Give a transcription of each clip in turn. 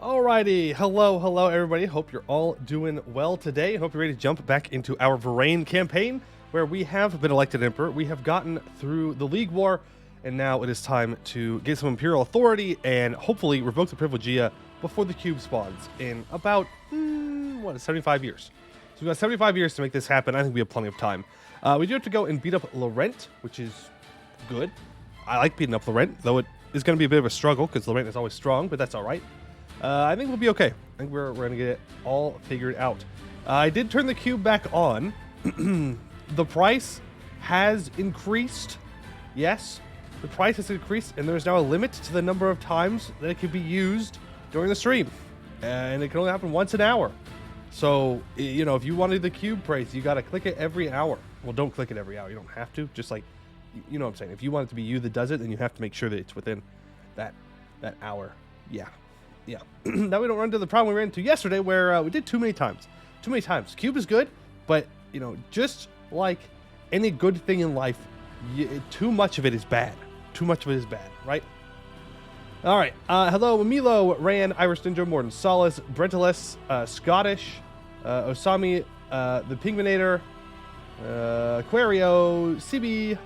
Alrighty, hello everybody. Hope you're all doing well today. Hope you're ready to jump back into our Varaine campaign, where we have been elected emperor. We have gotten through the League War, and now it is time to get some imperial authority and hopefully revoke the privilegia before the cube spawns in about 75 years. So we've got 75 years to make this happen. I think we have plenty of time. We do have to go and beat up Laurent, which is good. I like beating up Laurent, though it is going to be a bit of a struggle because Laurent is always strong, but that's all right. I think we'll be okay. I think we're going to get it all figured out. I did turn the cube back on. The price has increased. Yes, the price has increased, and there's now a limit to the number of times that it can be used during the stream. And it can only happen once an hour. So, you know, if you wanted the cube price, you got to click it every hour. Well, don't click it every hour. You don't have to. Just like, you know what I'm saying. If you want it to be you that does it, then you have to make sure that it's within that hour. Yeah. Now we don't run into the problem we ran into yesterday where we did too many times. Cube is good, but, you know, just like any good thing in life, too much of it is bad. Right? All right. Hello, Milo, Ryan, Irish Ninja, Morton, Solace, Brentalus, Scottish, Osami, the Pigminator, Aquario, CB,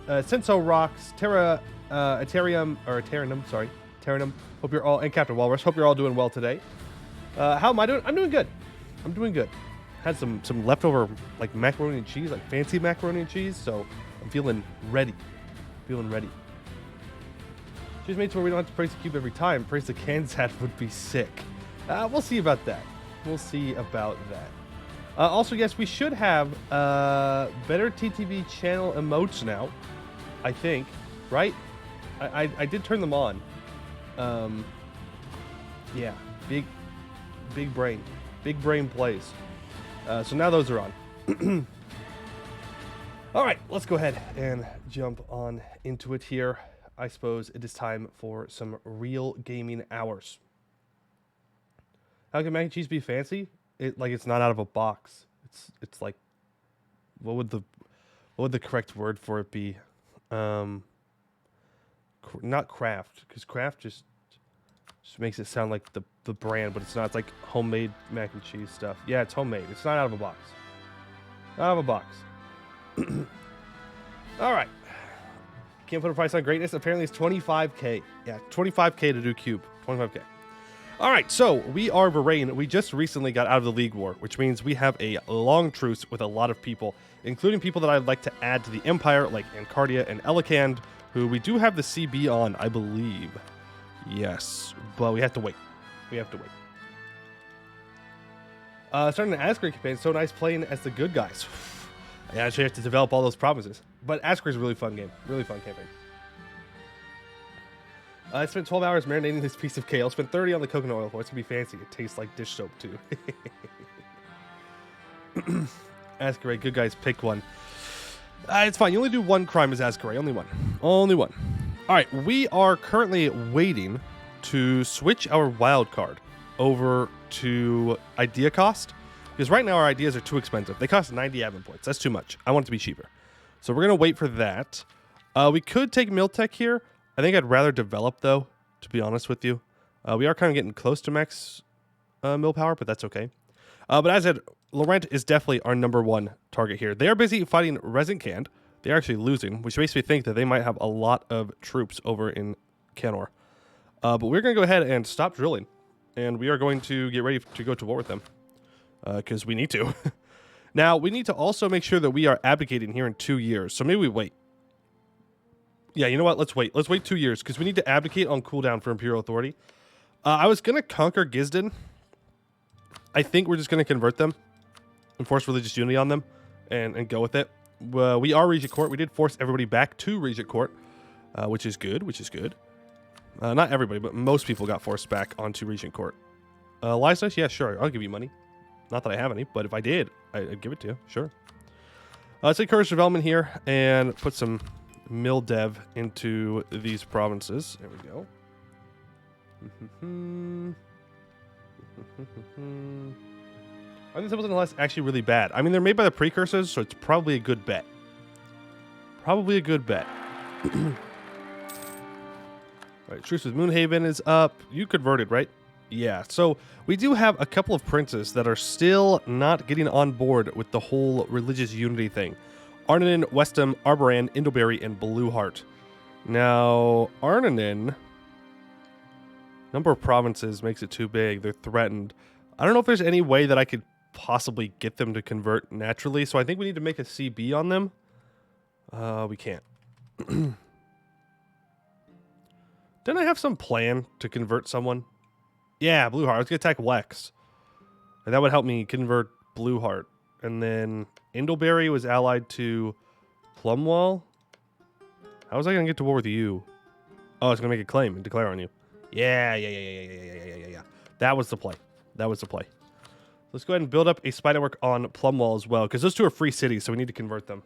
Senso Rocks, Terra, Terranum, sorry. Terranum. Hope you're all, and Captain Walrus, hope you're all doing well today. How am I doing? I'm doing good. Had some leftover, like, macaroni and cheese, like fancy macaroni and cheese, so I'm feeling ready. She's made to where we don't have to praise the cube every time. Praise the Kansat would be sick. We'll see about that. Also, yes, we should have better TTV channel emotes now, I think, right? I did turn them on. Yeah, big brain plays. So now those are on. All right, let's go ahead and jump on into it here. I suppose it is time for some real gaming hours. How can mac and cheese be fancy? It's not out of a box. It's like, what would the correct word for it be? Not craft, because craft just makes it sound like the brand, but it's not. It's like homemade mac and cheese stuff. Yeah, it's homemade. It's not out of a box. All right. Can't put a price on greatness. Apparently it's 25k. Yeah, 25k to do cube. 25k. All right, so we are Varaine. We just recently got out of the League War, which means we have a long truce with a lot of people, including people that I'd like to add to the Empire, like Ancardia and Elikand, who we do have the CB on, I believe. Yes, but we have to wait. Starting an Asgard campaign, so nice playing as the good guys. I actually have to develop all those promises. But Asgard is a really fun game. Really fun campaign. I spent 12 hours marinating this piece of kale. Spent 30 on the coconut oil for it. It's going to be fancy. It tastes like dish soap, too. Asgard, good guys, pick one. It's fine. You only do one crime as Asgard. Only one. All right. We are currently waiting to switch our wild card over to idea cost. Because right now our ideas are too expensive. They cost 90 admin points. That's too much. I want it to be cheaper. So we're going to wait for that. We could take Miltech here. I think I'd rather develop, though, to be honest with you. We are kind of getting close to max mill power, but that's okay. But as I said, Laurent is definitely our number one target here. They are busy fighting Revoking. They're actually losing, which makes me think that they might have a lot of troops over in Canor. But we're going to go ahead and stop drilling. And we are going to get ready to go to war with them. Because we need to. Now, we need to also make sure that we are abdicating here in 2 years. So maybe we wait. Yeah, you know what? Let's wait. Let's wait 2 years because we need to abdicate on cooldown for Imperial Authority. I was going to conquer Gisden. I think we're just going to convert them and force religious unity on them and go with it. We are Regent Court. We did force everybody back to Regent Court, which is good. Not everybody, but most people got forced back onto Regent Court. License? Yeah, sure. I'll give you money. Not that I have any, but if I did, I'd give it to you. Sure. Let's take Courage Development here and put some mill dev into these provinces. There we go. Are these symbols unless actually really bad? I mean, they're made by the precursors, so it's probably a good bet. All right, truce with Moonhaven is up. You converted, right? Yeah, so we do have a couple of princes that are still not getting on board with the whole religious unity thing. Arnanen, Westham, Arboran, Indleberry, and Blueheart. Now, Arnanen, number of provinces makes it too big. They're threatened. I don't know if there's any way that I could possibly get them to convert naturally, so I think we need to make a CB on them. We can't. Didn't I have some plan to convert someone? Yeah, Blueheart. I was going to attack Wex. And that would help me convert Blueheart. And then Indleberry was allied to Plumwall. How was I going to get to war with you? Oh, it's going to make a claim and declare on you. Yeah. That was the play. That was the play. Let's go ahead and build up a spy network on Plumwall as well, because those two are free cities, so we need to convert them.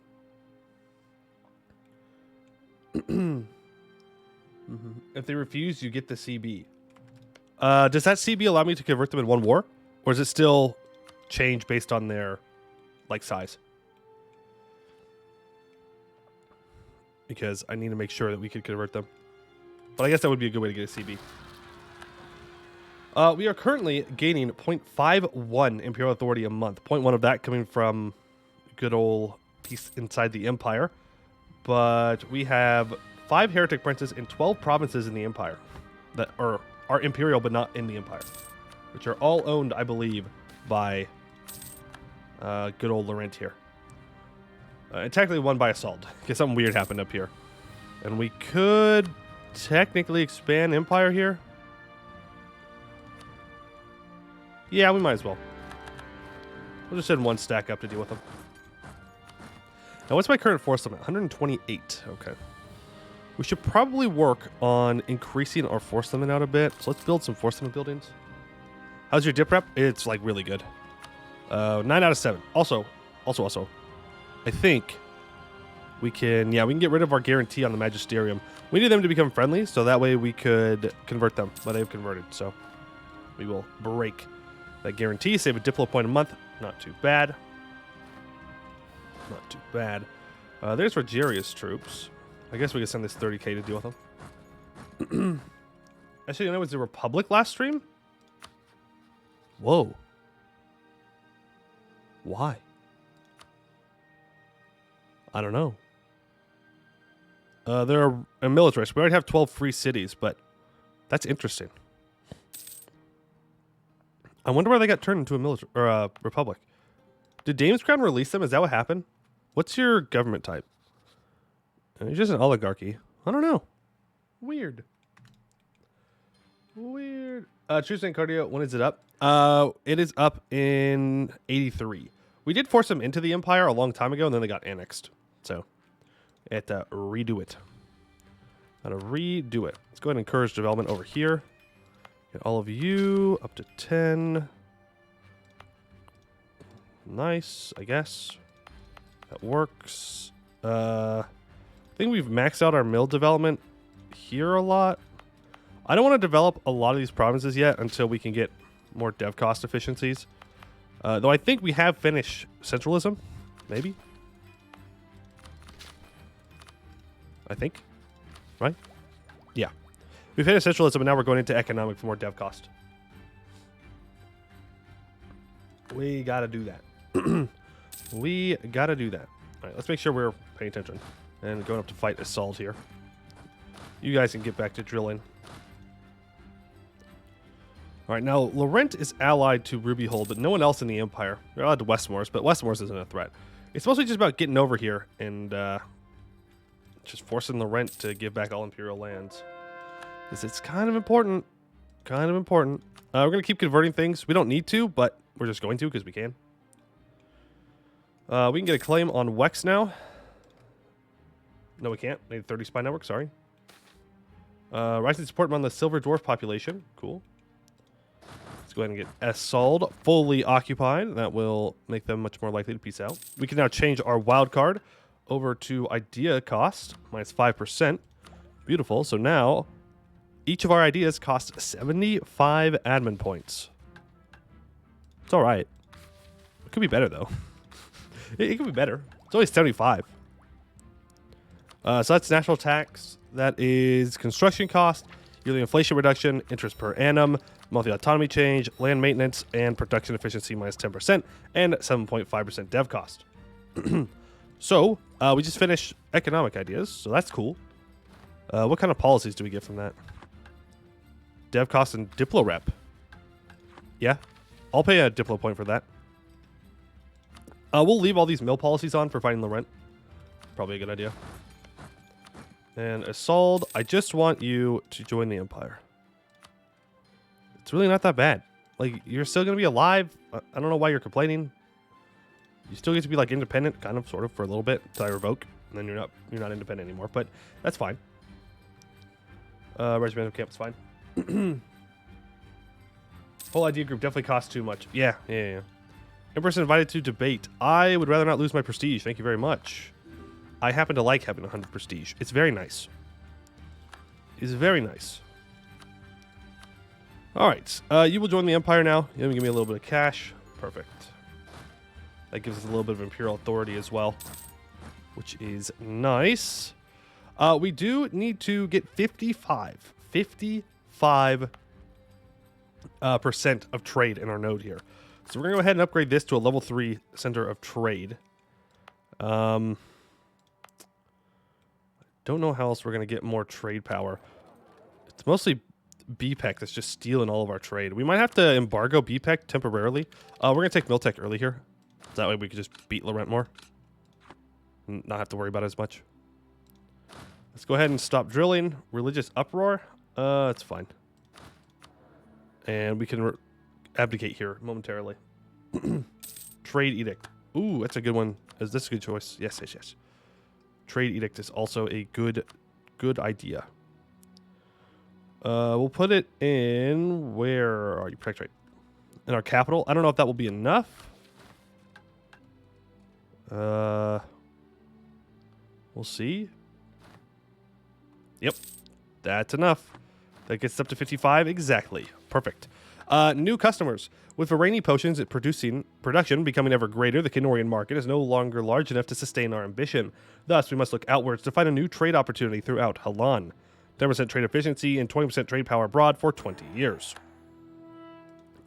If they refuse, you get the CB. Does that CB allow me to convert them in one war? Or does it still change based on their, like, size? Because I need to make sure that we could convert them. But I guess that would be a good way to get a CB. We are currently gaining 0.51 Imperial Authority a month. 0.1 of that coming from good old peace inside the Empire. But we have 5 heretic princes in 12 provinces in the Empire that are imperial but not in the Empire, which are all owned, I believe, by good old Laurent here. And technically won by assault, because something weird happened up here. And we could technically expand Empire here. Yeah, we might as well. We'll just send one stack up to deal with them. Now, what's my current force limit? 128. Okay. We should probably work on increasing our force limit out a bit. So let's build some force limit buildings. How's your dip rep? It's like really good. 9 out of 7. Also, I think we can get rid of our guarantee on the Magisterium. We need them to become friendly, so that way we could convert them, but they've converted. So we will break that guarantee, save a Diplo point a month. Not too bad. Not too bad. There's Rogeria's troops. I guess we can send this 30k to deal with them. Actually, you know, was the Republic last stream? Whoa. Why? I don't know. They're a militarist. We already have 12 free cities, but that's interesting. I wonder why they got turned into a military or a republic. Did Dame's Crown release them? Is that what happened? What's your government type? It's just an oligarchy. I don't know. Weird. True St. Cardio, when is it up? It is up in 83. We did force them into the Empire a long time ago, and then they got annexed. So, I had to redo it. Let's go ahead and encourage development over here. Get all of you up to 10. Nice, I guess. That works. I think we've maxed out our mill development here a lot. I don't want to develop a lot of these provinces yet until we can get more dev cost efficiencies. Though I think we have finished centralism. Maybe. I think. Right? Yeah. We've finished centralism and now we're going into economic for more dev cost. We gotta do that. We gotta do that. Alright, let's make sure we're paying attention. And going up to fight Assault here. You guys can get back to drilling. Alright, now Laurent is allied to Rubyhold, but no one else in the Empire. They're allied to Westmore's, but Westmore's isn't a threat. It's mostly just about getting over here and just forcing Laurent to give back all Imperial lands. Because it's kind of important. Kind of important. We're going to keep converting things. We don't need to, but we're just going to because we can. We can get a claim on Wex now. No, we can't. Need 30 spy network, sorry. Rising support among the Silver Dwarf population. Cool. Let's go ahead and get Assault fully occupied. That will make them much more likely to peace out. We can now change our wild card over to idea cost, minus 5%. Beautiful. So now, each of our ideas cost 75 admin points. It's all right. It could be better, though. It could be better. It's only 75. So that's national tax. That is construction cost, yearly inflation reduction, interest per annum, monthly autonomy change, land maintenance, and production efficiency minus 10%, and 7.5% dev cost. So, we just finished economic ideas, so that's cool. What kind of policies do we get from that? Dev cost and Diplo rep. Yeah, I'll pay a Diplo point for that. We'll leave all these mill policies on for fighting Laurent. Probably a good idea. And Assault, I just want you to join the Empire. It's really not that bad. Like, you're still going to be alive. I don't know why you're complaining. You still get to be, like, independent, kind of, sort of, for a little bit, until I revoke. And then you're not independent anymore, but that's fine. Regimental camp is fine. Whole idea group definitely costs too much. Yeah. In-person invited to debate. I would rather not lose my prestige. Thank you very much. I happen to like having 100 prestige. It's very nice. It's very nice. All right. You will join the Empire now. You're gonna give me a little bit of cash. Perfect. That gives us a little bit of Imperial authority as well, which is nice. We do need to get 55% of trade in our node here. So we're going to go ahead and upgrade this to a level 3 center of trade. Don't know how else we're going to get more trade power. It's mostly BPEC that's just stealing all of our trade. We might have to embargo BPEC temporarily. We're going to take Miltech early here. That way we can just beat Laurent more. And not have to worry about it as much. Let's go ahead and stop drilling. Religious uproar. It's fine. And we can abdicate here momentarily. Trade edict. Ooh, that's a good one. Is this a good choice? Yes. Trade edict is also a good idea. We'll put it in, where are you? Protect trade. In our capital. I don't know if that will be enough. We'll see. Yep, that's enough. That gets up to 55 exactly. Perfect. New customers. With Varaine potions production becoming ever greater, the Kenorian market is no longer large enough to sustain our ambition. Thus, we must look outwards to find a new trade opportunity throughout Halan. 10% trade efficiency and 20% trade power abroad for 20 years.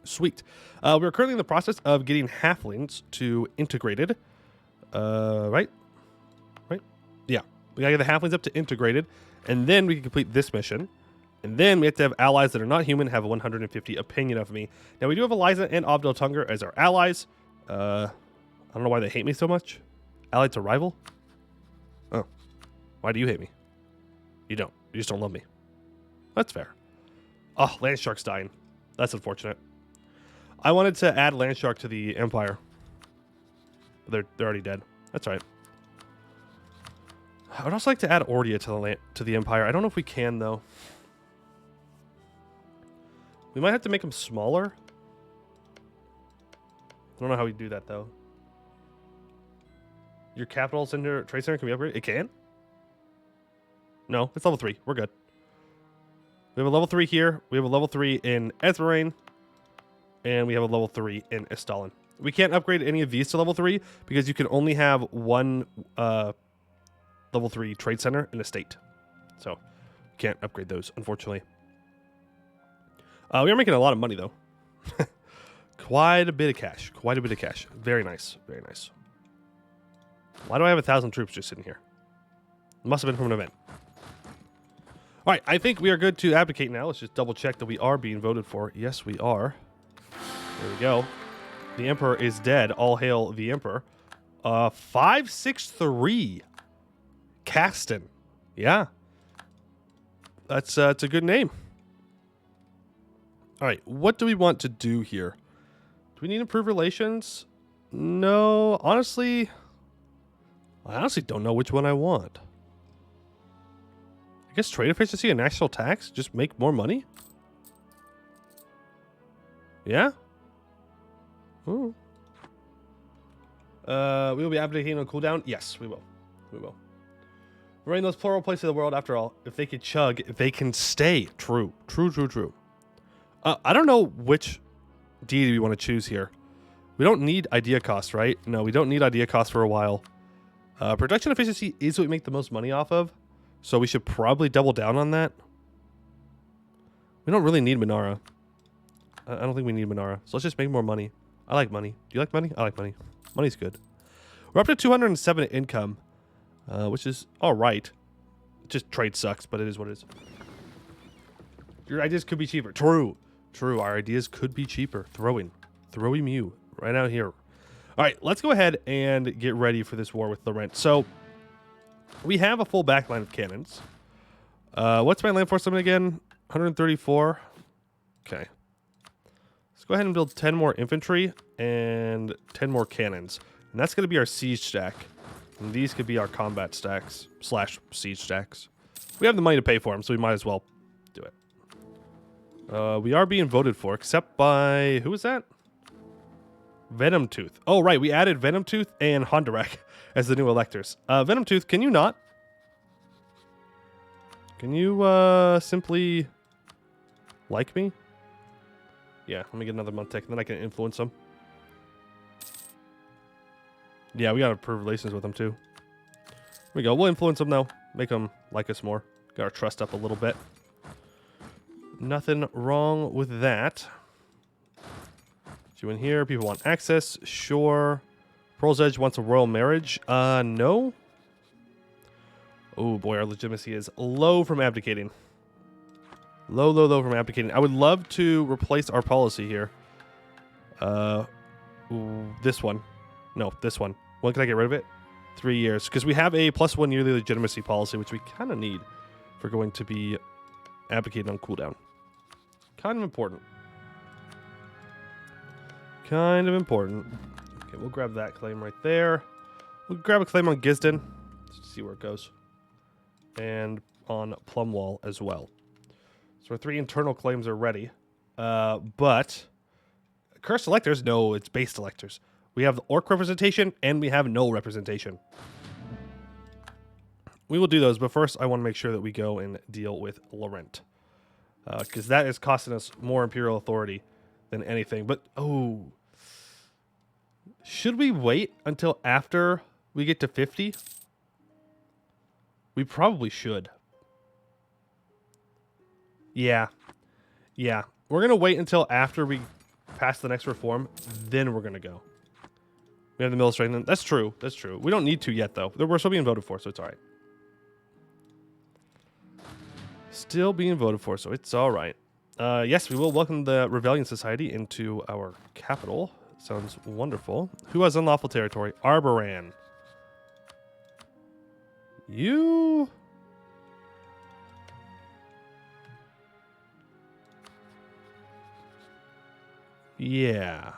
Sweet. We're currently in the process of getting halflings to integrated. Right? Yeah. We gotta get the halflings up to integrated, and then we can complete this mission. And then we have to have allies that are not human have a 150 opinion of me. Now, we do have Eliza and Abdel Tunger as our allies. I don't know why they hate me so much. Allied to rival? Oh. Why do you hate me? You don't. You just don't love me. That's fair. Oh, Landshark's dying. That's unfortunate. I wanted to add Landshark to the Empire. They're already dead. That's all right. I would also like to add Ordia to the Empire. I don't know if we can, though. We might have to make them smaller. I don't know how we do that, though. Your capital center, trade center can be upgraded? It can? No, it's level 3. We're good. We have a level 3 here. We have a level 3 in Varaine. And we have a level 3 in Estalin. We can't upgrade any of these to level 3 because you can only have one level 3 trade center in a state. So, can't upgrade those, unfortunately. We are making a lot of money, though. Quite a bit of cash. Quite a bit of cash. Very nice. Very nice. Why do I have 1,000 troops just sitting here? It must have been from an event. All right, I think we are good to abdicate now. Let's just double check that we are being voted for. Yes, we are. There we go. The Emperor is dead. All hail the Emperor. 563. Caston. Yeah. That's it's a good name. All right, what do we want to do here? Do we need improved relations? No, honestly, I honestly don't know which one I want. I guess trade efficiency and national tax, just make more money? Yeah? Ooh. We will be abdicating on cooldown? Yes, we will. We will. We're in those plural places of the world, after all. If they could chug, they can stay. True. True, true, true. I don't know which deity we want to choose here. We don't need idea cost, right? No, we don't need idea cost for a while. Production efficiency is what we make the most money off of, so we should probably double down on that. We don't really need Minara. I don't think we need Manara. So let's just make more money. I like money. Do you like money? I like money. Money's good. We're up to 207 income, which is all right. Just trade sucks, but it is what it is. Your ideas could be cheaper. True. True. Our ideas could be cheaper. Poiuymew right out here. All right, let's go ahead and get ready for this war with Laurent. So we have a full backline of cannons. What's my land force limit again? 134. Okay. Let's go ahead and build 10 more infantry and 10 more cannons. And that's going to be our siege stack. And these could be our combat stacks / siege stacks. We have the money to pay for them, so we might as well do it. We are being voted for, except by... Who was that? Venom Tooth. Oh, right. We added Venom Tooth and Hondurak as the new electors. Venom Tooth, can you not? Can you simply like me? Yeah, let me get another month tech, and then I can influence them. Yeah, we got to improve relations with them, too. Here we go. We'll influence them, though. Make them like us more. Got our trust up a little bit. Nothing wrong with that. You in here. People want access. Sure. Pearl's Edge wants a royal marriage. No. Oh, boy. Our legitimacy is low from abdicating. Low from abdicating. I would love to replace our policy here. This one. No, this one. When can I get rid of it? 3 years. Because we have a +1 yearly legitimacy policy, which we kind of need if we're going to be abdicating on cooldown. Kind of important. Kind of important. Okay, we'll grab that claim right there. We'll grab a claim on Gisden. Let's see where it goes. And on Plumwall as well. So our 3 internal claims are ready. But cursed electors, no, it's based electors. We have the orc representation and we have null representation. We will do those, but first I want to make sure that we go and deal with Laurent. Because that is costing us more imperial authority than anything. But, oh. Should we wait until after we get to 50? We probably should. Yeah. Yeah. We're going to wait until after we pass the next reform. Then we're going to go. We have the mill strength. That's true. That's true. We don't need to yet, though. We're still being voted for, so it's all right. Still being voted for, so it's all right. Yes, we will welcome the Rebellion Society into our capital. Sounds wonderful. Who has unlawful territory? Varaine. You... Yeah.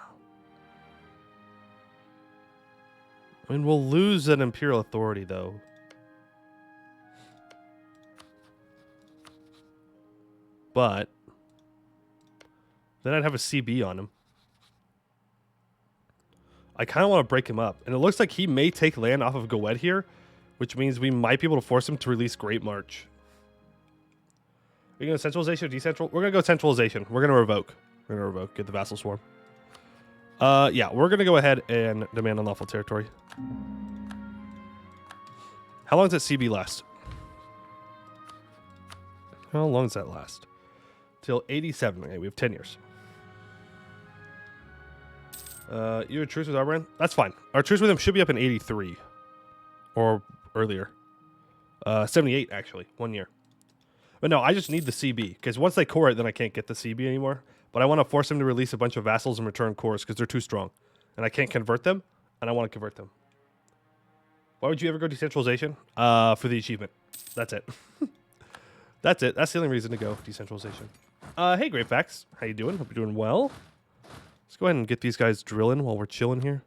I mean, we'll lose an imperial authority, though. But then I'd have a CB on him. I kind of want to break him up. And it looks like he may take land off of Goed here, which means we might be able to force him to release Great March. Are you going to centralization or decentral? We're going to go centralization. We're going to revoke. We're going to revoke. Get the vassal swarm. Yeah, we're going to go ahead and demand unlawful territory. How long does that CB last? How long does that last? Till 87. Okay, we have 10 years. You had truce with Varaine? That's fine. Our truce with him should be up in 83. Or earlier. 78, actually. 1 year. But no, I just need the CB. Because once they core it, then I can't get the CB anymore. But I want to force him to release a bunch of vassals and return cores because they're too strong. And I can't convert them. And I want to convert them. Why would you ever go decentralization? For the achievement. That's it. That's it. That's the only reason to go decentralization. Hey, Great Facts. How you doing? Hope you're doing well. Let's go ahead and get these guys drilling while we're chilling here.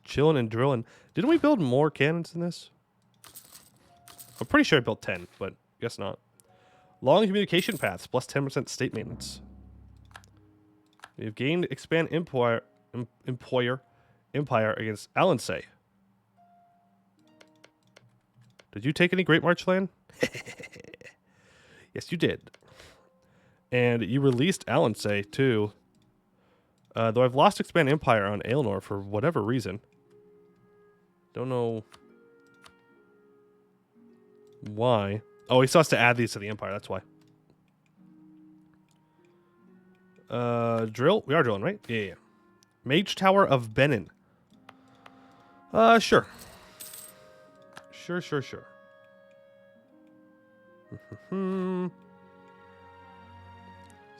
Chilling and drilling. Didn't we build more cannons than this? I'm pretty sure I built 10, but guess not. Long communication paths, plus 10% state maintenance. We've gained expand empire against Alensay. Did you take any Great March land? Yes, you did. And you released Alensay, too. Though I've lost Expand Empire on Aelnor for whatever reason. Don't know why. Oh, he still has to add these to the Empire, that's why. Drill? We are drilling, right? Yeah. Mage Tower of Benin. Sure. Sure.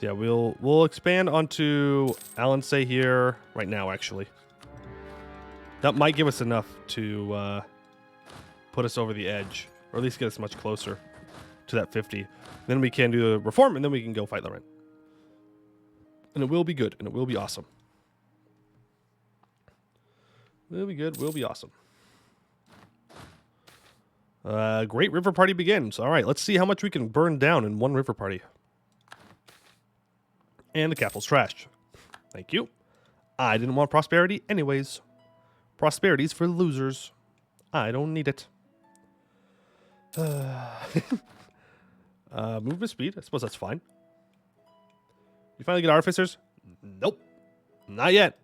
Yeah, we'll expand onto Alensay here right now, actually. That might give us enough to put us over the edge, or at least get us much closer to that 50. Then we can do a reform, and then we can go fight Laurent. And it will be good, and it will be awesome. Will be good, will be awesome. Great river party begins. All right, let's see how much we can burn down in one river party. And the capital's trashed. Thank you. I didn't want prosperity anyways. Prosperity's for losers. I don't need it. Movement speed. I suppose that's fine. You finally get artificers? Nope. Not yet.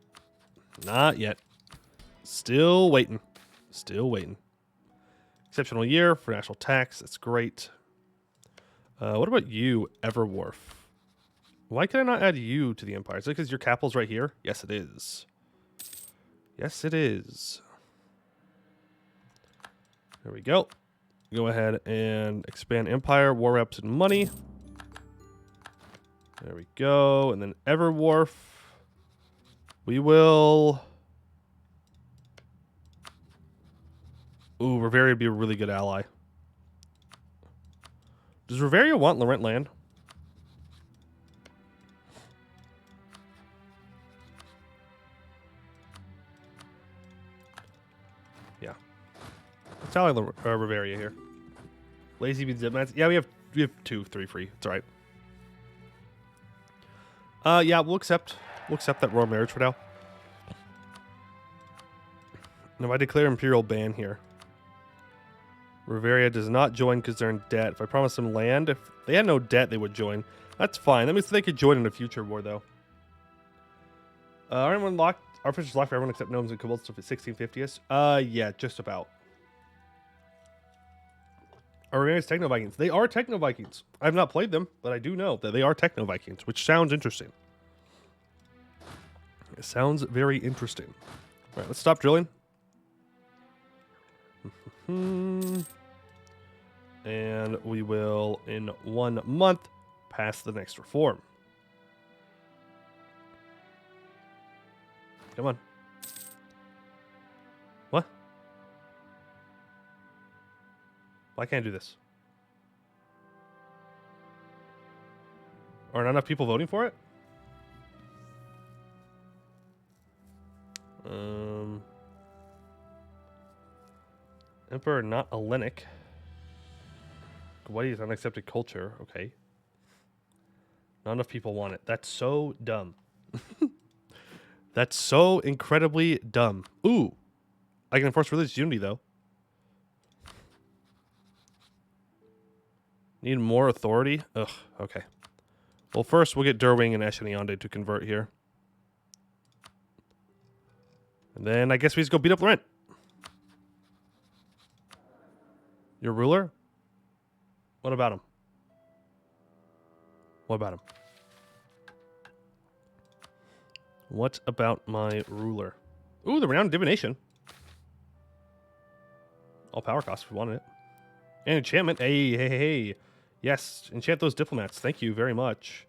Not yet. Still waiting. Still waiting. Exceptional year for national tax. That's great. What about you, Everwharf? Why can I not add you to the empire? Is it because your capital's right here? Yes, it is. Yes, it is. There we go. Go ahead and expand empire, war reps, and money. There we go. And then Everwharf. We will... Ooh, Riveria would be a really good ally. Does Riveria want Laurent land? Yeah. Let's ally Riveria here. Lazy beans, Zipmats. Yeah, we have 2, 3 free. It's all right. Yeah, we'll accept that royal marriage for now. Now, if I declare imperial ban here, Riveria does not join because they're in debt. If I promise them land, if they had no debt, they would join. That's fine. That means they could join in a future war, though. Everyone locked. Our officials locked for everyone except gnomes and kobolds at 1650s. Yeah, just about. Are Riveria's Techno Vikings? They are Techno Vikings. I've not played them, but I do know that they are Techno Vikings, which sounds interesting. It sounds very interesting. All right, let's stop drilling. And we will, in 1 month, pass the next reform. Come on. What? Why can't I do this? Are not enough people voting for it? Emperor not Hellenic. What is unaccepted culture? Okay. Not enough people want it. That's so dumb. That's so incredibly dumb. Ooh. I can enforce religious unity, though. Need more authority? Ugh, okay. Well, first, we'll get Derwing and Esheniande to convert here. And then I guess we just go beat up Laurent. Your ruler? What about him? What about him? What about my ruler? Ooh, the renowned divination. All power costs if we wanted it. And enchantment. Hey. Yes, enchant those diplomats. Thank you very much.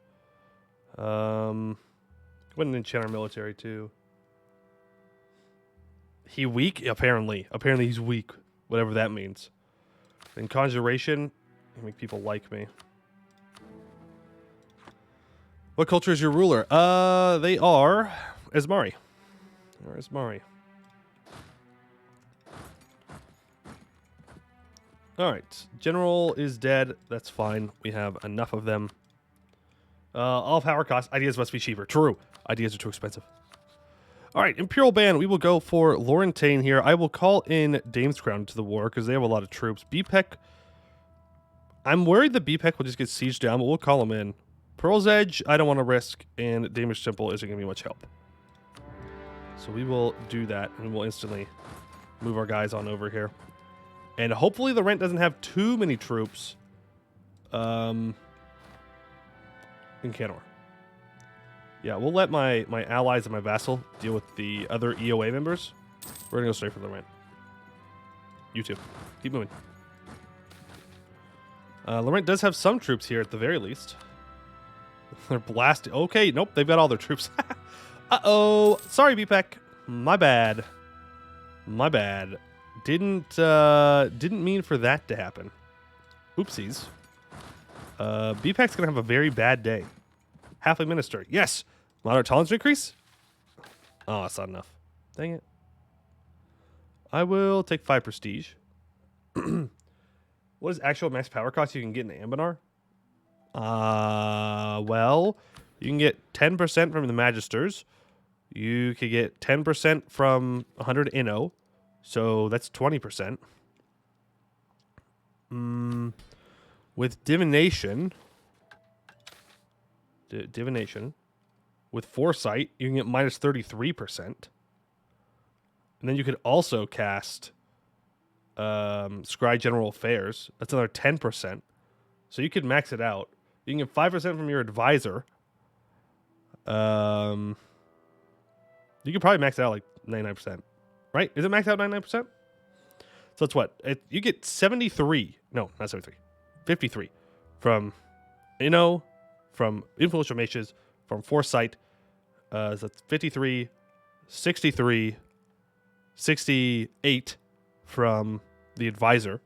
Go ahead and enchant our military too. He weak? Apparently. Apparently he's weak. Whatever that means. And conjuration. Make people like me. What culture is your ruler? They are Esmari. They're Esmari. Alright. General is dead. That's fine. We have enough of them. All power costs. Ideas must be cheaper. True. Ideas are too expensive. Alright. Imperial ban. We will go for Laurentane here. I will call in Dame's Crown to the war because they have a lot of troops. BPEC. I'm worried that BPEC will just get sieged down, but we'll call them in. Pearl's Edge, I don't want to risk, and Damish Temple isn't going to be much help. So we will do that, and we'll instantly move our guys on over here. And hopefully the Rent doesn't have too many troops in Canor. Yeah, we'll let my allies and my vassal deal with the other EOA members. We're gonna go straight for Laurent. You two. Keep moving. Laurent does have some troops here at the very least. They're blasting. Okay, nope, they've got all their troops. Uh-oh. Sorry, BPEC. My bad. My bad. Didn't mean for that to happen. Oopsies. BPEC's gonna have a very bad day. Halfway minister. Yes. Moderate tolerance increase? Oh, that's not enough. Dang it. I will take 5 prestige. What is actual max power cost you can get in Ambennar? Well, you can get 10% from the Magisters. You could get 10% from 100 Inno. So that's 20%. With divination, with foresight, you can get minus 33%. And then you could also cast Scry General Affairs. That's another 10%. So you could max it out. You can get 5% from your advisor. You could probably max it out like 99%. Right? Is it maxed out 99%? So that's what? You get 73. No, not 73. 53 from Inno, from Influential Mages, from Foresight. So that's 53, 63, 68 from the Advisor.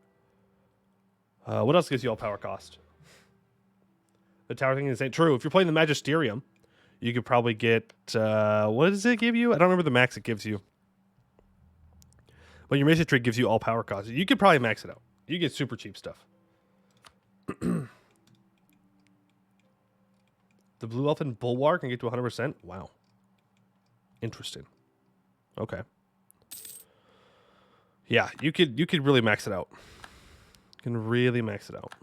What else gives you all power cost? The tower thing is true. If you're playing the Magisterium, you could probably get... what does it give you? I don't remember the max it gives you. But your Mason Tree gives you all power costs. You could probably max it out. You get super cheap stuff. The Blue Elfin Bulwark can get to 100%. Wow. Interesting. Okay. Yeah, you could really max it out. You can really max it out.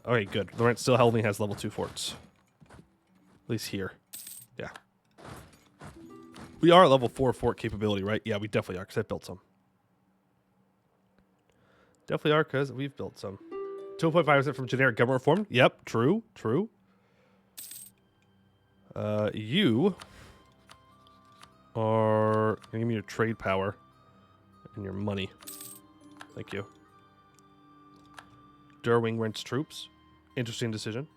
Okay, good. Laurent still only has level 2 forts. At least here. Yeah. We are at level 4 fort capability, right? Yeah, we definitely are, because I built some. Definitely are, because we've built some. 2.5% from generic government reform. Yep, true, true. You are... Give me your trade power and your money. Thank you. Durwing rents troops. Interesting decision.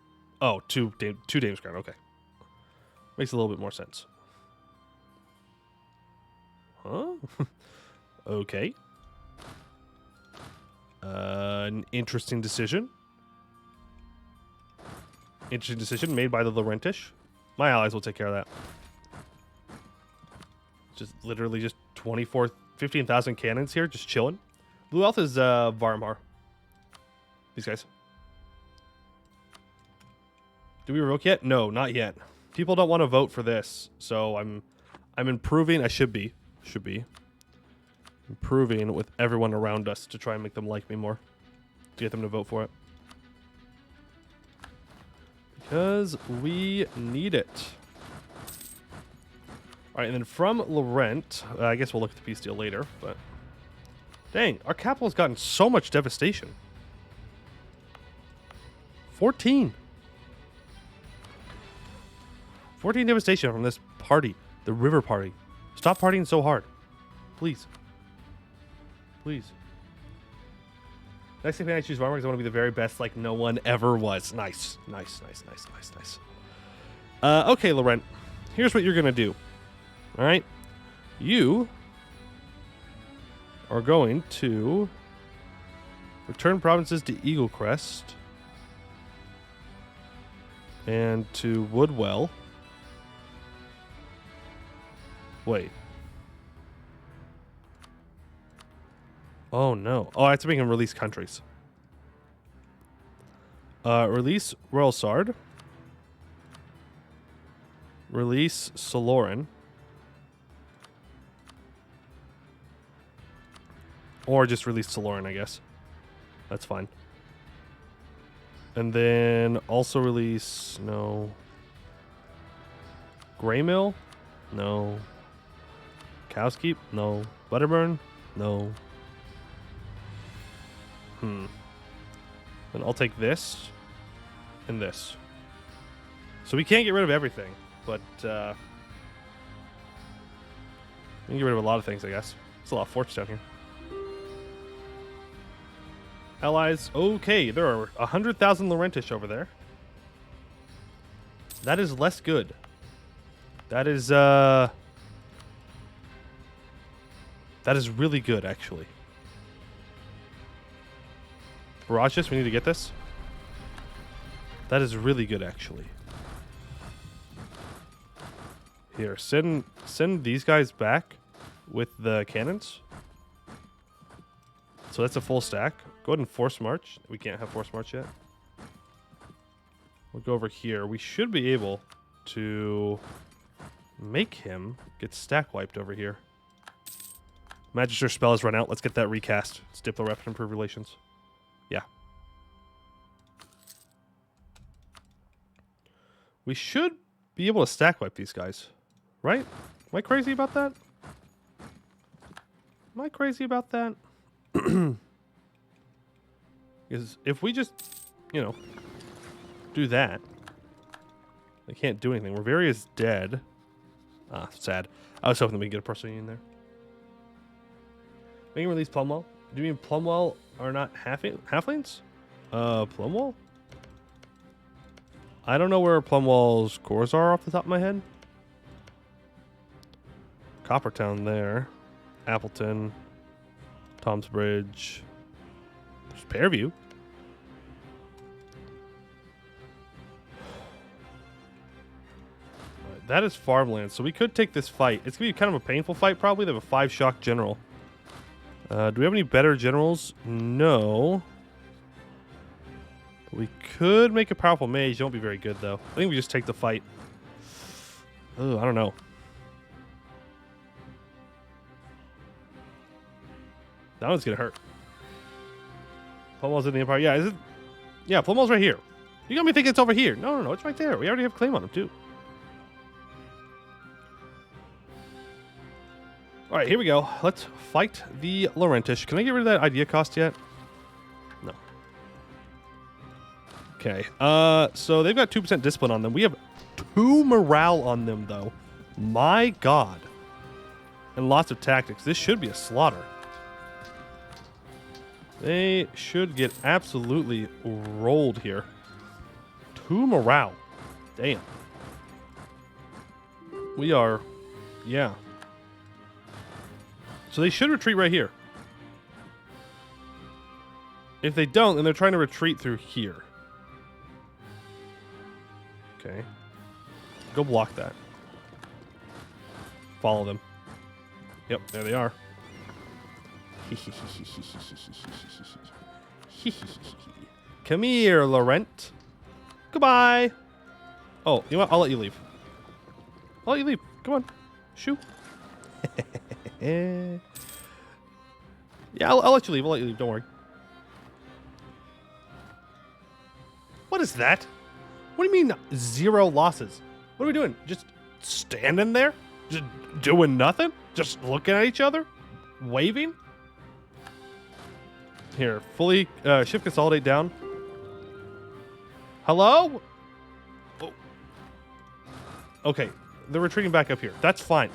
Oh, two Dames Crown. Okay. Makes a little bit more sense. Huh? Okay. An interesting decision. Interesting decision made by the Laurentish. My allies will take care of that. Just literally just 15,000 cannons here, just chilling. Blue Elf is Varmar. These guys. Do we revoke yet? No, not yet. People don't want to vote for this, so I'm improving. I should be improving with everyone around us to try and make them like me more, to get them to vote for it, because we need it. All right, and then from Laurent, I guess we'll look at the peace deal later, but dang, our capital has gotten so much devastation. 14 devastation from this party, the river party. Stop partying so hard, please. Please. Next thing I choose Varmar because I want to be the very best like no one ever was. Nice. Nice. Okay, Laurent. Here's what you're going to do. All right? You are going to return provinces to Eagle Crest and to Woodwell. Wait. Oh, no. Oh, I have to make him release countries. Release Royalsard. Release Soloran. Or just release Soloran, I guess. That's fine. And then also release... No. Greymill? No. Cowskeep? No. Butterburn? No. Then I'll take this and this. So we can't get rid of everything, but we can get rid of a lot of things, I guess. There's a lot of forts down here. Allies. Okay, there are 100,000 Laurentish over there. That is less good. That is really good, actually. Barrages, we need to get this. That is really good, actually. Here, send these guys back with the cannons. So that's a full stack. Go ahead and force march. We can't have force march yet. We'll go over here. We should be able to make him get stack wiped over here. Magister spell has run out. Let's get that recast. It's Diplo Rep and improve relations. Yeah. We should be able to stack wipe these guys. Right? Am I crazy about that? Am I crazy about that? Because if we just, you know, do that, they can't do anything. Riveria is dead. Ah, sad. I was hoping that we could get a personal union there. We can release Plumwell. Do you mean Plumwell are not halflings? Plumwell? I don't know where Plumwell's cores are off the top of my head. Coppertown there. Appleton. Tom's Bridge. There's Pearview. That is farmland, so we could take this fight. It's going to be kind of a painful fight, probably. They have a 5-shock general. Do we have any better generals? No. We could make a powerful mage. Don't be very good, though. I think we just take the fight. Oh, I don't know. That one's going to hurt. Plumwell's in the Empire. Yeah, is it? Yeah, Plumwell's right here. You got me thinking it's over here. No, it's right there. We already have claim on him, too. All right, here we go. Let's fight the Laurentish. Can I get rid of that idea cost yet? No. Okay. So they've got 2% discipline on them. We have 2 morale on them, though. My God. And lots of tactics. This should be a slaughter. They should get absolutely rolled here. 2 morale. Damn. We are... Yeah. So they should retreat right here. If they don't, then they're trying to retreat through here. Okay. Go block that. Follow them. Yep, there they are. Come here, Laurent. Goodbye. Oh, you know what? I'll let you leave. I'll let you leave. Come on. Shoo. Yeah, I'll let you leave. I'll let you leave. Don't worry. What is that? What do you mean 0 losses? What are we doing? Just standing there? Just doing nothing? Just looking at each other? Waving? Here, fully shift consolidate down. Hello? Oh. Okay, they're retreating back up here. That's fine.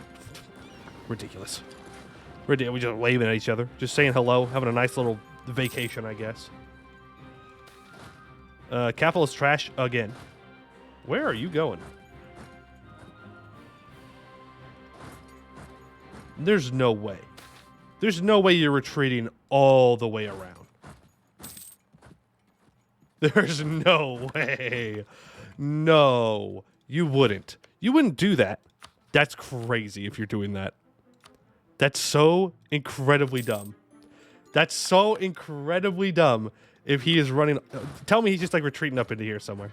Ridiculous. We just waving at each other, just saying hello, having a nice little vacation, I guess. Capital is trash again. Where are you going? There's no way. There's no way you're retreating all the way around. There's no way. No, you wouldn't. You wouldn't do that. That's crazy if you're doing that. That's so incredibly dumb. That's so incredibly dumb if he is running... Tell me he's just like retreating up into here somewhere.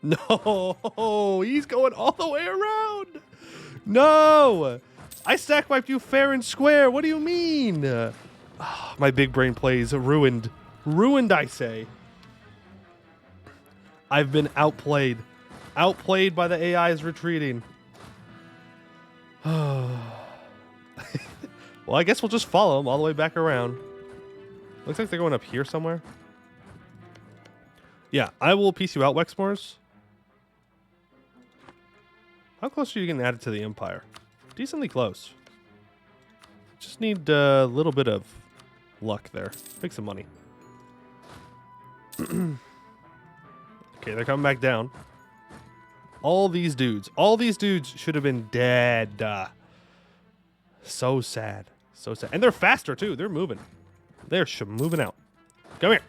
No, he's going all the way around. No, I stack wiped you fair and square. What do you mean? Oh, my big brain plays ruined. Ruined, I say. I've been outplayed. Outplayed by the AI's retreating. Well, I guess we'll just follow them all the way back around. Looks like they're going up here somewhere. Yeah, I will piece you out, Wexmoors. How close are you getting added to the Empire? Decently close. Just need a little bit of luck there. Make some money. Okay, they're coming back down. All these dudes should have been dead. So sad. So sad. And they're faster, too. They're moving. They're moving out. Come here.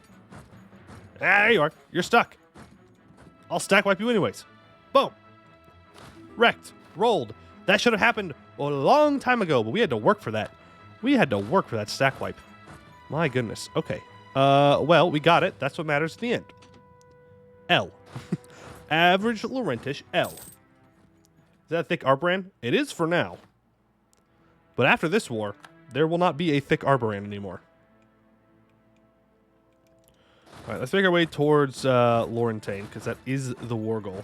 Ah, there you are. You're stuck. I'll stack wipe you anyways. Boom. Wrecked. Rolled. That should have happened a long time ago, but we had to work for that. We had to work for that stack wipe. My goodness. Okay. Well, we got it. That's what matters at the end. L. Average Laurentish L. Is that a thick Arboran? It is for now. But after this war, there will not be a thick Arboran anymore. Alright, let's make our way towards Laurentane, because that is the war goal.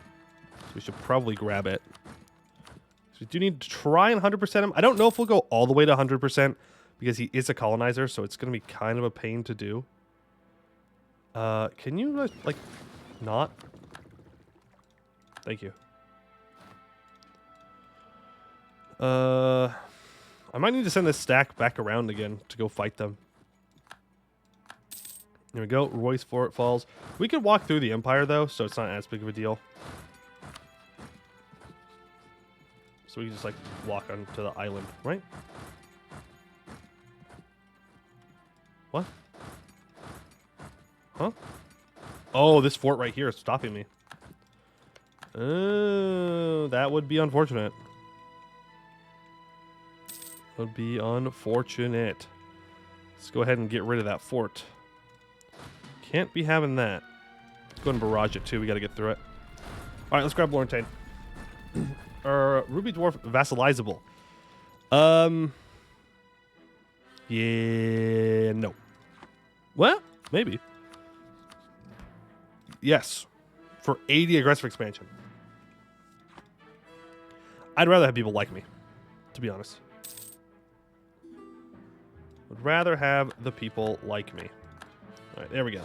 So we should probably grab it. So we do need to try and 100% him. I don't know if we'll go all the way to 100%, because he is a colonizer, so it's going to be kind of a pain to do. Can you, like, not? Thank you. I might need to send this stack back around again to go fight them. There we go. Royce Fort Falls. We could walk through the Empire, though, so it's not as big of a deal. So we can just, like, walk onto the island, right? What? Huh? Oh, this fort right here is stopping me. That would be unfortunate. Would be unfortunate. Let's go ahead and get rid of that fort. Can't be having that. Let's go ahead and barrage it too. We got to get through it. All right, let's grab Laurentane. Ruby Dwarf vassalizable. Yeah, no. Well, maybe. Yes, for 80 aggressive expansion. I'd rather have people like me, to be honest. Would rather have the people like me. All right, there we go.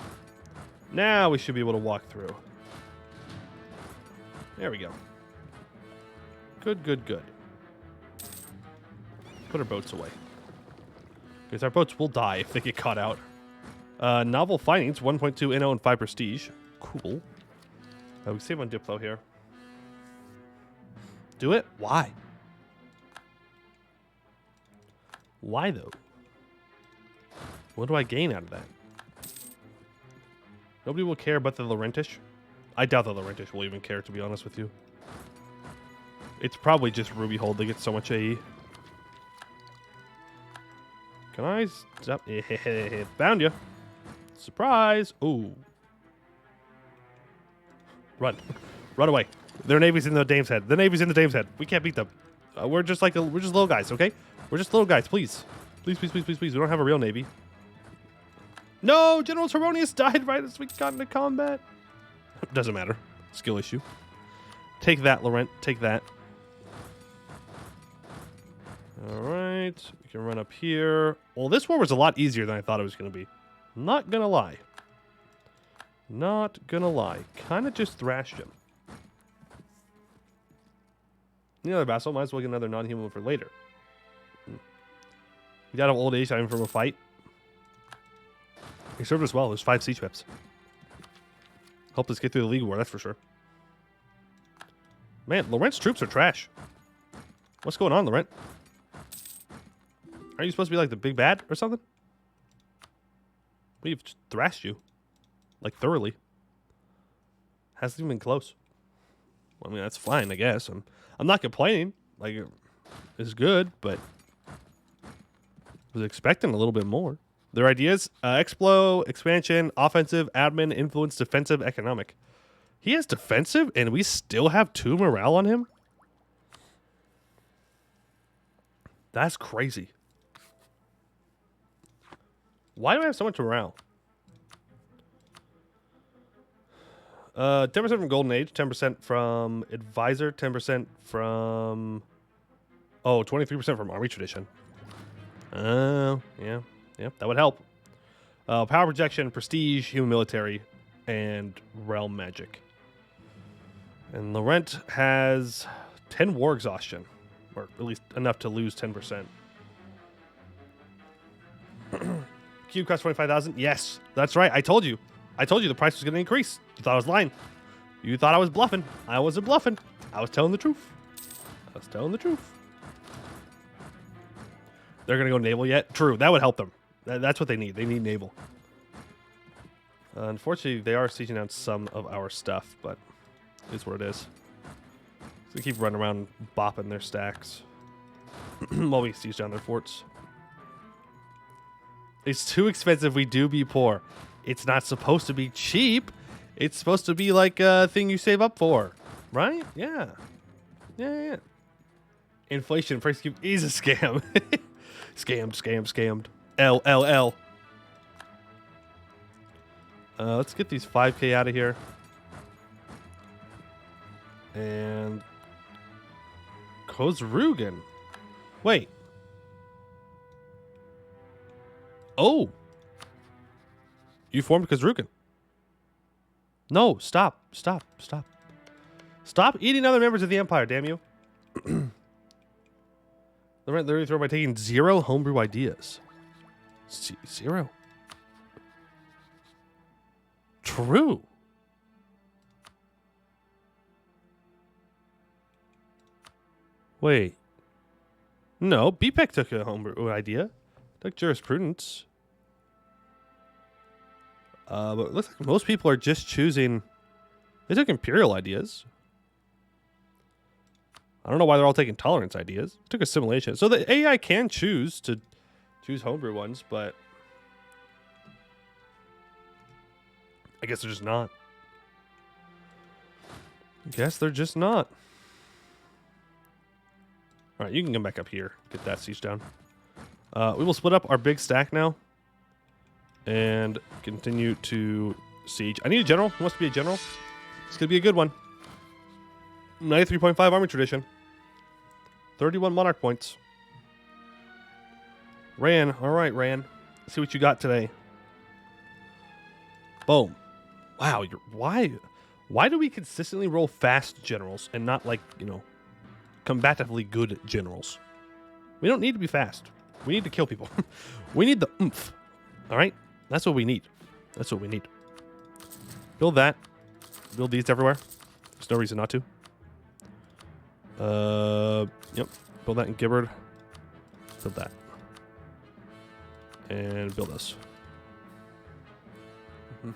Now we should be able to walk through. There we go. Good, good, good. Put our boats away. Because our boats will die if they get caught out. Novel findings, 1.2 NO and 5 prestige. Cool. We save on Diplo here. Do it? Why? Why, though? What do I gain out of that? Nobody will care about the Laurentish. I doubt the Laurentish will even care, to be honest with you. It's probably just Ruby Hold. They get so much AE. Can I stop? Found you. Surprise. Ooh. Run. Run away. Their navy's in the dame's head. The navy's in the dame's head. We can't beat them. We're just like we're just little guys, okay? We're just little guys, please. Please, please, please, please, please. We don't have a real navy. No! General Teronius died right as we got into combat. Doesn't matter. Skill issue. Take that, Laurent. Take that. Alright. We can run up here. Well, this war was a lot easier than I thought it was going to be. Not gonna lie. Not gonna lie. Kind of just thrashed him. Another vassal. Might as well get another non-human for later. He died of old age, time from a fight. He served us well. There's 5 siege whips. Helped us get through the League War, that's for sure. Man, Laurent's troops are trash. What's going on, Laurent? Are you supposed to be like the big bad or something? We've thrashed you. Like, thoroughly. Hasn't even been close. Well, I mean, that's fine, I guess. I'm not complaining. Like, it's good, but was expecting a little bit more. Their ideas: explo, expansion, offensive, admin, influence, defensive, economic. He has defensive, and we still have 2 morale on him? That's crazy. Why do I have so much morale? 10% from Golden Age, 10% from Advisor, 10% from... Oh, 23% from Army Tradition. Yeah, that would help. Power projection, prestige, human military, and realm magic. And Laurent has 10 war exhaustion, or at least enough to lose 10%. Cube costs 25,000. Yes, that's right. I told you. I told you the price was going to increase. You thought I was lying. You thought I was bluffing. I wasn't bluffing. I was telling the truth. I was telling the truth. They're going to go naval yet? True. That would help them. That's what they need. They need naval. Unfortunately, they are sieging down some of our stuff, but it is what it is. So they keep running around bopping their stacks while we siege down their forts. It's too expensive. We do be poor. It's not supposed to be cheap. It's supposed to be like a thing you save up for, right? Yeah. Yeah. Inflation price cube is a scam. Scammed. L. Let's get these 5k out of here. And Kozrugan. Wait. Oh. You formed Kozrugan. No, stop. Stop eating other members of the Empire, damn you. They're thrown by taking 0 homebrew ideas. 0. True. Wait. No, BPEC took a homebrew idea. Took jurisprudence. But it looks like most people are just choosing... They took imperial ideas. I don't know why they're all taking tolerance ideas. They took assimilation. So the AI can choose to choose homebrew ones, but... I guess they're just not. Alright, you can come back up here. Get that siege down. We will split up our big stack now. And continue to siege. I need a general. Who wants to be a general? It's going to be a good one. 93.5 army tradition. 31 monarch points. Ran. Alright, Ran. Let's see what you got today. Boom. Wow. Why do we consistently roll fast generals and not like, combatively good generals? We don't need to be fast. We need to kill people. We need the oomph. Alright? That's what we need. Build that. Build these everywhere. There's no reason not to. Yep. Build that in Gibbard. Build that. And build this.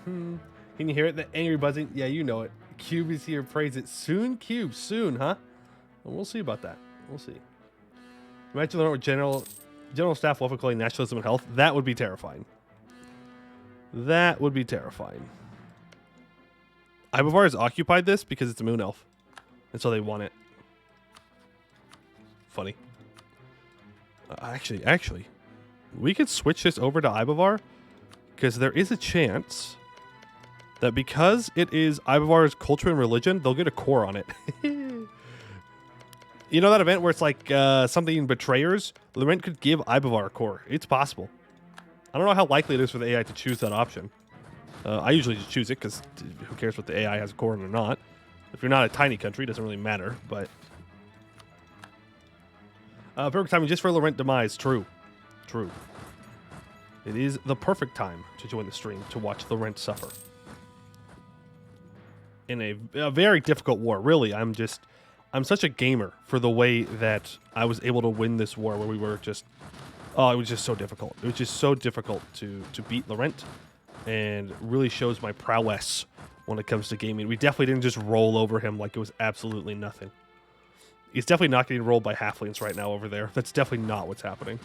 Can you hear it? The angry buzzing? Yeah, you know it. Cube is here. Praise it. Soon, Cube. Soon, huh? Well, we'll see about that. We'll see. Imagine learning what general staff waffle calling nationalism and health. That would be terrifying. That would be terrifying. Ibovar has occupied this because it's a moon elf. And so they want it. Funny. Actually, we could switch this over to Ibovar because there is a chance that because it is Ibovar's culture and religion, they'll get a core on it. You know that event where it's like something betrayers? Laurent could give Ibovar a core. It's possible. I don't know how likely it is for the AI to choose that option. I usually just choose it because who cares what the AI has a core in or not. If you're not a tiny country, it doesn't really matter, but... perfect timing just for Laurent demise. True. It is the perfect time to join the stream to watch Laurent suffer. In a very difficult war. Really, I'm such a gamer for the way that I was able to win this war where we were just... Oh, it was just so difficult. It was just so difficult to beat Laurent, and really shows my prowess when it comes to gaming. We definitely didn't just roll over him like it was absolutely nothing. He's definitely not getting rolled by halflings right now over there. That's definitely not what's happening.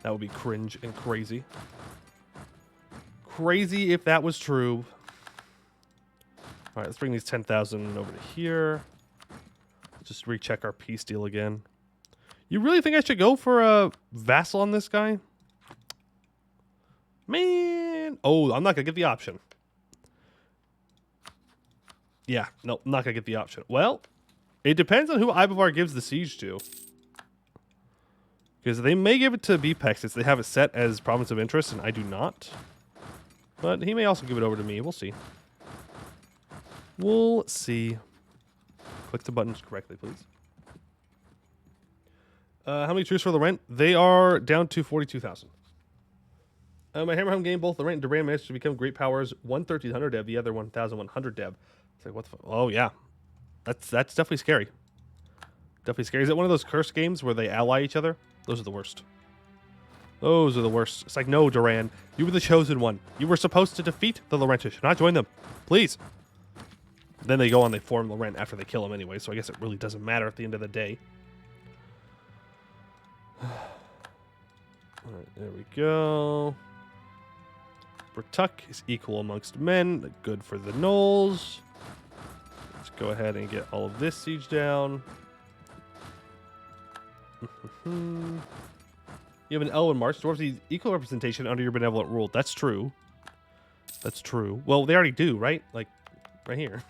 That would be cringe and crazy. Crazy if that was true. All right, let's bring these 10,000 over to here. Just recheck our peace deal again. You really think I should go for a vassal on this guy? Man. Oh, I'm not going to get the option. Yeah, no, I'm not going to get the option. Well, it depends on who Ibovar gives the siege to. Because they may give it to BPEX since they have it set as province of interest, and I do not. But he may also give it over to me. We'll see. We'll see. Click the buttons correctly, please. How many troops for Laurent? They are down to 42,000. My Hammerhelm game, both Laurent and Duran managed to become great powers. One 1,300 dev, the other 1,100 dev. It's like, what the fuck? Oh, yeah. That's definitely scary. Definitely scary. Is it one of those curse games where they ally each other? Those are the worst. Those are the worst. It's like, no, Duran. You were the chosen one. You were supposed to defeat the Laurentish, not join them. Please. Then they go on, they form Laurent after they kill him anyway, so I guess it really doesn't matter at the end of the day. Alright, there we go. Bertuck is equal amongst men. Good for the gnolls. Let's go ahead and get all of this siege down. You have an elven march. Dwarves need equal representation under your benevolent rule. That's true. That's true. Well, they already do, right? Like, right here.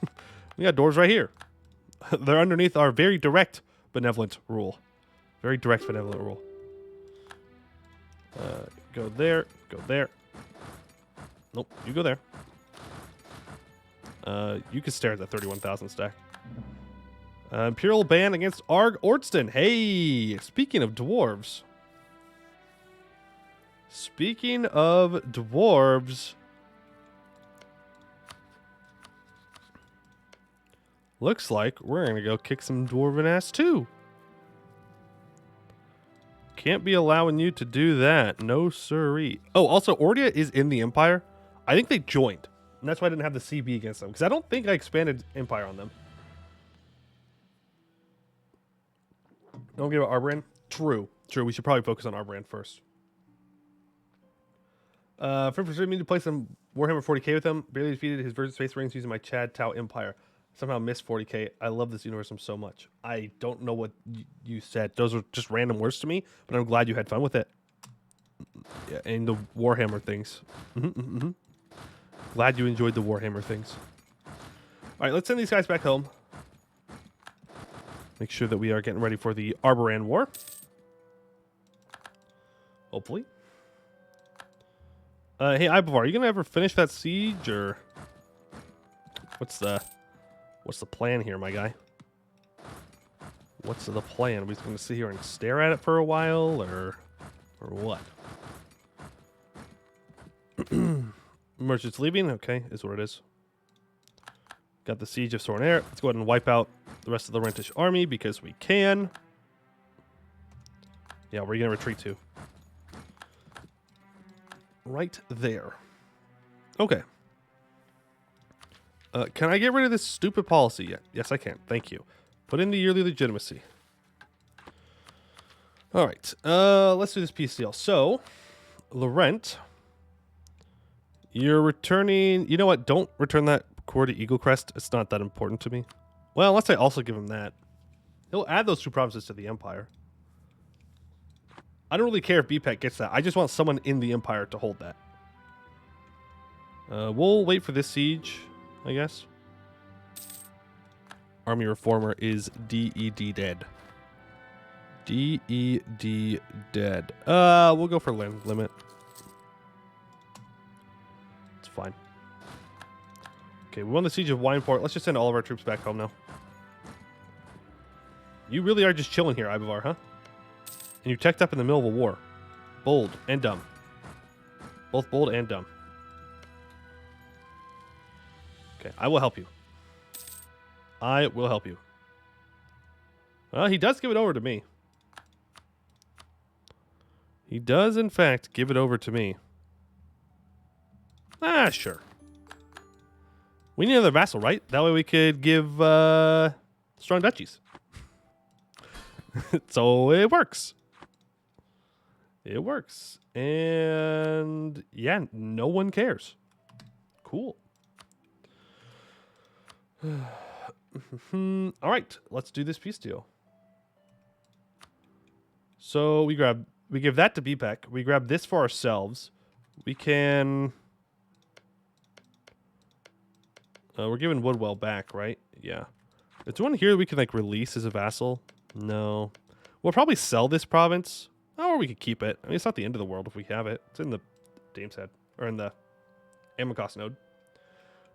We got dwarves right here. They're underneath our very direct benevolent rule. Very direct benevolent rule. Go there. Go there. Nope, you go there. You can stare at the 31,000 stack. Imperial ban against Arg Ordston. Hey, speaking of dwarves. Speaking of dwarves. Looks like we're going to go kick some dwarven ass too. Can't be allowing you to do that. No siree. Oh, also, Ordia is in the Empire. I think they joined. And that's why I didn't have the CB against them. Because I don't think I expanded Empire on them. Don't give it Arbrand. True. True. We should probably focus on Arbrand first. For me to play some Warhammer 40k with him. Barely defeated his Virgin Space Marines using my Chad Tau Empire. Somehow missed 40k. I love this universe so much. I don't know what you said. Those are just random words to me, but I'm glad you had fun with it. Yeah, and the Warhammer things. Glad you enjoyed the Warhammer things. All right, let's send these guys back home. Make sure that we are getting ready for the Arboran War. Hopefully. Hey, Ibovar, are you gonna ever finish that siege, or what's the plan here, my guy? What's the plan? Are we just gonna sit here and stare at it for a while, or what? Merchants leaving. Okay, is what it is. Got the siege of Sornair. Let's go ahead and wipe out the rest of the Rentish army because we can. Yeah, where are you gonna retreat to? Right there. Okay. Can I get rid of this stupid policy yet? Yes, I can. Thank you. Put in the yearly legitimacy. All right. Let's do this peace deal. So, Laurent, you're returning. You know what? Don't return that core to Eagle Crest. It's not that important to me. Well, unless I also give him that. He'll add those two provinces to the Empire. I don't really care if BPEC gets that. I just want someone in the Empire to hold that. We'll wait for this siege, I guess. Army Reformer is DED dead. DED dead. We'll go for land limit. It's fine. Okay, we won the siege of Wineport. Let's just send all of our troops back home now. You really are just chilling here, Ibovar, huh? And you teched up in the middle of a war. Bold and dumb. Both bold and dumb. Okay, I will help you. I will help you. He does give it over to me. He does, in fact, give it over to me. Ah, sure. We need another vassal, right? That way we could give strong duchies. So it works. It works. And yeah, no one cares. Cool. All right, let's do this peace deal. So we give that to BPEC. We grab this for ourselves. We can. We're giving Woodwell back, right? Yeah. Is there one here we can like release as a vassal? No. We'll probably sell this province. Or we could keep it. I mean, it's not the end of the world if we have it. It's in the Dame's Head. Or in the Amicos node.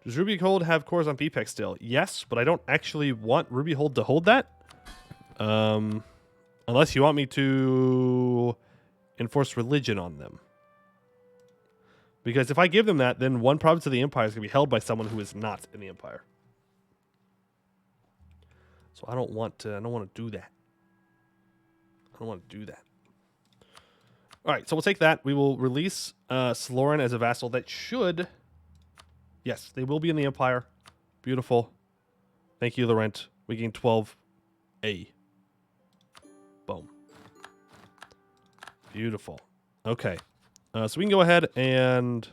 Does Ruby Hold have cores on BPEC still? Yes, but I don't actually want Ruby Hold to hold that. Unless you want me to enforce religion on them. Because if I give them that, then one province of the Empire is going to be held by someone who is not in the Empire. So I don't want to do that. I don't want to do that. All right, so we'll take that. We will release Laurent as a vassal. That should... Yes, they will be in the Empire. Beautiful. Thank you, Laurent. We gain 12A. Boom. Beautiful. Okay. So we can go ahead and...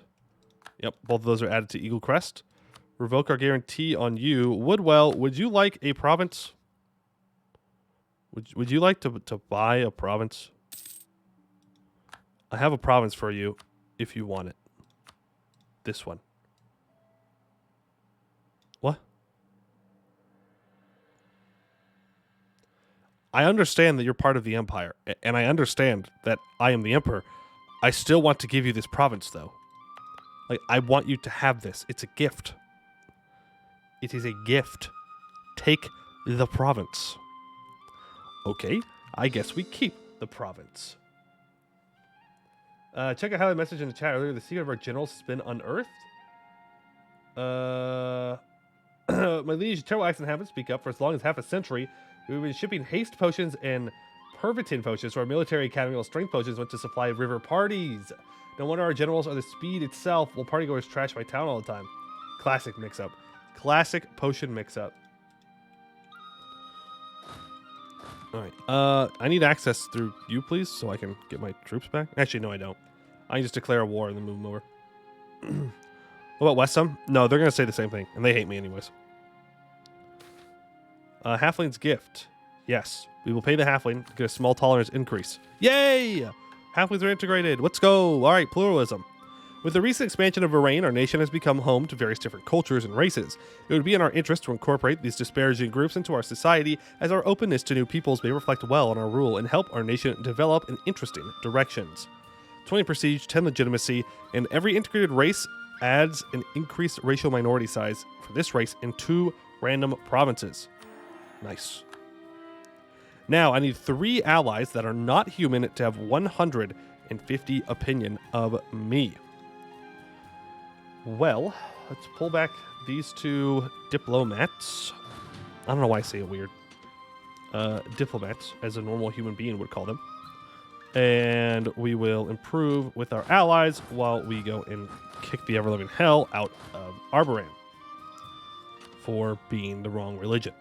Yep, both of those are added to Eagle Crest. Revoke our guarantee on you. Woodwell, would you like a province? Would you like to buy a province? I have a province for you if you want it. This one. What? I understand that you're part of the Empire, and I understand that I am the Emperor. I still want to give you this province, though. Like, I want you to have this. It's a gift. It is a gift. Take the province. Okay, I guess we keep the province. Check out how I messaged in the chat earlier. The secret of our generals has been unearthed. My liege, terrible accident happened. Speak up. For as long as half a century, we've been shipping haste potions and pervitin potions, so our military academy while strength potions went to supply river parties. No wonder our generals are the speed itself, while partygoers trash my town all the time. Classic mix-up. Classic potion mix-up. Alright, I need access through you, please, so I can get my troops back. Actually, no, I don't. I can just declare a war and then move them over. What about Westham? No, they're going to say the same thing, and they hate me anyways. Halfling's gift. Yes, we will pay the halfling to get a small tolerance increase. Yay! Halflings are integrated. Let's go. All right, pluralism. With the recent expansion of Varaine, our nation has become home to various different cultures and races. It would be in our interest to incorporate these disparaging groups into our society, as our openness to new peoples may reflect well on our rule and help our nation develop in interesting directions. 20 prestige, 10 legitimacy, and every integrated race adds an increased racial minority size for this race in 2 random provinces. Nice. Now, I need 3 allies that are not human to have 150 opinion of me. Well, let's pull back these 2 diplomats. I don't know why I say it weird. Diplomats, as a normal human being would call them. And we will improve with our allies while we go and kick the ever-living hell out of Arboran for being the wrong religion.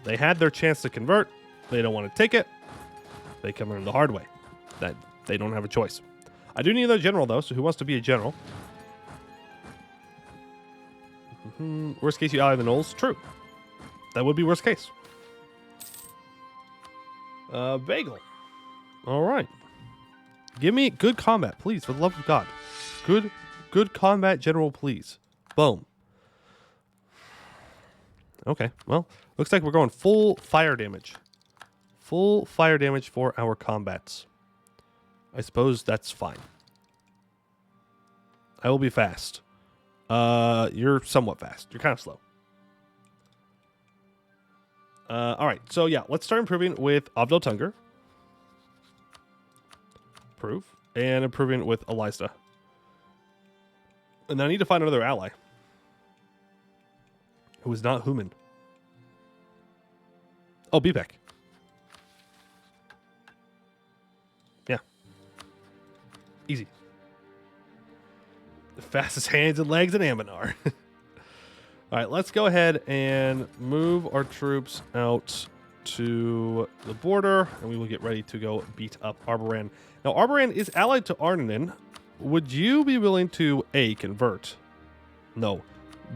They had their chance to convert. They don't want to take it. They come in the hard way. That they don't have a choice. I do need another general, though, so who wants to be a general? Worst case, you ally the Knolls? True. That would be worst case. Bagel. All right. Give me good combat, please, for the love of God. Good combat general, please. Boom. Okay, well, looks like we're going full fire damage. Full fire damage for our combats. I suppose that's fine. I will be fast. You're somewhat fast. You're kind of slow. All right, so yeah, let's start improving with Abdel Tunger. Improve. And improving with Elisa. And then I need to find another ally. Who is not human. Oh, Bebek. Yeah. Easy. The fastest hands and legs in Ambanar. All right, let's go ahead and move our troops out to the border, and we will get ready to go beat up Arboran. Now, Arboran is allied to Arnanen. Would you be willing to, A, convert? No.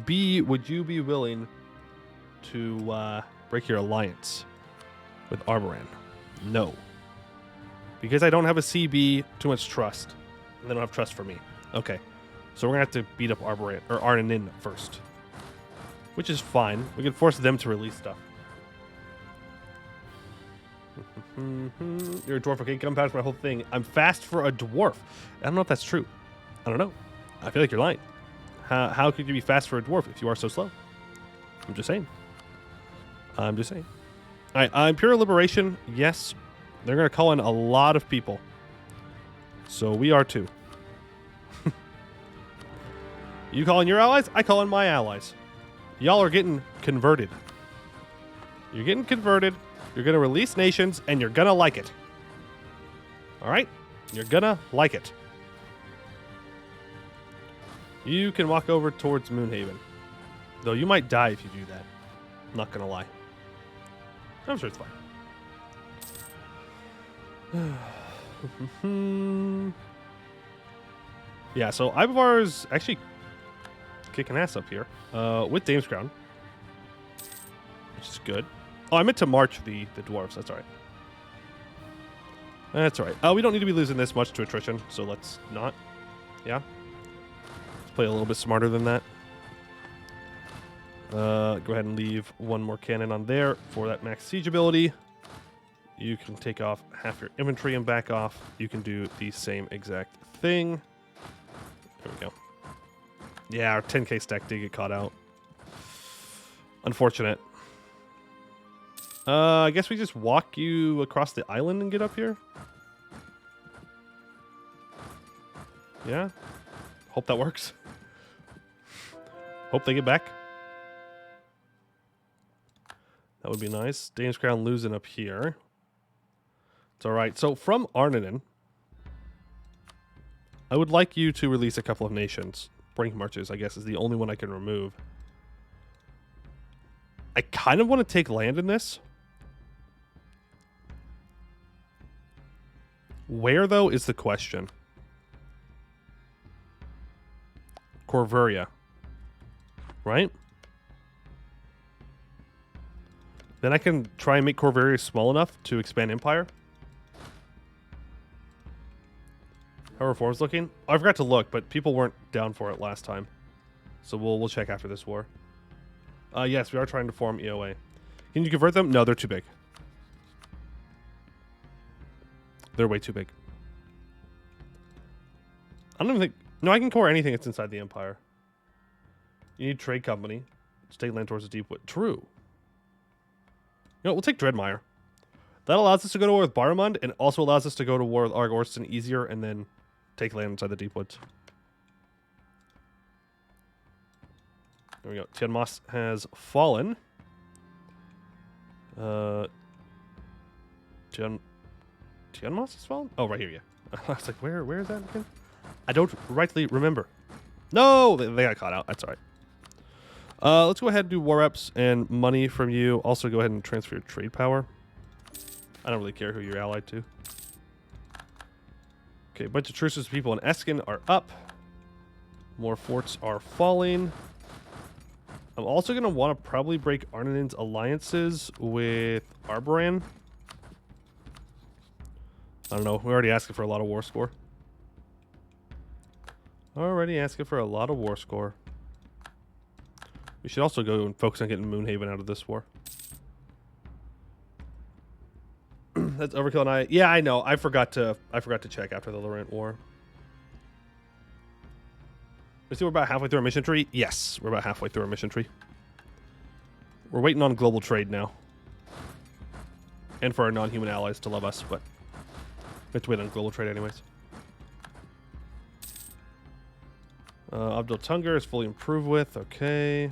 B, would you be willing to break your alliance with Arboran? No. Because I don't have a CB, too much trust. And they don't have trust for me. Okay. So we're going to have to beat up Arboran, or Arnanen first. Which is fine. We can force them to release stuff. You're a dwarf, okay? Come past my whole thing. I'm fast for a dwarf. I don't know if that's true. I don't know. I feel like you're lying. How could you be fast for a dwarf if you are so slow? I'm just saying. I'm just saying. All right, Imperial Liberation. Yes, they're going to call in a lot of people. So we are too. You call in your allies, I call in my allies. Y'all are getting converted. You're getting converted. You're going to release nations, and you're going to like it. All right? You're going to like it. You can walk over towards Moonhaven. Though you might die if you do that. I'm not going to lie. I'm sure it's fine. Yeah, so Ivar is actually kicking ass up here with Dame's Crown, which is good. Oh, I meant to march the dwarves. That's all right. That's all right. We don't need to be losing this much to attrition, so let's not. Yeah. Let's play a little bit smarter than that. Go ahead and leave one more cannon on there for that max siege ability. You can take off half your infantry and back off. You can do the same exact thing. There we go. Yeah, our 10k stack did get caught out. Unfortunate. I guess we just walk you across the island and get up here. Yeah. Hope that works. Hope they get back. That would be nice. Dane's Crown losing up here. It's all right. So from Arninen, I would like you to release a couple of nations. Brink Marches, I guess, is the only one I can remove. I kind of want to take land in this. Where, though, is the question. Corvuria. Right? Then I can try and make Corvuria small enough to expand Empire. How are reforms looking? Oh, I forgot to look, but people weren't down for it last time. So we'll check after this war. Yes, we are trying to form EOA. Can you convert them? No, they're too big. They're way too big. I don't even think... No, I can core anything that's inside the Empire. You need trade company. State land towards the Deepwood. True. You know, we'll take Dreadmire. That allows us to go to war with Barmund, and also allows us to go to war with Argorston easier, and then take land inside the Deepwoods. There we go. Tianmas has fallen. Tianmas has fallen? Oh, right here, yeah. I was like, where is that again? I don't rightly remember. No! They got caught out. That's all right. Let's go ahead and do war reps and money from you. Also, go ahead and transfer your trade power. I don't really care who you're allied to. Okay, a bunch of truces people in Eskin are up. More forts are falling. I'm also going to want to probably break Arninen's alliances with Arboran. I don't know. We're already asking for a lot of war score. Already asking for a lot of war score. We should also go and focus on getting Moonhaven out of this war. That's overkill, and yeah, I know. I forgot to check after the Laurent war. We see we're about halfway through our mission tree. Yes, we're about halfway through our mission tree. We're waiting on global trade now, and for our non-human allies to love us, but we have to wait on global trade anyways. Abdul Tungar is fully improved with. Okay.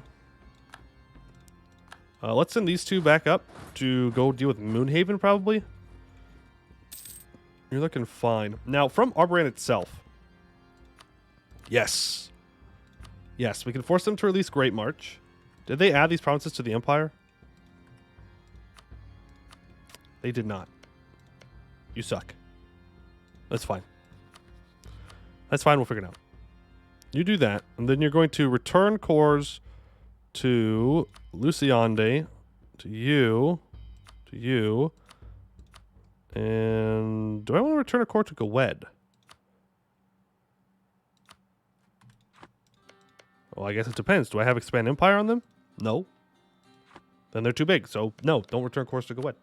Let's send these two back up to go deal with Moonhaven, probably. You're looking fine. Now, from Arboran itself. Yes. Yes, we can force them to release Great March. Did they add these provinces to the Empire? They did not. You suck. That's fine. That's fine, we'll figure it out. You do that, and then you're going to return cores to Luciande, to you, and do I want to return a core to Gawed? Well, I guess it depends. Do I have Expand Empire on them? No. Then they're too big, so no, don't return cores to Gawed.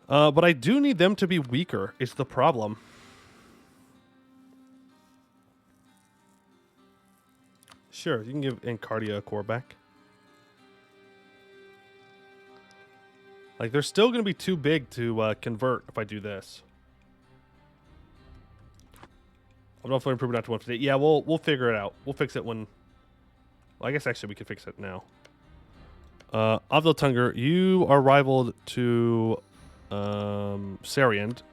But I do need them to be weaker, is the problem. Sure, you can give Encardia a core back. Like, they're still going to be too big to convert if I do this. I'm not fully improving out to 158. Yeah, we'll figure it out. We'll fix it when... Well, I guess actually we can fix it now. Avdol Tunger, you are rivaled to Sariand.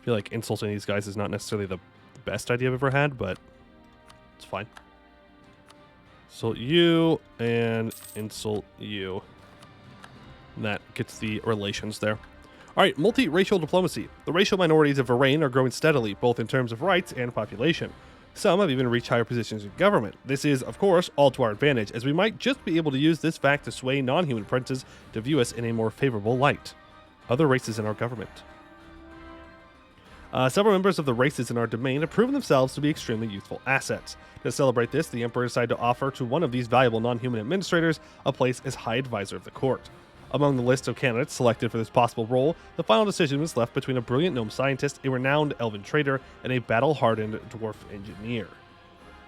I feel like insulting these guys is not necessarily the best idea I've ever had, but it's fine. Insult you and insult you. And that gets the relations there. All right, multiracial diplomacy. The racial minorities of Varaine are growing steadily, both in terms of rights and population. Some have even reached higher positions in government. This is, of course, all to our advantage, as we might just be able to use this fact to sway non-human princes to view us in a more favorable light. Other races in our government. Several members of the races in our domain have proven themselves to be extremely useful assets. To celebrate this, the Emperor decided to offer to one of these valuable non-human administrators a place as High Advisor of the court. Among the list of candidates selected for this possible role, the final decision was left between a brilliant gnome scientist, a renowned elven trader, and a battle-hardened dwarf engineer.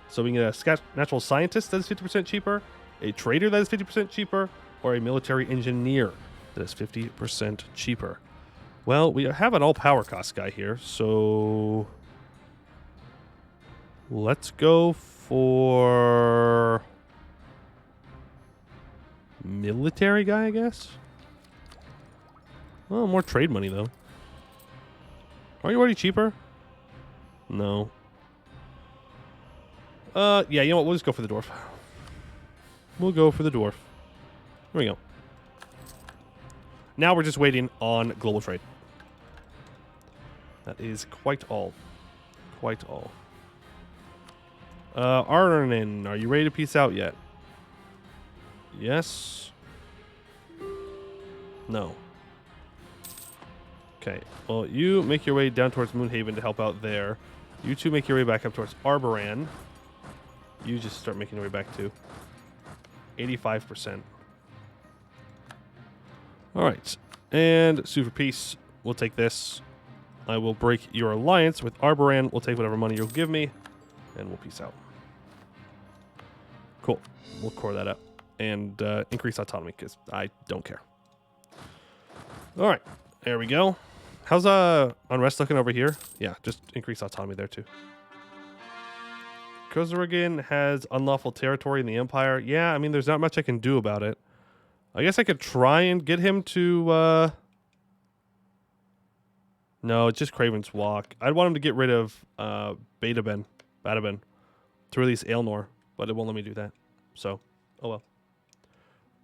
So we can get a natural scientist that is 50% cheaper, a trader that is 50% cheaper, or a military engineer that is 50% cheaper. Well, we have an all-power cost guy here, so let's go for military guy, I guess. Oh, more trade money, though. Are you already cheaper? No. Yeah, you know what? We'll just go for the dwarf. We'll go for the dwarf. Here we go. Now we're just waiting on global trade. That is quite all. Quite all. Arnon, are you ready to peace out yet? Yes. No. Okay. Well, you make your way down towards Moonhaven to help out there. You two make your way back up towards Arboran. You just start making your way back to 85%. All right. And sue for peace. We'll take this. I will break your alliance with Arboran. We'll take whatever money you'll give me, and we'll peace out. Cool. We'll core that up. And increase autonomy, because I don't care. All right. There we go. How's Unrest looking over here? Yeah, just increase autonomy there, too. Kozurigan has unlawful territory in the Empire. Yeah, I mean, there's not much I can do about it. I guess I could try and get him to... No, it's just Craven's Walk. I'd want him to get rid of Badaben to release Aelnor, but it won't let me do that. So, oh well.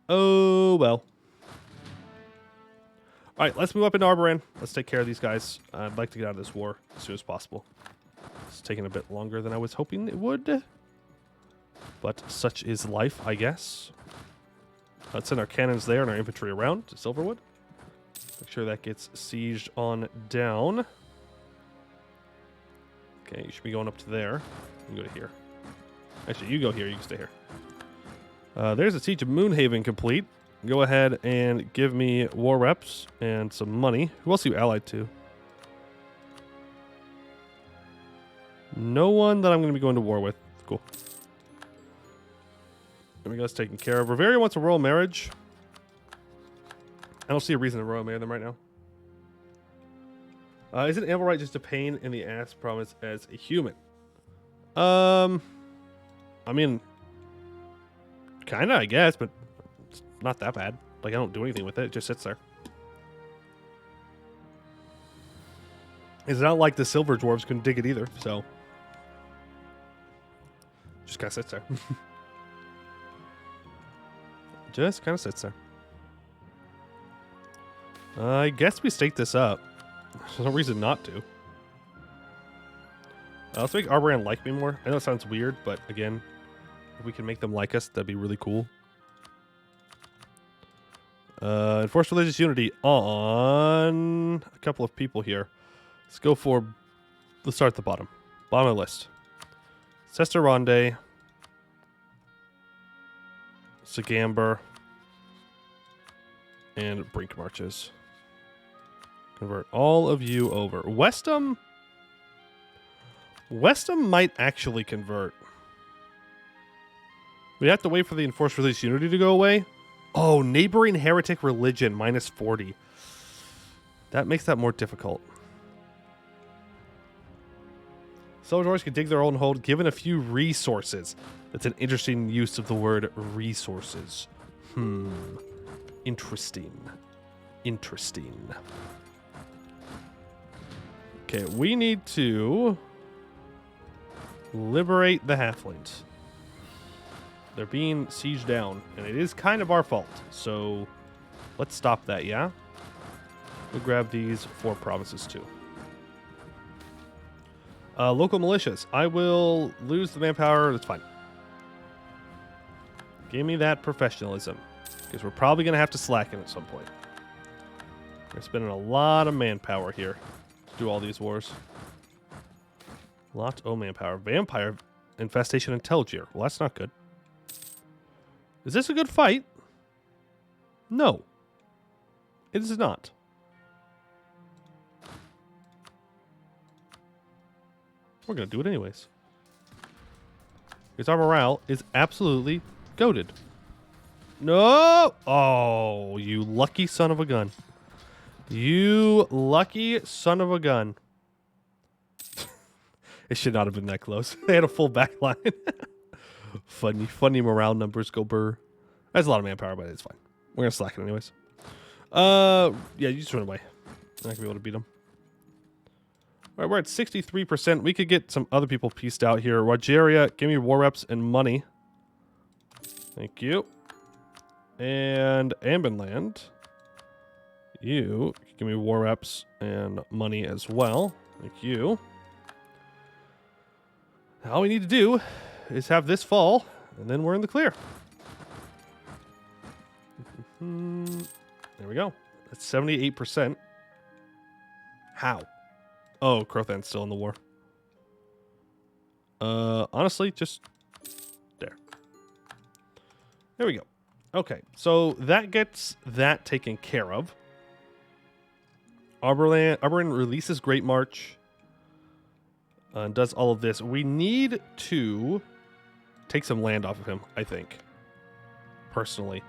Oh well. All right, let's move up into Arboran. Let's take care of these guys. I'd like to get out of this war as soon as possible. It's taking a bit longer than I was hoping it would. But such is life, I guess. Let's send our cannons there and our infantry around to Silverwood. Make sure that gets sieged on down. Okay, you should be going up to there. You can go to here. Actually, you go here. You can stay here. There's the Siege of Moonhaven complete. Go ahead and give me war reps and some money. Who else are you allied to? No one that I'm going to be going to war with. Cool. There we go. It's taken care of. Reveria wants a royal marriage. I don't see a reason to royal marry them right now. Isn't Amberite just a pain in the ass promise as a human? I mean, kinda, I guess, but it's not that bad. Like, I don't do anything with it. It just sits there. It's not like the silver dwarves couldn't dig it either, so. Just kind of sits there. Just kind of sits there. I guess we stake this up. There's no reason not to. Let's make Arboran like me more. I know it sounds weird, but again, if we can make them like us, that'd be really cool. Enforce religious unity on a couple of people here. Let's go for... Let's start at the bottom. Bottom of the list. Sester Ronde. Sagamber. And Brink Marches. Convert all of you over. Westham Westham might actually convert. We have to wait for the enforced release unity to go away. Oh, neighboring heretic religion, minus 40. That makes that more difficult. Soldiers can dig their own hole given a few resources. That's an interesting use of the word resources. Interesting. Interesting. Okay, we need to liberate the halflings. They're being sieged down, and it is kind of our fault. So let's stop that, yeah? We'll grab these 4 provinces too. Local militias. I will lose the manpower. That's fine. Give me that professionalism. Because we're probably going to have to slacken at some point. We're spending a lot of manpower here to do all these wars. Lot of manpower. Vampire infestation and Telgier. Well, that's not good. Is this a good fight? No. It is not. We're going to do it anyways. Because our morale is absolutely goated. No! Oh, you lucky son of a gun. You lucky son of a gun. It should not have been that close. They had a full back line. Funny morale numbers go burr. That's a lot of manpower, but it's fine. We're going to slack it anyways. Yeah, you just run away. I'm not going to be able to beat them. All right, we're at 63%. We could get some other people pieced out here. Rogeria, give me war reps and money. Thank you. And Anbennar, you give me war reps and money as well. Thank you. All we need to do is have this fall, and then we're in the clear. There we go. That's 78%. How? Oh, Crothan's still in the war. Honestly, just there. There we go. Okay, so that gets that taken care of. Arborland releases Great March. And does all of this. We need to take some land off of him, I think. Personally.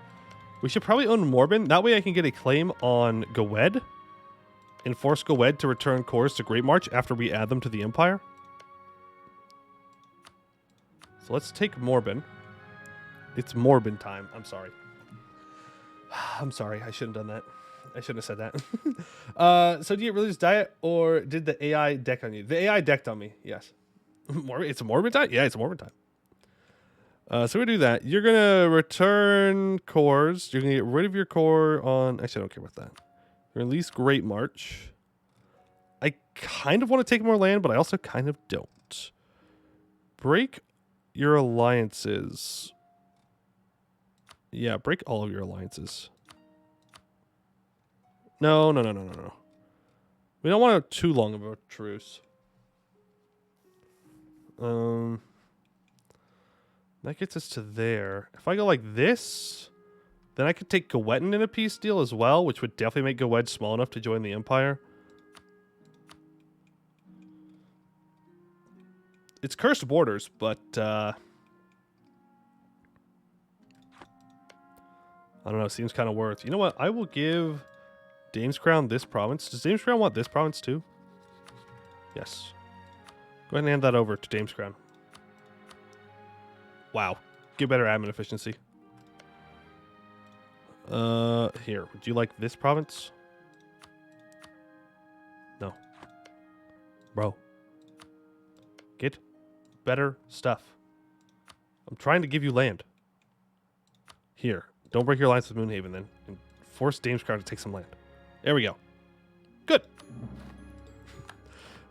We should probably own Morbin. That way I can get a claim on Gowed. And force Gowed to return cores to Great March after we add them to the Empire. So let's take Morbin. It's Morbin time. I'm sorry. I'm sorry. I shouldn't have done that. I shouldn't have said that. So do you get religious diet, or did the AI deck on you? The AI decked on me, yes. It's a Morbin time? Yeah, it's a Morbin time. So we do that. You're going to return cores. You're going to get rid of your core on... Actually, I don't care about that. Release Great March. I kind of want to take more land, but I also kind of don't. Break your alliances. Yeah, break all of your alliances. No. We don't want too long of a truce. That gets us to there. If I go like this, then I could take Gowetton in a peace deal as well, which would definitely make Gowed small enough to join the Empire. It's cursed borders, but I don't know. Seems kind of worth. You know what? I will give Dame's Crown this province. Does Dame's Crown want this province too? Yes. Go ahead and hand that over to Dame's Crown. Wow. Get better admin efficiency. Here. Would you like this province? No. Bro. Get better stuff. I'm trying to give you land. Here. Don't break your alliance with Moonhaven then. And force Dame's Crown to take some land. There we go. Good.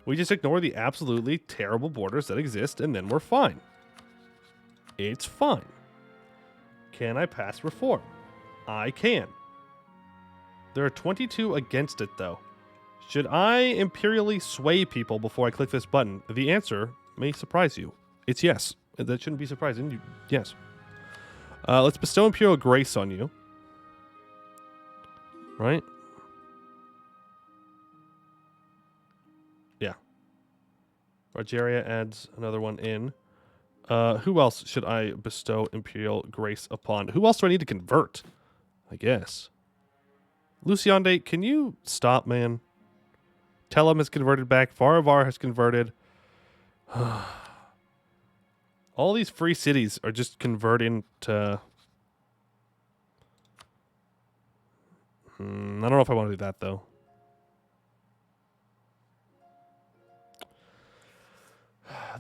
We just ignore the absolutely terrible borders that exist, and then we're fine. It's fine. Can I pass reform? I can. There are 22 against it, though. Should I imperially sway people before I click this button? The answer may surprise you. It's yes. That shouldn't be surprising. Yes. Let's bestow imperial grace on you. Right? Yeah. Rogeria adds another one in. Who else should I bestow Imperial Grace upon? Who else do I need to convert? I guess. Luciande, can you stop, man? Telem has converted back. Faravar has converted. All these free cities are just converting to... I don't know if I want to do that, though.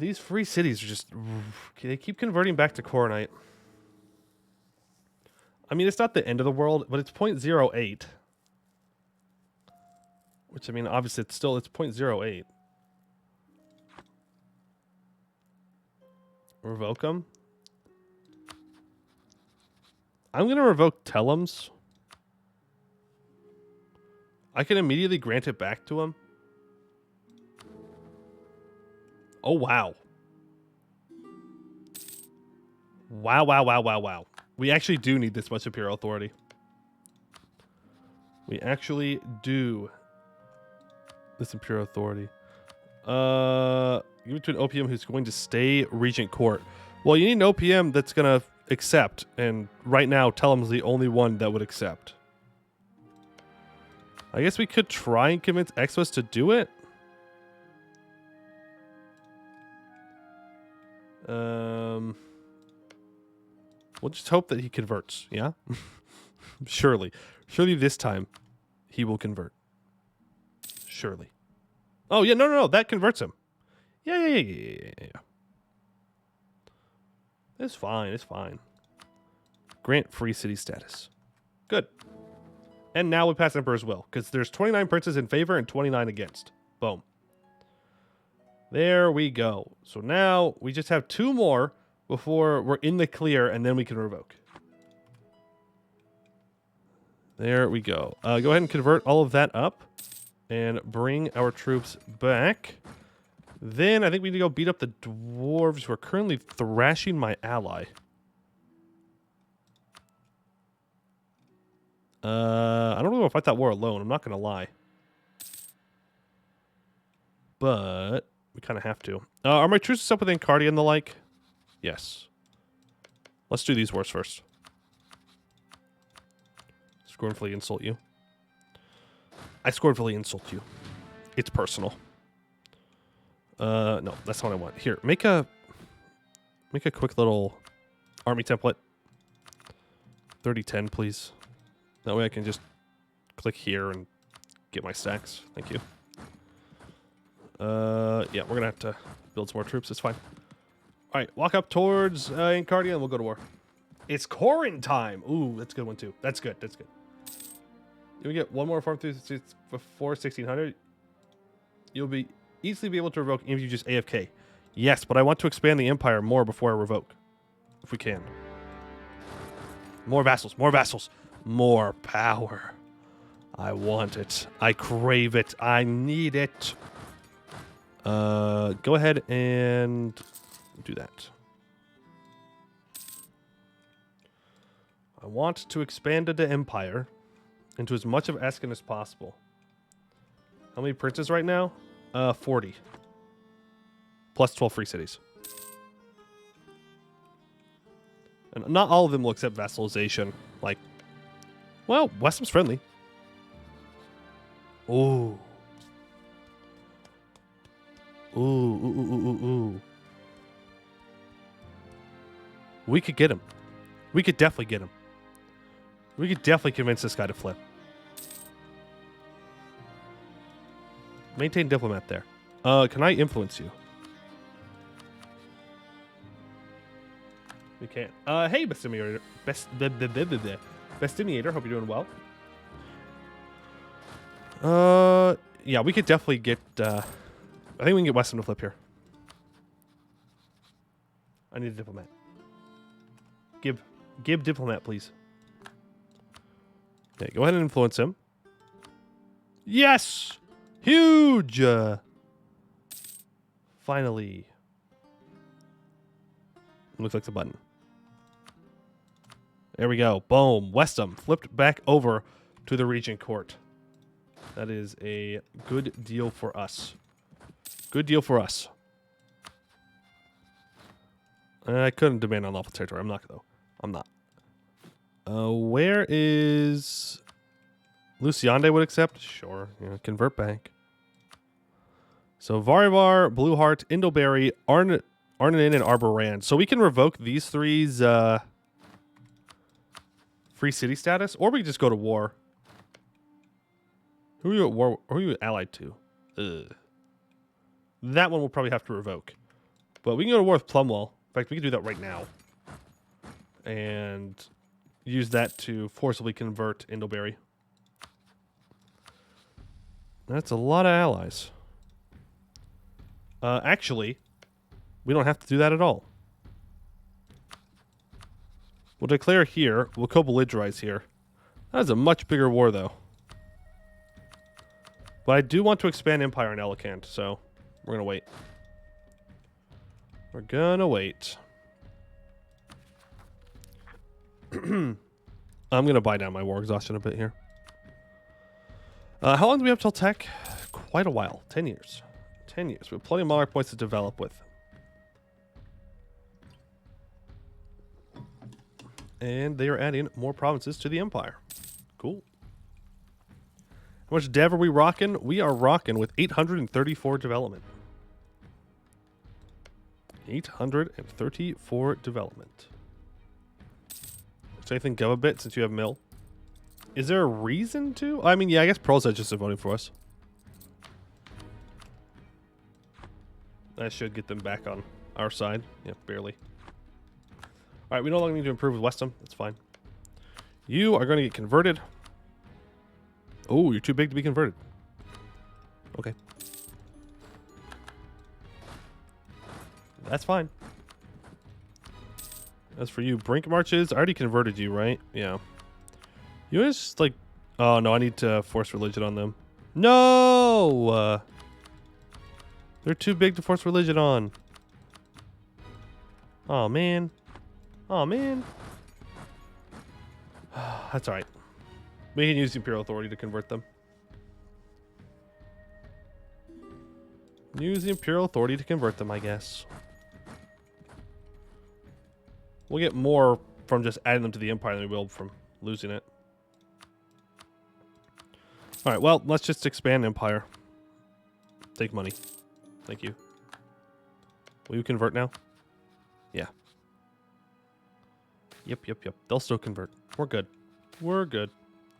These free cities are just... They keep converting back to Coronite. I mean, it's not the end of the world, but it's 0.08. Which, I mean, obviously, it's 0.08. Revoke them. I'm going to revoke Telem's. I can immediately grant it back to him. Oh, wow. Wow, wow, wow, wow, wow. We actually do need this much Imperial Authority. We actually do this Imperial Authority. Give it to an OPM who's going to stay Regent Court. Well, you need an OPM that's going to accept. And right now, Telem's the only one that would accept. I guess we could try and convince Exos to do it. We'll just hope that he converts, yeah? Surely. Surely this time he will convert. Surely. Oh, yeah, no. That converts him. Yeah. It's fine. Grant free city status. Good. And now we pass Emperor's Will, because there's 29 princes in favor and 29 against. Boom. There we go. So now we just have 2 more before we're in the clear, and then we can revoke. There we go. Go ahead and convert all of that up and bring our troops back. Then I think we need to go beat up the dwarves who are currently thrashing my ally. I don't really want to fight that war alone. I'm not going to lie. But we kind of have to. Are my truces up with Encardia and the like? Yes. Let's do these wars first. Scornfully insult you. I scornfully insult you. It's personal. No, that's not what I want. Here, make a quick little army template. 3010, please. That way I can just click here and get my stacks. Thank you. Yeah, we're gonna have to build some more troops. It's fine. All right, walk up towards Encardia and we'll go to war. It's Corin time. Ooh, that's a good one too. That's good. Can we get one more farm through before 1600? You'll be easily be able to revoke if you just AFK. Yes, but I want to expand the empire more before I revoke, if we can. More vassals. More power. I want it. I crave it. I need it. Go ahead and do that. I want to expand the empire into as much of Eskin as possible. How many princes right now? 40. Plus 12 free cities. And not all of them will accept vassalization. Like, well, Westham's friendly. Ooh. Ooh. We could get him. We could definitely get him. We could definitely convince this guy to flip. Maintain diplomat there. Can I influence you? We can't. Hey, Bestimiator. Bestimiator, hope you're doing well. Yeah, we could definitely get, I think we can get Weston to flip here. I need a diplomat. Give diplomat, please. Okay, go ahead and influence him. Yes! Huge! Finally. Looks like the button. There we go. Boom. Westham flipped back over to the Regent Court. That is a good deal for us. Good deal for us. I couldn't demand unlawful territory. I'm not, though. I'm not. Where is... Luciande would accept? Sure. Yeah, convert bank. So Varivar, Blueheart, Indleberry, Arninin, and Arboran. So we can revoke these three's free city status, or we can just go to war. Who are you at war? Who are you allied to? Ugh. That one we'll probably have to revoke. But we can go to war with Plumwell. In fact, we can do that right now. And use that to forcibly convert Indleberry. That's a lot of allies. Actually, we don't have to do that at all. We'll declare here. We'll co-belligerize here. That is a much bigger war, though. But I do want to expand Empire in Elegant, so we're going to wait. We're going to wait. I'm going to buy down my war exhaustion a bit here. How long do we have till tech? Quite a while. 10 years. 10 years. We have plenty of monarch points to develop with. And they are adding more provinces to the empire. Cool. How much dev are we rocking? We are rocking with 834 development. 834 development. So I think go a bit since you have mill. Is there a reason to? I mean, yeah, I guess Pearl's just voting for us. That should get them back on our side. Yeah, barely. All right, we no longer need to improve with Westham. That's fine. You are going to get converted. Oh, you're too big to be converted. Okay. That's fine. As for you, Brink Marches, I already converted you, right? Yeah. You just like... Oh, no, I need to force religion on them. No! They're too big to force religion on. Oh, man. Oh, man. That's alright. We can use the Imperial Authority to convert them. Use the Imperial Authority to convert them, I guess. We'll get more from just adding them to the Empire than we will from losing it. Alright, well, let's just expand Empire. Take money. Thank you. Will you convert now? Yeah. Yep. They'll still convert. We're good. We're good.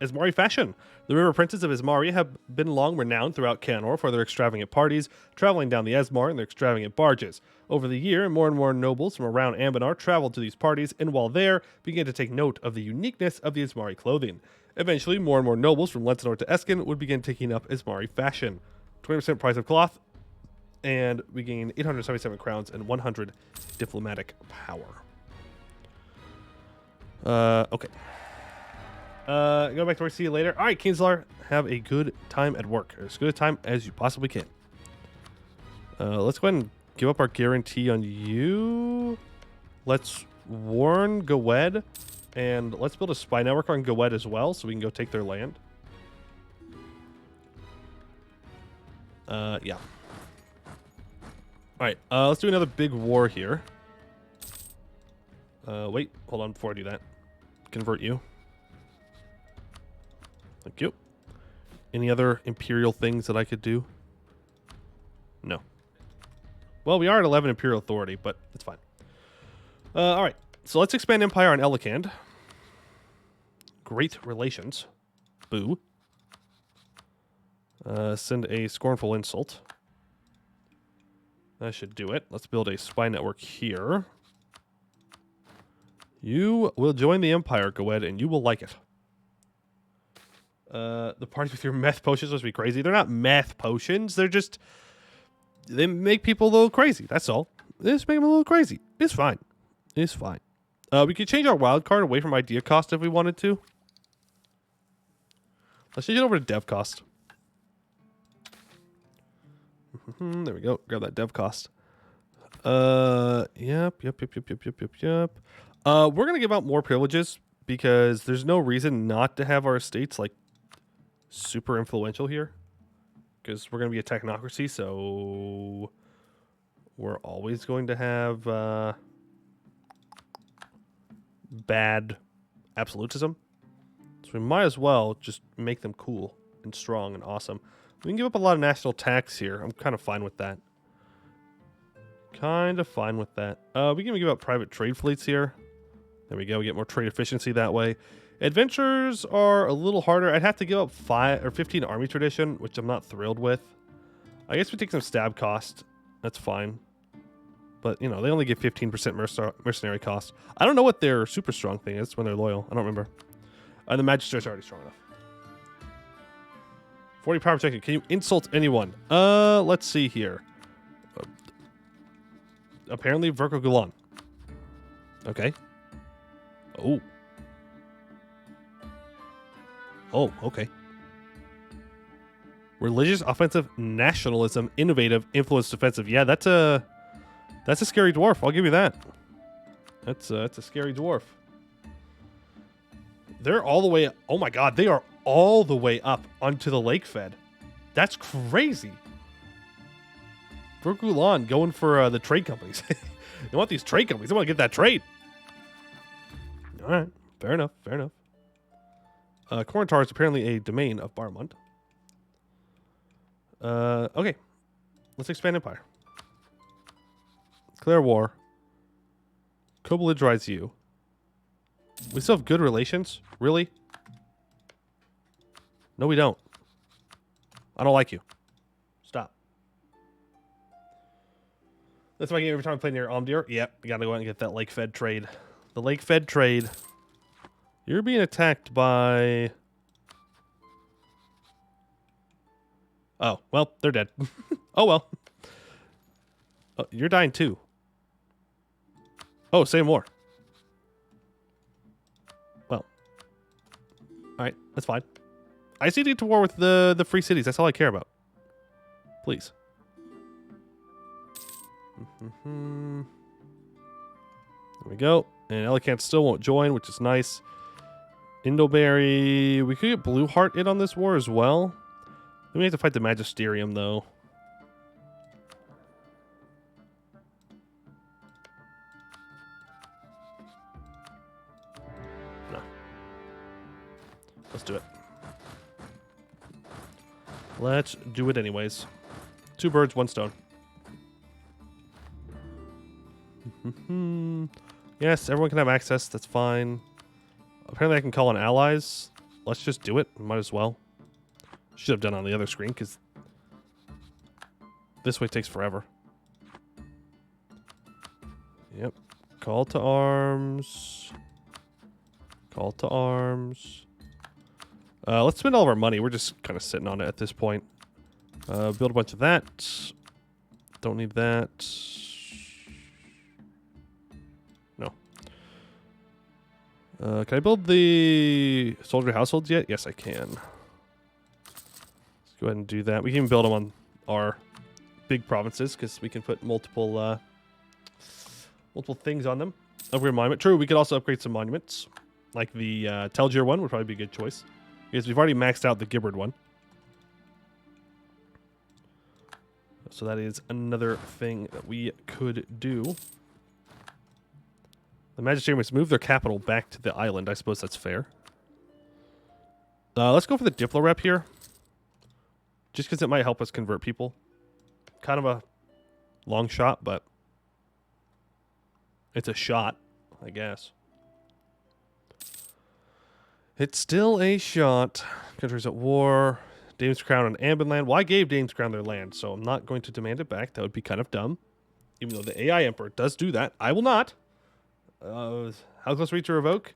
Ismari fashion. The river princes of Ismari have been long renowned throughout Canor for their extravagant parties, traveling down the Esmar in their extravagant barges. Over the year, more and more nobles from around Ambanar traveled to these parties, and while there, began to take note of the uniqueness of the Ismari clothing. Eventually, more and more nobles from Lensinor to Eskin would begin taking up Ismari fashion. 20% price of cloth, and we gain 877 crowns and 100 diplomatic power. Okay. Go back to work. See you later. All right, Kinslar, have a good time at work. As good a time as you possibly can. Let's go ahead and give up our guarantee on you. Let's warn Gawed, and let's build a spy network on Gawed as well, so we can go take their land. Yeah. All right, let's do another big war here. Wait, hold on before I do that. Convert you. Thank you. Any other Imperial things that I could do? No. Well, we are at 11 Imperial Authority, but it's fine. All right, so let's expand Empire on Elikand. Great relations. Boo. Send a scornful insult. That should do it. Let's build a spy network here. You will join the Empire, Gawed, and you will like it. The parties with your meth potions must be crazy. They're not meth potions. They're just... They make people a little crazy. That's all. They just make them a little crazy. It's fine. It's fine. We could change our wild card away from idea cost if we wanted to. Let's change it over to dev cost. There we go. Grab that dev cost. Yep. We're going to give out more privileges because there's no reason not to have our estates like super influential here. Because we're going to be a technocracy, so we're always going to have bad absolutism. So we might as well just make them cool and strong and awesome. We can give up a lot of national tax here. I'm kind of fine with that. We can give up private trade fleets here. There we go. We get more trade efficiency that way. Adventures are a little harder. I'd have to give up 5 or 15 army tradition, which I'm not thrilled with. I guess we take some stab cost. That's fine. But, you know, they only give 15% mercenary cost. I don't know what their super strong thing is when they're loyal. I don't remember. And the Magistrate's already strong enough. 40 power protection. Can you insult anyone? Let's see here. Apparently, Verkogulan. Okay. Oh. Oh, okay. Religious, offensive, nationalism, innovative, influence, defensive. Yeah, that's a scary dwarf. I'll give you that. That's a scary dwarf. They're all the way. Oh my God, they are all the way up onto the lake fed. That's crazy. Verkulan going for the trade companies. They want these trade companies. They want to get that trade. All right, fair enough. Fair enough. Corintar is apparently a domain of Barmont. Okay, let's expand empire. Declare war. Co-belligerize you. We still have good relations? Really? No, we don't. I don't like you. Stop. That's my game every time I play near Omdir. Yep, we gotta go out and get that lake fed trade. The lake fed trade. You're being attacked by... Oh, well, they're dead. Oh, well. Oh, you're dying too. Oh, say more. Well. Alright, that's fine. I just need to get to war with the free cities. That's all I care about. Please. There we go. And Elegant still won't join, which is nice. Indleberry. We could get Blue Heart in on this war as well. Then we have to fight the Magisterium, though. No. Let's do it. Let's do it anyways. 2 birds, 1 stone. Yes, everyone can have access. That's fine. Apparently I can call on allies. Let's just do it. Might as well. Should have done it on the other screen because this way takes forever. Yep. Call to arms. Call to arms. Let's spend all of our money. We're just kind of sitting on it at this point. Build a bunch of that. Don't need that. No. Can I build the soldier households yet? Yes, I can. Let's go ahead and do that. We can even build them on our big provinces because we can put multiple things on them. Upgrade monument. True, we could also upgrade some monuments. Like the Telgir one would probably be a good choice. Because we've already maxed out the Gibbard one. So that is another thing that we could do. The Magisterium must move their capital back to the island. I suppose that's fair. Let's go for the Diplo rep here. Just because it might help us convert people. Kind of a long shot, but it's a shot, I guess. It's still a shot. Countries at war. Dame's Crown and Anbennar. Well, I gave Dame's Crown their land, so I'm not going to demand it back. That would be kind of dumb. Even though the AI Emperor does do that. I will not. How close are we to revoke?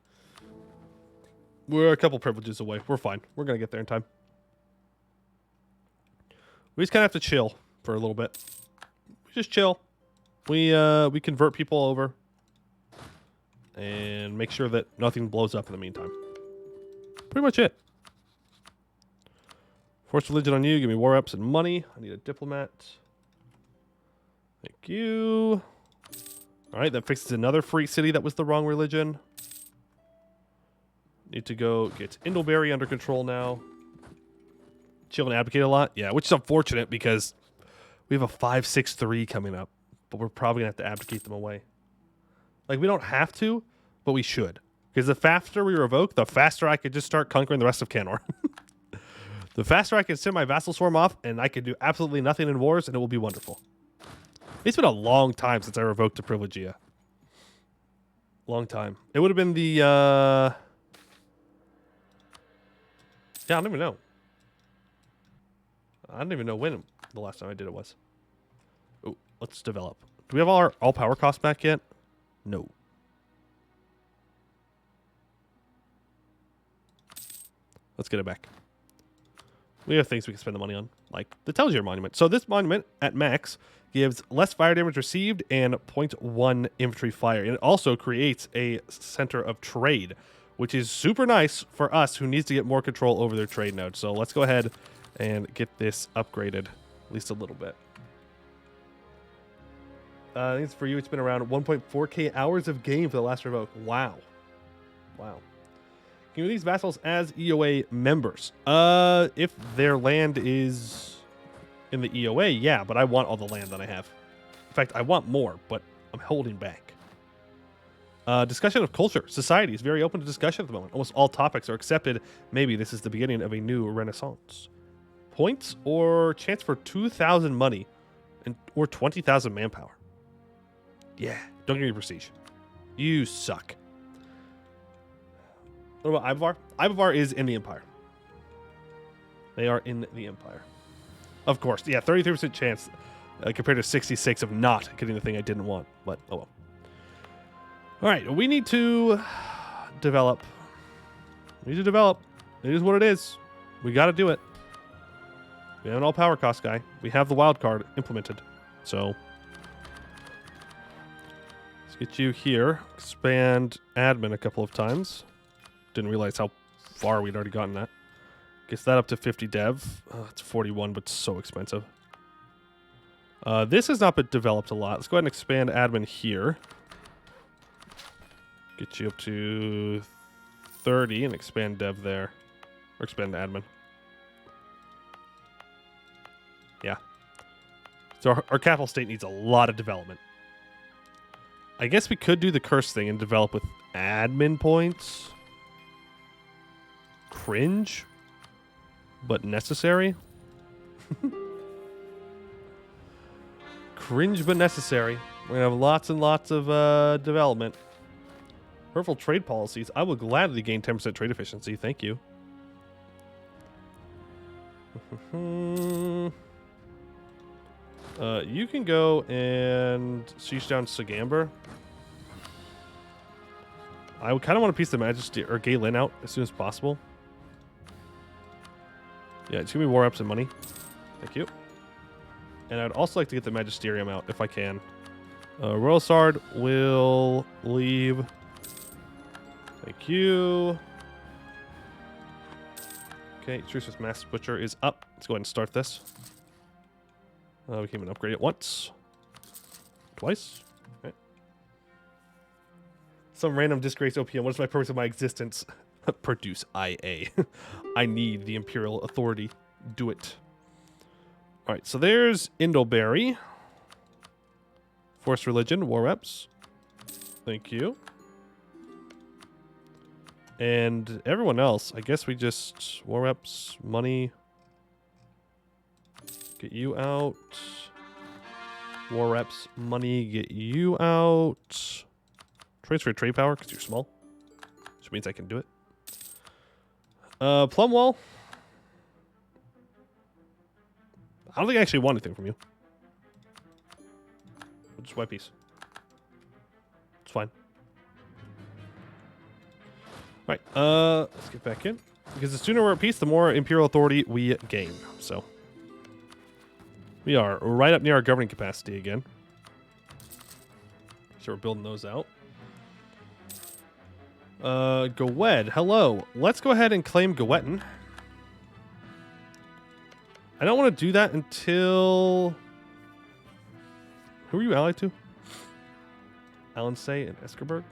We're a couple privileges away. We're fine. We're going to get there in time. We just kind of have to chill for a little bit. We just chill. We convert people over. And make sure that nothing blows up in the meantime. Pretty much it. Force religion on you. Give me war reps and money. I need a diplomat. Thank you. All right, that fixes another free city that was the wrong religion. Need to go get Indleberry under control now. Chill and advocate a lot. Yeah, which is unfortunate because we have a 5-6-3 coming up. But we're probably going to have to abdicate them away. Like, we don't have to, but we should. Because the faster we revoke, the faster I could just start conquering the rest of Canor. The faster I can send my vassal swarm off, and I can do absolutely nothing in wars, and it will be wonderful. It's been a long time since I revoked a privilegia. Long time. It would have been the, yeah, I don't even know. I don't even know when the last time I did it was. Oh, let's develop. Do we have all power costs back yet? No. Let's get it back. We have things we can spend the money on, like the Telgier Monument. So this monument, at max, gives less fire damage received and 0.1 infantry fire. And it also creates a center of trade, which is super nice for us who needs to get more control over their trade node. So let's go ahead and get this upgraded, at least a little bit. I think it's for you. It's been around 1.4k hours of game for the last revoke. Wow. Wow. Can you these vassals as EOA members? If their land is in the EOA, yeah, but I want all the land that I have. In fact, I want more, but I'm holding back. Discussion of culture. Society is very open to discussion at the moment. Almost all topics are accepted. Maybe this is the beginning of a new renaissance. Points or chance for 2,000 money or 20,000 manpower. Yeah, don't give me prestige. You suck. What about Ivovar? Ivovar is in the Empire. They are in the Empire. Of course. Yeah, 33% chance compared to 66 of not getting the thing I didn't want. But, oh well. All right, we need to develop. We need to develop. It is what it is. We got to do it. We have an all-power cost guy. We have the wild card implemented. So, let's get you here. Expand admin a couple of times. Didn't realize how far we'd already gotten that. Gets that up to 50 dev. It's 41, but so expensive. This has not been developed a lot. Let's go ahead and expand admin here. Get you up to 30 and expand dev there. Or expand admin. Yeah. So our capital state needs a lot of development. I guess we could do the curse thing and develop with admin points. Cringe, but necessary. Cringe, but necessary. We're gonna have lots and lots of development. Hurtful trade policies. I will gladly gain 10% trade efficiency. Thank you. You can go and siege down Sagamber. I kind of want to piece the Majesty or Galen out as soon as possible. Yeah, it's gonna be war ups and money. Thank you. And I'd also like to get the Magisterium out if I can. Royal Sard will leave. Thank you. Okay, Truce with Mass Butcher is up. Let's go ahead and start this. We can even upgrade it once. Twice. Okay. Some random disgrace OPM. What is my purpose of my existence? Produce IA. I need the Imperial Authority. Do it. Alright, so there's Indleberry. Forced Religion, War Reps. Thank you. And everyone else, I guess we just... War Reps, money. Get you out. War Reps, money, get you out. Transfer trade power, because you're small. Which means I can do it. Plum Wall. I don't think I actually want anything from you. Just white piece. It's fine. Alright, let's get back in. Because the sooner we're at peace, the more Imperial Authority we gain. So, we are right up near our governing capacity again. So we're building those out. Gowed, hello. Let's go ahead and claim Gowetton. I don't want to do that until... Who are you allied to? Alensay and Eskerberg?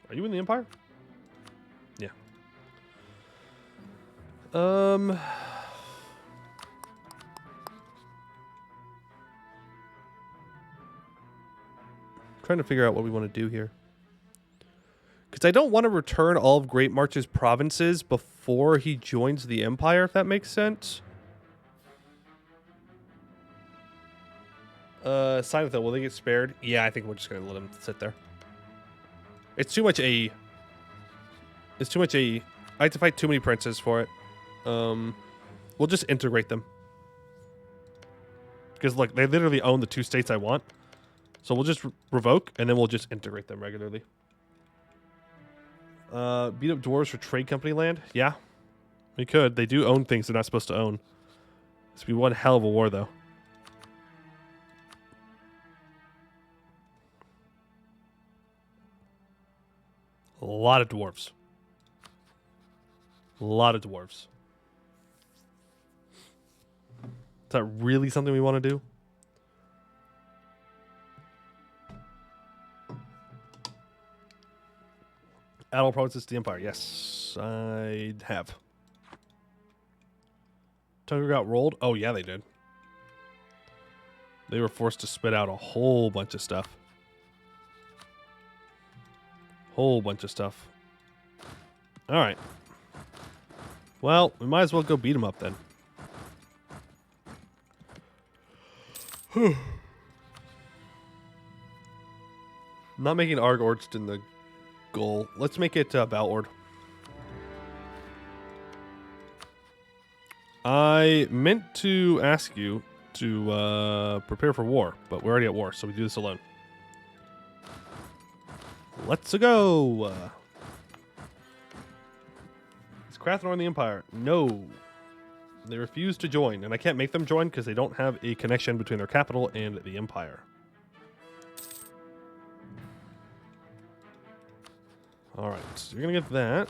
Are you in the Empire? Yeah. trying to figure out what we want to do here. Because I don't want to return all of Great March's provinces before he joins the Empire, if that makes sense. Sign with it. Will they get spared? Yeah, I think we're just going to let them sit there. It's too much a... It's too much a... I have to fight too many princes for it. We'll just integrate them. Because, look, they literally own the 2 states I want. So we'll just revoke, and then we'll just integrate them regularly. Beat up dwarves for trade company land? Yeah, we could. They do own things they're not supposed to own. This would be one hell of a war, though. A lot of dwarves. A lot of dwarves. Is that really something we want to do? Add all provinces to the Empire. Yes, I have. Tucker got rolled? Oh, yeah, they did. They were forced to spit out a whole bunch of stuff. Whole bunch of stuff. All right. Well, we might as well go beat them up then. Not making Arg Ordston the goal. Let's make it Valord. I meant to ask you to prepare for war, but we're already at war, so we do this alone. Let's go. Is Crathor in the Empire? No. They refuse to join, and I can't make them join because they don't have a connection between their capital and the Empire. Alright, so you're gonna get that.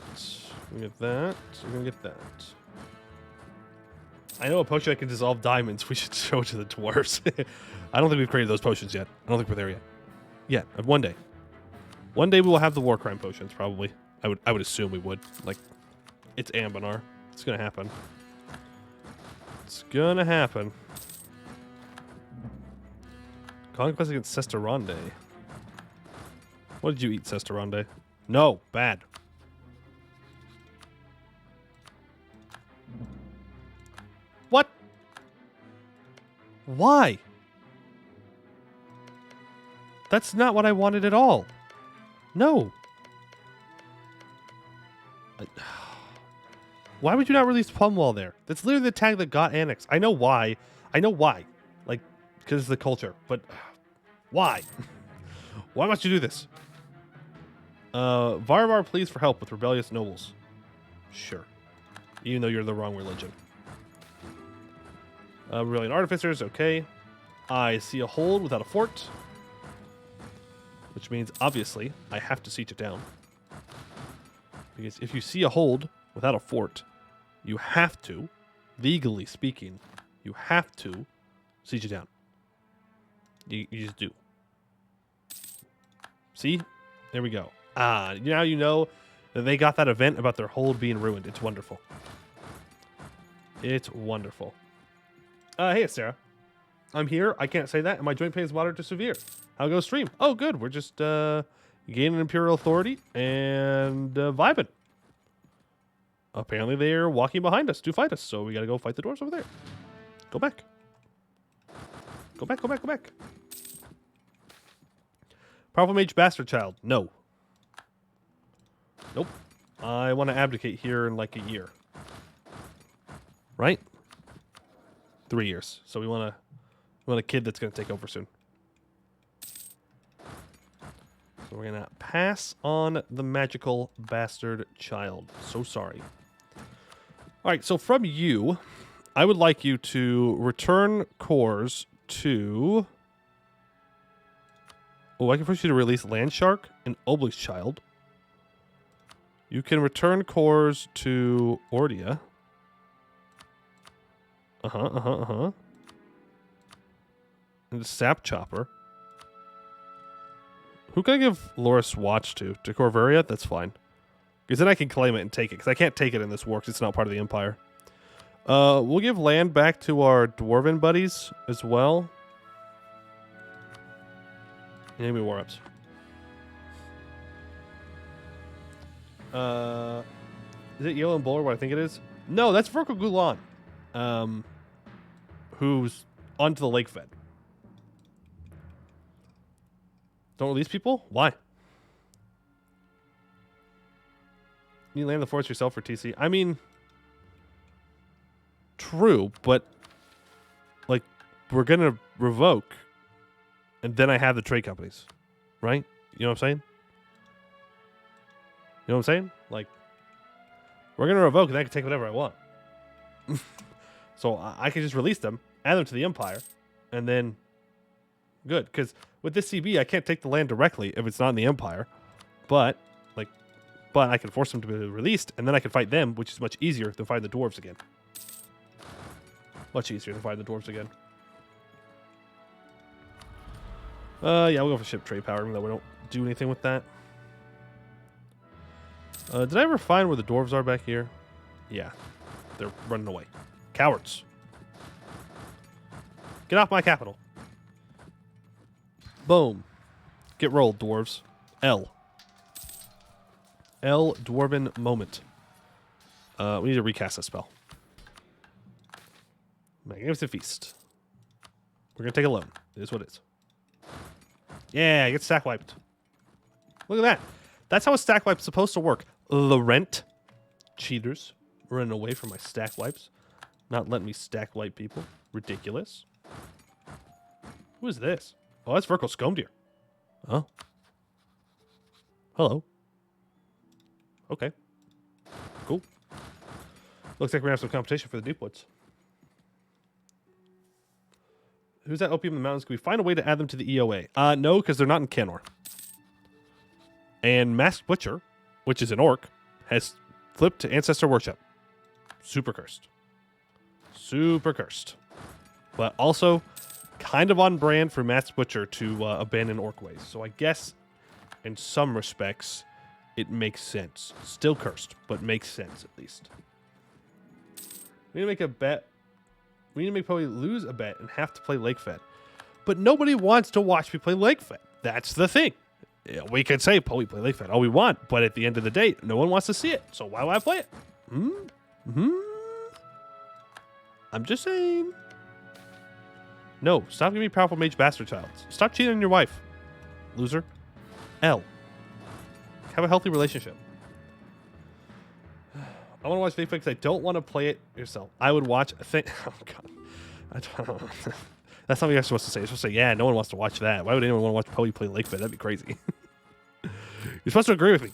You're gonna get that. You're gonna get that. I know a potion that can dissolve diamonds. We should show it to the dwarves. I don't think we've created those potions yet. I don't think we're there yet. Yet. One day. One day we will have the war crime potions, probably. I would assume we would. Like, it's Anbennar. It's gonna happen. It's gonna happen. Conquest against Sesterande. What did you eat, Sesterande? No, bad. What? Why? That's not what I wanted at all. No. Why would you not release Plumwall there? That's literally the tag that got annexed. I know why. I know why. Like, because of the culture. But why? Why must you do this? Varvar pleads for help with rebellious nobles. Sure. Even though you're the wrong religion. Rebellion artificers, okay. I see a hold without a fort. Which means, obviously, I have to siege it down. Because if you see a hold without a fort, you have to, legally speaking, you have to siege it down. You just do. See? There we go. Ah, now you know that they got that event about their hold being ruined. It's wonderful. It's wonderful. Hey, Sarah. I'm here. I can't say that. And my joint pain is moderate to severe. How goes stream? Oh, good. We're just gaining Imperial authority and vibing. Apparently they're walking behind us to fight us, so we gotta go fight the dwarves over there. Go back. Go back, go back, go back. Powerful mage bastard child. No. Nope. I want to abdicate here in like a year. Right? 3 years. So we want a kid that's going to take over soon. So we're going to pass on the magical bastard child. So sorry. All right, so from you, I would like you to return cores to... Oh, I can force you to release Landshark and Obelisk Child. You can return cores to Ordia. And the Sap Chopper. Who can I give Loris Watch to? To Corvaria? That's fine. Because then I can claim it and take it. Because I can't take it in this war because it's not part of the Empire. We'll give land back to our Dwarven buddies as well. Enemy war-ups. Is it Yellow and Bowler? What I think it is? No, that's Verco Gulan. Who's onto the lake fed. Don't release people? Why? You land the forest yourself for TC. I mean, true, but like we're gonna revoke, and then I have the trade companies, right? You know what I'm saying? You know what I'm saying? Like, we're gonna revoke, and I can take whatever I want. So I can just release them, add them to the Empire, and then good. Because with this CB, I can't take the land directly if it's not in the Empire, but I can force them to be released, and then I can fight them, which is much easier than fighting the dwarves again. Much easier than fighting the dwarves again. Yeah, we'll go for ship trade power, even though we don't do anything with that. Did I ever find where the dwarves are back here? Yeah, they're running away. Cowards. Get off my capital. Boom. Get rolled, dwarves. L. L Dwarven Moment. We need to recast that spell. Magnificent Feast. We're going to take a loan. It is what it is. Yeah, get stack wiped. Look at that. That's how a stack wipe's supposed to work. Laurent. Cheaters. Running away from my stack wipes. Not letting me stack wipe people. Ridiculous. Who is this? Oh, that's Verco Scomdeer. Oh. Hello. Okay. Cool. Looks like we're going to have some competition for the Deepwoods. Who's that opium in the mountains? Can we find a way to add them to the EOA? No, because they're not in Canor. And Masked Butcher, which is an orc, has flipped to Ancestor Worship. Super cursed. Super cursed. But also kind of on brand for Masked Butcher to abandon orc ways. So I guess in some respects it makes sense. Still cursed, but makes sense at least. We need to make a bet. We need to make probably lose a bet and have to play Lake Fed. But nobody wants to watch me play Lake Fed. That's the thing. Yeah, we could say, we play Lake Fed all we want, but at the end of the day, no one wants to see it. So why would I play it? I'm just saying. No, stop giving me powerful mage bastard child. Stop cheating on your wife. Loser. L. Have a healthy relationship. I want to watch Vapor because I don't want to play it yourself. I would watch a thing. Oh, God. I don't know. That's not what you're supposed to say. You're supposed to say, yeah, no one wants to watch that. Why would anyone want to watch Poe play Lake Fed? That'd be crazy. You're supposed to agree with me.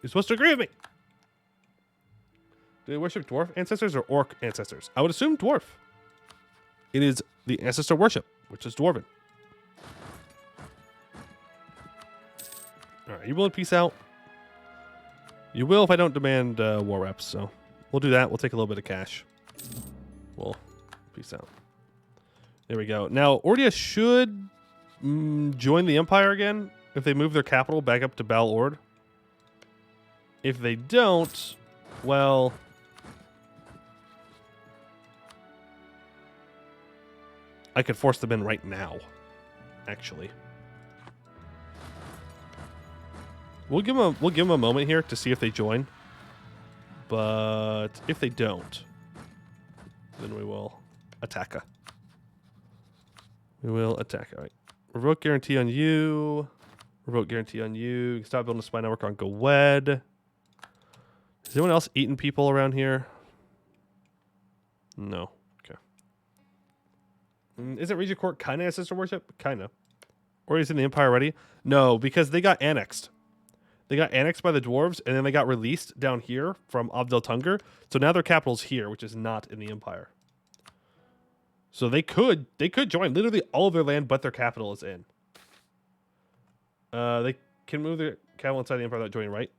You're supposed to agree with me. Do they worship dwarf ancestors or orc ancestors? I would assume dwarf. It is the ancestor worship, which is dwarven. All right, you willing to peace out? You will if I don't demand war reps, so we'll do that. We'll take a little bit of cash. We'll peace out. There we go. Now, Ordia should join the Empire again if they move their capital back up to Bal Ord. If they don't, well, I could force them in right now, actually. We'll give them a moment here to see if they join. But if they don't, then we will attack her. We will attack. All right. Revoke guarantee on you. Revoke guarantee on you. You can stop building a spy network on Gowed. Is anyone else eating people around here? No. Okay. Isn't Regent Court kind of ancestor worship? Kind of. Or is in the Empire already? No, because they got annexed. They got annexed by the dwarves, and then they got released down here from Abdel Tunger. So now their capital's here, which is not in the Empire. So they could join. Literally all of their land but their capital is in. They can move their capital inside the Empire without joining, right?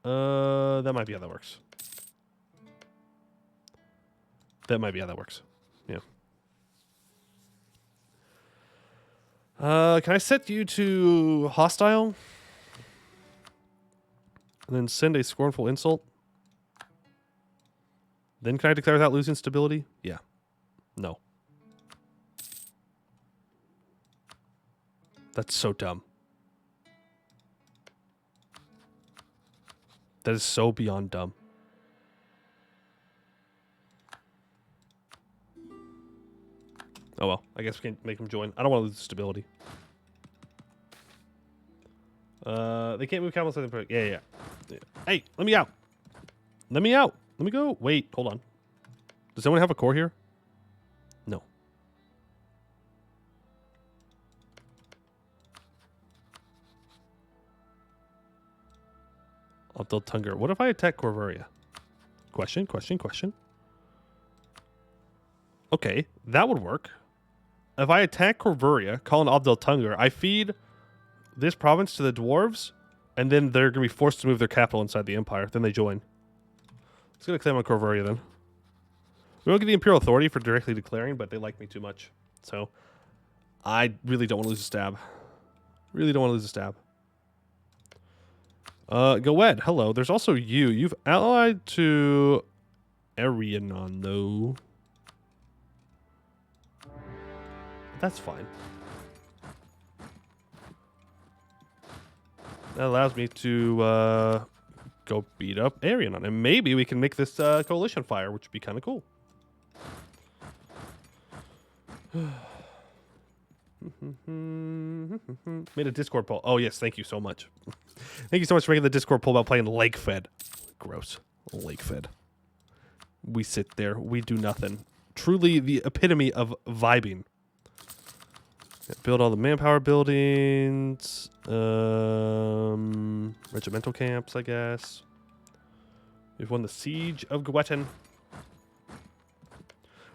That might be how that works. That might be how that works. Yeah. Can I set you to hostile? And then send a scornful insult? Then can I declare without losing stability? Yeah. No. That's so dumb. That is so beyond dumb. Oh well, I guess we can make them join. I don't want to lose stability. They can't move camels. Yeah. Hey, let me out. Let me out. Let me go. Wait, hold on. Does anyone have a core here? No. Abdel Tunger. What if I attack Corvaria? Question. Okay, that would work. If I attack Corvaria, call an Abdel Tunger, I feed this province to the dwarves, and then they're going to be forced to move their capital inside the empire. Then they join. Let's get a claim on Corvaria then. We don't get the Imperial Authority for directly declaring, but they like me too much. So, I really don't want to lose a stab. Goed, hello. There's also you. You've allied to Arianon, though. That's fine. That allows me to go beat up Arianon. And maybe we can make this coalition fire, which would be kind of cool. Made a Discord poll. Oh, yes. Thank you so much. Thank you so much for making the Discord poll about playing Lake Fed. Gross. Lake Fed. We sit there. We do nothing. Truly the epitome of vibing. Build all the manpower buildings. Regimental camps, I guess. We've won the Siege of Gwetten.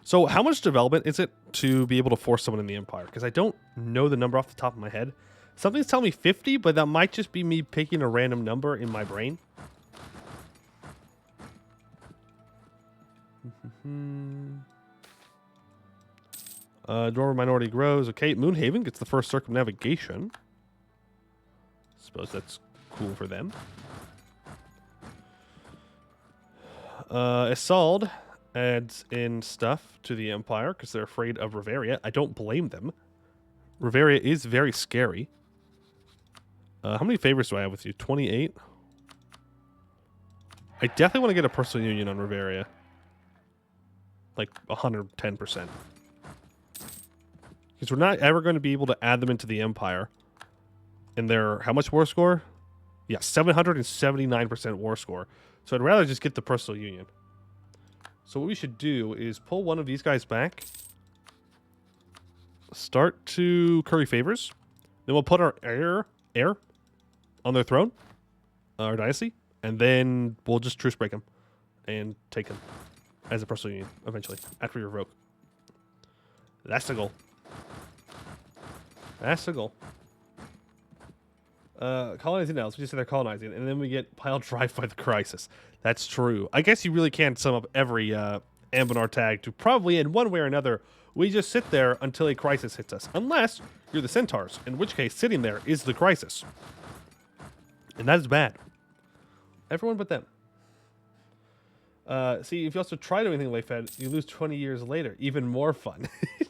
So how much development is it to be able to force someone in the Empire? Because I don't know the number off the top of my head. Something's telling me 50, but that might just be me picking a random number in my brain. Dwarven minority grows. Okay, Moonhaven gets the first circumnavigation. Suppose that's cool for them. Isolde adds in stuff to the Empire because they're afraid of Riveria. I don't blame them. Riveria is very scary. How many favors do I have with you? 28? I definitely want to get a personal union on Riveria. Like 110%. Because we're not ever going to be able to add them into the Empire. And they're, how much war score? Yeah, 779% war score. So I'd rather just get the personal union. So what we should do is pull one of these guys back. Start to curry favors. Then we'll put our heir on their throne. Our dynasty. And then we'll just truce break him. And take him as a personal union eventually. After we revoke. That's the goal. That's the goal. Colonizing else. We just say they're colonizing, and then we get piled dry by the crisis. That's true. I guess you really can't sum up every Anbennar tag to probably, in one way or another, we just sit there until a crisis hits us. Unless you're the Centaurs, in which case sitting there is the crisis. And that is bad. Everyone but them. See, if you also try doing anything like that, you lose 20 years later. Even more fun.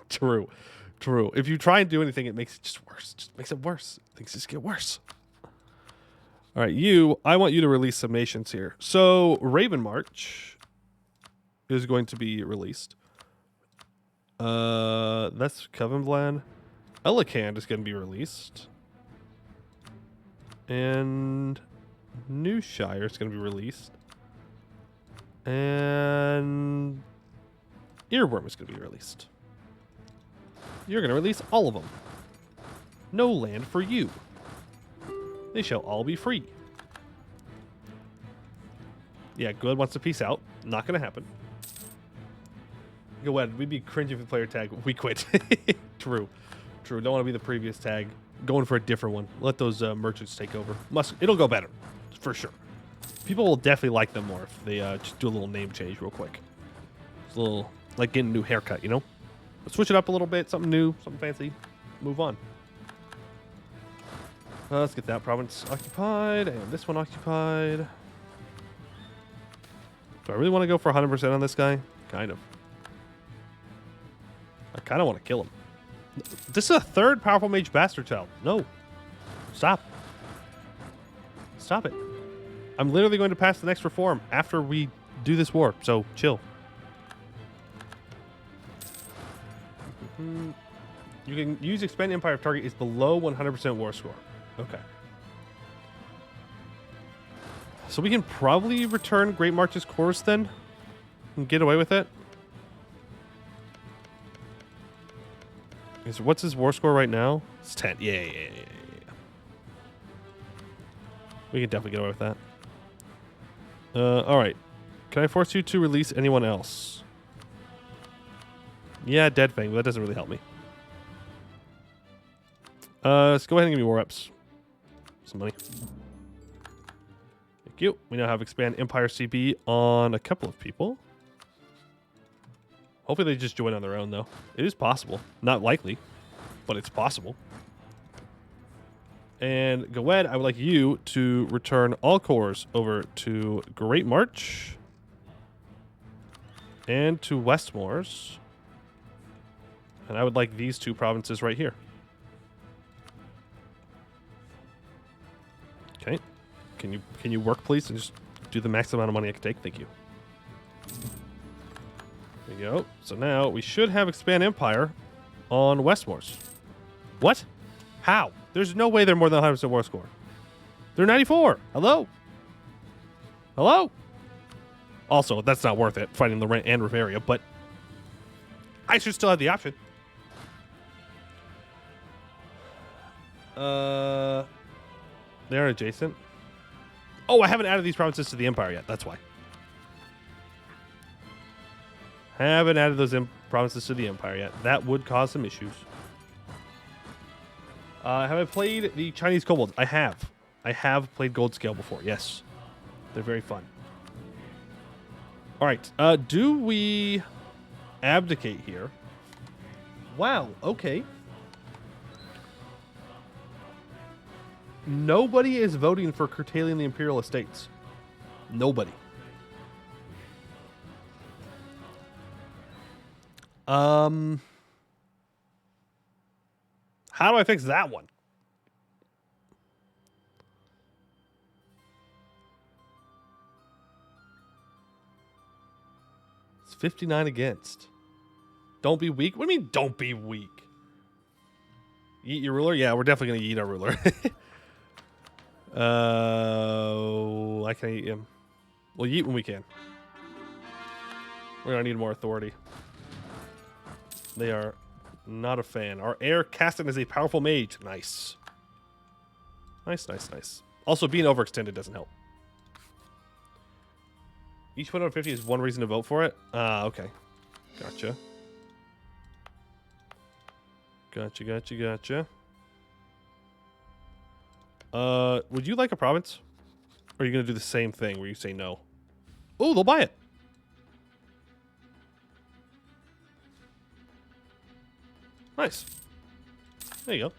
True. True. If you try and do anything, it makes it just worse. It just makes it worse. Things just get worse. All right, I want you to release some nations here. So, Raven March is going to be released. That's Covenblan. Elikand is going to be released. And New Shire is going to be released. And Earworm is going to be released. You're going to release all of them. No land for you. They shall all be free. Yeah, Good wants to peace out. Not going to happen. Go ahead. We'd be cringing for the player tag. We quit. True. True. Don't want to be the previous tag. Going for a different one. Let those merchants take over. It'll go better. For sure. People will definitely like them more if they just do a little name change real quick. It's a little like getting a new haircut, you know? Switch it up a little bit. Something new. Something fancy. Move on. Let's get that province occupied and this one occupied. Do I really want to go for 100% on this guy? Kind of. I kind of want to kill him. This is a third powerful mage bastard child. No. Stop. Stop it. I'm literally going to pass the next reform after we do this war, so chill. You can use expand empire if target is below 100% war score. Okay. So we can probably return Great March's course then and get away with it. So what's his war score right now? It's 10. Yeah. We can definitely get away with that. All right. Can I force you to release anyone else? Yeah, Dead Fang, but that doesn't really help me. Let's go ahead and give me war reps. Some money. Thank you. We now have Expand Empire CB on a couple of people. Hopefully they just join on their own, though. It is possible. Not likely, but it's possible. And Goed, I would like you to return all cores over to Great March and to Westmoors. And I would like these two provinces right here. Okay. Can you work, please, and just do the max amount of money I can take? Thank you. There you go. So now we should have Expand Empire on Westmoors. What? How? There's no way they're more than 100% war score. They're 94. Hello? Hello? Also, that's not worth it, fighting Laurent and Riveria, but I should still have the option. They are adjacent. Oh, I haven't added these provinces to the Empire yet. That's why. Haven't added those provinces to the Empire yet. That would cause some issues. Have I played the Chinese kobolds? I have. I have played Gold Scale before. Yes. They're very fun. All right. Do we abdicate here? Wow. Okay. Nobody is voting for curtailing the Imperial Estates. Nobody. How do I fix that one? It's 59 against. Don't be weak? What do you mean, don't be weak? Eat your ruler? Yeah, we're definitely going to eat our ruler. I can eat him. We'll eat when we can. We're going to need more authority. They are not a fan. Our heir Castan is a powerful mage. Nice. Nice. Also, being overextended doesn't help. Each 150 is one reason to vote for it? Okay. Gotcha. Would you like a province? Or are you going to do the same thing where you say no? Oh, they'll buy it. Nice. There you go.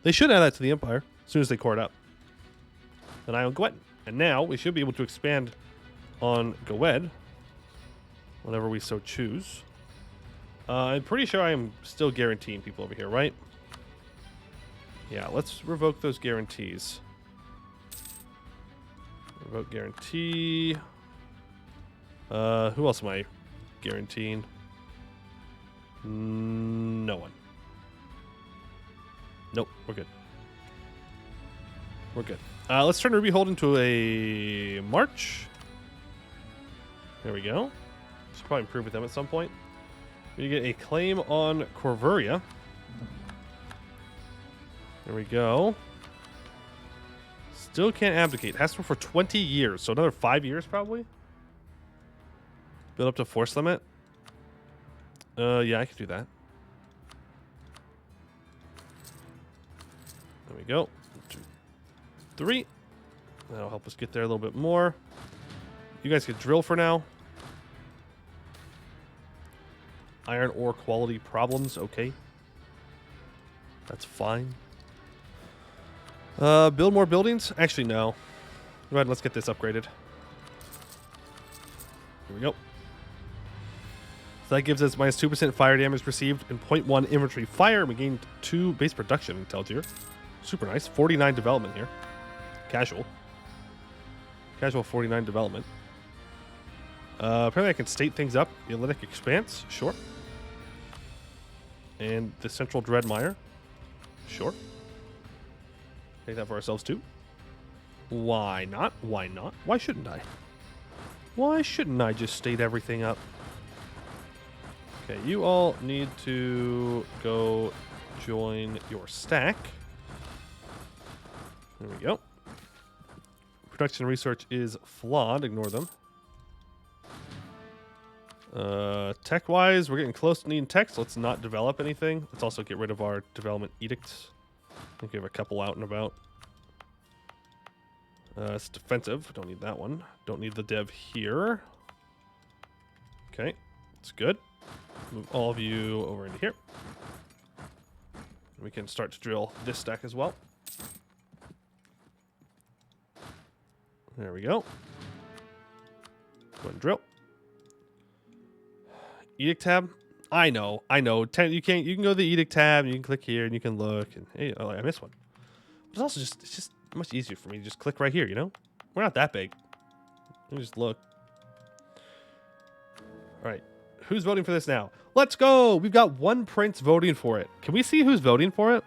They should add that to the Empire as soon as they core it up. Then I own Goed. And now we should be able to expand on Goed whenever we so choose. I'm pretty sure I am still guaranteeing people over here, right? Yeah, let's revoke those guarantees. Revoke guarantee. Who else am I guaranteeing? No one. Nope, we're good. We're good. Let's turn Ruby Hold into a March. There we go. Should probably improve with them at some point. We get a claim on Corvuria. There we go. Still can't abdicate. Has to for 20 years, so another 5 years probably. Build up to force limit. Yeah, I could do that. There we go. 1, 2, 3. That'll help us get there a little bit more. You guys can drill for now. Iron ore quality problems. Okay. That's fine. Build more buildings? Actually, no. Go ahead, let's get this upgraded. Here we go. So that gives us minus 2% fire damage received and 0.1 infantry fire. We gained 2 base production, it tells you. Super nice. 49 development here. Casual. Casual 49 development. Apparently I can state things up. The Athletic Expanse, sure. And the Central Dreadmire, sure. Take that for ourselves too. Why not? Why not? Why shouldn't I? Why shouldn't I just state everything up? Okay, you all need to go join your stack. There we go. Production research is flawed. Ignore them. Tech-wise, we're getting close to needing tech, so let's not develop anything. Let's also get rid of our development edicts. I think we have a couple out and about. It's defensive. Don't need that one. Don't need the dev here. Okay, it's good. Move all of you over into here. We can start to drill this stack as well. There we go. Go ahead and drill. Edict tab. I know. You can go to the edict tab and you can click here and you can look and hey, oh, I missed one. But it's also it's just much easier for me to just click right here, you know? We're not that big. Let me just look. All right. Who's voting for this now? Let's go. We've got one prince voting for it. Can we see who's voting for it?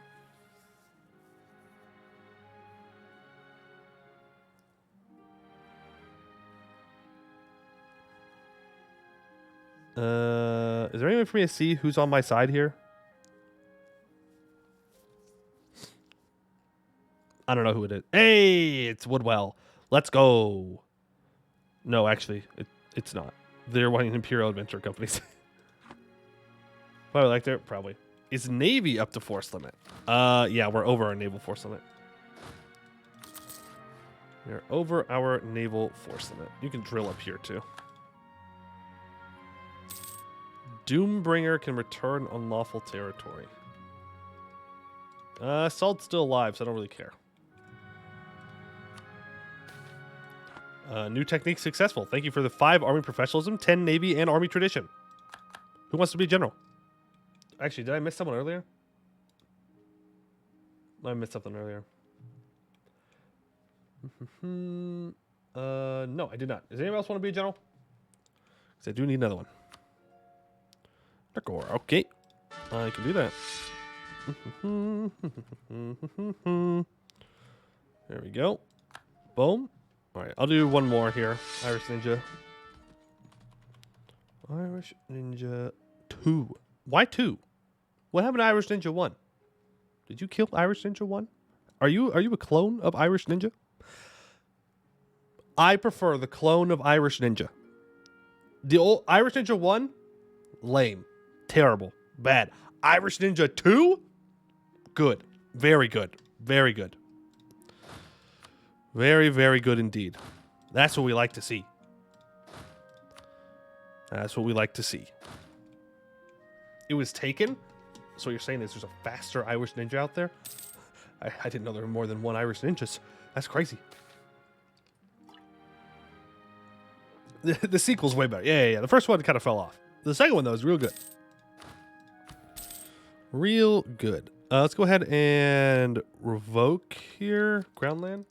Is there any way for me to see who's on my side here? I don't know who it is. Hey, it's Woodwell. Let's go. No, actually, it's not. They're wanting Imperial Adventure Companies. Probably like there, probably. Is Navy up to force limit? Yeah, we're over our naval force limit. We're over our naval force limit. You can drill up here too. Doombringer can return unlawful territory. Salt's still alive, so I don't really care. New technique successful. Thank you for the 5 Army Professionalism, 10 Navy, and Army Tradition. Who wants to be general? Actually, did I miss someone earlier? I missed something earlier. No, I did not. Does anyone else want to be a general? Because I do need another one. Okay. I can do that. There we go. Boom. All right, I'll do one more here. Irish Ninja. Irish Ninja 2. Why 2? What happened to Irish Ninja 1? Did you kill Irish Ninja 1? Are you a clone of Irish Ninja? I prefer the clone of Irish Ninja. The old Irish Ninja 1, lame. Terrible. Bad. Irish Ninja 2? Good. Very good. Very good. Very, very good indeed. That's what we like to see. That's what we like to see. It was taken? So what you're saying is there's a faster Irish Ninja out there? I didn't know there were more than one Irish Ninjas. That's crazy. The sequel's way better. Yeah. The first one kind of fell off. The second one, though, is real good. Real good. Let's go ahead and revoke here. Groundland.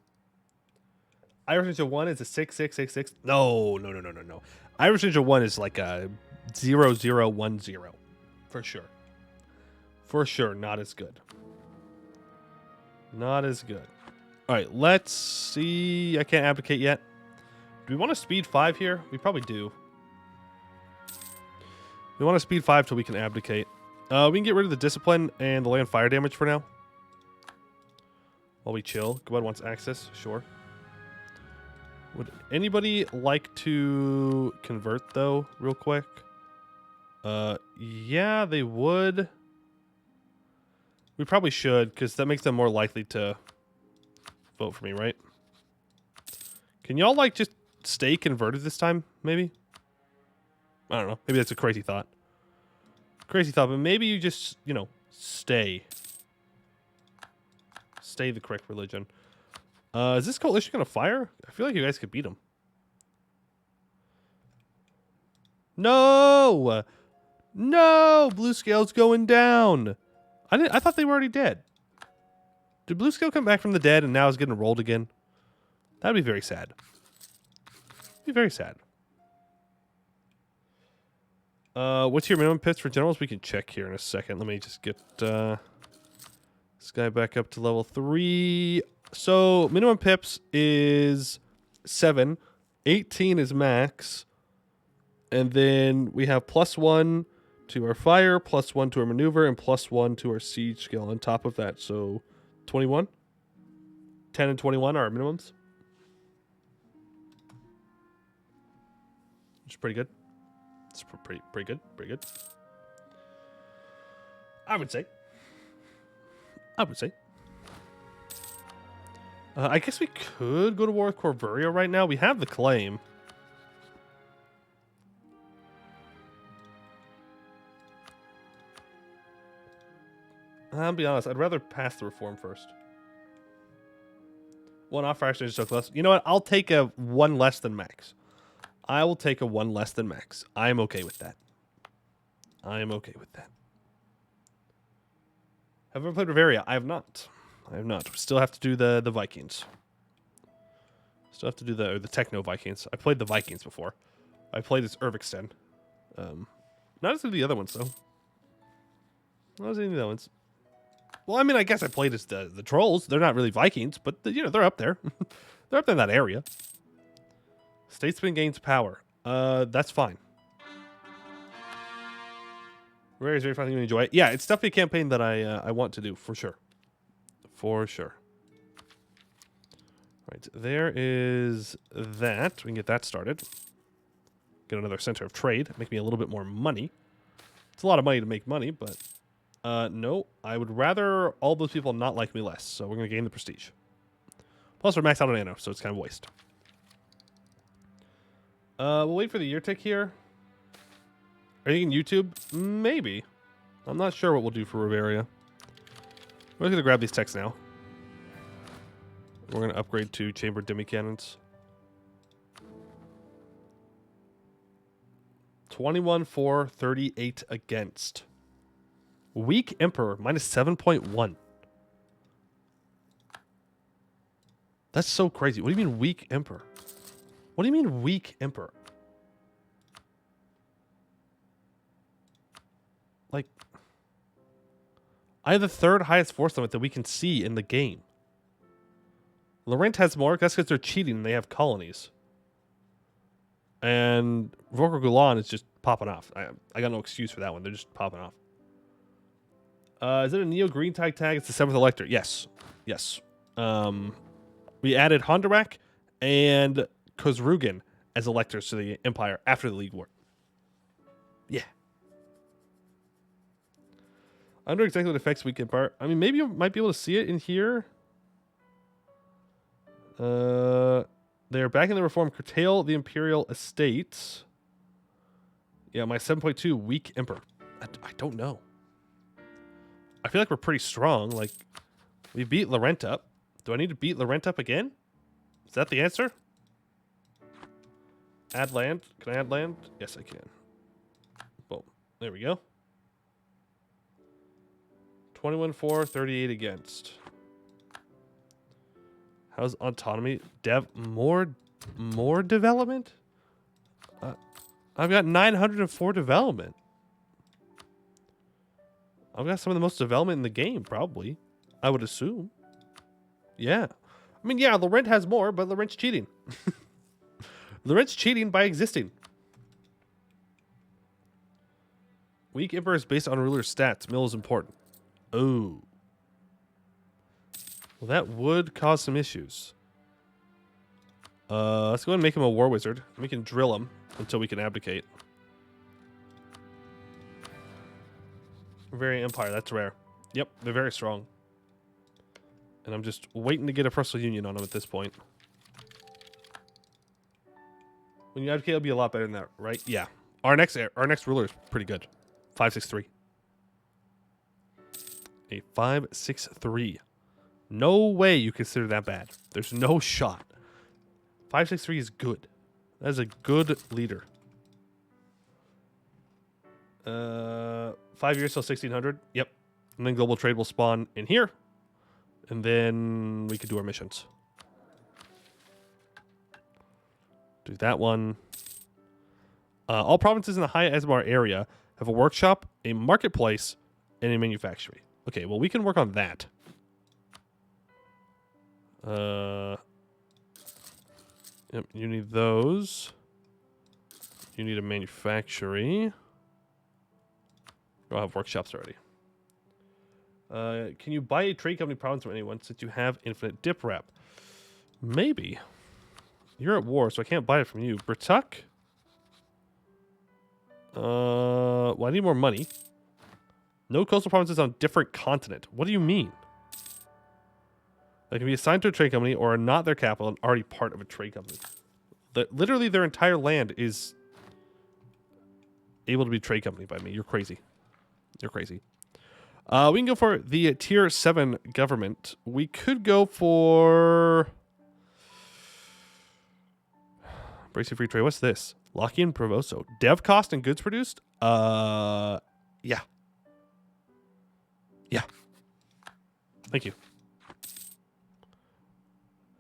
Irish Ninja 1 is a 6666. No. Irish Ninja 1 is like a 0010. For sure. For sure. Not as good. Not as good. All right. Let's see. I can't abdicate yet. Do we want to speed 5 here? We probably do. We want to speed 5 till we can abdicate. We can get rid of the discipline and the land fire damage for now. While we chill. Go ahead wants access. Sure. Would anybody like to convert, though, real quick? Yeah, they would. We probably should, because that makes them more likely to vote for me, right? Can y'all, like, just stay converted this time, maybe? I don't know. Maybe that's a crazy thought. Crazy thought, but maybe you just, you know, stay. Stay the correct religion. Is this coalition going to fire? I feel like you guys could beat them. No! No! Blue scale's going down. I thought they were already dead. Did blue scale come back from the dead and now is getting rolled again? That'd be very sad. Be very sad. What's your minimum pips for generals? We can check here in a second. Let me just get this guy back up to level 3. So minimum pips is 7. 18 is max. And then we have +1 to our fire, +1 to our maneuver, and +1 to our siege skill on top of that. So 21? 10 and 21 are our minimums. Which is pretty good. It's pretty good. Pretty good. I would say. I guess we could go to war with Corvuria right now. We have the claim. I'll be honest, I'd rather pass the reform first. One off fraction is so close. You know what? I'll take a 1 less than max. I will take a 1 less than max. I'm okay with that. Have I ever played Bavaria? I have not. We still have to do the Vikings. Still have to do the Techno Vikings. I played the Vikings before. I played as Urviksten. Not as the other ones, though. Not as any of the other ones. Well, I mean, I guess I played as the Trolls. They're not really Vikings, but, you know, they're up there. They're up there in that area. Statesman gains power. That's fine. Very fun to enjoy it. Yeah, it's definitely a campaign that I want to do, for sure. For sure. Right, there is that. We can get that started. Get another center of trade. Make me a little bit more money. It's a lot of money to make money, but... no, I would rather all those people not like me less, so we're going to gain the prestige. Plus, we're maxed out on nano, so it's kind of a waste. We'll wait for the year tick here. Are you thinking YouTube? Maybe. I'm not sure what we'll do for Bavaria. We're going to grab these techs now. We're going to upgrade to chambered demi-cannons. 21 for 38 against. Weak Emperor, minus 7.1. That's so crazy. What do you mean weak Emperor? What do you mean weak Emperor? Like, I have the 3rd highest force limit that we can see in the game. Laurent has more. That's because they're cheating and they have colonies. And Volker Gulan is just popping off. I got no excuse for that one. They're just popping off. Is it a Neo Green tag? It's the 7th Elector. Yes. Yes. We added Hondurak and Kozrugan as electors to the Empire after the League War. Yeah. Under exactly what affects Weak Empire. I mean, maybe you might be able to see it in here. They're backing the reform, curtail the imperial estates. Yeah, my 7.2 Weak Emperor. I don't know. I feel like we're pretty strong. Like, we beat Laurent up. Do I need to beat Laurent up again? Is that the answer? Add land. Can I add land? Yes, I can. Boom. There we go. 21 for, 38 against. How's autonomy? More development? I've got 904 development. I've got some of the most development in the game, probably. I would assume. Yeah. I mean, yeah, Laurent has more, but Laurent's cheating. Laurent's cheating by existing. Weak Emperor is based on ruler stats. Mill is important. Oh. Well, that would cause some issues. Let's go ahead and make him a war wizard. We can drill him until we can abdicate. Very Empire, that's rare. Yep, they're very strong. And I'm just waiting to get a personal union on them at this point. When you abdicate, it'll be a lot better than that, right? Yeah. Our next ruler is pretty good. 563. A 563. No way you consider that bad. There's no shot. 563 is good. That is a good leader. 5 years till 1600. Yep. And then global trade will spawn in here. And then we could do our missions. Do that one. All provinces in the High Esmar area have a workshop, a marketplace, and a manufactory. Okay, well, we can work on that. Yep, you need those. You need a manufactory. I'll have workshops already. Can you buy a trade company province from anyone since you have infinite dip wrap? Maybe. You're at war, so I can't buy it from you. Bertuck? Well, I need more money. No coastal provinces on different continent. What do you mean? They can be assigned to a trade company or are not their capital and already part of a trade company. Literally, their entire land is able to be a trade company by me. You're crazy. You're crazy. We can go for the tier 7 government. We could go for Bracing Free Trade. What's this? Locky and Provoso. Dev cost and goods produced? Yeah. Yeah. Thank you.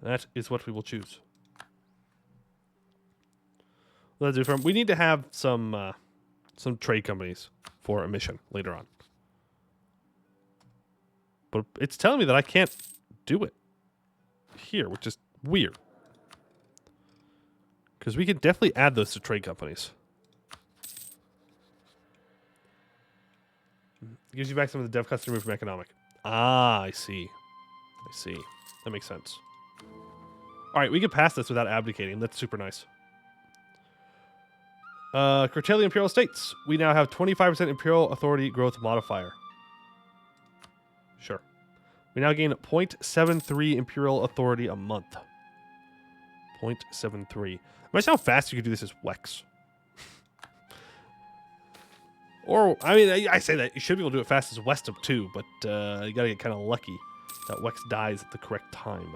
That is what we will choose. Let's do from. We need to have some trade companies for a mission later on. But it's telling me that I can't do it here, which is weird. Because we can definitely add those to trade companies. Gives you back some of the dev costs removed from economic. Ah, I see. I see. That makes sense. All right, we can pass this without abdicating. That's super nice. Curtail the Imperial Estates. We now have 25% Imperial Authority Growth Modifier. Sure. We now gain 0.73 Imperial Authority a month. 0.73. Imagine how fast you could do this as Wex. Or, I mean, I say that. You should be able to do it fast as Westum too, but you gotta get kind of lucky that Wex dies at the correct time.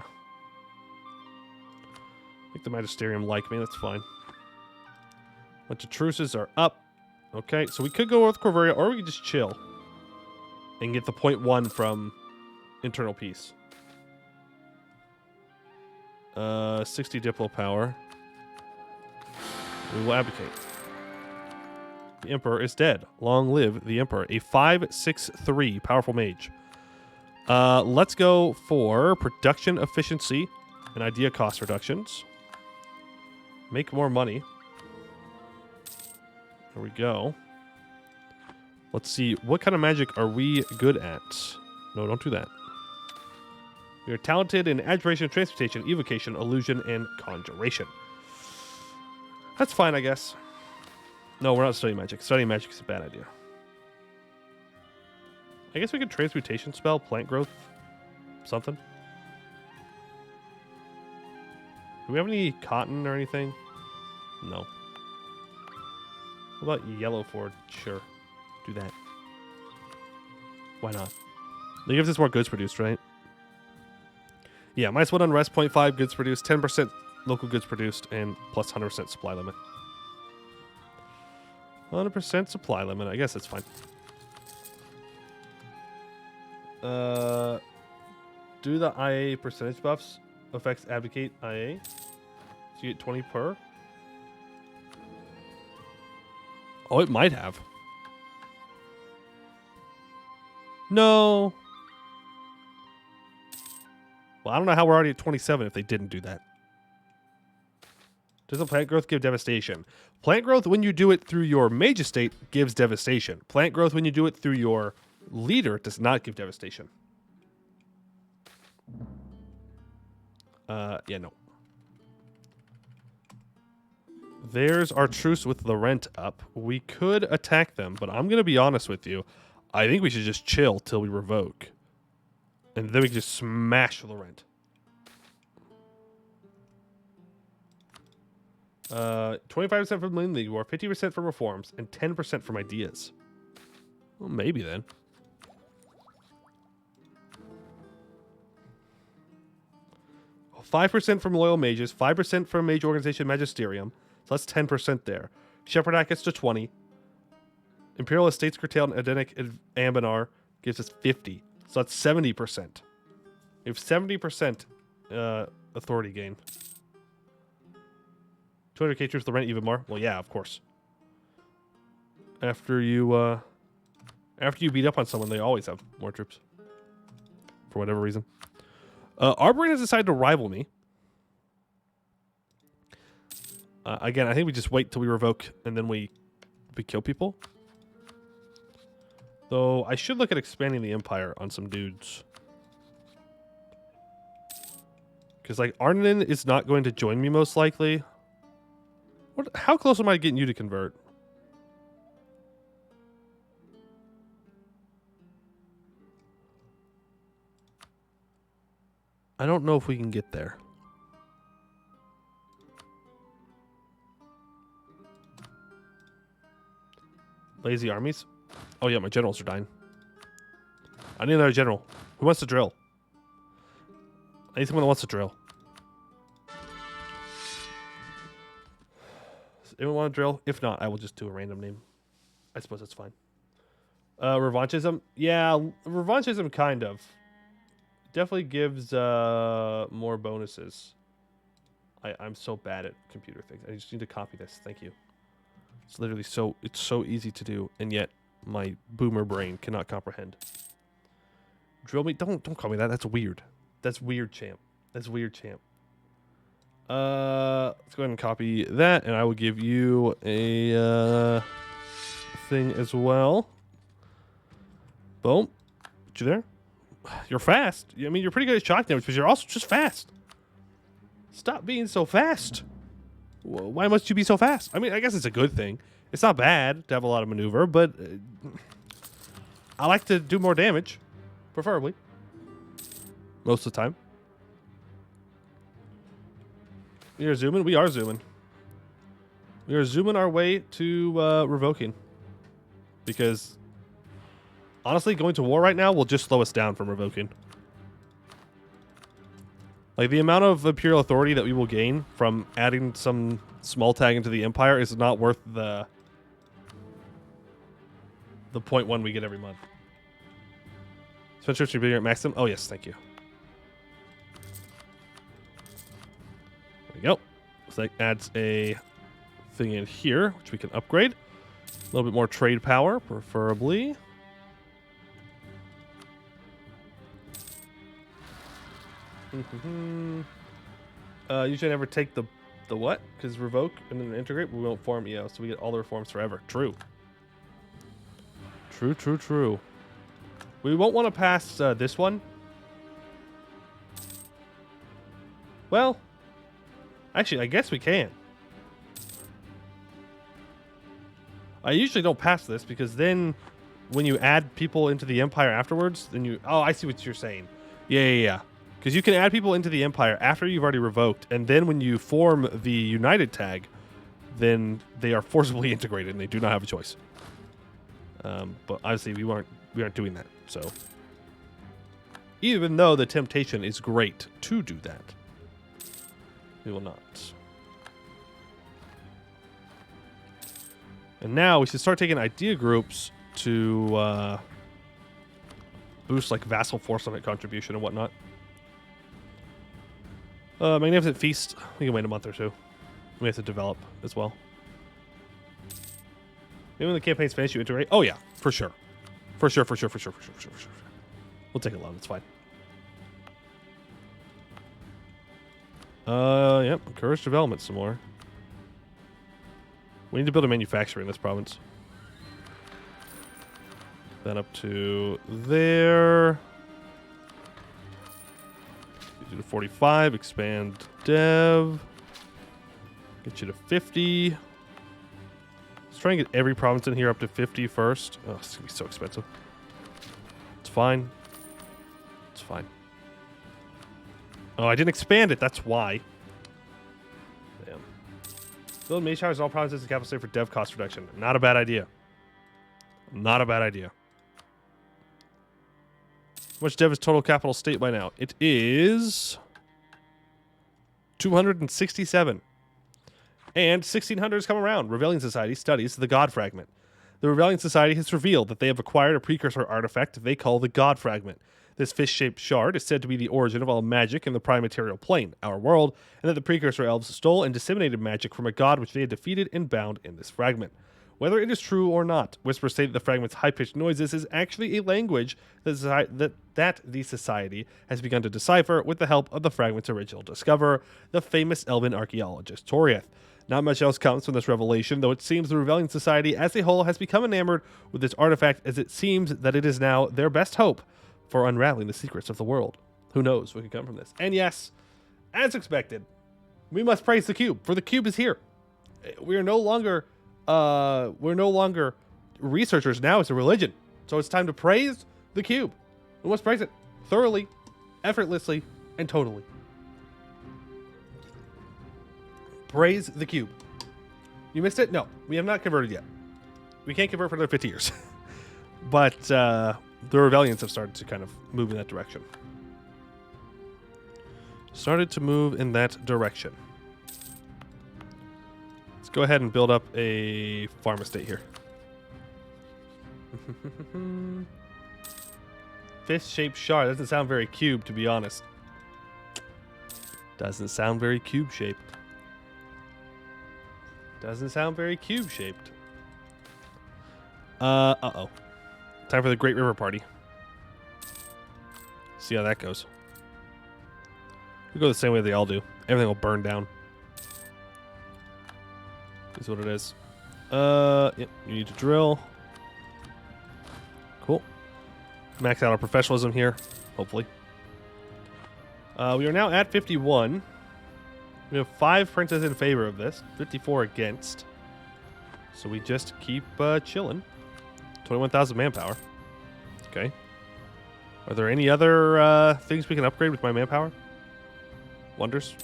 I think the Magisterium like me, that's fine. Bunch of truces are up. Okay, so we could go with Corvaria, or we could just chill. And get the 0.1 from internal peace. 60 Diplo power. We will abdicate. The Emperor is dead. Long live the Emperor. A 5/6/3 powerful mage. Let's go for production efficiency and idea cost reductions. Make more money. There we go. Let's see. What kind of magic are we good at? No, don't do that. We are talented in adjuration, transmutation, evocation, illusion, and conjuration. That's fine, I guess. No, we're not studying magic. Studying magic is a bad idea. I guess we could transmutation spell, plant growth, something. Do we have any cotton or anything? No. What about yellow forward? Sure. Do that. Why not? It gives us more goods produced, right? Yeah, -1 unrest, 0.5 goods produced, 10% local goods produced, and plus 100% supply limit. 100% supply limit. I guess that's fine. Do the IA percentage buffs affects abdicate IA? So you get 20 per? Oh, it might have. No. Well, I don't know how we're already at 27 if they didn't do that. Does the plant growth give devastation? Plant growth, when you do it through your mage estate, gives devastation. Plant growth, when you do it through your leader, does not give devastation. Yeah, no. There's our truce with Laurent up. We could attack them, but I'm going to be honest with you. I think we should just chill till we revoke. And then we can just smash Laurent. 25% from Lean League War, 50% from reforms, and 10% from ideas. Well, maybe then. Oh, 5% from loyal mages, 5% from mage organization magisterium. So that's 10% there. Shepherd Act gets to 20. Imperial Estates curtailed in Edenic Ambanar gives us 50. So that's 70%. We have 70% authority gain. 200k troops to rent even more. Well, yeah, of course. After you beat up on someone, they always have more troops. For whatever reason. Arboretum has decided to rival me. Again, I think we just wait till we revoke and then we kill people. Though I should look at expanding the empire on some dudes. Because like Arnon is not going to join me most likely. How close am I getting you to convert? I don't know if we can get there. Lazy armies? Oh yeah, my generals are dying. I need another general. Who wants to drill? I need someone that wants to drill. Does anyone want to drill? If not, I will just do a random name. I suppose that's fine. Revanchism? Yeah, revanchism kind of. Definitely gives more bonuses. I'm so bad at computer things. I just need to copy this. Thank you. It's literally it's so easy to do, and yet my boomer brain cannot comprehend. Drill me? Don't call me that. That's weird. That's weird, champ. That's weird, champ. Let's go ahead and copy that, and I will give you a thing as well. Boom. Put you there. You're fast. I mean, you're pretty good at shock damage, but you're also just fast. Stop being so fast. Why must you be so fast? I mean, I guess it's a good thing. It's not bad to have a lot of maneuver, but I like to do more damage, preferably. Most of the time. We are zooming. We are zooming. We are zooming our way to revoking. Because honestly, going to war right now will just slow us down from revoking. Like, the amount of Imperial authority that we will gain from adding some small tag into the Empire is not worth the 0.1 we get every month. Spencer should be at maximum. Oh, yes, thank you. There we go. So that adds a thing in here, which we can upgrade. A little bit more trade power, preferably. You should never take the what? Because revoke and then integrate, we won't form EO, so we get all the reforms forever. True. True, true, true. We won't want to pass this one. Well, actually, I guess we can. I usually don't pass this because then when you add people into the Empire afterwards, then you... Oh, I see what you're saying. Yeah. Because you can add people into the Empire after you've already revoked, and then when you form the United tag, then they are forcibly integrated and they do not have a choice. But obviously we aren't doing that. So even though the temptation is great to do that, we will not. And now we should start taking idea groups to boost like vassal force limit contribution and whatnot. Magnificent Feast. We can wait a month or two. We have to develop as well. Maybe when the campaign's finished, you integrate. Oh yeah, for sure. For sure. We'll take a loan. It's fine. Yep. Encourage development some more. We need to build a manufacturer in this province. Then up to there. Get you to 45. Expand dev. Get you to 50. Let's try and get every province in here up to 50 first. Oh, it's going to be so expensive. It's fine. It's fine. Oh, I didn't expand it. That's why. Damn. Build mage towers in all provinces and capital city for dev cost reduction. Not a bad idea. Not a bad idea. How much dev is total capital state by now? It is 267. And 1600 has come around. Rebellion Society studies the God Fragment. The Rebellion Society has revealed that they have acquired a precursor artifact they call the God Fragment. This fish-shaped shard is said to be the origin of all magic in the prime material plane, our world, and that the precursor elves stole and disseminated magic from a god which they had defeated and bound in this fragment. Whether it is true or not, whispers say that the fragment's high-pitched noises is actually a language that the Society has begun to decipher with the help of the fragment's original discoverer, the famous elven archaeologist Toriath. Not much else comes from this revelation, though it seems the Rebellion Society as a whole has become enamored with this artifact, as it seems that it is now their best hope for unraveling the secrets of the world. Who knows what could come from this? And yes, as expected, we must praise the cube, for the cube is here. We're no longer researchers now. It's a religion. So it's time to praise the cube. We must praise it thoroughly, effortlessly, and totally. Praise the cube. You missed it? No, we have not converted yet. We can't convert for another 50 years. But the rebellions have started to kind of move in that direction. Started to move in that direction. Let's go ahead and build up a farm estate here. Fish-shaped shard. Doesn't sound very cube, to be honest. Doesn't sound very cube-shaped. Doesn't sound very cube-shaped. Uh-oh. Time for the Great River Party. See how that goes. We go the same way they all do. Everything will burn down. Is what it is. Yep, you need to drill. Cool. Max out our professionalism here, hopefully. We are now at 51. We have 5 princes in favor of this, 54 against. So we just keep chilling. 21,000 manpower. Okay. Are there any other things we can upgrade with my manpower? Wonders.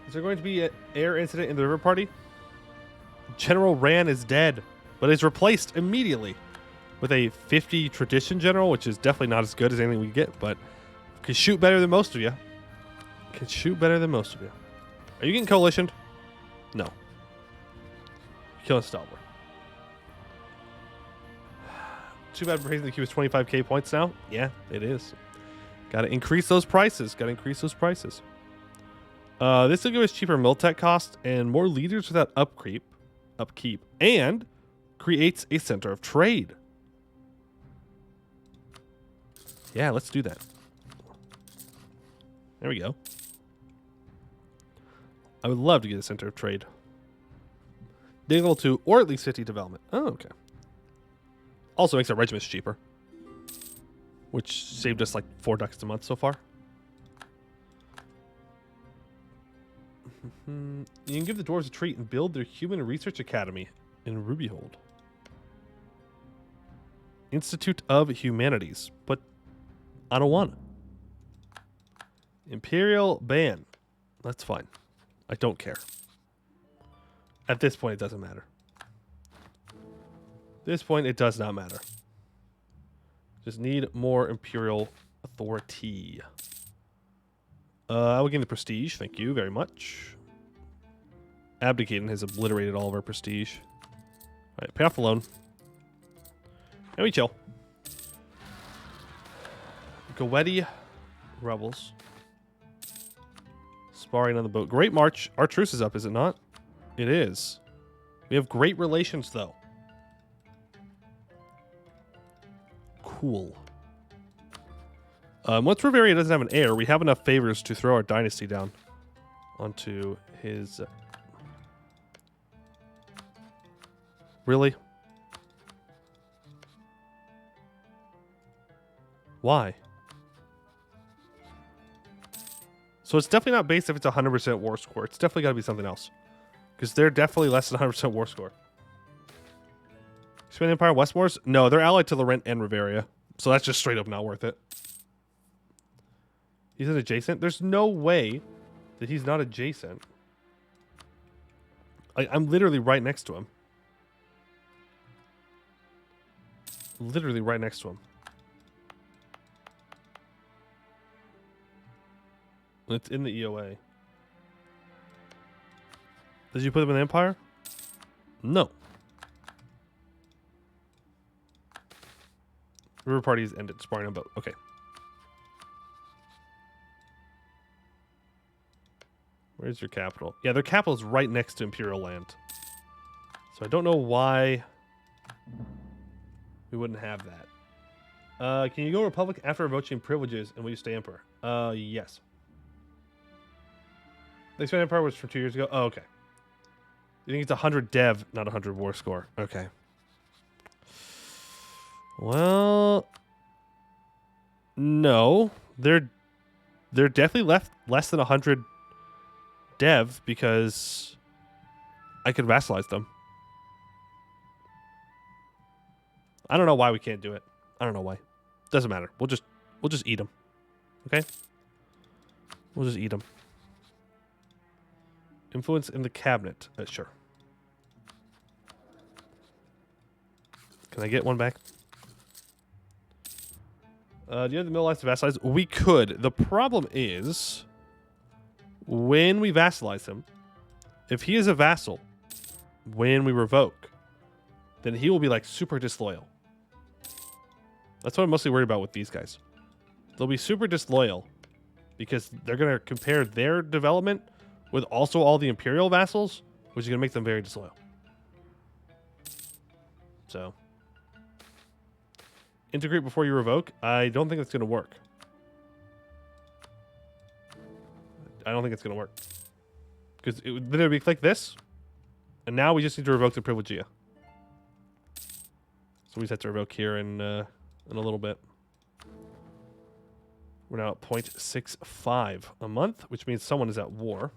Is there going to be an air incident in the river party? General Ran is dead, but is replaced immediately with a 50 tradition general, which is definitely not as good as anything we get, but can shoot better than most of you. Can shoot better than most of you. Are you getting coalitioned? No. Killing Stalwart. Too bad praising the cube is 25k points now. Yeah, it is. Got to increase those prices. Got to increase those prices. This will give us cheaper Miltech cost and more leaders without upkeep, and creates a center of trade. Yeah, let's do that. There we go. I would love to get a center of trade. Level 2 or at least 50 development. Oh, okay. Also makes our regiments cheaper, which saved us like 4 ducats a month so far. You can give the dwarves a treat and build their human research academy in Rubyhold. Institute of Humanities, but I don't want it. Imperial ban. That's fine. I don't care. At this point, it doesn't matter. At this point, it does not matter. Just need more Imperial authority. I will gain the prestige. Thank you very much. Abdicating has obliterated all of our prestige. All right, pay off the loan. And we chill. Goetti rebels. Sparring on the boat. Great March. Our truce is up, is it not? It is. We have great relations, though. Cool. Once Riveria doesn't have an heir, we have enough favors to throw our dynasty down onto his... Really? Why? So it's definitely not based if it's 100% war score. It's definitely got to be something else. Because they're definitely less than 100% war score. Expand Empire Westmoors? No, they're allied to Laurent and Riveria. So that's just straight up not worth it. He's an adjacent? There's no way that he's not adjacent. I'm literally right next to him. Literally right next to him. It's in the EOA. Did you put him in the Empire? No. River party has ended. Sparring on boat. Okay. Where's your capital? Yeah, their capital is right next to Imperial land. So I don't know why we wouldn't have that. Can you go Republic after revoking privileges and will you stay Emperor? Yes. The expanded Empire was from 2 years ago? Oh, okay. You think it's 100 dev, not 100 war score. Okay. Well, no. They're definitely less than 100 dev because I could vassalize them. I don't know why we can't do it. I don't know why. Doesn't matter. We'll just eat them. Okay? We'll just eat them. Influence in the cabinet. Sure. Can I get one back? Do you have the middle life to vassalize? We could. The problem is, when we vassalize him, if he is a vassal, when we revoke, then he will be like super disloyal. That's what I'm mostly worried about with these guys. They'll be super disloyal because they're going to compare their development with also all the Imperial vassals, which is going to make them very disloyal. So, integrate before you revoke. I don't think that's going to work. I don't think it's going to work. Because it would literally be like this. And now we just need to revoke the privilegia. So we just have to revoke here in a little bit. We're now at 0.65 a month, which means someone is at war.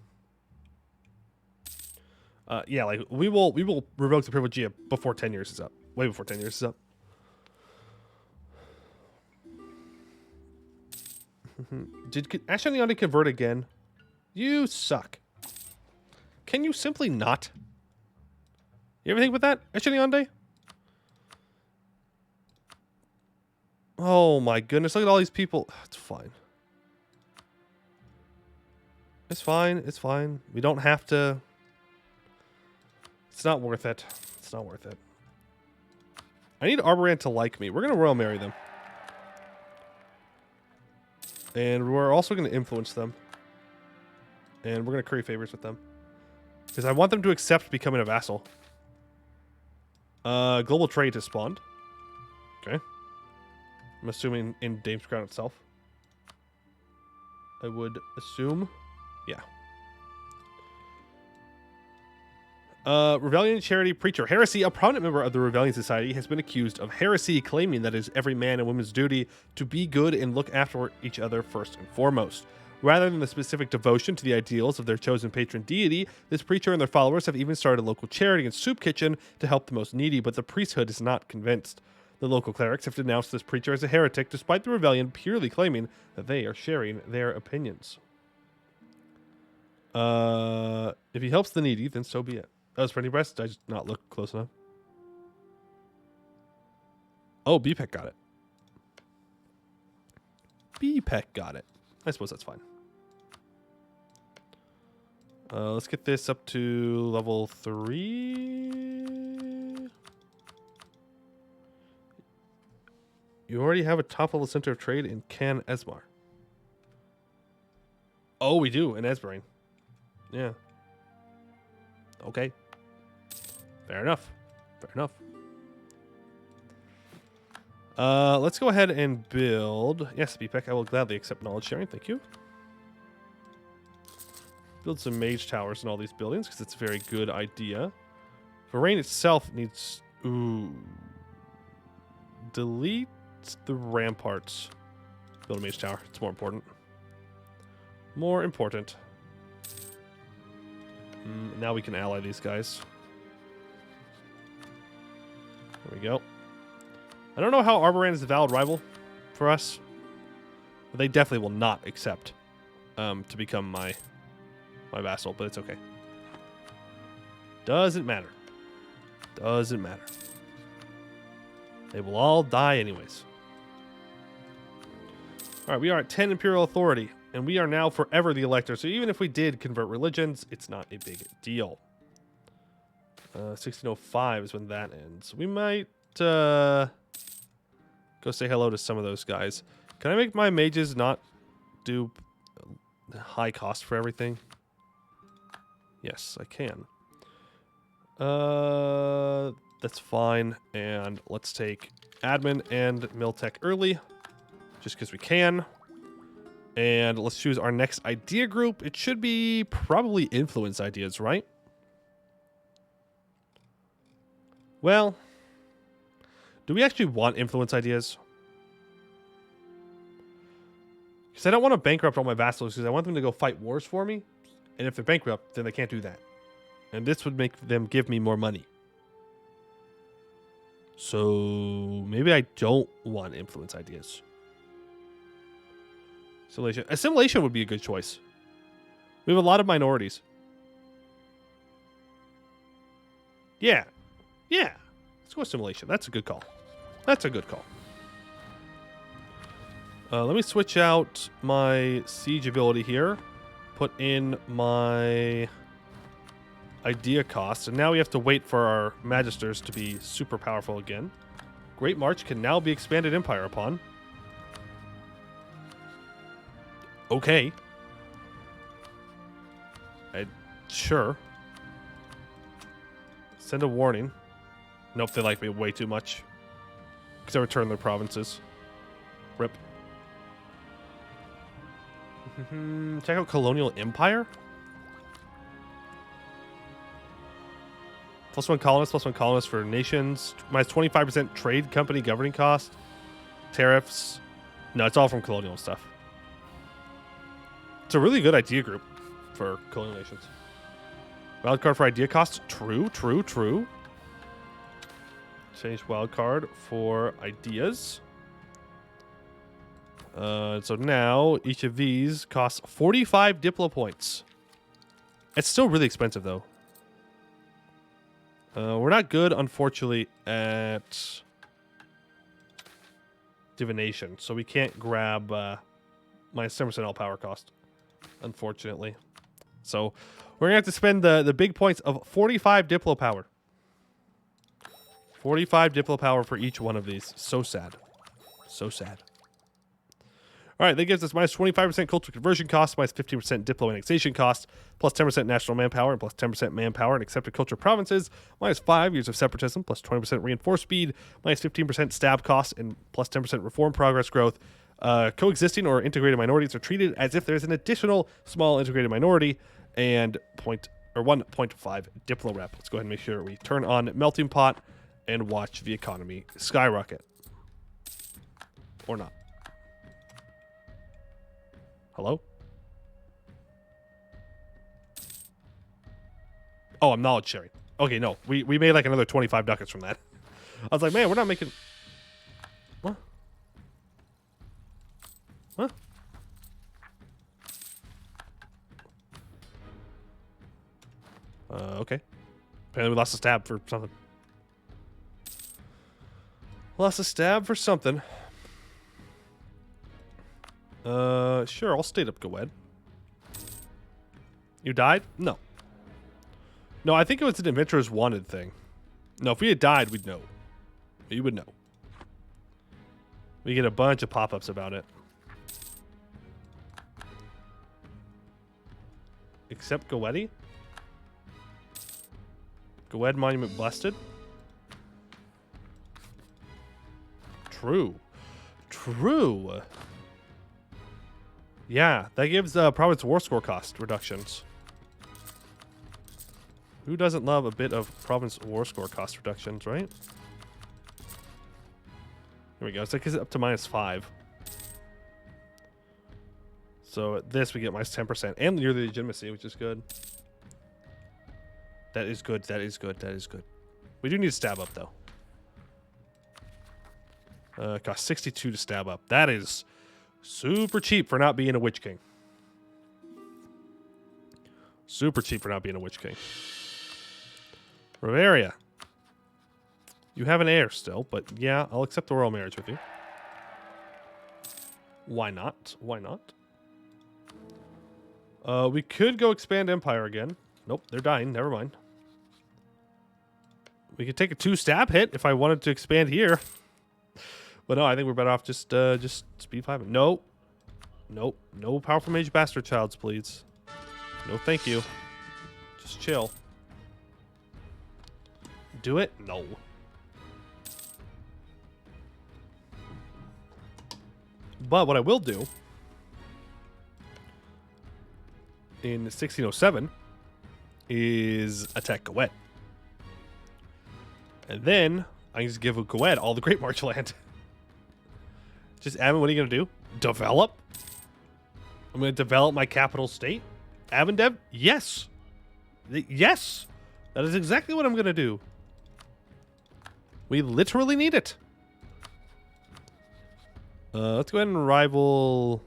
Yeah, like we will revoke the privilegia before 10 years is up. Way before 10 years is up. Did Ashenionde convert again? You suck. Can you simply not? You ever think about that, Ashenionde? Oh my goodness, look at all these people. It's fine. It's fine, it's fine. We don't have to... It's not worth it. It's not worth it. I need Arboran to like me. We're going to royal marry them. And we're also going to influence them. And we're going to curry favors with them. Because I want them to accept becoming a vassal. Global trade has spawned. Okay. I'm assuming in Dame's Crown itself. I would assume. Yeah. Rebellion Charity Preacher. Heresy. A prominent member of the Rebellion Society has been accused of heresy, claiming that it is every man and woman's duty to be good and look after each other first and foremost. Rather than the specific devotion to the ideals of their chosen patron deity, this preacher and their followers have even started a local charity and soup kitchen to help the most needy, but the priesthood is not convinced. The local clerics have denounced this preacher as a heretic, despite the rebellion purely claiming that they are sharing their opinions. If he helps the needy, then so be it. That was Freddy Breast. Did I just not look close enough? Oh, BPEC got it. BPEC got it. I suppose that's fine. Let's get this up to level 3. You already have a top level center of trade in Can Esmar. Oh, we do in Esbarine. Yeah. Okay. Fair enough. Fair enough. Let's go ahead and build... Yes, BPEC, I will gladly accept knowledge sharing. Thank you. Build some mage towers in all these buildings, because it's a very good idea. Varaine itself needs... Ooh. Delete the ramparts. Build a mage tower. It's more important. More important. Now we can ally these guys. There we go. I don't know how Arboran is a valid rival for us. But they definitely will not accept to become my vassal, but it's okay. Doesn't matter. Doesn't matter. They will all die anyways. Alright, we are at 10 Imperial Authority, and we are now forever the Elector, so even if we did convert religions, it's not a big deal. 1605 is when that ends. We might Go say hello to some of those guys. Can I make my mages not do high cost for everything? Yes, I can. That's fine. And let's take admin and Miltech early, just because we can. And let's choose our next idea group. It should be probably influence ideas, right? Well, do we actually want influence ideas? Because I don't want to bankrupt all my vassals, because I want them to go fight wars for me. And if they're bankrupt, then they can't do that. And this would make them give me more money. So maybe I don't want influence ideas. Assimilation. Assimilation would be a good choice. We have a lot of minorities. Yeah. Yeah. Let's go assimilation. That's a good call. That's a good call. Let me switch out my siege ability here. Put in my idea cost. And now we have to wait for our magisters to be super powerful again. Great March can now be expanded empire upon. Okay. Sure. Send a warning. Nope, they like me way too much. Because I returned their provinces. Rip. Check out Colonial Empire. +1 colonist, +1 colonist for nations. Minus 25% trade company governing cost. Tariffs. No, it's all from colonial stuff. It's a really good idea group for colonial nations. Wildcard for idea cost. True, true, true. Change wildcard for ideas. So now each of these costs 45 Diplo points. It's still really expensive though. We're not good, unfortunately, at divination, so we can't grab minus 10% all power cost, unfortunately. So we're gonna have to spend the big points of 45 Diplo power. 45 Diplo power for each one of these. So sad. So sad. All right, that gives us minus 25% culture conversion cost, minus 15% Diplo annexation cost, plus 10% national manpower, and plus 10% manpower in accepted culture provinces, minus 5 years of separatism, plus 20% reinforced speed, minus 15% stab cost, and plus 10% reform progress growth. Coexisting or integrated minorities are treated as if there's an additional small integrated minority, and 1.5 Diplo rep. Let's go ahead and make sure we turn on Melting Pot and watch the economy skyrocket. Or not. Hello? Oh, I'm knowledge sharing. Okay, no. We made like another 25 ducats from that. I was like, man, we're not making... What? What? Okay. Apparently we lost a stab for something. Lost a stab for something. Sure, I'll state up Goed. You died? No. No, I think it was an Adventurers Wanted thing. No, if we had died, we'd know. We would know. We get a bunch of pop-ups about it. Except Goetti? Goed Monument busted? True. True. Yeah, that gives province war score cost reductions. Who doesn't love a bit of province war score cost reductions, right? Here we go. So it gets up to minus 5. So at this, we get minus 10%. And near the legitimacy, which is good. That is good. That is good. That is good. We do need to stab up, though. Cost 62 to stab up. That is super cheap for not being a Witch King. Super cheap for not being a Witch King. Bavaria. You have an heir still, but yeah, I'll accept the royal marriage with you. Why not? Why not? We could go expand empire again. Nope, they're dying. Never mind. We could take a 2 stab hit if I wanted to expand here. But no, I think we're better off just speed 5. Nope. Nope. No powerful mage bastard childs, please. No, thank you. Just chill. Do it? No. But what I will do in 1607 is attack Goed. And then I can just give Goed all the Great March land. Just, Avon, what are you going to do? Develop? I'm going to develop my capital state? Avon Dev? Yes. Yes. That is exactly what I'm going to do. We literally need it. Let's go ahead and rival...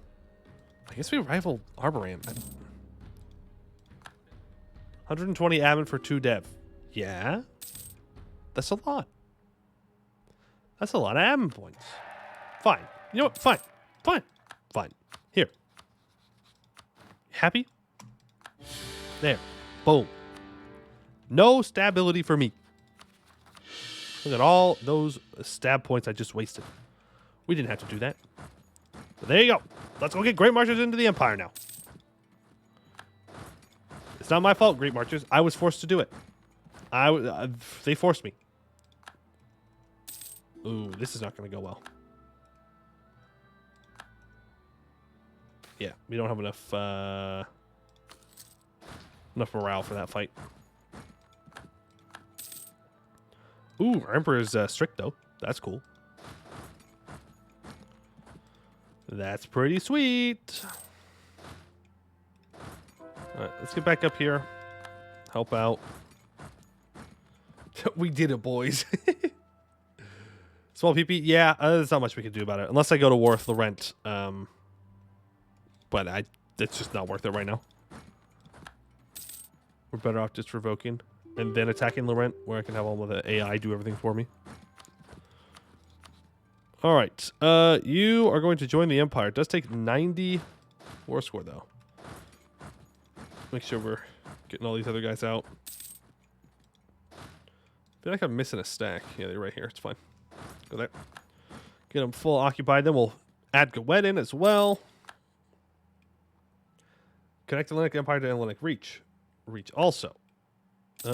I guess we rival Arborant. 120 Avon for 2 dev. Yeah. That's a lot. That's a lot of Avon points. Fine. You know what? Fine. Fine. Fine. Here. Happy? There. Boom. No stability for me. Look at all those stab points I just wasted. We didn't have to do that. But there you go. Let's go get Great Marchers into the Empire now. It's not my fault, Great Marchers. I was forced to do it. They forced me. Ooh, this is not going to go well. Yeah, we don't have enough morale for that fight. Ooh, our Emperor's strict, though. That's cool. That's pretty sweet. Alright, let's get back up here. Help out. We did it, boys. Small PP? Yeah, there's not much we can do about it. Unless I go to war with Laurent. But it's just not worth it right now. We're better off just revoking. And then attacking Laurent, where I can have all of the AI do everything for me. Alright. You are going to join the Empire. It does take 90 war score, though. Make sure we're getting all these other guys out. I feel like I'm missing a stack. Yeah, they're right here. It's fine. Go there. Get them full occupied. Then we'll add Goed in as well. Connect Hellenic Empire to Hellenic Reach. Reach also. Yeah.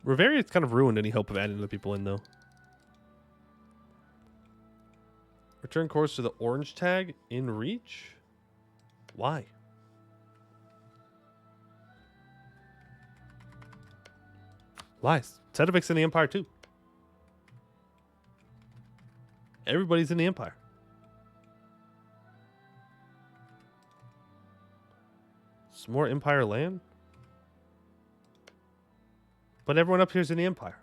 Riveria's kind of ruined any hope of adding other people in, though. Return course to the orange tag in Reach? Why? Why? Sedovic's in the Empire, too. Everybody's in the Empire. Some more Empire land? But everyone up here is in the Empire.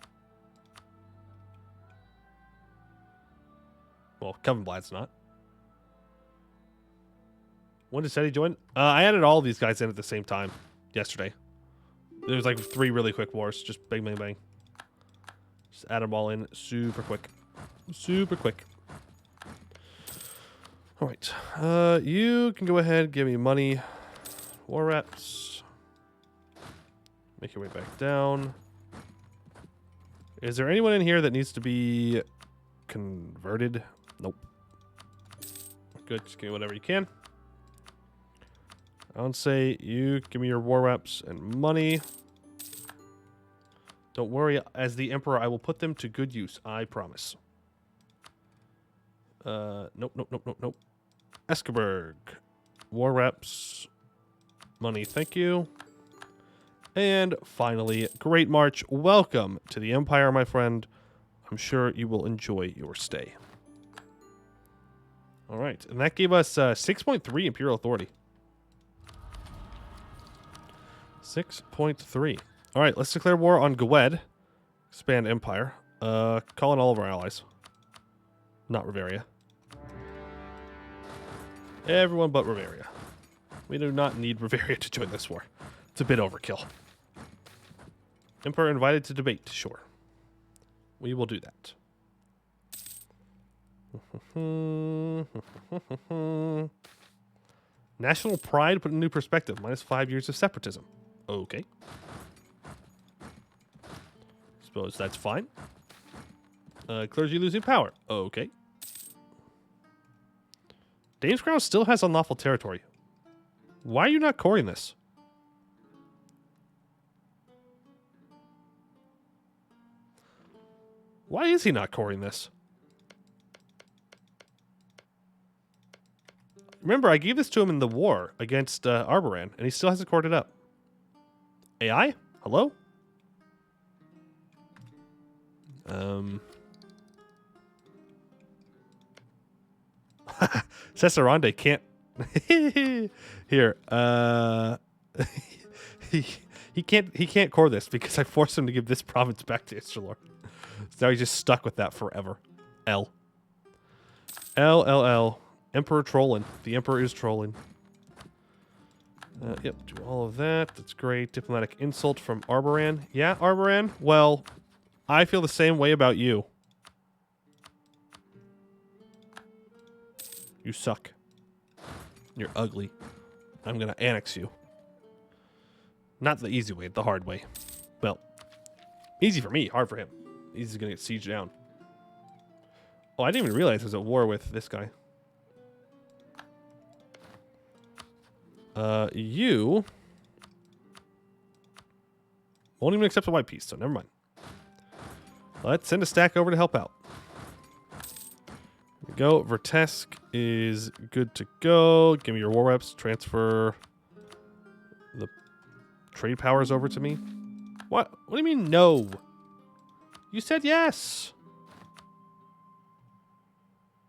Well, Covenblad's not. When did Seti join? I added all these guys in at the same time yesterday. There was like 3 really quick wars. Just bang, bang, bang. Just add them all in super quick. Super quick. All right. You can go ahead, give me money. War reps. Make your way back down. Is there anyone in here that needs to be converted? Nope. Good. Just give me whatever you can. I would say you give me your war reps and money. Don't worry. As the Emperor, I will put them to good use. I promise. Nope, nope, nope, nope, nope. Eskeberg. War reps. Money, thank you. And finally, Great March. Welcome to the Empire, my friend. I'm sure you will enjoy your stay. All right. And that gave us 6.3 Imperial Authority. 6.3. All right. Let's declare war on Goed. Expand Empire. Call in all of our allies. Not Riveria. Everyone but Riveria. We do not need Riveria to join this war. It's a bit overkill. Emperor invited to debate. Sure. We will do that. National pride put in new perspective. -5 years of separatism. Okay. Suppose that's fine. Clergy losing power. Okay. Dame's Crown still has unlawful territory. Why are you not coring this? Why is he not coring this? Remember, I gave this to him in the war against Arboran, and he still hasn't cored it up. AI? Hello? Cesarande can't... Here, he can't core this because I forced him to give this province back to Istalor. So now he's just stuck with that forever. L. Emperor trolling. The Emperor is trolling. Yep, do all of that. That's great. Diplomatic insult from Arboran. Yeah, Arboran? Well, I feel the same way about you. You suck. You're ugly. I'm gonna annex you. Not the easy way, the hard way. Well, easy for me, hard for him. He's gonna get sieged down. Oh, I didn't even realize I was at war with this guy. You won't even accept a white piece, so never mind. Let's send a stack over to help out. Here we go. Vertesk is good to go. Give me your war reps. Transfer the trade powers over to me. What? What do you mean no? You said yes.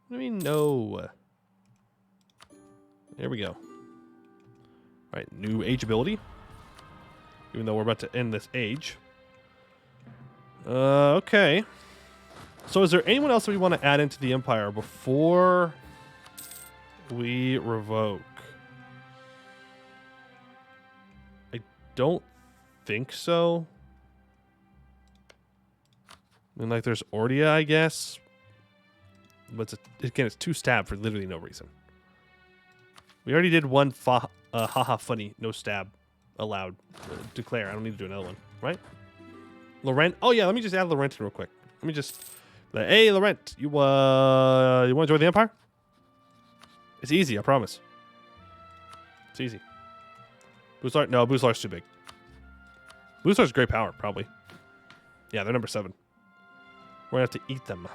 What do you mean no? There we go. Alright, new age ability. Even though we're about to end this age. Okay. So is there anyone else that we want to add into the Empire before we revoke? I don't think so. I mean, like, there's Ordia, I guess. But again, it's 2 stab for literally no reason. We already did one haha funny, no stab allowed. Declare. I don't need to do another one, right? Laurent. Oh yeah, let me just add Laurent in real quick. Let me just. Hey, Laurent, you want to join the Empire? It's easy, I promise. It's easy. Booslar? No, Booslar's too big. Booslar's great power, probably. Yeah, they're number 7. We're gonna have to eat them.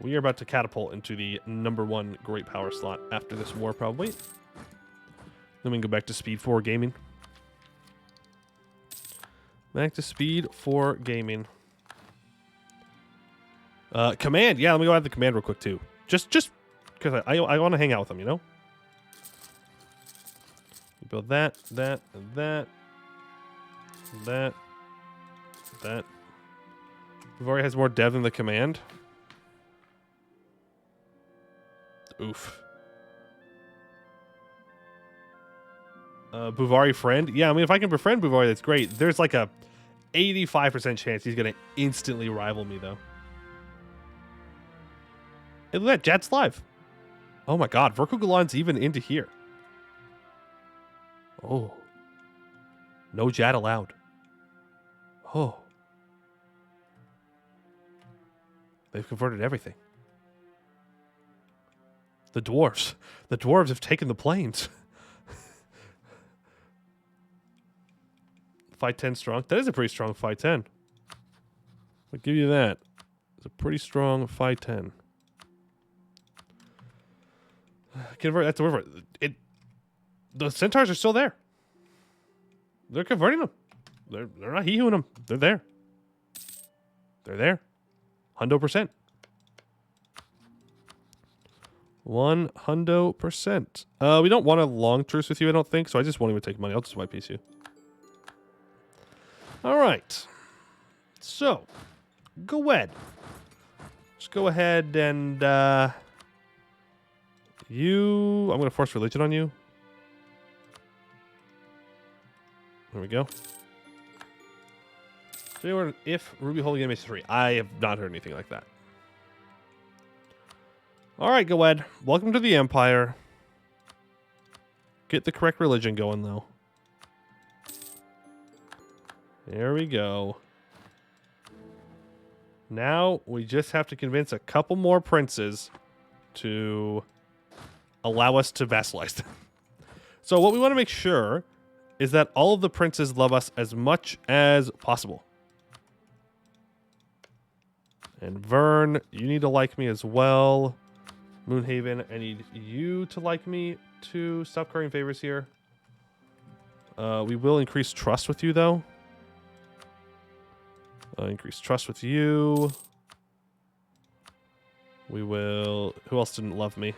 We are about to catapult into the number 1 great power slot after this war, probably. Then we can go back to Speed 4 Gaming. Back to Speed 4 Gaming. Command. Yeah, let me go add the command real quick, too. Just because I want to hang out with them, you know? We build that. Vivari has more dev than the command. Oof. Buvari friend? Yeah, I mean, if I can befriend Buvari, that's great. There's like a 85% chance he's going to instantly rival me, though. Hey, look at that. Jad's live. Oh my god. Verkugalan's even into here. Oh. No Jad allowed. Oh. They've converted everything. The dwarves. The dwarves have taken the plains. Fight 10 strong. That is a pretty strong fight 10. I'll give you that. It's a pretty strong fight 10. Convert. That's the word for it. The centaurs are still there. They're converting them. They're not he-hooing them. They're there. They're there. 100%. 100%. We don't want a long truce with you, I don't think, so I just won't even take money. I'll just white piece you. Alright. So, go ahead. Just go ahead and, I'm going to force religion on you. There we go. So if Ruby Holy Game is 3. I have not heard anything like that. Alright, go ahead. Welcome to the Empire. Get the correct religion going, though. There we go. Now we just have to convince a couple more princes to allow us to vassalize them. So what we want to make sure is that all of the princes love us as much as possible. And Vern, you need to like me as well. Moonhaven, I need you to like me to stop currying favors here. We will increase trust with you, though. Increase trust with you. We will... Who else didn't love me?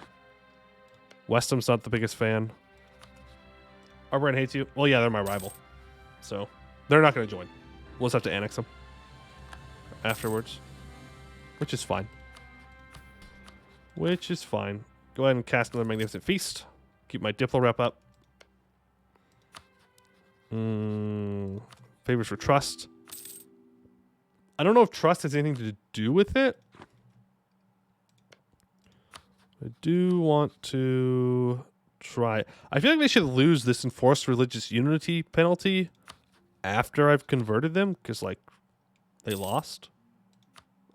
Westham's not the biggest fan. Arbrand hates you. Well, yeah, they're my rival. So, they're not going to join. We'll just have to annex them afterwards. Which is fine. Which is fine. Go ahead and cast another Magnificent Feast. Keep my Diplo rep up. Favors for trust. I don't know if trust has anything to do with it. I do want to try. I feel like they should lose this enforced religious unity penalty after I've converted them, because, like, they lost.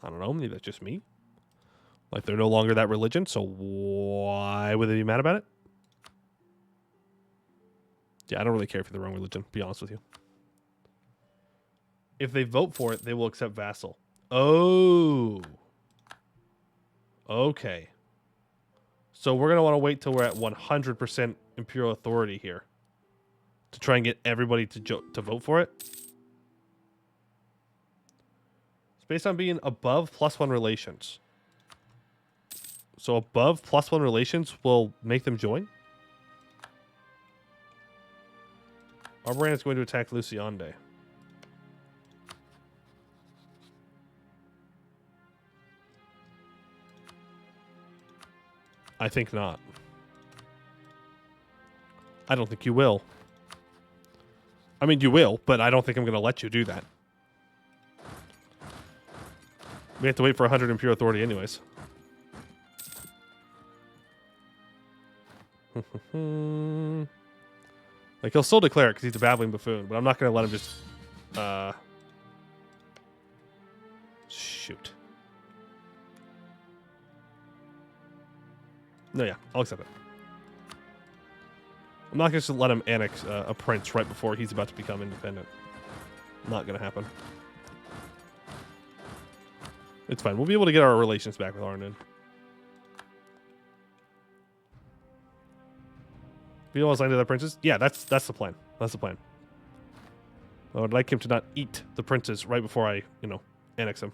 I don't know, maybe that's just me. Like, they're no longer that religion, so why would they be mad about it? Yeah, I don't really care for the wrong religion, to be honest with you. If they vote for it, they will accept vassal. Oh. Okay. So we're going to want to wait till we're at 100% imperial authority here to try and get everybody to vote for it. It's based on being above +1 relations. So above +1 relations will make them join. Arbrand is going to attack Luciande. I think not. I don't think you will. I mean, you will, but I don't think I'm going to let you do that. We have to wait for 100 Imperial Authority anyways. Like, he'll still declare it because he's a babbling buffoon, but I'm not going to let him just... Shoot. No, yeah, I'll accept it. I'm not going to let him annex a prince right before he's about to become independent. Not going to happen. It's fine. We'll be able to get our relations back with Arnon. You want to sign to the princes? Yeah, that's the plan. That's the plan. I would like him to not eat the princes right before I, annex him.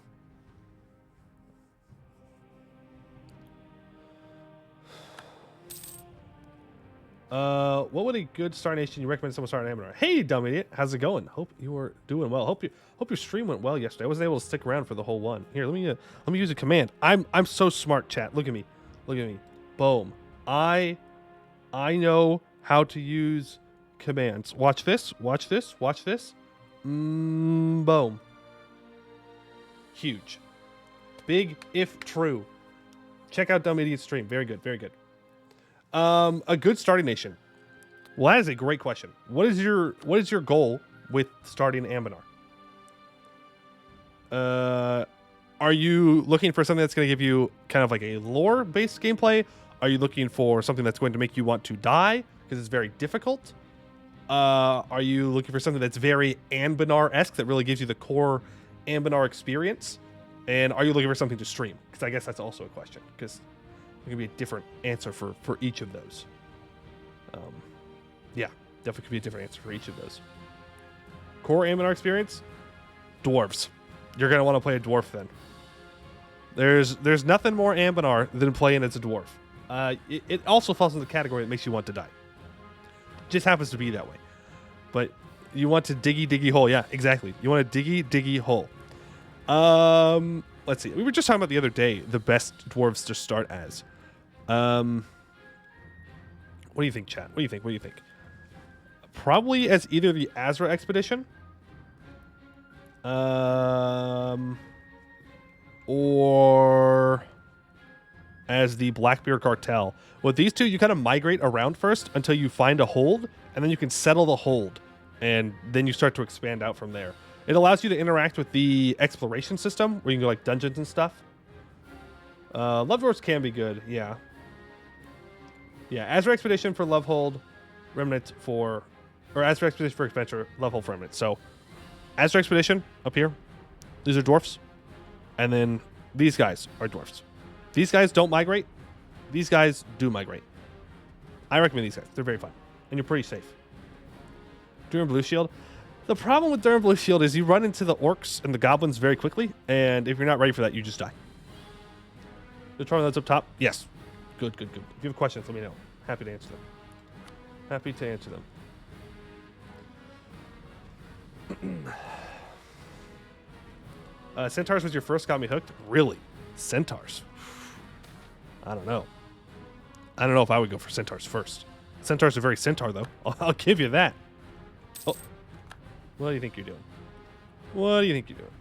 What would a good Star Nation you recommend someone start an Ambanar? Hey, dumb idiot, how's it going? Hope you were doing well. Hope your stream went well yesterday. I wasn't able to stick around for the whole one. Here, let me use a command. I'm so smart, chat. Look at me. Look at me. Boom. I know how to use commands. Watch this. Watch this. Watch this. Boom. Huge. Big if true. Check out Dumb Idiot's stream. Very good. Very good. A good starting nation. Well, that is a great question. What is your goal with starting Ambenar? Are you looking for something that's going to give you kind of like a lore-based gameplay? Are you looking for something that's going to make you want to die because it's very difficult? Are you looking for something that's very Anbennar-esque that really gives you the core Anbennar experience? And are you looking for something to stream? Because I guess that's also a question, because there could be a different answer for each of those. Yeah, definitely could be a different answer for each of those. Core Ambenar experience? Dwarves. You're going to want to play a dwarf then. There's nothing more Ambenar than playing as a dwarf. It also falls in the category that makes you want to die. Just happens to be that way. But you want to diggy hole. Yeah, exactly. You want a diggy hole. Let's see. We were just talking about the other day the best dwarves to start as. What do you think, chat? What do you think? Probably as either the Azra expedition, or as the Blackbeard cartel. With these two, you kind of migrate around first until you find a hold, and then you can settle the hold, and then you start to expand out from there. It allows you to interact with the exploration system, where you can go like dungeons and stuff. Love Dwarfs can be good, yeah. Yeah, Azure Expedition for Lovehold, Remnant for... Or Azure Expedition for Adventure, Lovehold for Remnant. So, Azure Expedition, up here. These are dwarfs. And then these guys are dwarfs. These guys don't migrate. These guys do migrate. I recommend these guys. They're very fun. And you're pretty safe. Durham Blue Shield. The problem with Durham Blue Shield is you run into the orcs and the goblins very quickly. And if you're not ready for that, you just die. The tornadoes up top? Yes. Good, good, good. If you have questions, let me know. Happy to answer them. Happy to answer them. Centaurs was your first, got me hooked? Really? Centaurs? I don't know. I don't know if I would go for centaurs first. Centaurs are very centaur, though. I'll give you that. Oh. What do you think you're doing? What do you think you're doing?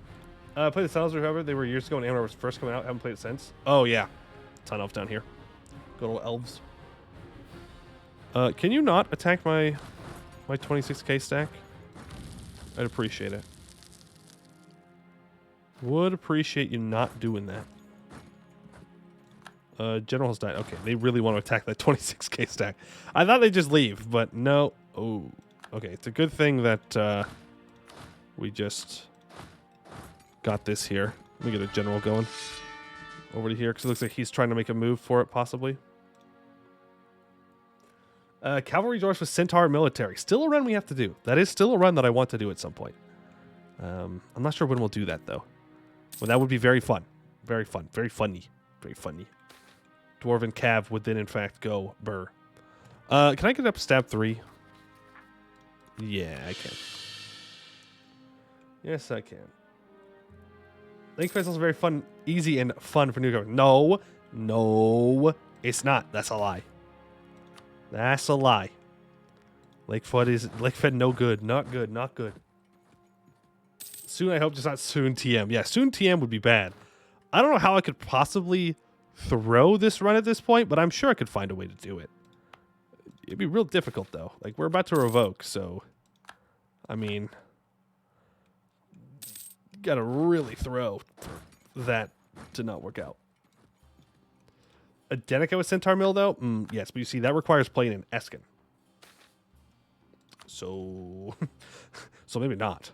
Played the Sun Elves, however. They were years ago when Ambennar was first coming out. Haven't played it since. Oh, yeah. Sun Elves down here. Good old elves. Can you not attack my 26k stack? I'd appreciate it. Would appreciate you not doing that. General has died. Okay, they really want to attack that 26k stack. I thought they'd just leave, but no. Oh, okay. It's a good thing that we just got this here. Let me get a general going over to here, because it looks like he's trying to make a move for it, possibly. Cavalry Dwarfs with Centaur Military. Still a run we have to do. That is still a run that I want to do at some point. I'm not sure when we'll do that, though. Well, that would be very fun. Very fun. Very funny. Very funny. Dwarven Cav would then, in fact, go burr. Can I get up stab 3? Yeah, I can. Yes, I can. Link Fest is very fun, easy, and fun for newcomers. No. No. It's not. That's a lie. That's a lie. Lakefed no good. Not good. Not good. Soon, I hope, just not soon TM. Yeah, soon TM would be bad. I don't know how I could possibly throw this run at this point, but I'm sure I could find a way to do it. It'd be real difficult, though. Like, we're about to revoke, so... I mean... Gotta really throw that to not work out. A Denica with Centaur Mill, though? Yes, but you see, that requires playing in Eskin. So... so maybe not.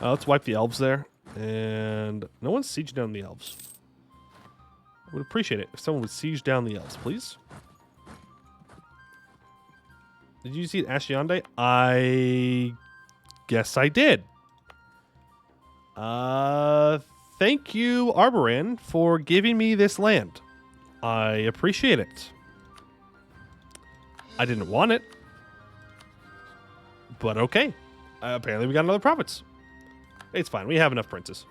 Let's wipe the elves there. And no one's siege down the elves. I would appreciate it if someone would siege down the elves, please. Did you see Ashiande? I guess I did. Thank you, Arboran, for giving me this land. I appreciate it. I didn't want it. But okay. Apparently we got another province. It's fine. We have enough princes.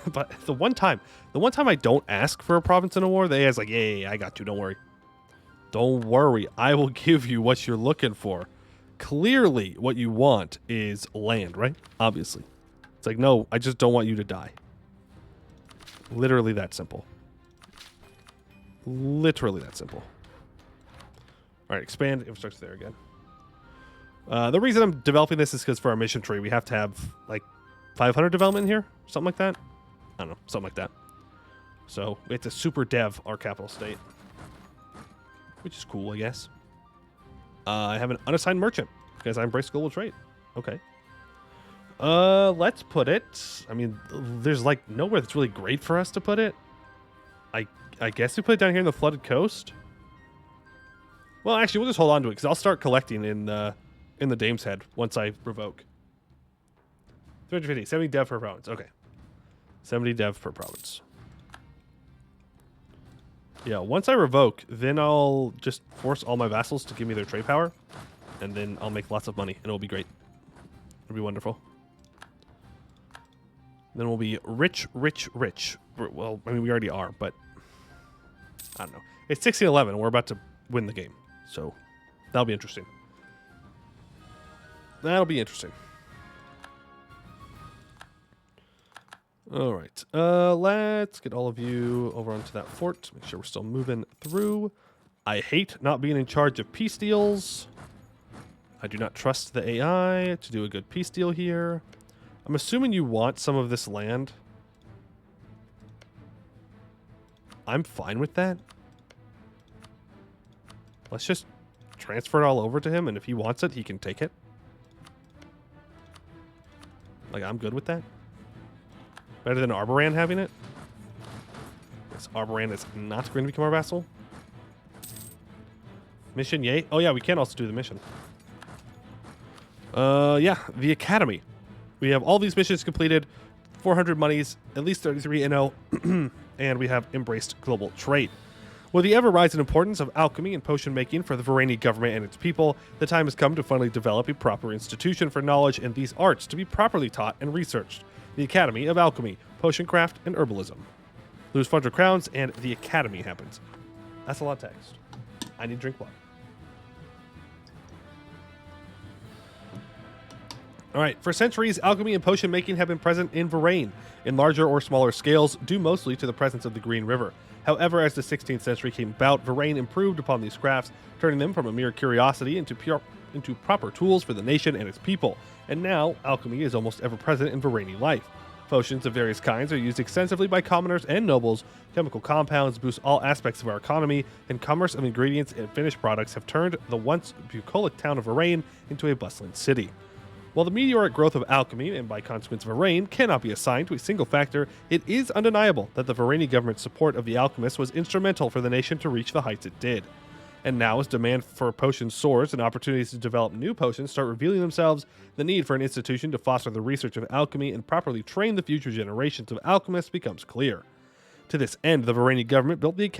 But the one time I don't ask for a province in a war, they ask like, "Hey, I got you. Don't worry. Don't worry. I will give you what you're looking for." Clearly, what you want is land, right? Obviously. It's like, no, I just don't want you to die. Literally that simple. Literally that simple. All right, expand infrastructure there again. The reason I'm developing this is because for our mission tree, we have to have like 500 development in here, something like that. I don't know, something like that. So we have to super dev our capital state, which is cool, I guess. I have an unassigned merchant because I embrace global trade. Okay. Let's put it. I mean, there's like nowhere that's really great for us to put it. I guess we put it down here in the flooded coast. Well, actually, we'll just hold on to it because I'll start collecting in the Dame's Head once I revoke. 350, 70 dev per province. Okay. 70 dev per province. Yeah, once I revoke, then I'll just force all my vassals to give me their trade power, and then I'll make lots of money, and it'll be great. It'll be wonderful. Then we'll be rich, rich, rich. Well, I mean, we already are, but I don't know. It's 16-11, and we're about to win the game, so that'll be interesting. That'll be interesting. All right. Let's get all of you over onto that fort. Make sure we're still moving through. I hate not being in charge of peace deals. I do not trust the AI to do a good peace deal here. I'm assuming you want some of this land. I'm fine with that. Let's just transfer it all over to him, and if he wants it, he can take it. Like, I'm good with that. Better than Arboran having it. This Arboran is not going to become our vassal. Mission, yay. Oh, yeah, we can also do the mission. Yeah, the Academy. We have all these missions completed, 400 monies, at least 33 NO, and we have embraced global trade. With the ever-rising importance of alchemy and potion making for the Varaine government and its people, the time has come to finally develop a proper institution for knowledge in these arts to be properly taught and researched. The Academy of Alchemy, Potion Craft, and Herbalism. Lose 400 crowns, and the Academy happens. That's a lot of text. I need to drink water. Alright, for centuries, alchemy and potion making have been present in Varaine, in larger or smaller scales, due mostly to the presence of the Green River. However, as the 16th century came about, Varaine improved upon these crafts, turning them from a mere curiosity into proper tools for the nation and its people. And now, alchemy is almost ever present in Varaine life. Potions of various kinds are used extensively by commoners and nobles, chemical compounds boost all aspects of our economy, and commerce of ingredients and finished products have turned the once bucolic town of Varaine into a bustling city. While the meteoric growth of alchemy, and by consequence Varaine, cannot be assigned to a single factor, it is undeniable that the Varaine government's support of the alchemists was instrumental for the nation to reach the heights it did. And now, as demand for potions soars and opportunities to develop new potions start revealing themselves, the need for an institution to foster the research of alchemy and properly train the future generations of alchemists becomes clear. To this end, the Varaine government built the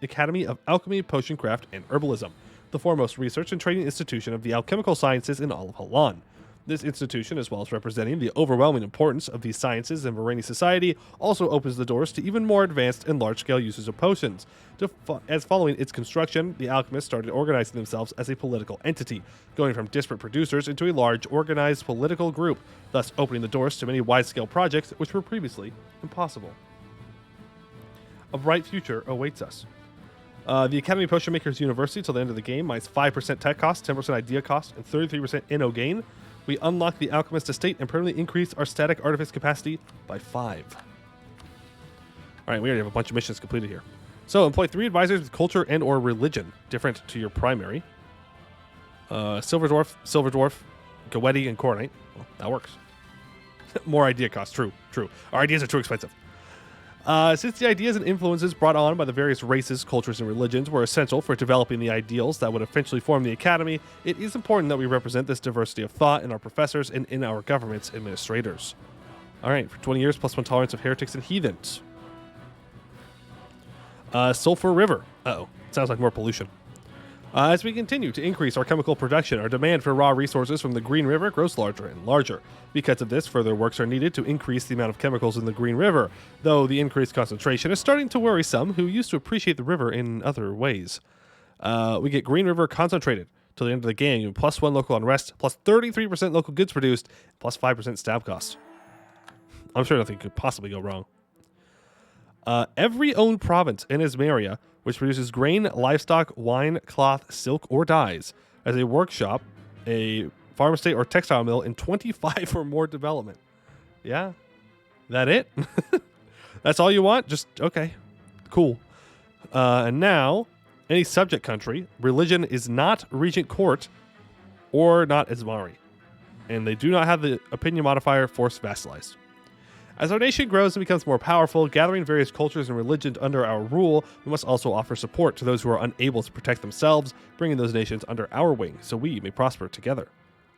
Academy of Alchemy, Potion Craft, and Herbalism, the foremost research and training institution of the alchemical sciences in all of Halan. This institution, as well as representing the overwhelming importance of these sciences in Varaine society, also opens the doors to even more advanced and large-scale uses of potions. As following its construction, the alchemists started organizing themselves as a political entity, going from disparate producers into a large, organized political group, thus opening the doors to many wide-scale projects which were previously impossible. A bright future awaits us. The Academy Potion Makers University till the end of the game, minus 5% tech cost, 10% idea cost, and 33% NO gain. We unlock the Alchemist Estate and permanently increase our static artifice capacity by 5. Alright, we already have a bunch of missions completed here. So, employ 3 advisors with culture and or religion, different to your primary. Silver Dwarf, Goetti, and Coronite. Well, that works. More idea cost, true. Our ideas are too expensive. Since the ideas and influences brought on by the various races, cultures, and religions were essential for developing the ideals that would eventually form the Academy, it is important that we represent this diversity of thought in our professors and in our government's administrators. Alright, for 20 years, +1 tolerance of heretics and heathens. Sulphur River. Uh-oh, sounds like more pollution. As we continue to increase our chemical production, our demand for raw resources from the Green River grows larger and larger. Because of this, further works are needed to increase the amount of chemicals in the Green River, though the increased concentration is starting to worry some who used to appreciate the river in other ways. We get Green River concentrated till the end of the game, +1 local unrest, plus 33% local goods produced, plus 5% stab cost. I'm sure nothing could possibly go wrong. Every owned province in Ismaria which produces grain, livestock, wine, cloth, silk, or dyes, as a workshop, a farm estate, or textile mill in 25 or more development. Yeah? That it? That's all you want? Just, okay. Cool. And now, any subject country, religion is not regent court or not Ismari. And they do not have the opinion modifier force vassalized. As our nation grows and becomes more powerful, gathering various cultures and religions under our rule, we must also offer support to those who are unable to protect themselves, bringing those nations under our wing so we may prosper together.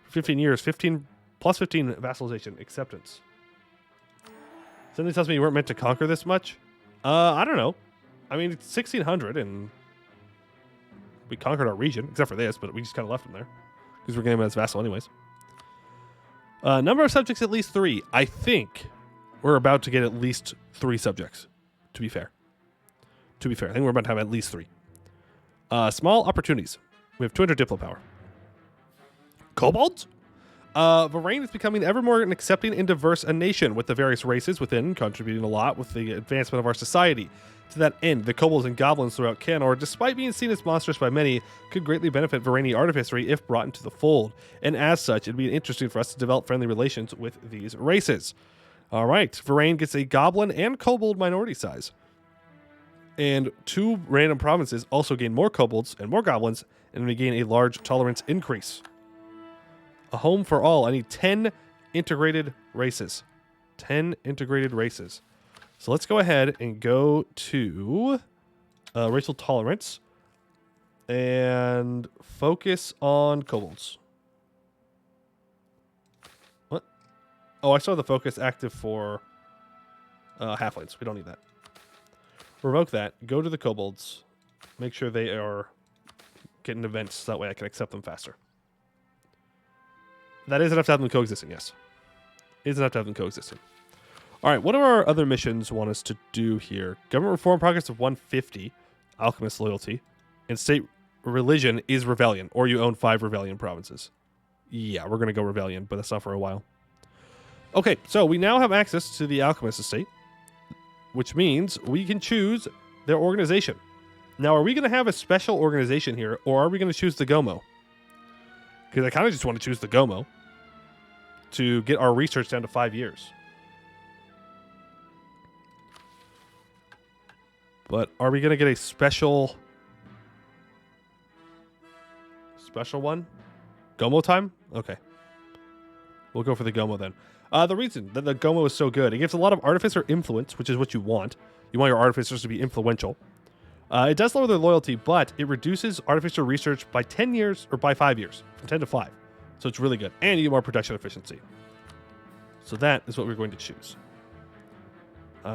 For 15 years, 15 plus 15 vassalization acceptance. Something tells me you weren't meant to conquer this much. I don't know. I mean, it's 1600 and we conquered our region, except for this, but we just kind of left them there because we're getting them as vassal anyways. Number of subjects, at least 3. I think we're about to get at least 3 subjects, to be fair. I think we're about to have at least 3. Small opportunities. We have 200 Diplo power. Kobolds? Varaine is becoming ever more an accepting and diverse a nation, with the various races within contributing a lot with the advancement of our society. To that end, the kobolds and goblins throughout Canor, despite being seen as monstrous by many, could greatly benefit Varaine artificery if brought into the fold, and as such, it'd be interesting for us to develop friendly relations with these races. All right, Varaine gets a goblin and kobold minority size. And 2 random provinces also gain more kobolds and more goblins, and we gain a large tolerance increase. A home for all. I need 10 integrated races. 10 integrated races. So let's go ahead and go to racial tolerance and focus on kobolds. What? Oh, I saw the focus active for halflings. We don't need that. Revoke that. Go to the kobolds. Make sure they are getting events so that way I can accept them faster. That is enough to have them coexisting, yes. It is enough to have them coexisting. All right, what do our other missions want us to do here? Government reform progress of 150. Alchemist loyalty. And state religion is rebellion, or you own 5 rebellion provinces. Yeah, we're going to go rebellion, but that's not for a while. Okay, so we now have access to the alchemist estate, which means we can choose their organization. Now, are we going to have a special organization here, or are we going to choose the Gomo? Because I kind of just want to choose the Gomo to get our research down to 5 years. But are we going to get a special one? Gomo time? Okay. We'll go for the Gomo then. The reason that the Gomo is so good, it gives a lot of artificer influence, which is what you want. You want your artificers to be influential. It does lower their loyalty, but it reduces artificer research by 10 years, or by 5 years, from 10 to 5. So it's really good. And you get more production efficiency. So that is what we're going to choose.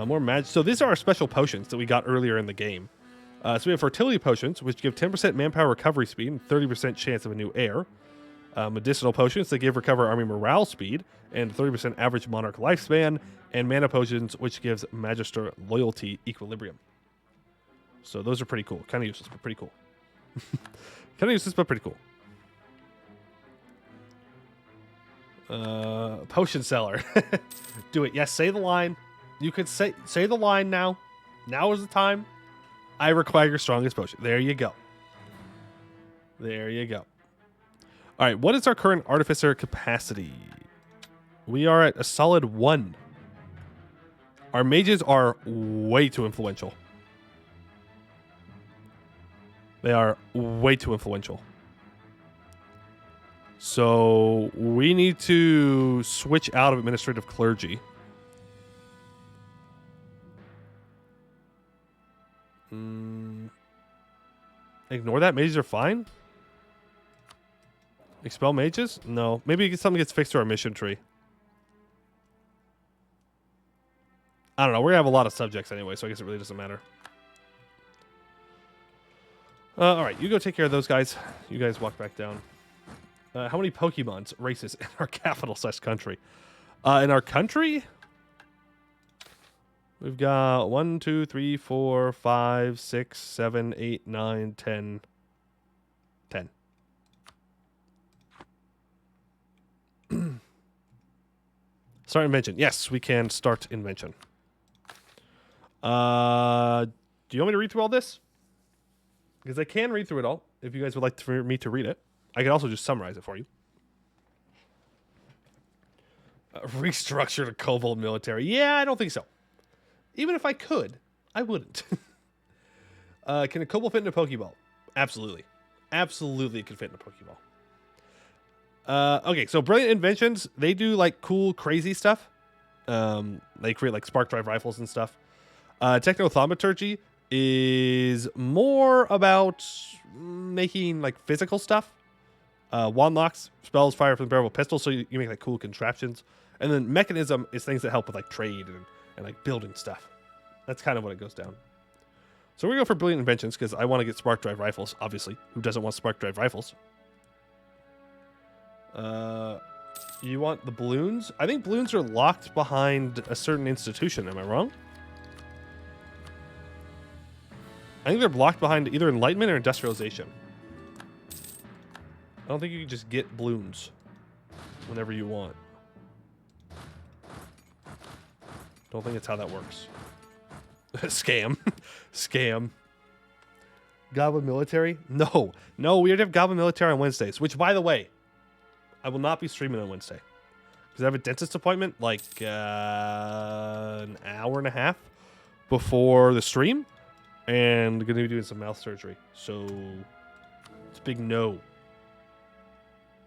More magic. So these are our special potions that we got earlier in the game. So we have fertility potions, which give 10% manpower recovery speed and 30% chance of a new heir. Medicinal potions that give recover army morale speed and 30% average monarch lifespan. And mana potions, which gives magister loyalty equilibrium. So those are pretty cool. Kind of useless, but pretty cool. Kind of useless, but pretty cool. Potion seller. Do it. Yes, say the line. You could say the line now. Now is the time. I require your strongest potion. There you go. There you go. All right, what is our current artificer capacity? We are at a solid 1. Our mages are way too influential. They are way too influential. So we need to switch out of administrative clergy. Ignore that. Mages are fine. Expel mages? No. Maybe something gets fixed to our mission tree. I don't know. We're going to have a lot of subjects anyway, so I guess it really doesn't matter. All right. You go take care of those guys. You guys walk back down. How many Pokemons races in our capital/country? In our country, we've got 1, 2, 3, 4, 5, 6, 7, 8, 9, 10. 10. Start invention. Yes, we can start invention. Do you want me to read through all this? Because I can read through it all, if you guys would like for me to read it. I can also just summarize it for you. Restructure the kobold military. Yeah, I don't think so. Even if I could, I wouldn't. Can a kobold fit in a Pokeball? Absolutely. Absolutely it can fit in a Pokeball. Okay, so Brilliant Inventions, they do like cool, crazy stuff. They create like spark drive rifles and stuff. Techno-Thaumaturgy is more about making like physical stuff. Wand locks, spells, fire from the barrel of a pistol, so you make like cool contraptions. And then Mechanism is things that help with like trade and like building stuff. That's kind of what it goes down. So we're going to go for Brilliant Inventions because I want to get spark drive rifles, obviously. Who doesn't want spark drive rifles? You want the balloons? I think balloons are locked behind a certain institution. Am I wrong? I think they're blocked behind either Enlightenment or Industrialization. I don't think you can just get balloons whenever you want. Don't think it's how that works. Scam. Scam. Goblin military? No. No, we already have Goblin military on Wednesdays. Which, by the way, I will not be streaming on Wednesday. Because I have a dentist appointment like an hour and a half before the stream. And going to be doing some mouth surgery. So, it's a big no.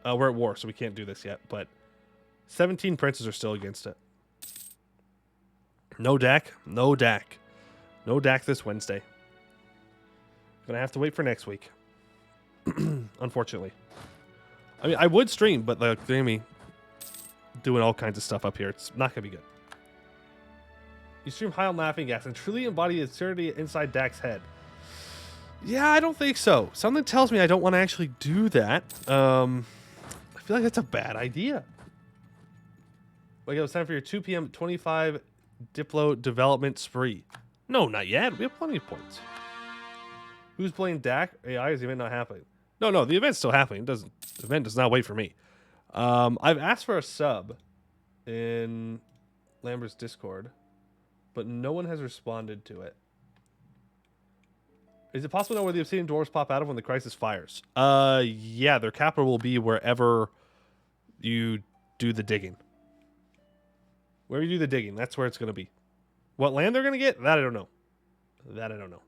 We're at war, so we can't do this yet. But 17 princes are still against it. No DAC. No DAC. No DAC this Wednesday. Gonna have to wait for next week. Unfortunately. I mean, I would stream, but like, me doing all kinds of stuff up here. It's not gonna be good. You stream high on laughing gas and truly embody the absurdity inside Dak's head. Yeah, I don't think so. Something tells me I don't want to actually do that. I feel like that's a bad idea. Like, it was time for your 2 p.m. 25 Diplo development spree. No, not yet. We have plenty of points. Who's playing Dak? AI, is the event not happening? No, the event's still happening. The event does not wait for me. I've asked for a sub in Lambert's Discord, but no one has responded to it. Is it possible to know where the Obsidian Dwarves pop out of when the crisis fires? Yeah, their capital will be wherever you do the digging. Where you do the digging, that's where it's going to be. What land they're going to get? That I don't know. That I don't know.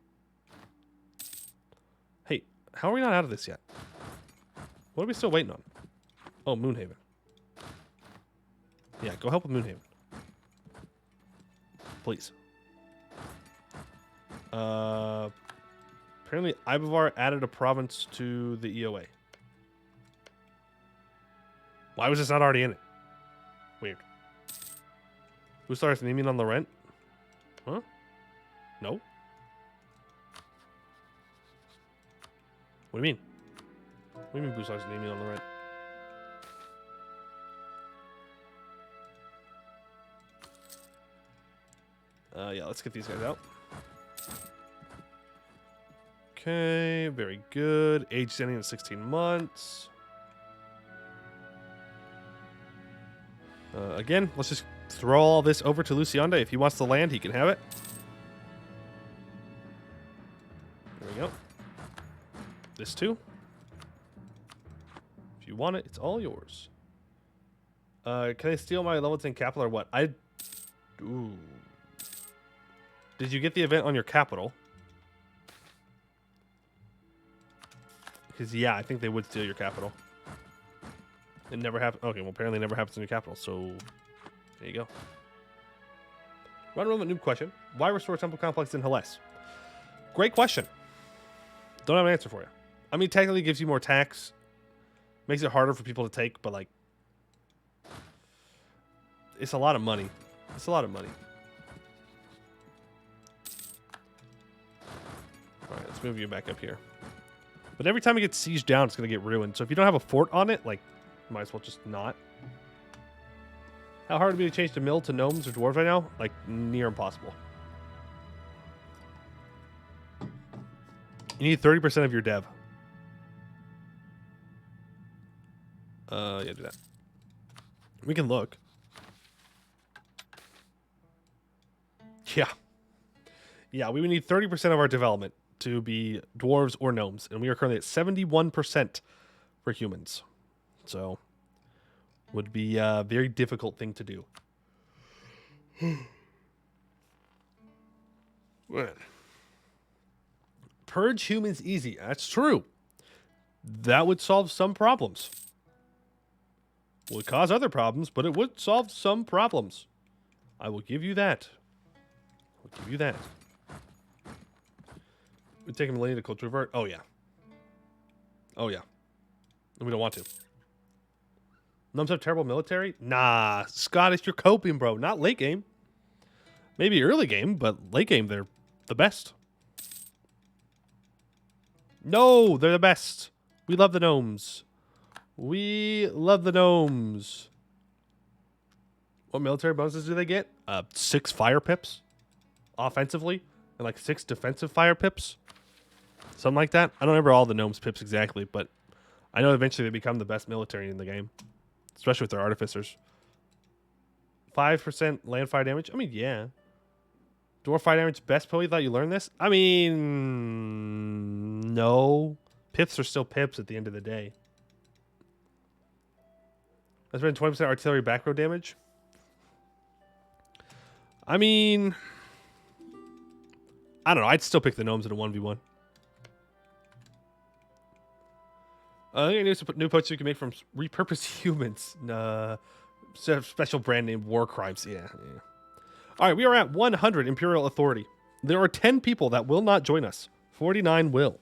Hey, how are we not out of this yet? What are we still waiting on? Oh, Moonhaven. Yeah, go help with Moonhaven. Please. Apparently, Ibavar added a province to the EOA. Why was this not already in it? Weird. Who starts naming on Laurent? Huh? No. What do you mean? What do you mean Busar's naming on Laurent? Yeah, let's get these guys out. Okay, very good. Age standing at 16 months. Again, let's just throw all this over to Lucianda. If he wants the land, he can have it. There we go. This too. If you want it, it's all yours. Can I steal my level 10 capital or what? Ooh. Did you get the event on your capital? Because, yeah, I think they would steal your capital. It never happened. Okay, well, apparently it never happens in your capital, so there you go. Run Roman noob question. Why restore Temple Complex in Hellas? Great question. Don't have an answer for you. I mean, technically it gives you more tax. Makes it harder for people to take, but, like, it's a lot of money. It's a lot of money. All right, let's move you back up here. But every time it gets sieged down, it's going to get ruined. So if you don't have a fort on it, like, might as well just not. How hard would it be to change the mill to gnomes or dwarves right now? Like, near impossible. You need 30% of your dev. Yeah, do that. We can look. Yeah. Yeah, we would need 30% of our development to be dwarves or gnomes. And we are currently at 71% for humans. So, would be a very difficult thing to do. Purge humans easy. That's true. That would solve some problems. Would cause other problems, but it would solve some problems. I will give you that. I'll give you that. We take a millennia to culture revert. Oh, yeah. Oh, yeah. We don't want to. Gnomes have terrible military? Nah, Scottish, you're coping, bro. Not late game. Maybe early game, but late game, they're the best. No, they're the best. We love the gnomes. We love the gnomes. What military bonuses do they get? 6 fire pips offensively and like 6 defensive fire pips. Something like that. I don't remember all the gnomes pips exactly, but I know eventually they become the best military in the game. Especially with their artificers. 5% land fire damage? I mean, yeah. Dwarf fight damage best Poe. You thought you learned this? I mean, no. Pips are still pips at the end of the day. That's been 20% artillery back row damage. I mean, I don't know. I'd still pick the gnomes in a 1v1. I think new potions you can make from repurposed humans. Special brand name war crimes. Yeah. All right, we are at 100 Imperial Authority. There are 10 people that will not join us. 49 will.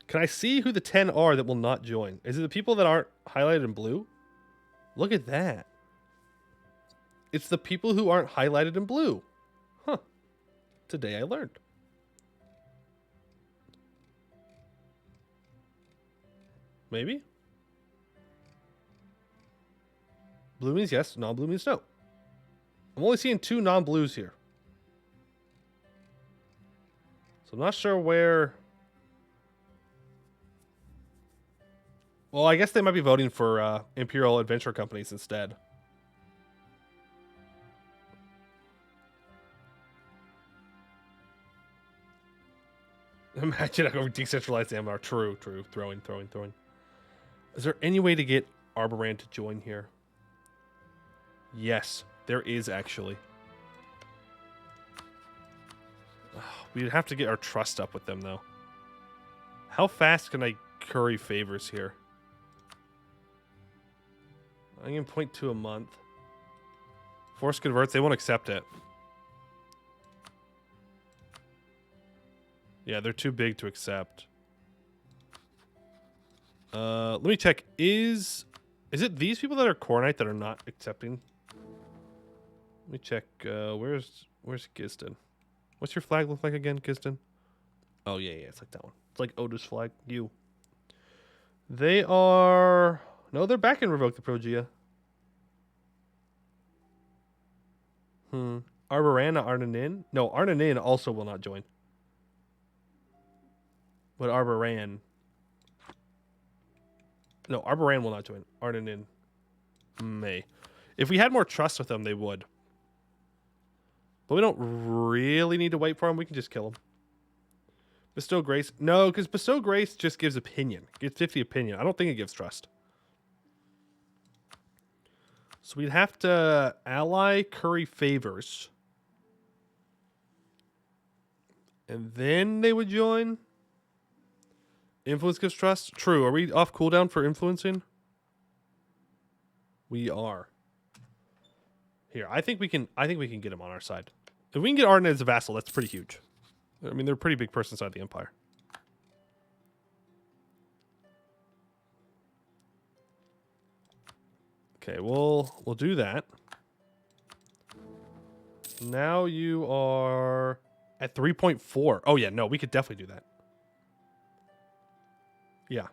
Can I see who the 10 are that will not join? Is it the people that aren't highlighted in blue? Look at that. It's the people who aren't highlighted in blue. Huh. Today I learned. Maybe? Blue means yes, non-blue means no. I'm only seeing 2 non-blues here. So I'm not sure where... Well, I guess they might be voting for Imperial Adventure Companies instead. Imagine a decentralized ambanar. True. Throwing. Is there any way to get Arboran to join here? Yes, there is actually. We'd have to get our trust up with them, though. How fast can I curry favors here? I can 0.2 a month. Force converts, they won't accept it. Yeah, they're too big to accept. Let me check. Is it these people that are Cornite that are not accepting? Let me check. Where's Gisden? What's your flag look like again, Gisden? Oh, yeah, it's like that one. It's like Oda's flag. You. They are... No, they're back in Revoke the Privilegia. Arboran, Arnanin? No, Arnanin also will not join. But Arboran... No, Arboran will not join. Arnanin may. If we had more trust with them, they would. But we don't really need to wait for them. We can just kill them. Bestow Grace. No, because Bestow Grace just gives opinion. It gives 50 opinion. I don't think it gives trust. So we'd have to ally curry favors. And then they would join. Influence gives trust. True. Are we off cooldown for influencing? We are. Here, I think we can get him on our side. If we can get Arden as a vassal, that's pretty huge. I mean, they're a pretty big person inside the Empire. Okay, we'll do that. Now you are at 3.4. Oh yeah, no, we could definitely do that. Yeah.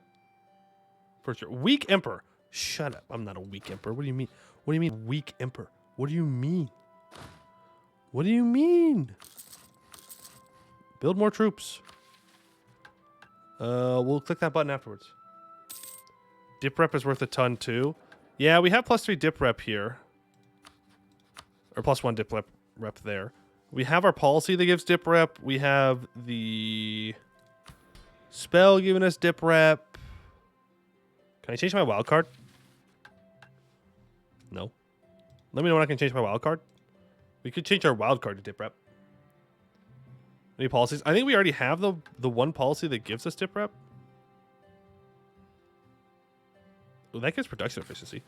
For sure. Weak Emperor. Shut up. I'm not a weak Emperor. What do you mean? What do you mean weak Emperor? What do you mean? What do you mean? Build more troops. We'll click that button afterwards. Dip rep is worth a ton too. Yeah, we have +3 dip rep here. Or +1 dip rep there. We have our policy that gives dip rep. We have the spell giving us dip rep. Can I change my wild card? No. Let me know when I can change my wild card. We could change our wild card to dip rep. Any policies? I think we already have the one policy that gives us dip rep. Oh, that gives production efficiency.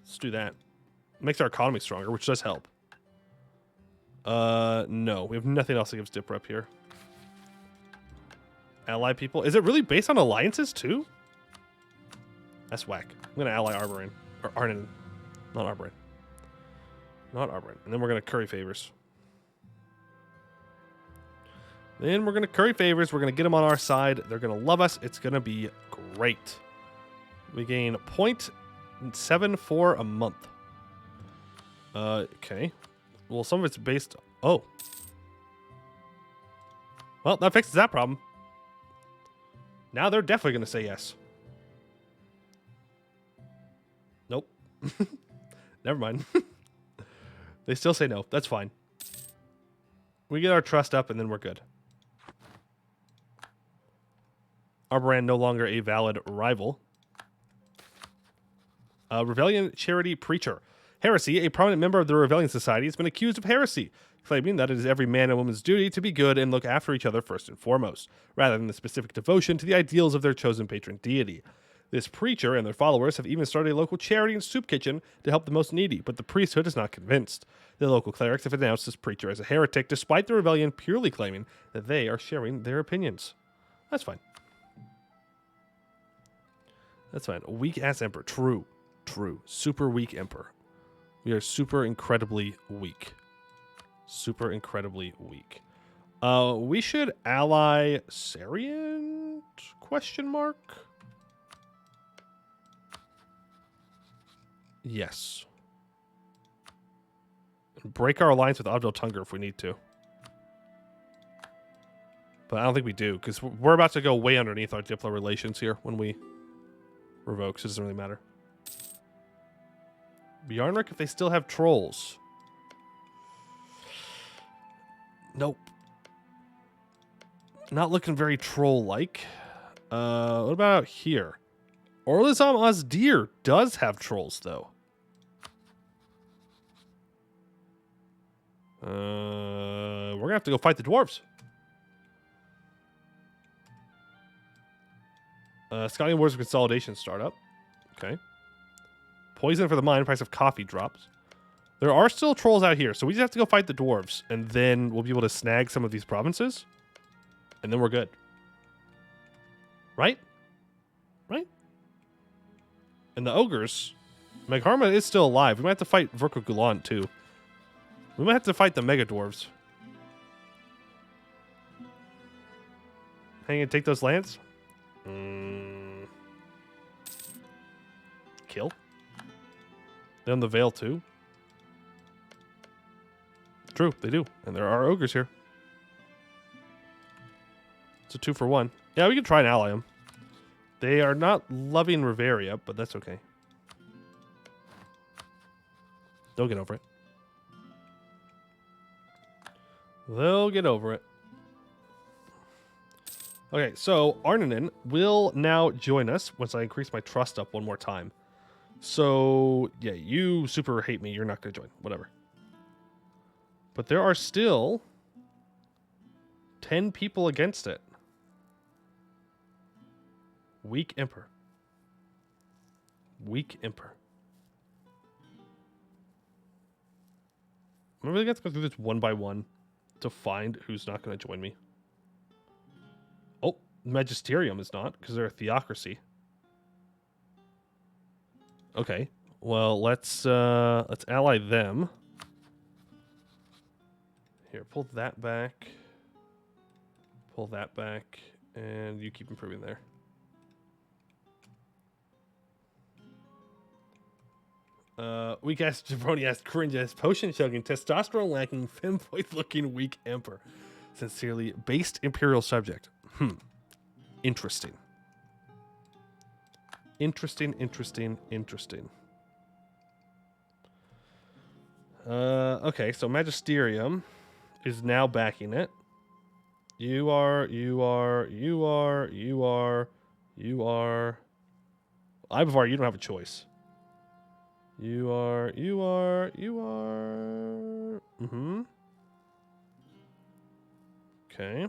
Let's do that. Makes our economy stronger, which does help. No. We have nothing else that gives dip rep here. Ally people. Is it really based on alliances too? That's whack. I'm going to ally Arboran. Or Arnan. Not Arboran. Not Arboran. And then we're going to curry favors. Then we're going to curry favors. We're going to get them on our side. They're going to love us. It's going to be great. We gain 0.74 a month. Okay. Well, some of it's based... Oh. Well, that fixes that problem. Now they're definitely going to say yes. Nope. Never mind. They still say no. That's fine. We get our trust up, and then we're good. Varaine no longer a valid rival. Rebellion Charity Preacher. Heresy, a prominent member of the Rebellion Society, has been accused of heresy, claiming that it is every man and woman's duty to be good and look after each other first and foremost, rather than the specific devotion to the ideals of their chosen patron deity. This preacher and their followers have even started a local charity and soup kitchen to help the most needy, but the priesthood is not convinced. The local clerics have denounced this preacher as a heretic, despite the rebellion purely claiming that they are sharing their opinions. That's fine. That's fine. A weak-ass emperor. True. True. Super weak emperor. We are super incredibly weak. Super incredibly weak. We should ally Sarian? Question mark? Yes. Break our alliance with Abdel Tunger if we need to. But I don't think we do, because we're about to go way underneath our Diplo relations here when we revoke, so it doesn't really matter. Bjarnrik, if they still have trolls. Nope. Not looking very troll-like. What about here? Orlizam Azdir does have trolls, though. We're gonna have to go fight the dwarves. Scotty Wars of Consolidation startup. Okay. Poison for the mind. Price of coffee drops. There are still trolls out here, so we just have to go fight the dwarves, and then we'll be able to snag some of these provinces, and then we're good. Right? Right? And the ogres, Megharma is still alive. We might have to fight Verko Gulant, too. We might have to fight the mega dwarves. Hang and take those lands. Kill. They own the Veil, too. True, they do. And there are ogres here. It's a 2-for-1. Yeah, we can try and ally them. They are not loving Riveria, but that's okay. They'll get over it. They'll get over it. Okay, so Arnanen will now join us once I increase my trust up one more time. So, yeah, you super hate me. You're not going to join. Whatever. But there are still 10 people against it. Weak Emperor. Weak Emperor. I'm really going to have to go through this one by one to find who's not going to join me. Oh, Magisterium is not, because they're a theocracy. Okay, well, let's ally them. Here, pull that back. Pull that back, and you keep improving there. Weak ass jabroni ass cringe ass potion chugging testosterone lacking femboy looking weak emperor. Sincerely, based imperial subject. Interesting. Interesting. Okay, so Magisterium is now backing it. You are. Ibavar, you don't have a choice. You are. Okay.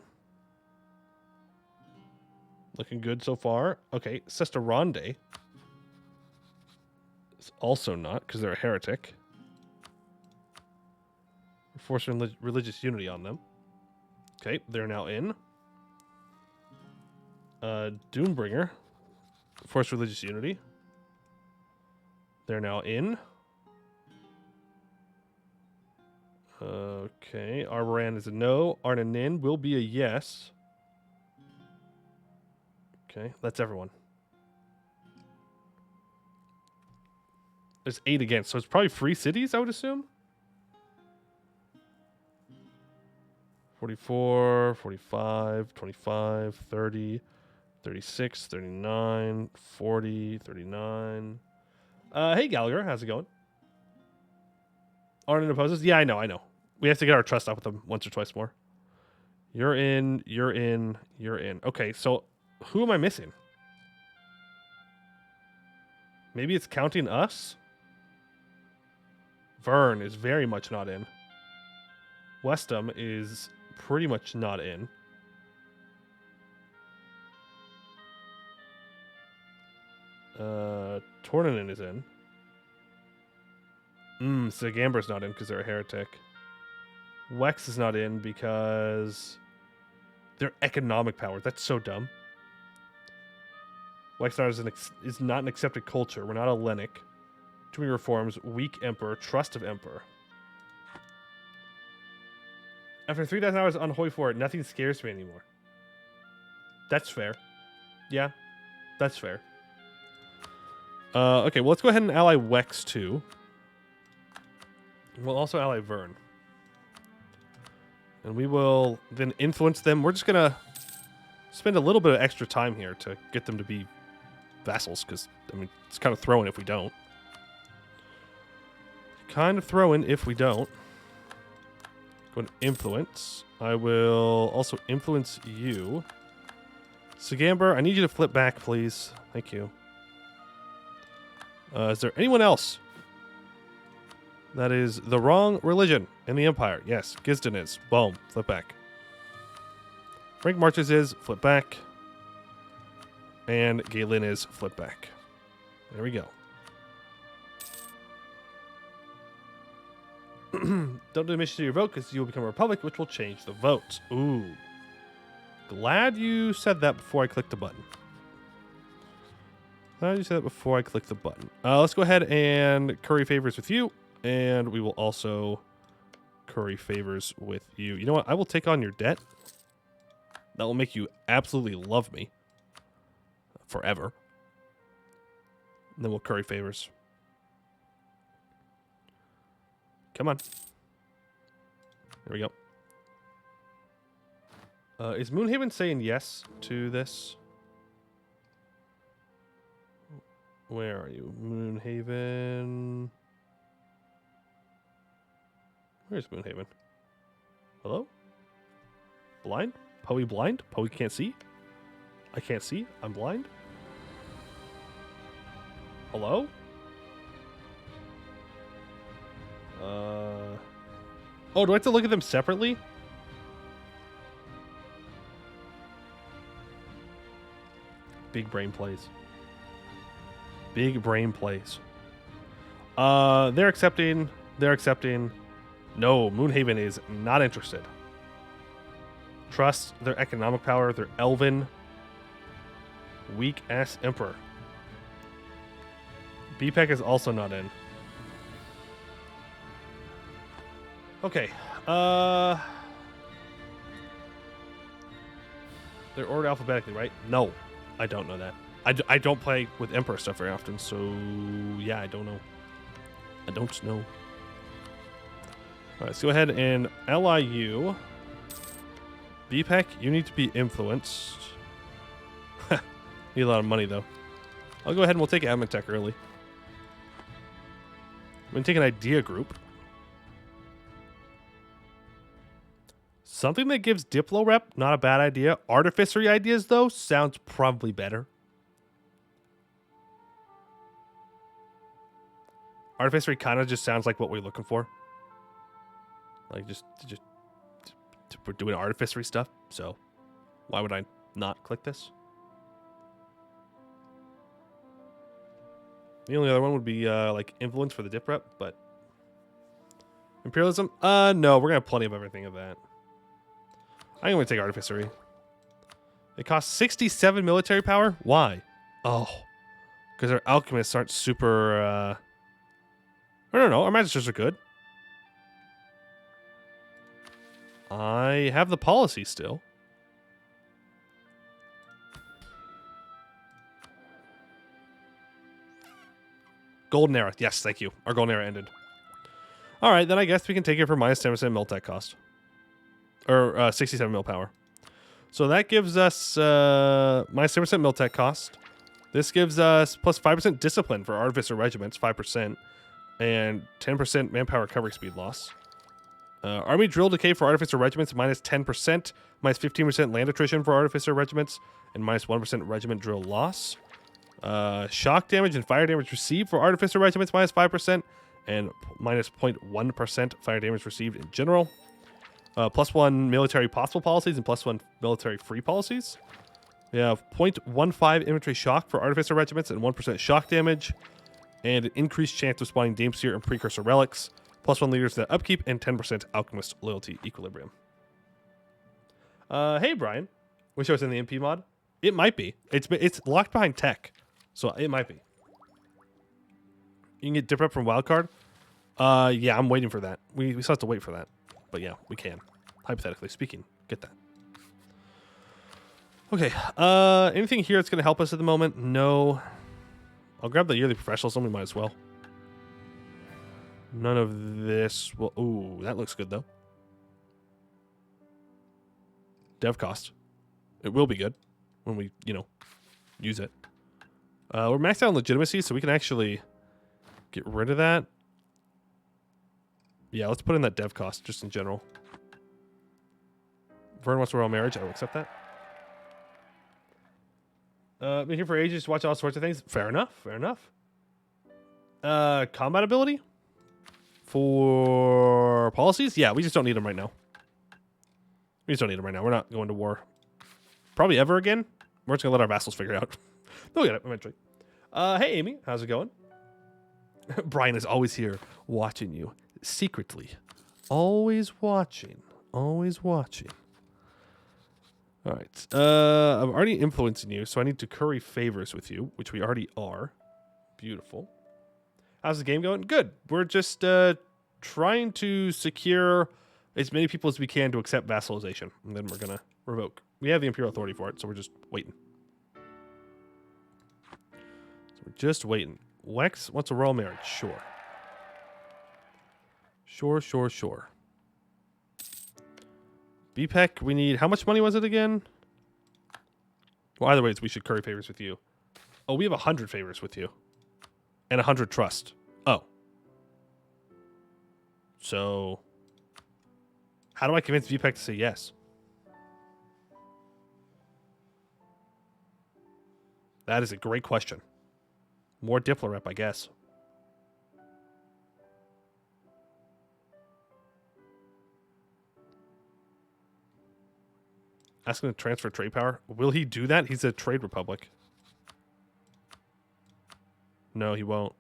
Looking good so far. Okay, Sesta Ronde is also not, because they're a heretic. We're forcing religious unity on them. Okay, they're now in. Doombringer. Force religious unity. They're now in. Okay, Arbaran is a no. Arnanin will be a yes. Okay, that's everyone. There's 8 against, so it's probably free cities, I would assume. 44, 45, 25, 30, 36, 39, 40, 39. Hey, Gallagher, how's it going? Arden opposes? Yeah, I know. We have to get our trust up with them once or twice more. You're in. Okay, so who am I missing? Maybe it's counting us? Vern is very much not in. Westham is pretty much not in. Tornanen is in. Sagamber's not in because they're a heretic. Wex is not in because they're economic power. That's so dumb. Wexnar is not an accepted culture. We're not a Lennic. Too many reforms. Weak Emperor. Trust of Emperor. After 3,000 hours on Hoi4, nothing scares me anymore. That's fair. Yeah, that's fair. Okay, well, let's go ahead and ally Wex too. We'll also ally Vern. And we will then influence them. We're just going to spend a little bit of extra time here to get them to be vassals, because, I mean, it's kind of throwing if we don't. Kind of throwing if we don't. Go to influence. I will also influence you. Sagamber, I need you to flip back, please. Thank you. Is there anyone else that is the wrong religion in the Empire? Yes, Gisden is. Boom. Flip back. Frank Marches is. Flip back. And Galen is. Flip back. There we go. Don't do the mission to your vote because you will become a republic, which will change the votes. Ooh. Glad you said that before I clicked the button. Glad you said that before I clicked the button. Let's go ahead and curry favors with you. And we will also curry favors with you. You know what? I will take on your debt. That will make you absolutely love me. Forever. And then we'll curry favors. Come on. There we go. Is Moonhaven saying yes to this? Where are you? Moonhaven. Where's Moonhaven? Hello? Blind? Poey blind? Poey can't see? I can't see? I'm blind? Hello? Oh, do I have to look at them separately? Big brain plays. Big brain plays. They're accepting. They're accepting. No, Moonhaven is not interested. Trust their economic power. Their elven. Weak ass emperor. BPEC is also not in. Okay. They're ordered alphabetically, right? No, I don't know that. I don't play with Emperor stuff very often, so yeah, I don't know. I don't know. All right, let's go ahead and ally you. BPEC, you need to be influenced. Need a lot of money, though. I'll go ahead and we'll take Admin Tech early. I'm going to take an idea group. Something that gives Diplo rep, not a bad idea. Artificery ideas, though, sounds probably better. Artificery kind of just sounds like what we're looking for. Like, just we're doing artificery stuff, so why would I not click this? The only other one would be, like, influence for the dip rep, but... Imperialism? No, we're going to have plenty of everything of that. I'm going to take artificery. It costs 67 military power? Why? Oh. Because our alchemists aren't super, I don't know, our magisters are good. I have the policy still. Golden era. Yes, thank you. Our golden era ended. All right, then I guess we can take it for minus 10% mil tech cost. Or 67 mil power. So that gives us minus 10% mil tech cost. This gives us plus 5% discipline for artificer regiments, 5%. and 10% manpower recovery speed loss. Army drill decay for artificer regiments minus 10%, minus 15% land attrition for artificer regiments, and minus 1% regiment drill loss. Shock damage and fire damage received for artificer regiments minus 5%, and minus 0.1% fire damage received in general. +1 military possible policies and +1 military free policies. We have 0.15 infantry shock for artificer regiments and 1% shock damage, and an increased chance of spawning Dame Seer and precursor relics. +1 leaders to that upkeep and 10% alchemist loyalty equilibrium. Hey Brian, wish I was in the MP mod. It might be. It's locked behind tech, so it might be. You can get dip up from wildcard. Yeah, I'm waiting for that. We still have to wait for that, but yeah, we can. Hypothetically speaking, get that. Okay. Anything here that's gonna help us at the moment? No. I'll grab the yearly professionals. We might as well. None of this will... Ooh, that looks good, though. Dev cost. It will be good when we, use it. We're maxed out on legitimacy, so we can actually get rid of that. Yeah, let's put in that dev cost, just in general. Vern wants a royal marriage. I will accept that. Been here for ages to watch all sorts of things. Fair enough, fair enough. Combat ability? For policies? Yeah, we just don't need them right now. We just don't need them right now. We're not going to war. Probably ever again. We're just going to let our vassals figure it out. They'll get it eventually. Hey, Amy. How's it going? Brian is always here watching you. Secretly. Always watching. Always watching. All right. I'm already influencing you, so I need to curry favors with you, which we already are. Beautiful. How's the game going? Good. We're just trying to secure as many people as we can to accept vassalization. And then we're going to revoke. We have the Imperial Authority for it, so we're just waiting. So we're just waiting. Wex wants a royal marriage. Sure. Sure, sure, sure. BPEC, we need... How much money was it again? Well, either way, we should curry favors with you. Oh, we have 100 favors with you. And 100 trust. Oh. So... How do I convince VPEC to say yes? That is a great question. More Diplo rep, I guess. Ask him to transfer trade power. Will he do that? He's a trade republic. No, he won't.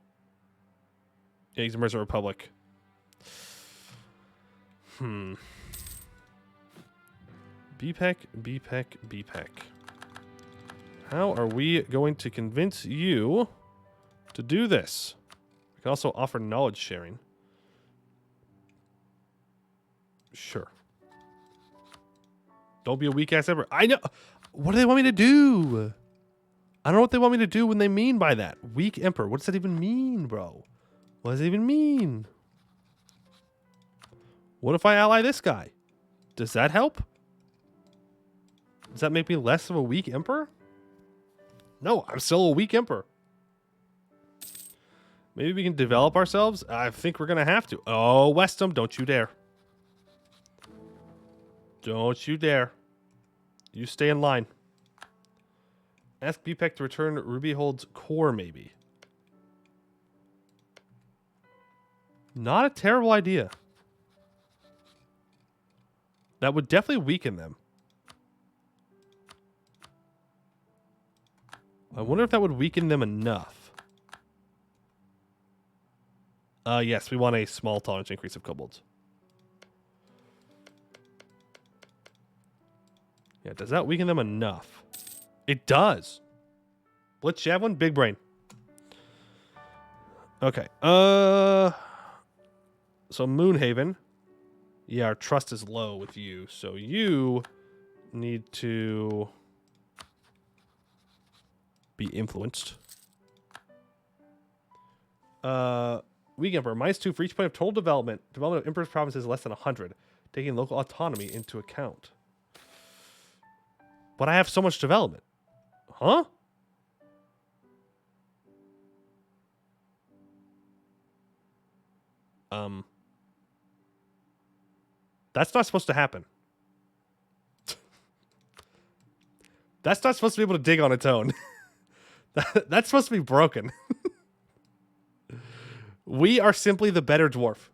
Yeah, he's a Mercer Republic. BPEC, BPEC, BPEC. How are we going to convince you to do this? We can also offer knowledge sharing. Sure. Don't be a weak ass ever. I know. What do they want me to do? I don't know what they want me to do when they mean by that. Weak emperor. What does that even mean, bro? What does it even mean? What if I ally this guy? Does that help? Does that make me less of a weak emperor? No, I'm still a weak emperor. Maybe we can develop ourselves. I think we're going to have to. Oh, Westham, don't you dare. Don't you dare. You stay in line. Ask BPEC to return Rubyhold's core, maybe. Not a terrible idea. That would definitely weaken them. I wonder if that would weaken them enough. Yes, we want a small tolerance increase of kobolds. Yeah, does that weaken them enough? It does. Blitz Javelin, big brain. Okay. So Moonhaven. Yeah, our trust is low with you. So you need to be influenced. Weak Emperor. -2 for each point of total development. Development of Emperor's province is less than 100. Taking local autonomy into account. But I have so much development. Huh? That's not supposed to happen. That's not supposed to be able to dig on its own. That's supposed to be broken. We are simply the better dwarf.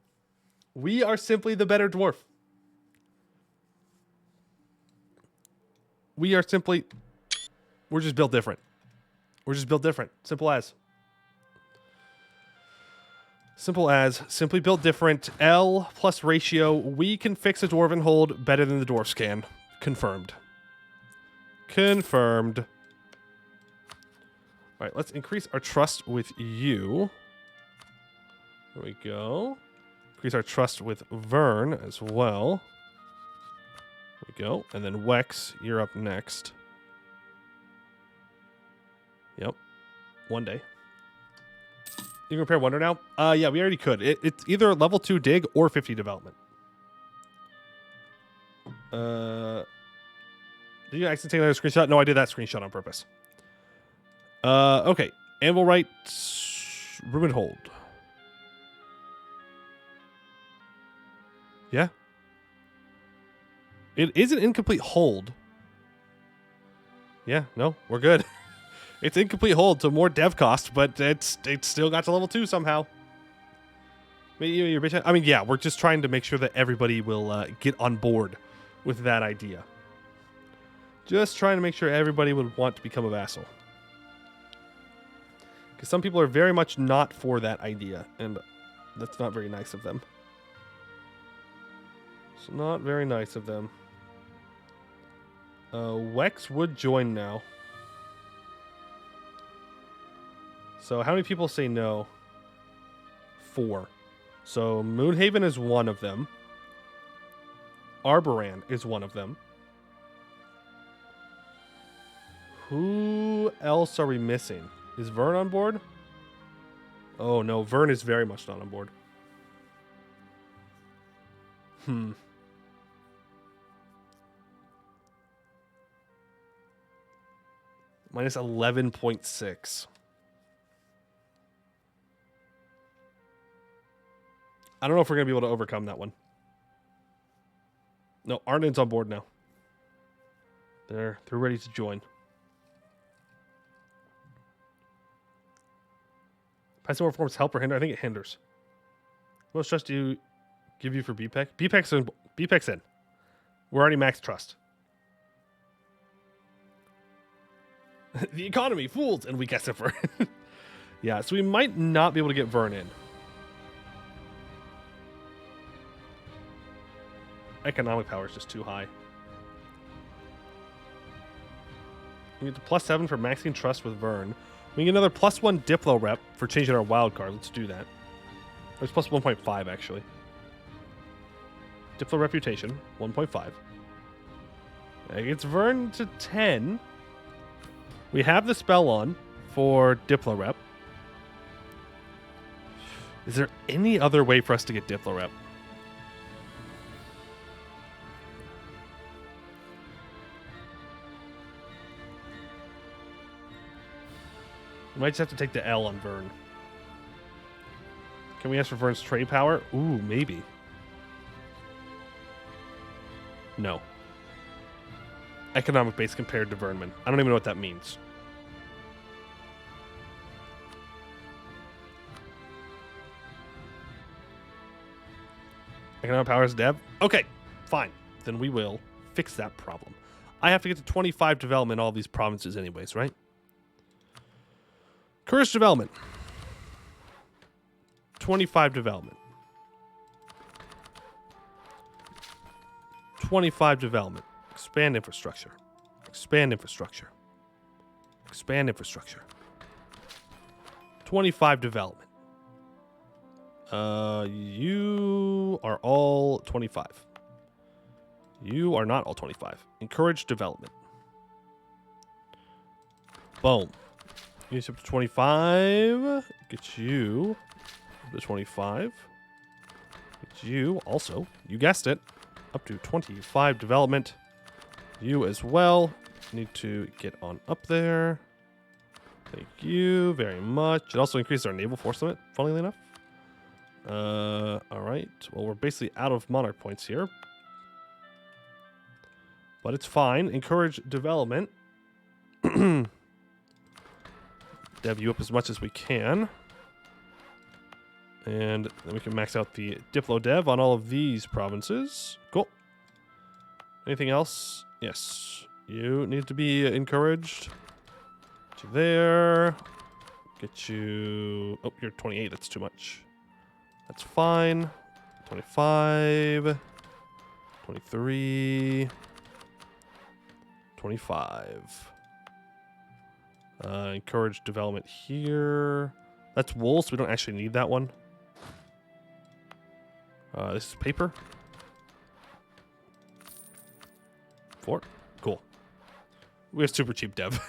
We are simply the better dwarf. We are simply... We're just built different. We're just built different. Simple as. Simple as. Simply built different. L plus ratio. We can fix a dwarven hold better than the dwarfs can. Confirmed. Confirmed. All right, let's increase our trust with you. There we go. Increase our trust with Vern as well. There we go. And then Wex, you're up next. Yep. One day. You can repair Wonder now? Yeah, we already could. It's either level 2 dig or 50 development. Did you actually take another screenshot? No, I did that screenshot on purpose. Okay. Anvil right. Ruin hold. Yeah. It is an incomplete hold. Yeah, no, we're good. It's incomplete hold, so more dev cost, but it's still got to level 2 somehow. I mean, yeah, we're just trying to make sure that everybody will get on board with that idea. Just trying to make sure everybody would want to become a vassal. Because some people are very much not for that idea, and that's not very nice of them. It's not very nice of them. Wex would join now. So how many people say no? 4. So Moonhaven is one of them. Arboran is one of them. Who else are we missing? Is Vern on board? Oh no, Vern is very much not on board. Minus 11.6. I don't know if we're going to be able to overcome that one. No, Arden's on board now. They're ready to join. Passive more forms help or hinder? I think it hinders. What much trust do you give you for BPEC? BPEC's in. We're already max trust. The economy, fools, and weak SFR. Yeah, so we might not be able to get Vern in. Economic power is just too high. We get the +7 for maxing trust with Vern. We get another +1 Diplo rep for changing our wild card. Let's do that. It's plus 1.5 actually. Diplo reputation 1.5. It gets Vern to 10. We have the spell on for Diplo rep. Is there any other way for us to get Diplo rep? We might just have to take the L on Vern. Can we ask for Vern's trade power? Ooh, maybe. No. Economic base compared to Vernman. I don't even know what that means. Economic power is dev? Okay, fine. Then we will fix that problem. I have to get to 25 development in all these provinces anyways, right? Courage development. 25 development. 25 development. Expand infrastructure. Expand infrastructure. Expand infrastructure. 25 development. You are all 25. You are not all 25. Encourage development. Boom. You up to 25. Get you up to 25. Get you also, you guessed it, up to 25 development. You as well. Need to get on up there. Thank you very much. It also increases our naval force limit, funnily enough. All right. Well, we're basically out of monarch points here. But it's fine. Encourage development. Dev you up as much as we can. And then we can max out the Diplo dev on all of these provinces. Cool. Anything else? Yes. You need to be encouraged. Get you there. Get you... Oh, you're 28. That's too much. That's fine. 25. 23. 25. Encourage development here. That's wool, so we don't actually need that one. This is paper. 4. Cool. We have super cheap dev.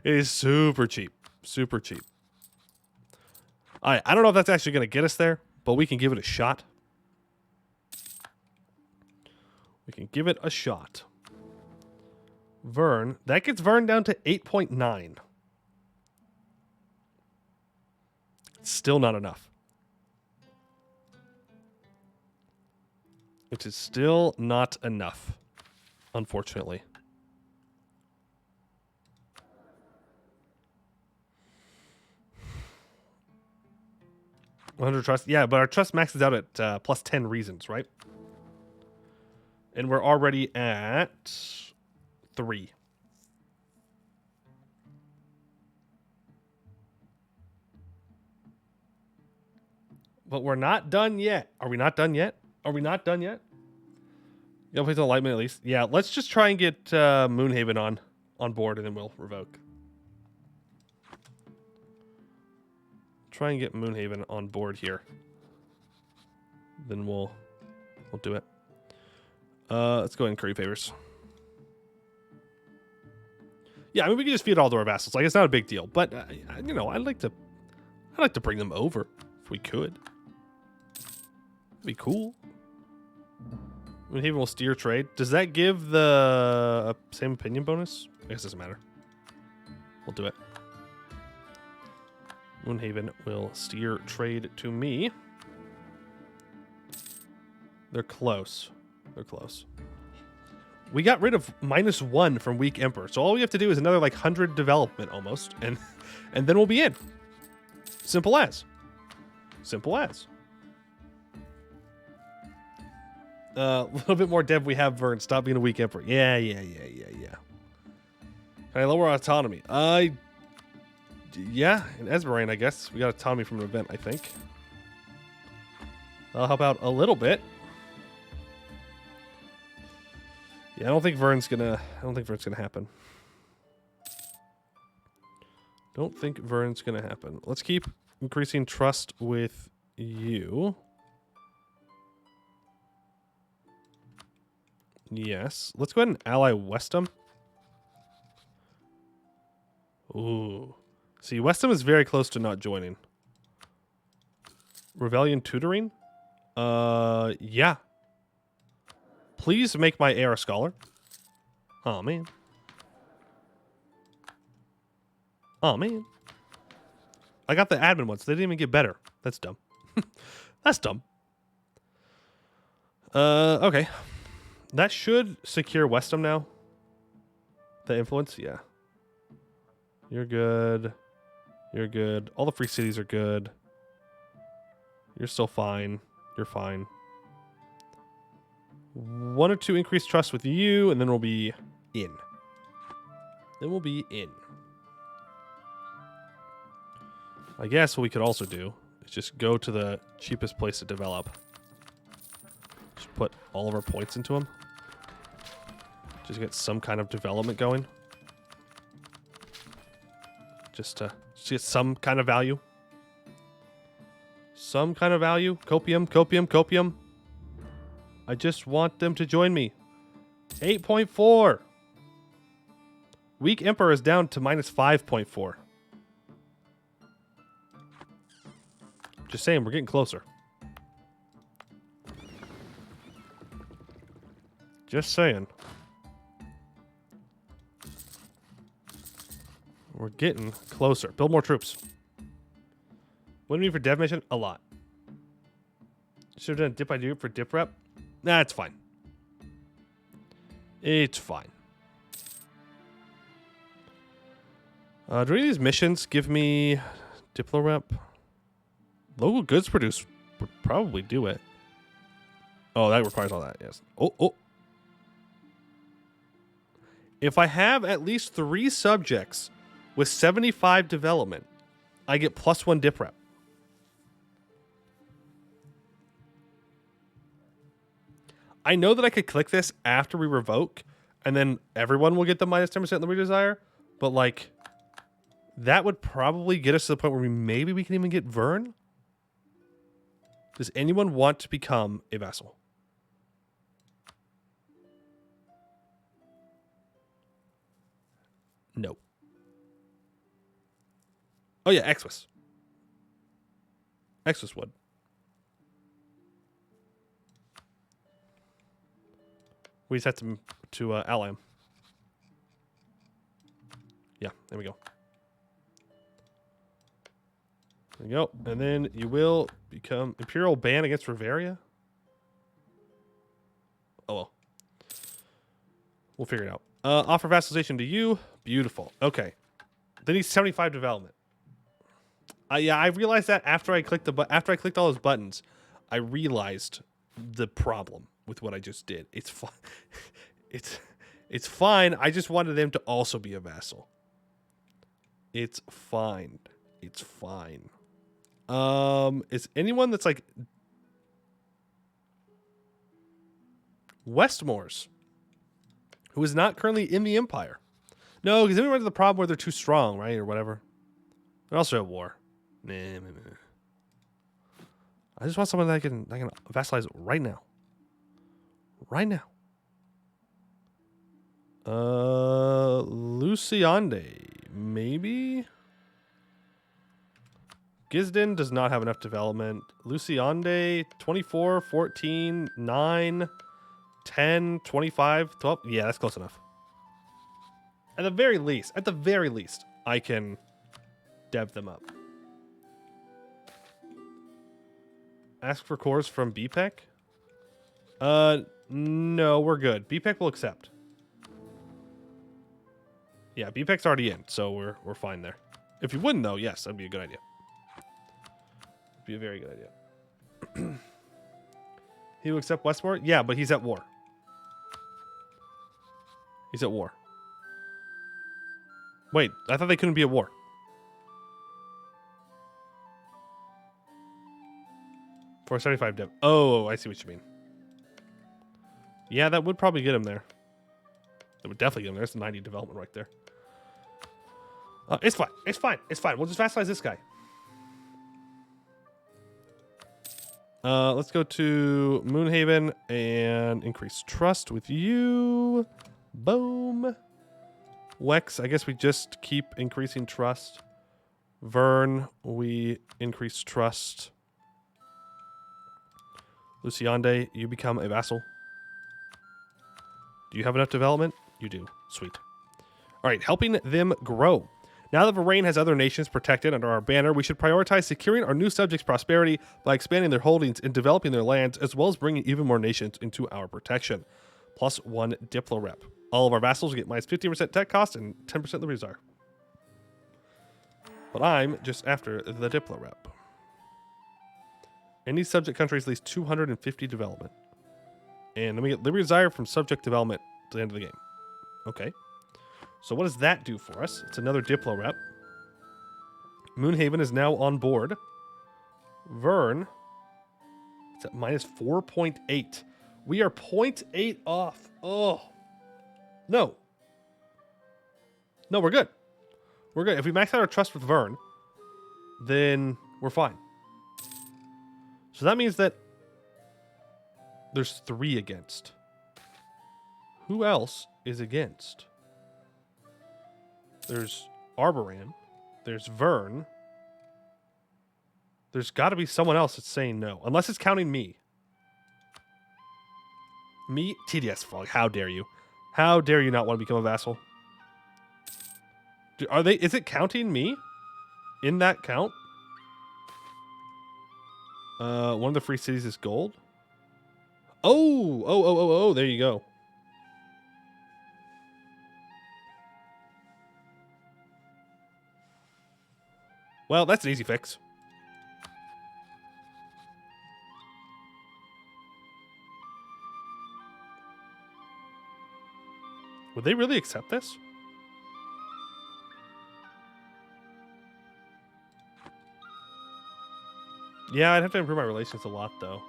It is super cheap. Super cheap. Alright, I don't know if that's actually going to get us there, but we can give it a shot. We can give it a shot. Vern. That gets Vern down to 8.9. Still not enough. Which is still not enough, unfortunately. 100 trust. Yeah, but our trust maxes out at plus 10 reasons, right? And we're already at 3. But we're not done yet. Are we not done yet? Are we not done yet? You gotta play till Enlightenment at least. Yeah, let's just try and get Moonhaven on board, and then we'll revoke. Try and get Moonhaven on board here. Then we'll do it. Let's go ahead and curry favors. Yeah, I mean we can just feed all to our vassals. Like it's not a big deal, but you know I'd like to bring them over if we could. It'd be cool. Moonhaven will steer trade. Does that give the same opinion bonus? I guess it doesn't matter. We'll do it. Moonhaven will steer trade to me. They're close. They're close. We got rid of -1 from Weak Emperor. So all we have to do is another like 100 development almost. And then we'll be in. Simple as. Simple as. A little bit more dev we have, Vern. Stop being a weak emperor. Yeah. Can I lower our autonomy? Yeah, in Varaine, I guess. We got autonomy from an event, I think. That'll help out a little bit. Yeah, I don't think Vern's gonna happen. Don't think Vern's gonna happen. Let's keep increasing trust with you. Yes. Let's go ahead and ally Westham. Ooh. See, Westham is very close to not joining. Rebellion tutoring? Yeah. Please make my heir a scholar. Oh, man. Oh, man. I got the admin ones. They didn't even get better. That's dumb. That's dumb. Okay. That should secure Westham now. The influence, yeah. You're good. You're good. All the free cities are good. You're still fine. You're fine. 1 or 2 increased trust with you, and then we'll be in. Then we'll be in. I guess what we could also do is just go to the cheapest place to develop. Just put all of our points into them. Just get some kind of development going. Just to get some kind of value. Some kind of value. Copium, copium, copium. I just want them to join me. 8.4. Weak Emperor is down to -5.4. Just saying, we're getting closer. Just saying. We're getting closer. Build more troops. What do you need for dev mission? A lot. Should have done dip I do for dip rep. Nah, it's fine. It's fine. Do any of these missions give me Diplo rep? Local goods produce would probably do it. Oh, that requires all that, yes. Oh. If I have at least 3 subjects with 75 development, I get +1 dip rep. I know that I could click this after we revoke, and then everyone will get the -10% in the redesire, but like, that would probably get us to the point where maybe we can even get Verne. Does anyone want to become a vassal? No. Oh yeah, Exwis. Exwis would. We just have to ally him. Yeah, there we go. There we go. And then you will become Imperial ban against Riveria. Oh well. We'll figure it out. Offer vassalization to you. Beautiful. Okay. Then he's 75 development. Yeah, I realized that after I clicked after I clicked all those buttons, I realized the problem with what I just did. It's fine. It's fine. I just wanted them to also be a vassal. It's fine. It's fine. Is anyone that's like Westmore's, who is not currently in the Empire? No, because then we run into the problem where they're too strong, right, or whatever. They're also at war. Nah. I just want someone that I can vassalize right now. Right now. Luciande, maybe. Gisden does not have enough development. Luciande, 24, 14, 9, 10, 25, 12. Yeah, that's close enough. At the very least, I can dev them up. Ask for cores from BPEC? No, we're good. BPEC will accept. Yeah, BPEC's already in, so we're fine there. If you wouldn't, though, yes, that'd be a good idea. Be a very good idea. He will accept Westmore? Yeah, but he's at war. He's at war. Wait, I thought they couldn't be at war. For 75 dev. Oh, I see what you mean. Yeah, that would probably get him there. That would definitely get him there. There's 90 development right there. It's fine. It's fine. It's fine. We'll just vassalize this guy. Let's go to Moonhaven and increase trust with you. Boom. Wex, I guess we just keep increasing trust. Verne, we increase trust. Luciande, you become a vassal. Do you have enough development? You do. Sweet. All right, helping them grow. Now that Varaine has other nations protected under our banner, we should prioritize securing our new subjects' prosperity by expanding their holdings and developing their lands, as well as bringing even more nations into our protection. +1 Diplo rep. All of our vassals get minus 15% tech cost and 10% the Rizar. But I'm just after the Diplo rep. Any subject country has at least 250 development. And let me get Liberty Desire from subject development to the end of the game. Okay. So what does that do for us? It's another Diplo rep. Moonhaven is now on board. Verne, it's at minus 4.8. We are 0.8 off. Oh. No. No, we're good. We're good. If we max out our trust with Verne, then we're fine. So that means that there's 3 against. Who else is against? There's Arboran. There's Verne. There's got to be someone else that's saying no. Unless it's counting me. Me? TDS Frog. How dare you? How dare you not want to become a vassal? Are they? Is it counting me? In that count? One of the free cities is gold. Oh, there you go. Well, that's an easy fix. Would they really accept this? Yeah, I'd have to improve my relations a lot, though.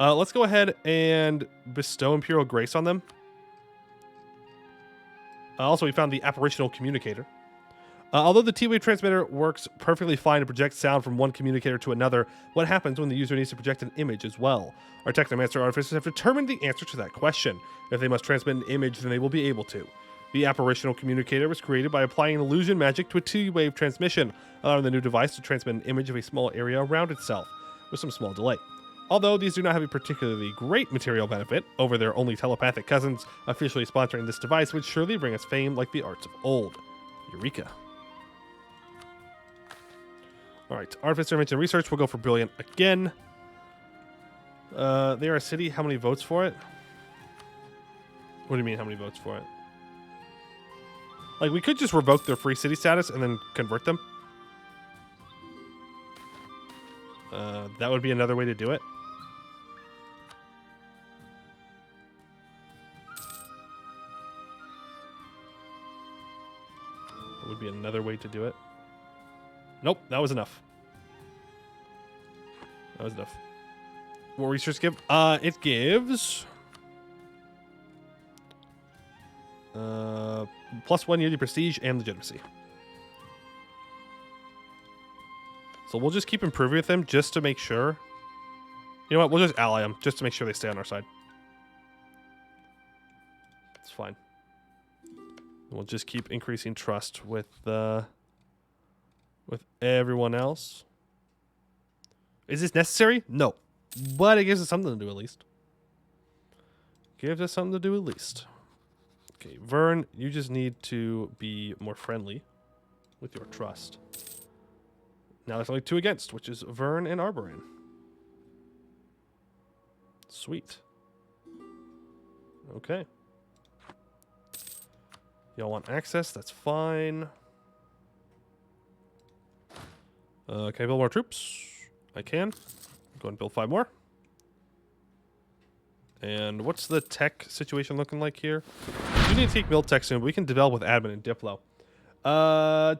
Let's go ahead and bestow Imperial Grace on them. Also, we found the Apparitional Communicator. Although the T-Wave transmitter works perfectly fine to project sound from one communicator to another, what happens when the user needs to project an image as well? Our Technomancer artificers have determined the answer to that question. If they must transmit an image, then they will be able to. The Apparitional Communicator was created by applying illusion magic to a T-Wave transmission, allowing the new device to transmit an image of a small area around itself, with some small delay. Although these do not have a particularly great material benefit over their only telepathic cousins, officially sponsoring this device would surely bring us fame like the arts of old. Eureka. Alright, Artificer mentioned research. We'll go for Brilliant again. They are a city. How many votes for it? What do you mean, how many votes for it? Like, we could just revoke their free city status and then convert them. That would be another way to do it. That would be another way to do it. Nope, that was enough. That was enough. What research give? It gives +1 yearly prestige and legitimacy. So we'll just keep improving with them just to make sure. You know what? We'll just ally them just to make sure they stay on our side. It's fine. We'll just keep increasing trust with everyone else. Is this necessary? No. But it gives us something to do at least. Gives us something to do at least. Okay, Vern, you just need to be more friendly with your trust. Now there's only 2 against, which is Vern and Arboran. Sweet. Okay. Y'all want access? That's fine. Can I build more troops? I can. Go and build 5 more. And what's the tech situation looking like here? We need to take mill tech soon, but we can develop with admin and Diplo.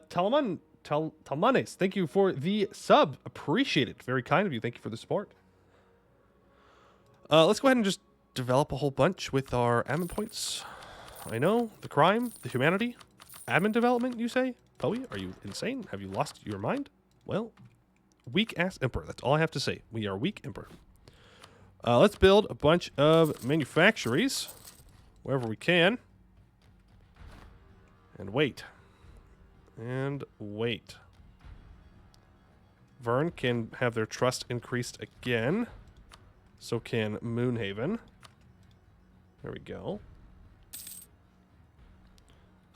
Talmanes, thank you for the sub. Appreciate it. Very kind of you. Thank you for the support. Let's go ahead and just develop a whole bunch with our admin points. I know. The crime, the humanity, admin development, you say? Poey, are you insane? Have you lost your mind? Well, weak-ass Emperor. That's all I have to say. We are weak Emperor. Let's build a bunch of manufactories wherever we can. And wait. And wait. Vern can have their trust increased again. So can Moonhaven. There we go.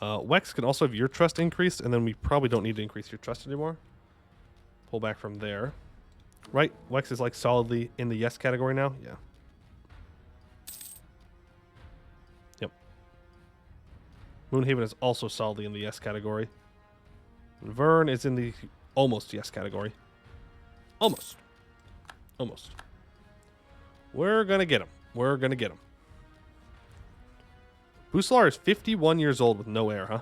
Wex can also have your trust increased, and then we probably don't need to increase your trust anymore. Pull back from there. Right? Wex is like solidly in the yes category now? Yeah. Yep. Moonhaven is also solidly in the yes category. And Vern is in the almost yes category. Almost. Almost. We're gonna get him. We're gonna get him. Busalar is 51 years old with no heir, huh?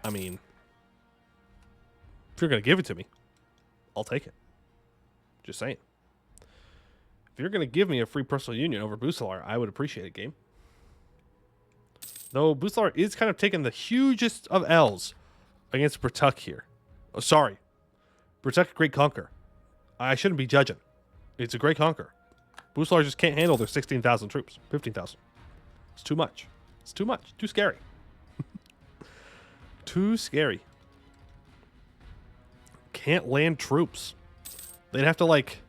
I mean, if you're going to give it to me, I'll take it. Just saying. If you're going to give me a free personal union over Busalar, I would appreciate it, game. Though Busalar is kind of taking the hugest of L's against Bertuck here. Oh, sorry. Bertuck, Great Conquer. I shouldn't be judging. It's a great conquer. Busalar just can't handle their 16,000 troops. 15,000. It's too much. It's too much. Too scary. Too scary. Can't land troops. They'd have to, like...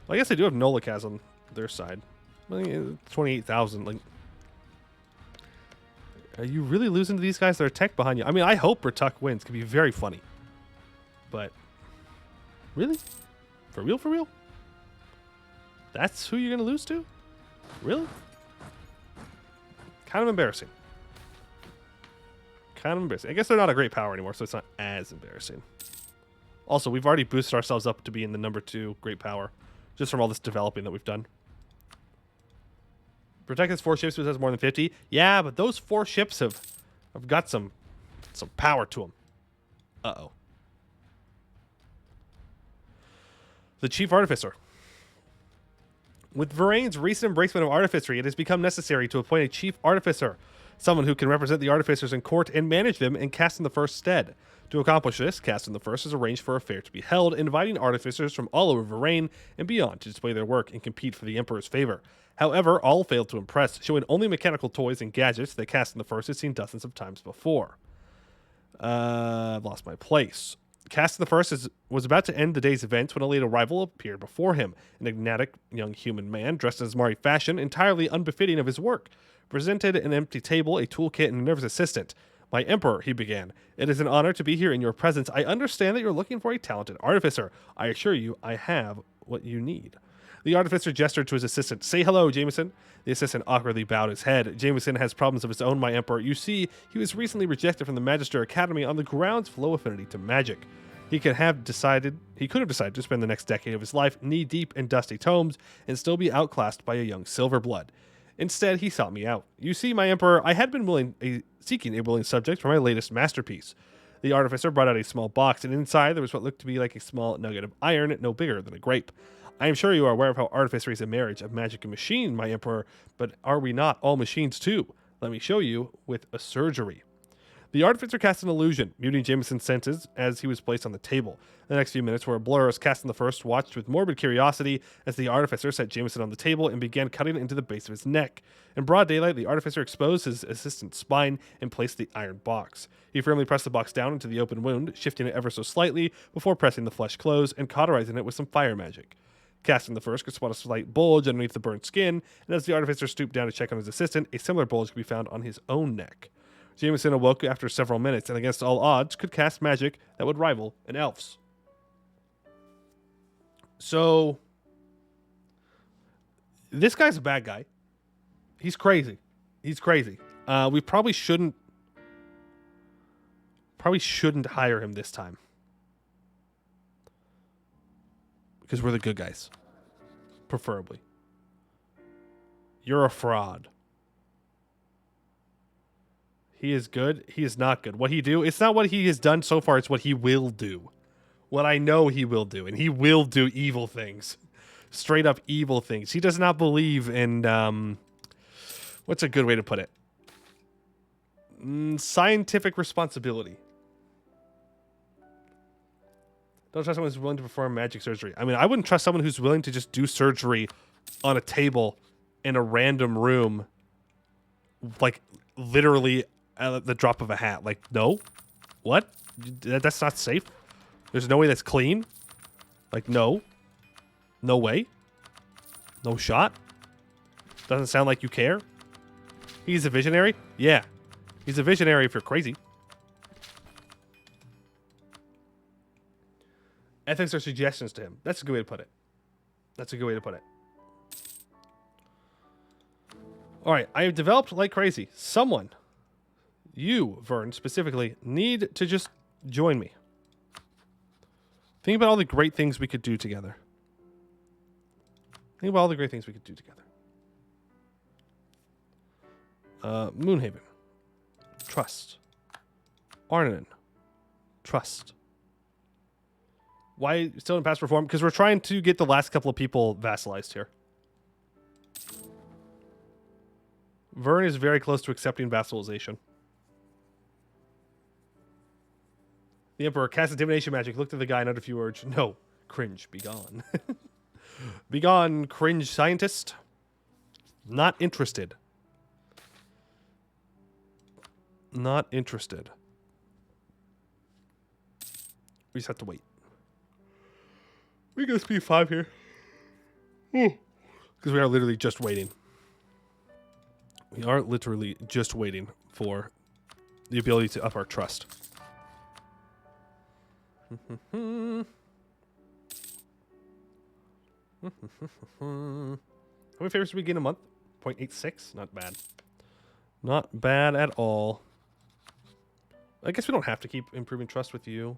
Well, I guess they do have Nolakaz on their side. 28,000. Like, Are you really losing to these guys that are tech behind you? I mean, I hope Bertuck wins. Could be very funny. But, really? For real, for real? That's who you're going to lose to? Really? Kind of embarrassing. Kind of embarrassing. I guess they're not a great power anymore, so it's not as embarrassing. Also, we've already boosted ourselves up to being the number 2 great power, just from all this developing that we've done. Protect has 4 ships, which has more than 50. Yeah, but those 4 ships have got some power to them. Uh-oh. The Chief Artificer. With Varaine's recent embracement of artificery, it has become necessary to appoint a Chief Artificer, someone who can represent the artificers in court and manage them in Casting the First's stead. To accomplish this, Casting the First has arranged for a fair to be held, inviting artificers from all over Varaine and beyond to display their work and compete for the Emperor's favor. However, all failed to impress, showing only mechanical toys and gadgets that Casting the First has seen dozens of times before. I've lost my place. Casting the First was about to end the day's events when a late arrival appeared before him, an enigmatic young human man dressed in Asmari fashion, entirely unbefitting of his work. Presented an empty table, a toolkit, and a nervous assistant. My Emperor, he began. It is an honor to be here in your presence. I understand that you're looking for a talented artificer. I assure you, I have what you need. The artificer gestured to his assistant. Say hello, Jameson. The assistant awkwardly bowed his head. Jameson has problems of his own, my Emperor. You see, he was recently rejected from the Magister Academy on the grounds of low affinity to magic. He could have decided to spend the next decade of his life knee-deep in dusty tomes and still be outclassed by a young Silverblood. Instead, he sought me out. You see, my Emperor, I had been seeking a willing subject for my latest masterpiece. The artificer brought out a small box, and inside there was what looked to be like a small nugget of iron, no bigger than a grape. I am sure you are aware of how artificery is a marriage of magic and machine, my Emperor, but are we not all machines too? Let me show you with a surgery. The artificer cast an illusion, muting Jameson's senses as he was placed on the table. The next few minutes were a blur as Casting the First watched with morbid curiosity as the artificer set Jameson on the table and began cutting into the base of his neck. In broad daylight, the artificer exposed his assistant's spine and placed the iron box. He firmly pressed the box down into the open wound, shifting it ever so slightly before pressing the flesh close and cauterizing it with some fire magic. Casting the First could spot a slight bulge underneath the burnt skin, and as the artificer stooped down to check on his assistant, a similar bulge could be found on his own neck. Jameson awoke after several minutes, and against all odds, could cast magic that would rival an elf's. So, this guy's a bad guy. He's crazy. He's crazy. We probably shouldn't hire him this time. Because we're the good guys. Preferably. You're a fraud. He is good. He is not good. What he do? It's not what he has done so far. It's what he will do. What I know he will do. And he will do evil things. Straight up evil things. He does not believe in, what's a good way to put it? Scientific responsibility. Don't trust someone who's willing to perform magic surgery. I mean, I wouldn't trust someone who's willing to just do surgery on a table in a random room. Like, literally at the drop of a hat. Like, no. What? That's not safe. There's no way that's clean. Like, no. No way. No shot. Doesn't sound like you care. He's a visionary? Yeah. He's a visionary if you're crazy. Ethics are suggestions to him. That's a good way to put it. That's a good way to put it. Alright, I have developed like crazy. Someone, you, Vern, specifically, need to just join me. Think about all the great things we could do together. Think about all the great things we could do together. Moonhaven. Trust. Arnon. Trust. Why still in past reform? Because we're trying to get the last couple of people vassalized here. Vern is very close to accepting vassalization. The Emperor cast a divination magic, looked at the guy and uttered a few words. No. Cringe. Be gone. Be gone, cringe scientist. Not interested. Not interested. We just have to wait. We go speed 5 here. Because we are literally just waiting. We are literally just waiting for the ability to up our trust. How many favors do we gain a month? 0.86? Not bad. Not bad at all. I guess we don't have to keep improving trust with you.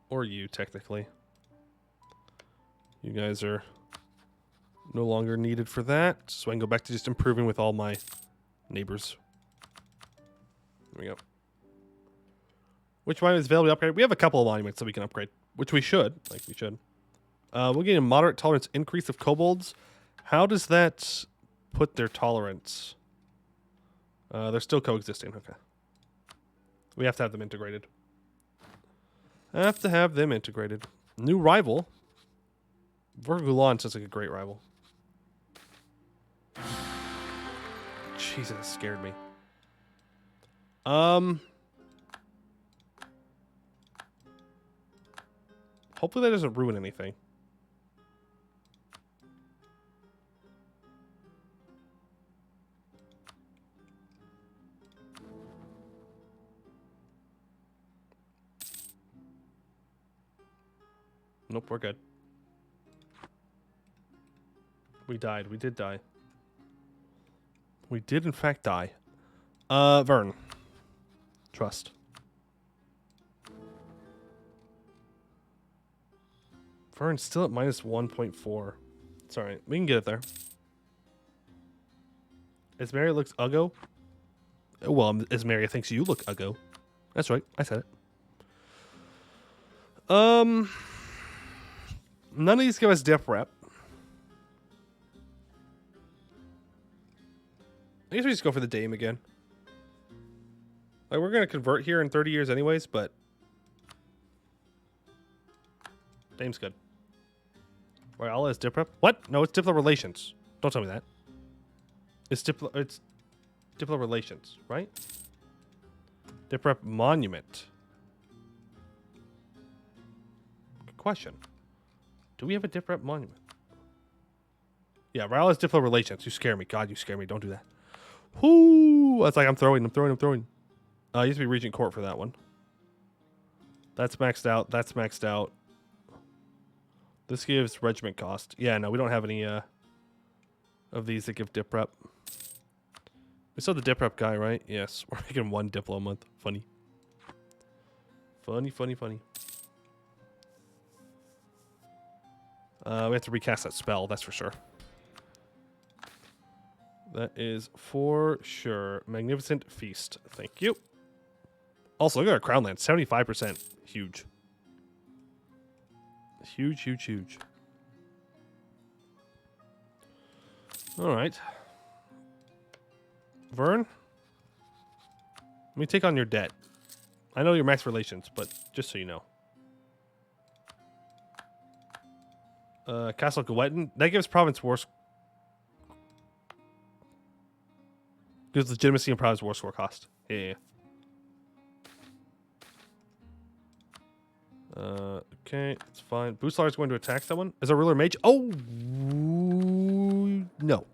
Or you, technically. You guys are no longer needed for that. So I can go back to just improving with all my neighbors. There we go. Which monument is available to upgrade? We have a couple of monuments that we can upgrade. Which we should. Like, we should. We'll get a moderate tolerance increase of kobolds. How does that put their tolerance? They're still coexisting. Okay. We have to have them integrated. Have to have them integrated. New rival. Vergulon sounds like a great rival. Jesus, that scared me. Hopefully that doesn't ruin anything. Nope, we're good. We died. We did die. We did, in fact, die. Vern. Trust. Vern's still at minus 1.4. It's alright. We can get it there. Ismaria looks uggo. Well, Ismaria thinks you look uggo. That's right. I said it. None of these give us diff rep. I guess we just go for the Dame again. Like, we're going to convert here in 30 years anyways, but Dame's good. Royale is Diplo? What? No, it's Diplo Relations. Don't tell me that. It's Diplo Relations, right? Diprep Monument. Good question. Do we have a Diprep Monument? Yeah, Royale is Diplo Relations. You scare me. God, you scare me. Don't do that. Whoo! It's like I'm throwing. You have to be Regent Court for that one. That's maxed out. That's maxed out. This gives regiment cost. Yeah, no, we don't have any of these that give dip rep. We saw the dip rep guy, right? Yes, we're making one Diplo a month. Funny. Funny. We have to recast that spell, that's for sure. That is for sure. Magnificent Feast. Thank you. Also, look at our crown land. 75%. Huge. Huge. All right. Vern? Let me take on your debt. I know your max relations, but just so you know. Castle Gwetten. That gives province war. Gives legitimacy and province war score cost. Yeah. Okay, it's fine. Boostlar is going to attack someone. Is a ruler mage? Oh, no.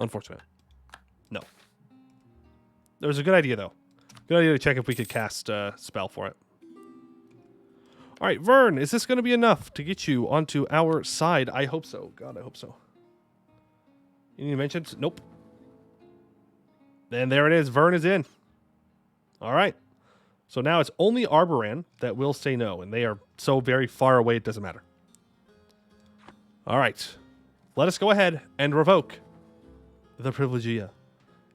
Unfortunate. No. There was a good idea, though. Good idea to check if we could cast a spell for it. All right, Vern, is this going to be enough to get you onto our side? I hope so. God, I hope so. Any mentions? Nope. And there it is. Vern is in. All right. So now it's only Arboran that will say no, and they are so very far away it doesn't matter. All right. Let us go ahead and revoke the privilegia.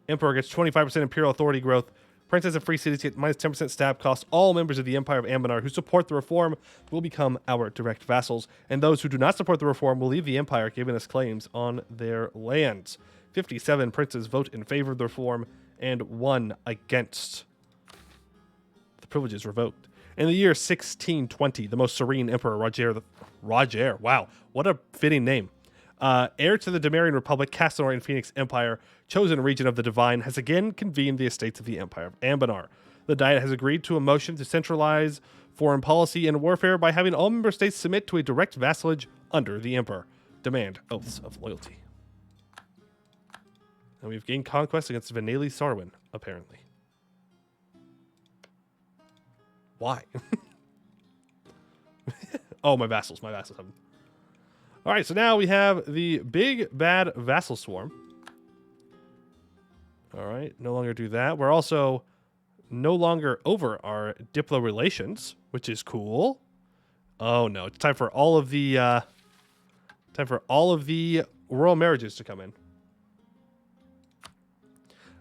Emperor gets 25% imperial authority growth. Princess and free cities get minus 10% stab cost. All members of the Empire of Ambenar who support the reform will become our direct vassals, and those who do not support the reform will leave the Empire, giving us claims on their lands. 57 princes vote in favor of the reform, and 1 against. The privilege is revoked. In the year 1620, the most serene Emperor Roger, wow, what a fitting name. Heir to the Demarian Republic, Castor and Phoenix Empire, chosen regent of the Divine, has again convened the estates of the Empire of Anbennar. The Diet has agreed to a motion to centralize foreign policy and warfare by having all member states submit to a direct vassalage under the Emperor. Demand oaths of loyalty. And we've gained conquest against Vanali Sarwin, apparently. Why? Oh, my vassals. My vassals. All right, so now we have the big bad vassal swarm. All right, no longer do that. We're also no longer over our diplo relations, which is cool. Oh no, it's time for all of the royal marriages to come in.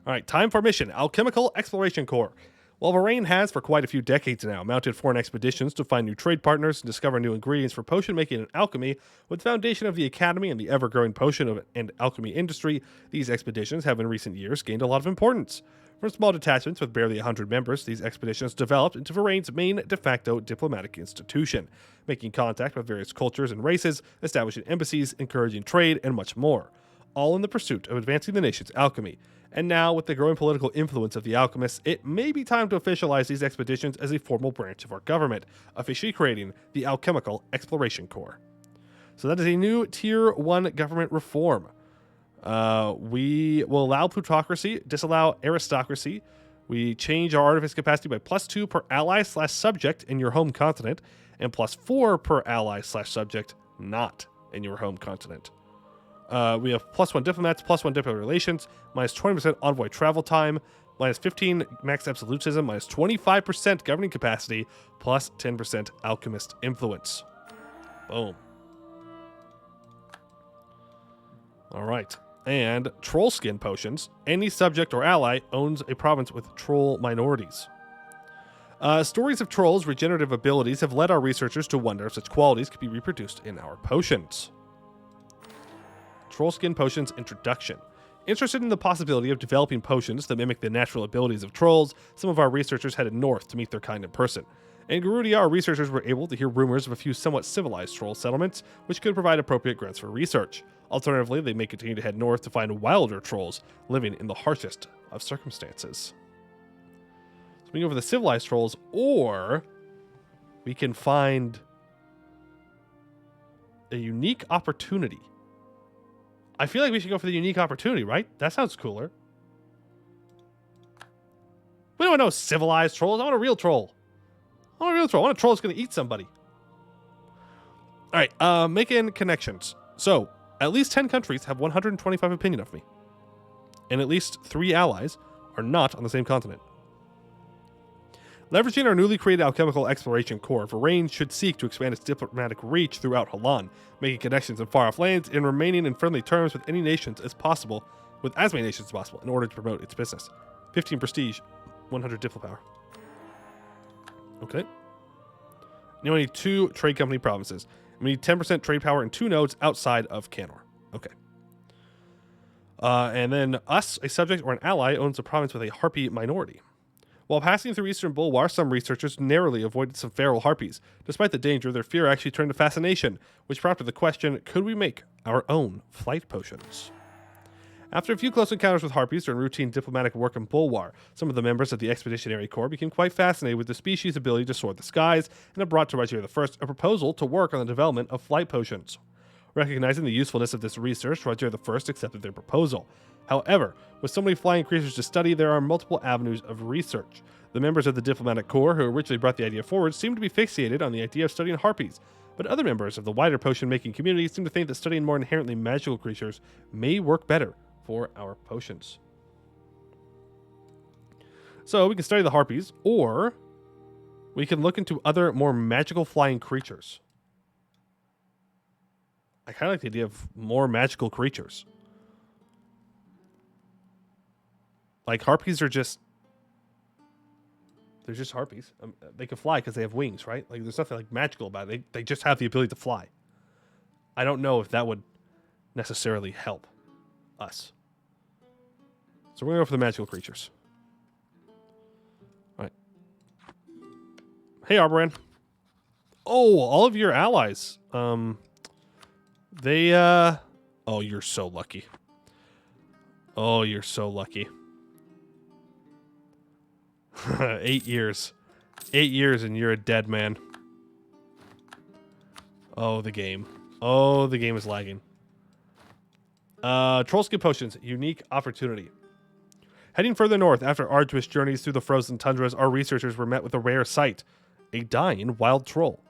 All right, time for mission: Alchemical Exploration Corps. While Varaine has, for quite a few decades now, mounted foreign expeditions to find new trade partners and discover new ingredients for potion making and alchemy, with the foundation of the Academy and the ever-growing potion and alchemy industry, these expeditions have in recent years gained a lot of importance. From small detachments with barely 100 members, these expeditions developed into Varaine's main de facto diplomatic institution, making contact with various cultures and races, establishing embassies, encouraging trade, and much more, all in the pursuit of advancing the nation's alchemy. And now, with the growing political influence of the alchemists, it may be time to officialize these expeditions as a formal branch of our government, officially creating the Alchemical Exploration Corps. So that is a new Tier 1 government reform. We will allow plutocracy, disallow aristocracy. We change our artifice capacity by +2 per ally/subject in your home continent, and +4 per ally/subject not in your home continent. We have +1 diplomats, +1 diplomatic relations, -20% envoy travel time, -15 max absolutism, -25% governing capacity, +10% alchemist influence. Boom. All right. And troll skin potions. Any subject or ally owns a province with troll minorities. Stories of trolls' regenerative abilities have led our researchers to wonder if such qualities could be reproduced in our potions. Troll skin potions introduction. Interested in the possibility of developing potions that mimic the natural abilities of trolls, some of our researchers headed north to meet their kind in person. In Garudia, our researchers were able to hear rumors of a few somewhat civilized troll settlements, which could provide appropriate grants for research. Alternatively, they may continue to head north to find wilder trolls living in the harshest of circumstances. So we can go for the civilized trolls, or we can find a unique opportunity. I feel like we should go for the unique opportunity, right? That sounds cooler. We don't want no civilized trolls. I want a real troll. I want a troll that's going to eat somebody. All right, making connections. So, at least 10 countries have 125 opinion of me. And at least 3 allies are not on the same continent. Leveraging our newly created Alchemical Exploration Corps, Varaine should seek to expand its diplomatic reach throughout Halan, making connections in far-off lands and remaining in friendly terms with any nations as possible, with as many nations as possible, in order to promote its business. 15 prestige, 100 diplo power. Okay. Now we need 2 trade company provinces. We need 10% trade power and 2 nodes outside of Canor. Okay. And then us, a subject or an ally, owns a province with a harpy minority. While passing through Eastern Bulwar, some researchers narrowly avoided some feral harpies. Despite the danger, their fear actually turned to fascination, which prompted the question, could we make our own flight potions? After a few close encounters with harpies during routine diplomatic work in Bulwar, some of the members of the Expeditionary Corps became quite fascinated with the species' ability to soar the skies, and have brought to Regier I a proposal to work on the development of flight potions. Recognizing the usefulness of this research, Regier I accepted their proposal. However, with so many flying creatures to study, there are multiple avenues of research. The members of the Diplomatic Corps who originally brought the idea forward seem to be fixated on the idea of studying harpies, but other members of the wider potion-making community seem to think that studying more inherently magical creatures may work better for our potions. So we can study the harpies, or we can look into other more magical flying creatures. I kind of like the idea of more magical creatures. Like, harpies are just... They're just harpies. They can fly because they have wings, right? Like, there's nothing, like, magical about it. They just have the ability to fly. I don't know if that would necessarily help us. So we're going to go for the magical creatures. All right. Hey, Arboran. Oh, all of your allies. They, Oh, you're so lucky. Oh, you're so lucky. 8 years. 8 years and you're a dead man. Oh, the game. Oh, the game is lagging. Troll skin potions, unique opportunity. Heading further north after arduous journeys through the frozen tundras, our researchers were met with a rare sight, a dying wild troll.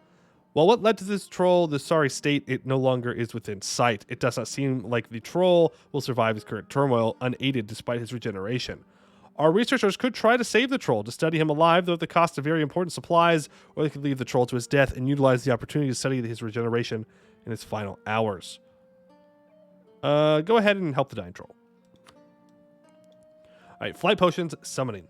While what led to this troll, the sorry state, it no longer is within sight. It does not seem like the troll will survive his current turmoil unaided despite his regeneration. Our researchers could try to save the troll, to study him alive, though at the cost of very important supplies, or they could leave the troll to his death and utilize the opportunity to study his regeneration in his final hours. Go ahead and help the dying troll. Alright, flight potions, summoning.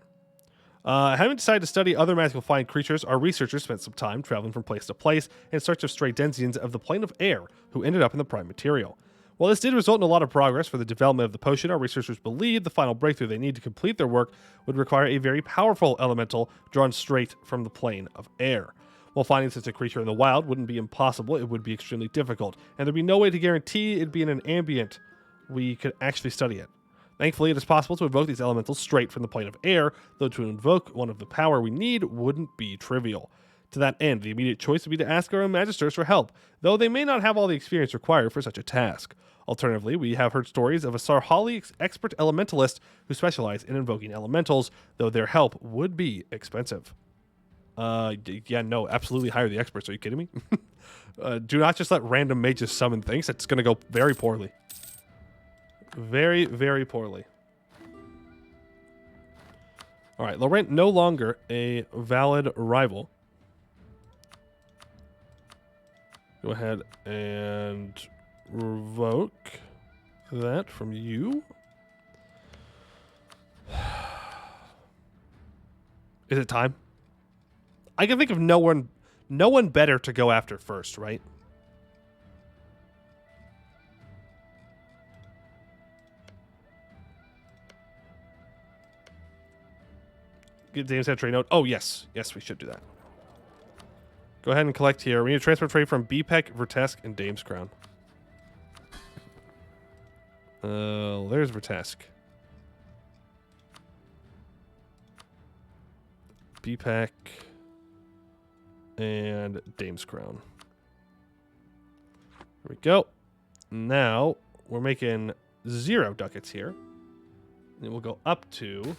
Having decided to study other magical flying creatures, our researchers spent some time traveling from place to place in search of stray denizens of the plane of air, who ended up in the prime material. While this did result in a lot of progress for the development of the potion, our researchers believed the final breakthrough they need to complete their work would require a very powerful elemental drawn straight from the plane of air. While finding such a creature in the wild wouldn't be impossible, it would be extremely difficult, and there'd be no way to guarantee it'd be in an ambient we could actually study it. Thankfully, it is possible to invoke these elementals straight from the plane of air, though to invoke one of the power we need wouldn't be trivial. To that end, the immediate choice would be to ask our own magisters for help, though they may not have all the experience required for such a task. Alternatively, we have heard stories of a Sarhali expert elementalist who specialize in invoking elementals, though their help would be expensive. Yeah, no, absolutely hire the experts. Are you kidding me? Do not just let random mages summon things. It's going to go very poorly. Very, very poorly. All right, Laurent no longer a valid rival. Go ahead and revoke that from you. Is it time? I can think of no one better to go after first, right? Get Dame's head trade note. Oh, yes. Yes, we should do that. Go ahead and collect here. We need to transfer trade from BPEC, Vertesk, and Dame's Crown. There's Vertesk. BPEC and Dame's Crown. There we go. Now we're making 0 ducats here. And we'll go up to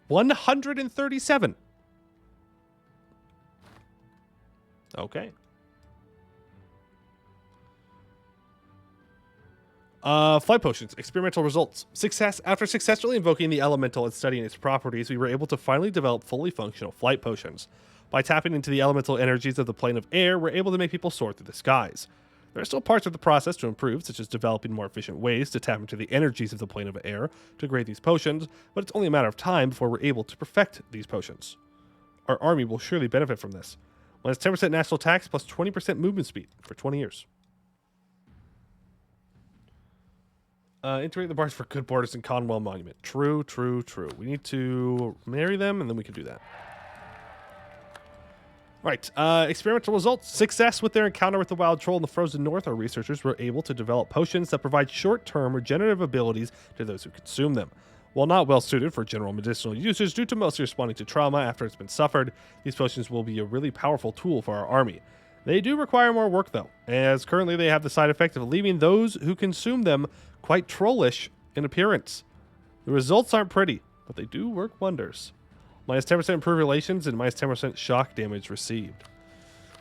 137. Okay. Flight potions. Experimental results. Success. After successfully invoking the elemental and studying its properties, we were able to finally develop fully functional flight potions. By tapping into the elemental energies of the plane of air, we're able to make people soar through the skies. There are still parts of the process to improve, such as developing more efficient ways to tap into the energies of the plane of air to create these potions, but it's only a matter of time before we're able to perfect these potions. Our army will surely benefit from this. Minus 10% national tax plus 20% movement speed for 20 years. Integrate the bars for good borders and Commonwealth Monument. True, true, true. We need to marry them, and then we can do that. Right, experimental results. Success with their encounter with the wild troll in the frozen north. Our researchers were able to develop potions that provide short-term regenerative abilities to those who consume them. While not well suited for general medicinal usage due to mostly responding to trauma after it's been suffered, these potions will be a really powerful tool for our army. They do require more work though, as currently they have the side effect of leaving those who consume them quite trollish in appearance. The results aren't pretty, but they do work wonders. Minus 10% improved relations and minus 10% shock damage received.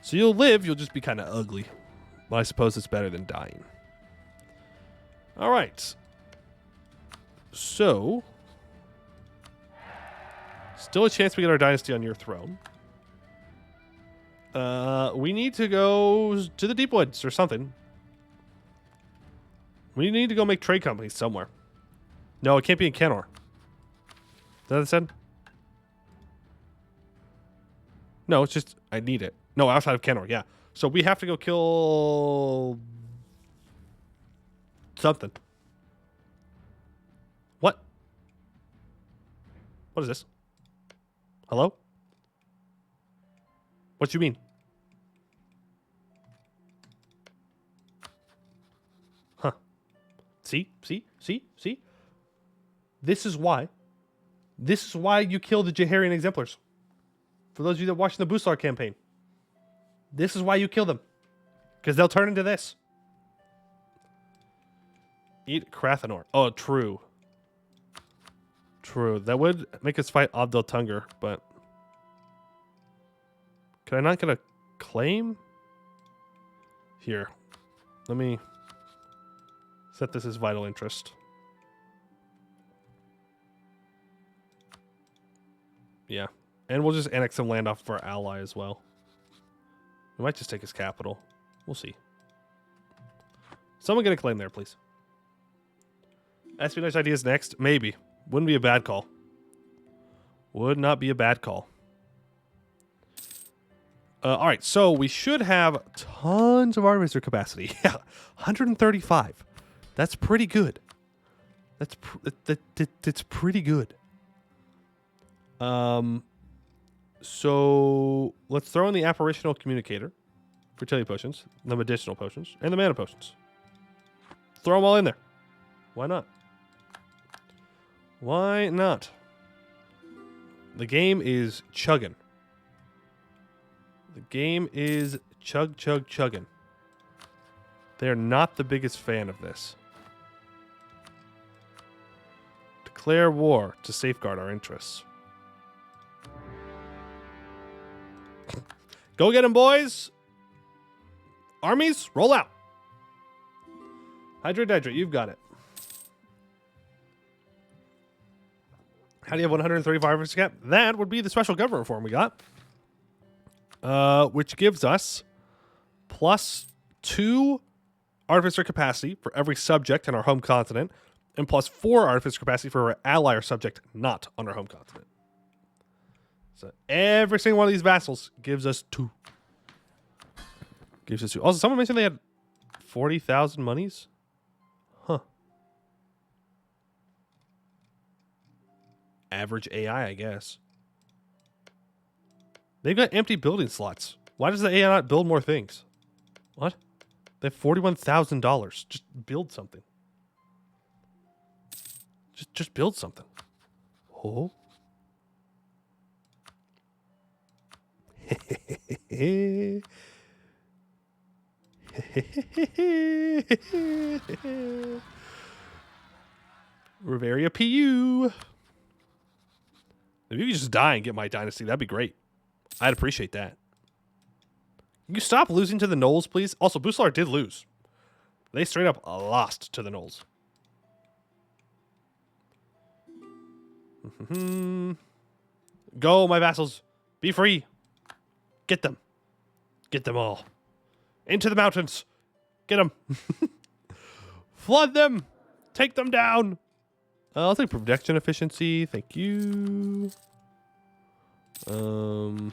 So you'll live, you'll just be kind of ugly. But I suppose it's better than dying. Alright. So. Still a chance we get our dynasty on your throne. We need to go to the deep woods or something. We need to go make trade companies somewhere. No, it can't be in Kenor. Is that what it said? No, it's just, I need it. No, outside of Kenor, yeah. So we have to go kill something. What? What is this? Hello? What you mean? Huh. See? This is why you kill the Jaharian exemplars. For those of you that watched the Busar campaign. This is why you kill them. Because they'll turn into this. Eat Krathanor. Oh, true. True. That would make us fight Abdel Tunger, but... Can I not get a claim? Here. Let me set this as vital interest. Yeah. And we'll just annex some land off of our ally as well. We might just take his capital. We'll see. Someone get a claim there, please. Espionage ideas next? Maybe. Wouldn't be a bad call. Would not be a bad call. Alright, so we should have tons of artificer capacity. Yeah, 135. That's pretty good. That's pretty good. So let's throw in the apparitional communicator, fertility potions, the medicinal potions, and the mana potions. Throw them all in there. Why not? Why not? The game is chugging. The game is chugging. They're not the biggest fan of this. Declare war to safeguard our interests. Go get them, boys! Armies, roll out! Hydrate, you've got it. How do you have 135 artificer cap? That would be the special government reform we got. Which gives us +2 artificer capacity for every subject on our home continent, and +4 artificer capacity for our ally or subject not on our home continent. So every single one of these vassals gives us 2. Gives us 2. Also, someone mentioned they had 40,000 monies? Huh. Average AI, I guess. They've got empty building slots. Why does the AI not build more things? What? They have $41,000. Just build something. Just build something. Oh. Riveria PU. If you could just die and get my dynasty, that'd be great. I'd appreciate that. Can you stop losing to the Knolls, please? Also, Buslar did lose. They straight up lost to the Knolls. Go, my vassals. Be free. Get them. Get them all. Into the mountains. Get them. Flood them. Take them down. I'll take protection efficiency. Thank you. We'll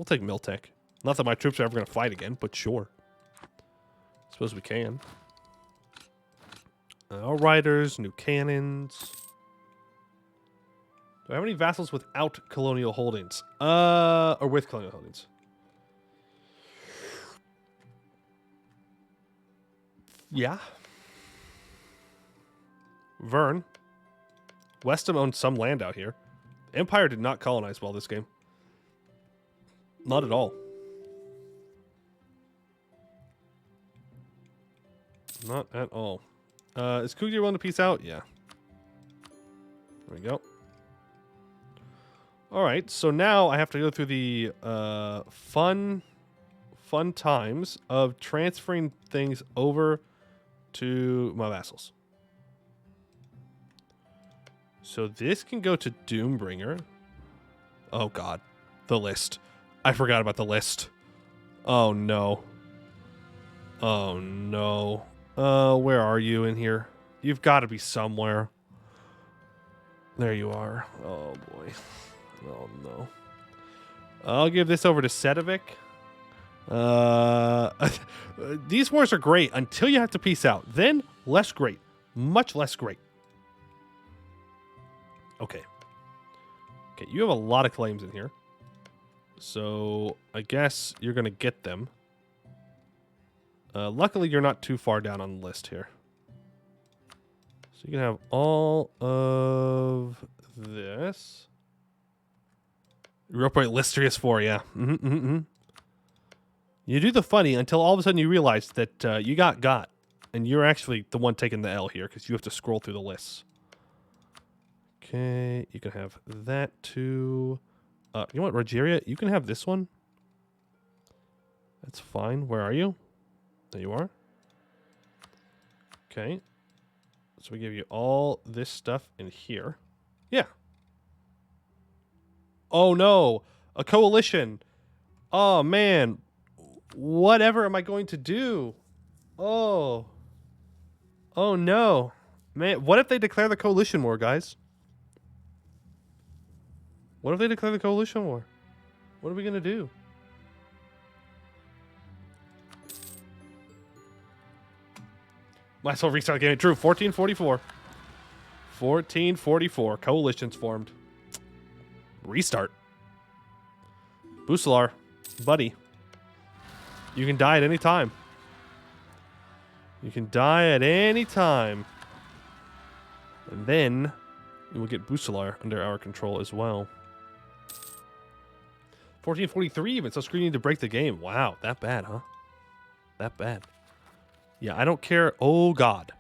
take Miltech. Not that my troops are ever going to fight again, but sure. Suppose we can. Riders, new cannons. Do I have any vassals without colonial holdings? Or with colonial holdings? Yeah. Vern. Westham owns some land out here. Empire did not colonize well this game. Not at all. Not at all. Is Kugir willing to peace out? Yeah. There we go. Alright, so now I have to go through the fun times of transferring things over to my vassals. So this can go to Doombringer. Oh god. The list. I forgot about the list. Oh no. Oh no. Where are you in here? You've got to be somewhere. There you are. Oh boy. Oh no. I'll give this over to Sedovic. These wars are great until you have to peace out. Then, less great. Much less great. Okay. Okay, you have a lot of claims in here. So, I guess you're going to get them. Luckily, you're not too far down on the list here. So you can have all of this. Real point, Listrius 4, yeah. You do the funny until all of a sudden you realize that you got. And you're actually the one taking the L here because you have to scroll through the lists. Okay, you can have that too. You know what, Rogeria? You can have this one. That's fine. Where are you? There you are. Okay. So we give you all this stuff in here. Yeah. Oh no, a coalition. Oh man. Whatever am I going to do? Oh. Oh no. Man, what if they declare the coalition war, guys? What if they declare the coalition war? What are we going to do? Might as well restart the game. True, 1444. 1444. Coalitions formed. Restart. Busalar, buddy. You can die at any time. You can die at any time. And then we will get Busalar under our control as well. 1443 even, so screening to break the game. Wow, that bad, huh? That bad. Yeah, I don't care. Oh, God.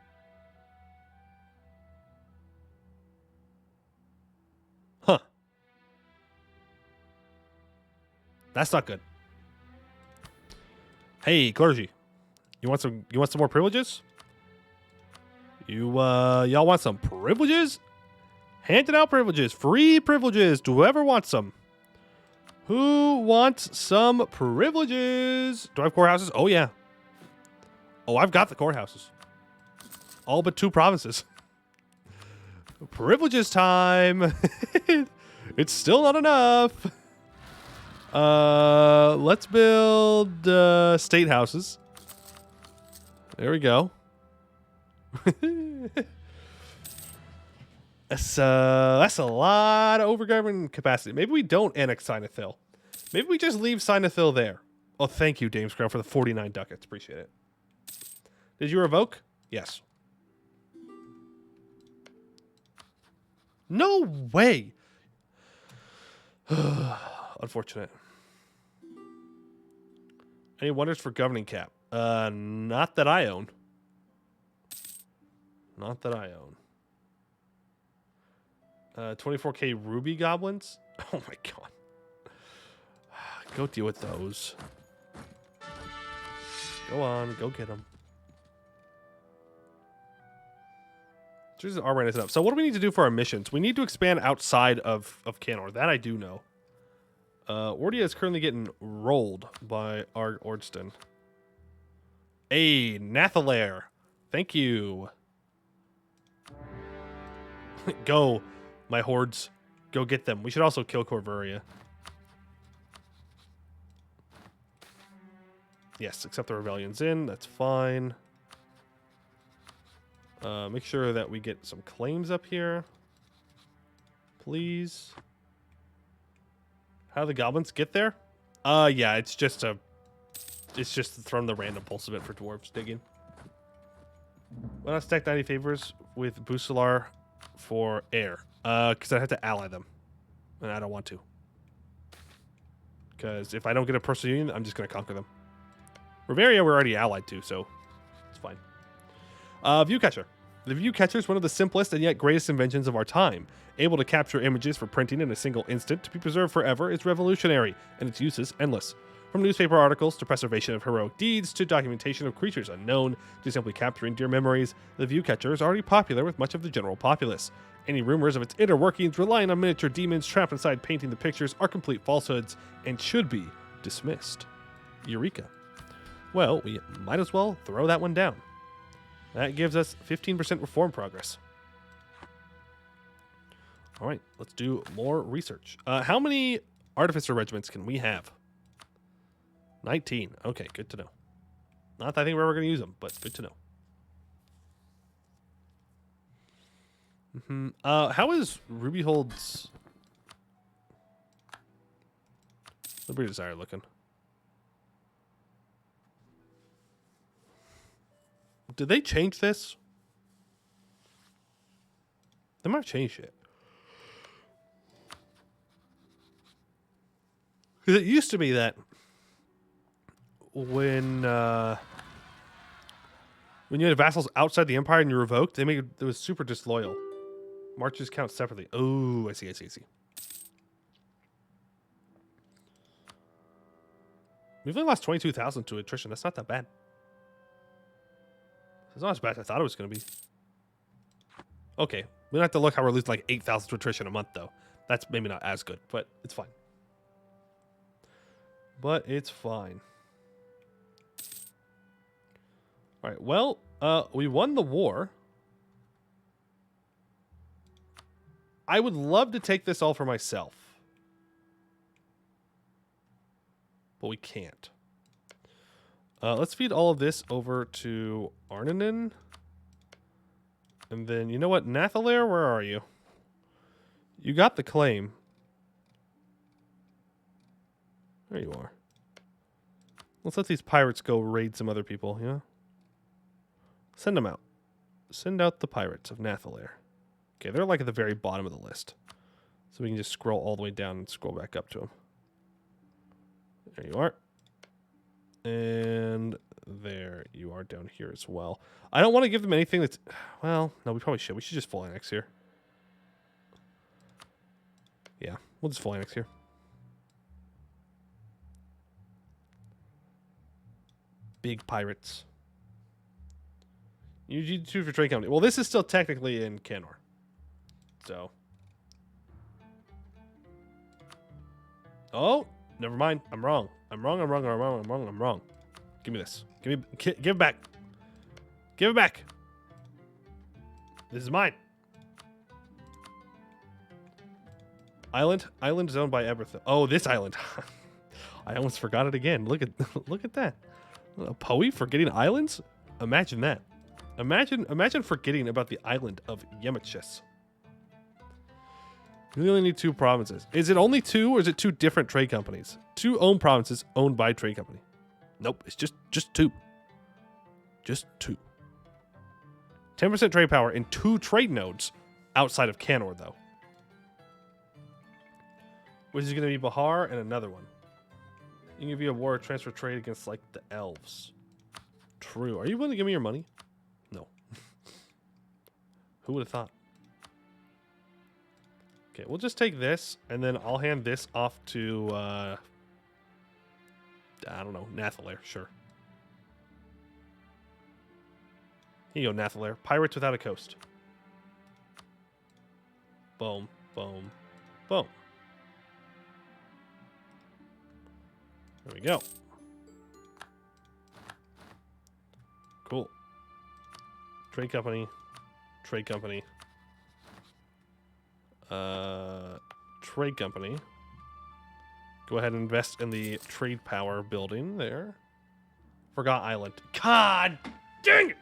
Huh. That's not good. Hey, clergy. You want some more privileges? Y'all want some privileges? Handing out privileges. Free privileges to whoever wants some. Who wants some privileges? Do I have courthouses? Oh, yeah. Oh, I've got the courthouses. All but 2 provinces. Privileges time. It's still not enough. Let's build state houses. There we go. That's a lot of overgovernment capacity. Maybe we don't annex Sinethil. Maybe we just leave Sinethil there. Oh, thank you, Dames Crown, for the 49 ducats. Appreciate it. Did you revoke? Yes. No way. Unfortunate. Any wonders for governing cap? Not that I own. Not that I own. 24k ruby goblins? Oh my god. Go deal with those. Go on, go get them. Jesus, our rent is up. So what do we need to do for our missions? We need to expand outside of Canor. That I do know. Ordia is currently getting rolled by our Ordston. Hey, Nathalair. Thank you. Go, my hordes. Go get them. We should also kill Corvuria. Yes, accept the rebellion's in. That's fine. Make sure that we get some claims up here. Please. How do the goblins get there? Yeah, it's just throwing the random pulse of it for dwarves digging. Why not stack 90 favors with Busalar for air? Because I have to ally them. And I don't want to. Because if I don't get a personal union, I'm just going to conquer them. Riveria we're already allied to, so it's fine. Viewcatcher. The Viewcatcher is one of the simplest and yet greatest inventions of our time. Able to capture images for printing in a single instant to be preserved forever, is revolutionary, and its use is endless. From newspaper articles to preservation of heroic deeds to documentation of creatures unknown to simply capturing dear memories, the Viewcatcher is already popular with much of the general populace. Any rumors of its inner workings relying on miniature demons trapped inside painting the pictures are complete falsehoods and should be dismissed. Eureka. Well, we might as well throw that one down. That gives us 15% reform progress. All right, let's do more research. How many artificer regiments can we have? 19. Okay, good to know. Not that I think we're ever going to use them, but good to know. How is Rubyhold's Liberty Desire looking? Did they change this? They might have changed it. Because it used to be that when you had vassals outside the empire and you revoked, it was super disloyal. Marches count separately. Oh, I see. We've only lost 22,000 to attrition. That's not that bad. It's not as bad as I thought it was going to be. Okay, we don't have to look how we're losing like 8,000 to attrition a month, though. That's maybe not as good, but it's fine. But it's fine. All right, well, we won the war. I would love to take this all for myself. But we can't. Let's feed all of this over to Arnanen. And then, you know what? Nathalair, where are you? You got the claim. There you are. Let's let these pirates go raid some other people, yeah? Send them out. Send out the pirates of Nathalair. Okay, they're like at the very bottom of the list. So we can just scroll all the way down and scroll back up to them. There you are. And there you are down here as well. I don't want to give them anything that's... Well, no, we probably should. We should just full annex here. Yeah, we'll just full annex here. Big pirates. UG2 for trade company. Well, this is still technically in Canor. So. Oh, never mind. I'm wrong. I'm wrong. Give me this. Give it back. Give it back. This is mine. Island is owned by Ebertha. Oh, this island. I almost forgot it again. Look at that. Poe forgetting islands? Imagine that. Imagine forgetting about the island of Yemachis. We only need 2 provinces. Is it only 2 or is it 2 different trade companies? 2 owned provinces owned by a trade company. Nope, it's just 2. Just 2. 10% trade power in 2 trade nodes outside of Canor, though. Which is going to be Bahar and another one. You can give you a war or transfer trade against, like, the elves. True. Are you willing to give me your money? No. Who would have thought? Okay, we'll just take this, and then I'll hand this off to, I don't know, Nathalair, sure. Here you go, Nathalair. Pirates without a coast. Boom, boom, boom. There we go. Cool. Trade company. Trade company. Trade company. Go ahead and invest in the trade power building there. Forgot island. God dang it!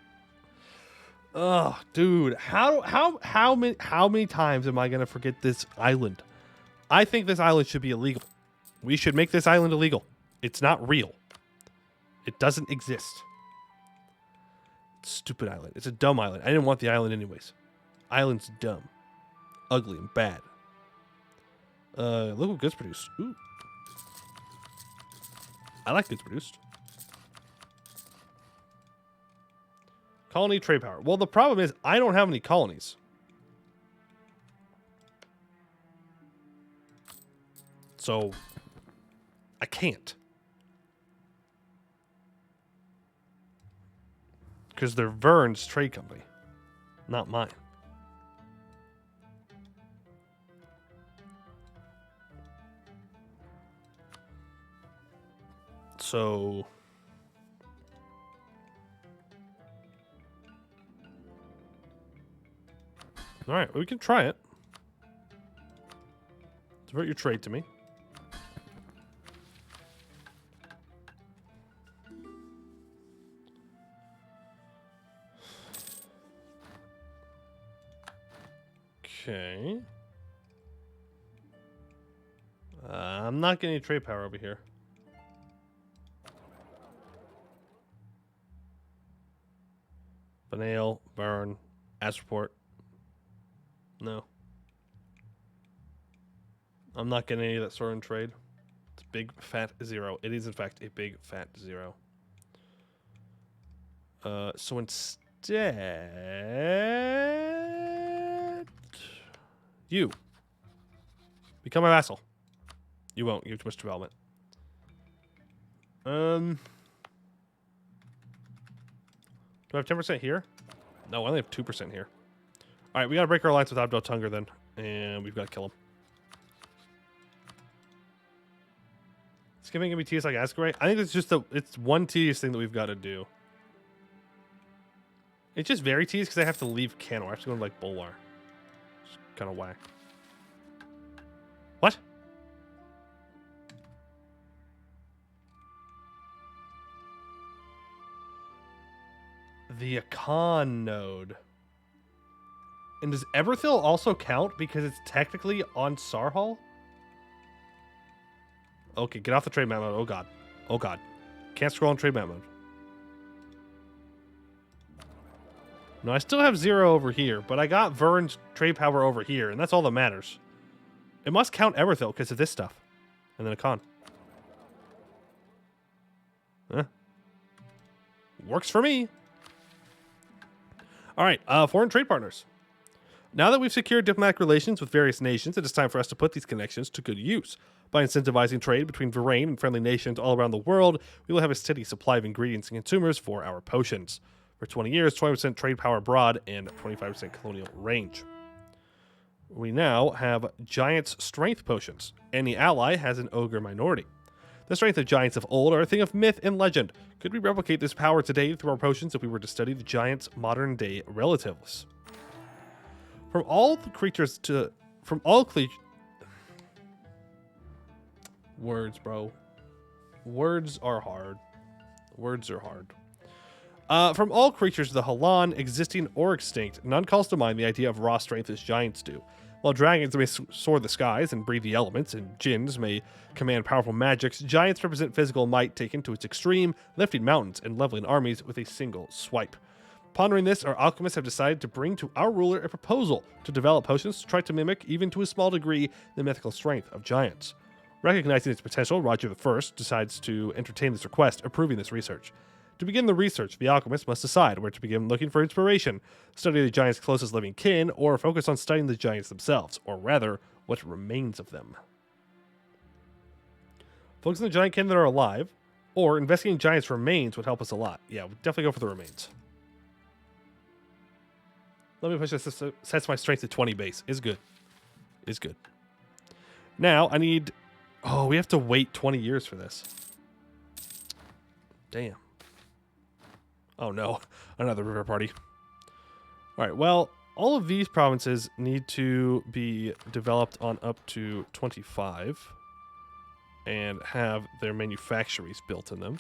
Oh, dude, how many times am I gonna forget this island? I think this island should be illegal. We should make this island illegal. It's not real. It doesn't exist. Stupid island. It's a dumb island. I didn't want the island anyways. Island's dumb. Ugly and bad. Local goods produced. Ooh. I like goods produced. Colony trade power. Well, the problem is I don't have any colonies. So I can't. Because they're Vern's trade company, not mine. So all right, we can try it. Divert your trade to me. Okay. I'm not getting any trade power over here. Banale, Varaine, Asport. No. I'm not getting any of that sort of trade. It's big fat 0. It is in fact a big fat 0. So instead, you become a vassal. You won't. You have too much development. Do I have 10% here? No, I only have 2% here. All right, we gotta break our alliance with Abdel Tunger then, and we've got to kill him. Skipping gonna be tedious like Ascaray? I think it's just it's one tedious thing that we've got to do. It's just very tedious because I have to leave Canor. I have to go to like Bulwar. It's kind of whack. What? The Akan node. And does Everthil also count because it's technically on Sarhal? Okay, get off the trade map mode. Oh god. Oh god. Can't scroll on trade map mode. No, I still have 0 over here, but I got Vern's trade power over here, and that's all that matters. It must count Everthil because of this stuff. And then a con. Huh. Works for me. Alright, foreign trade partners. Now that we've secured diplomatic relations with various nations, it is time for us to put these connections to good use. By incentivizing trade between Varaine and friendly nations all around the world, we will have a steady supply of ingredients and consumers for our potions. For 20 years, 20% trade power abroad and 25% colonial range. We now have Giants' Strength Potions. Any ally has an Ogre minority. The strength of giants of old are a thing of myth and legend. Could we replicate this power today through our potions if we were to study the giants' modern-day relatives? From all the creatures to... From all words, bro. Words are hard. Words are hard. From all creatures of the Halan, existing or extinct, none calls to mind the idea of raw strength as giants do. While dragons may soar the skies and breathe the elements, and djinns may command powerful magics, giants represent physical might taken to its extreme, lifting mountains and leveling armies with a single swipe. Pondering this, our alchemists have decided to bring to our ruler a proposal to develop potions to try to mimic, even to a small degree, the mythical strength of giants. Recognizing its potential, Roger I decides to entertain this request, approving this research. To begin the research, the alchemist must decide where to begin looking for inspiration, study the giants' closest living kin, or focus on studying the giants themselves, or rather, what remains of them. Focus on the giant kin that are alive, or investigating giants' remains would help us a lot. Yeah, we'll definitely go for the remains. Let me push this. This sets my strength to 20 base. Is good. Is good. Now, I need... Oh, we have to wait 20 years for this. Damn. Oh no, another river party. All right, well, all of these provinces need to be developed on up to 25 and have their manufactories built in them.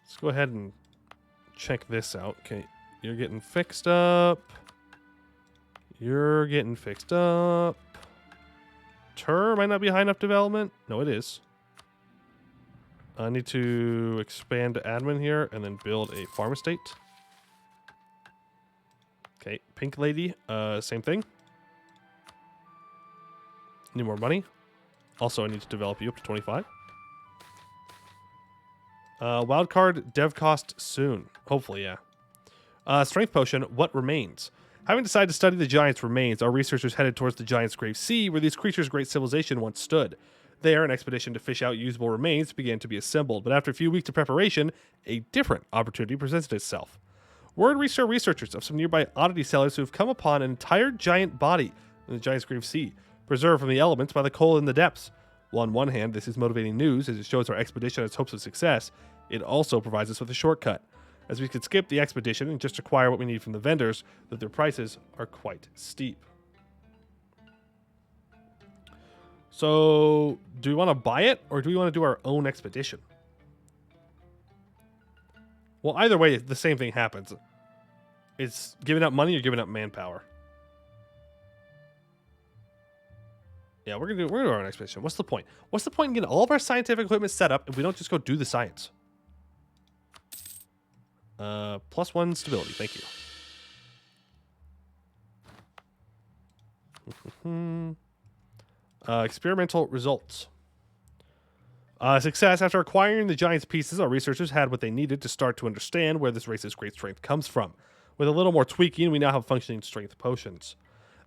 Let's go ahead and check this out. Okay, you're getting fixed up. You're getting fixed up. Tur might not be high enough development. No, it is. I need to expand to admin here and then build a farm estate. Okay, Pink Lady, same thing. Need more money. Also, I need to develop you up to 25. Wildcard dev cost soon. Hopefully, yeah. Strength potion, what remains? Having decided to study the giants' remains, our researchers headed towards the giants' grave sea, where these creatures' great civilization once stood. There, an expedition to fish out usable remains began to be assembled, but after a few weeks of preparation, a different opportunity presented itself. Word reached our researchers of some nearby oddity sellers who have come upon an entire giant body in the giant's grave sea, preserved from the elements by the coal in the depths. While on one hand, this is motivating news as it shows our expedition has hopes of success, it also provides us with a shortcut, as we could skip the expedition and just acquire what we need from the vendors, though their prices are quite steep. So, do we want to buy it, or do we want to do our own expedition? Well, either way, the same thing happens. It's giving up money or giving up manpower. Yeah, we're gonna do our own expedition. What's the point? What's the point in getting all of our scientific equipment set up if we don't just go do the science? +1 stability, thank you. Experimental results. Success. After acquiring the giant's pieces, our researchers had what they needed to start to understand where this race's great strength comes from. With a little more tweaking, we now have functioning strength potions.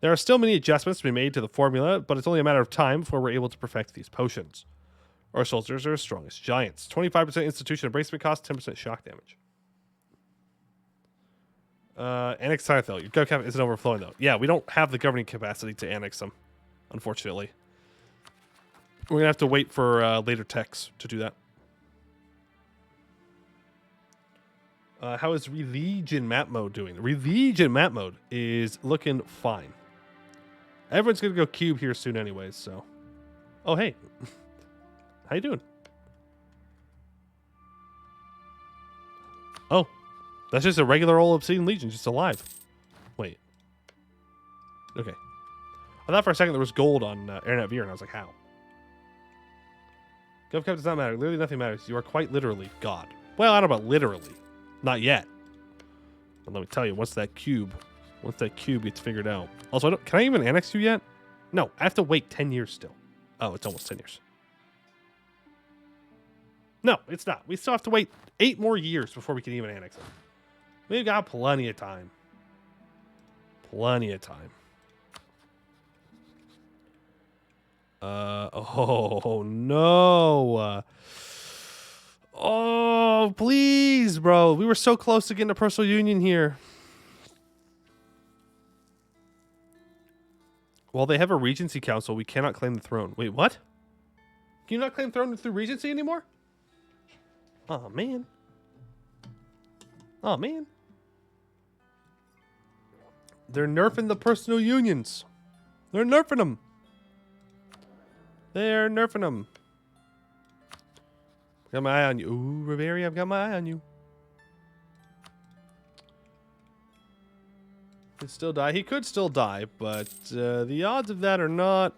There are still many adjustments to be made to the formula, but it's only a matter of time before we're able to perfect these potions. Our soldiers are as strong as giants. 25% institution embracement cost, 10% shock damage. Annex Seinfeld. Your gov cap isn't overflowing, though. Yeah, we don't have the governing capacity to annex them, unfortunately. We're going to have to wait for later techs to do that. How is Religion map mode doing? Religion map mode is looking fine. Everyone's going to go cube here soon anyways, so. Oh, hey. How you doing? Oh. That's just a regular old Obsidian Legion, just alive. Wait. Okay. I thought for a second there was gold on Airnet Veer, and I was like, how? GovCap does not matter. Literally nothing matters. You are quite literally God. Well, I don't know about literally. Not yet. But let me tell you, once that cube gets figured out. Also, can I even annex you yet? No, I have to wait 10 years still. Oh, it's almost 10 years. No, it's not. We still have to wait 8 more years before we can even annex it. We've got plenty of time. Plenty of time. Oh no. Oh, please, bro. We were so close to getting a personal union here. While they have a Regency Council, we cannot claim the throne. Wait, what? Can you not claim throne through Regency anymore? Oh, man. Oh, man. They're nerfing the personal unions. They're nerfing them. They're nerfing them. Got my eye on you. Ooh, Riveri, I've got my eye on you. Could still die. He could still die, but the odds of that are not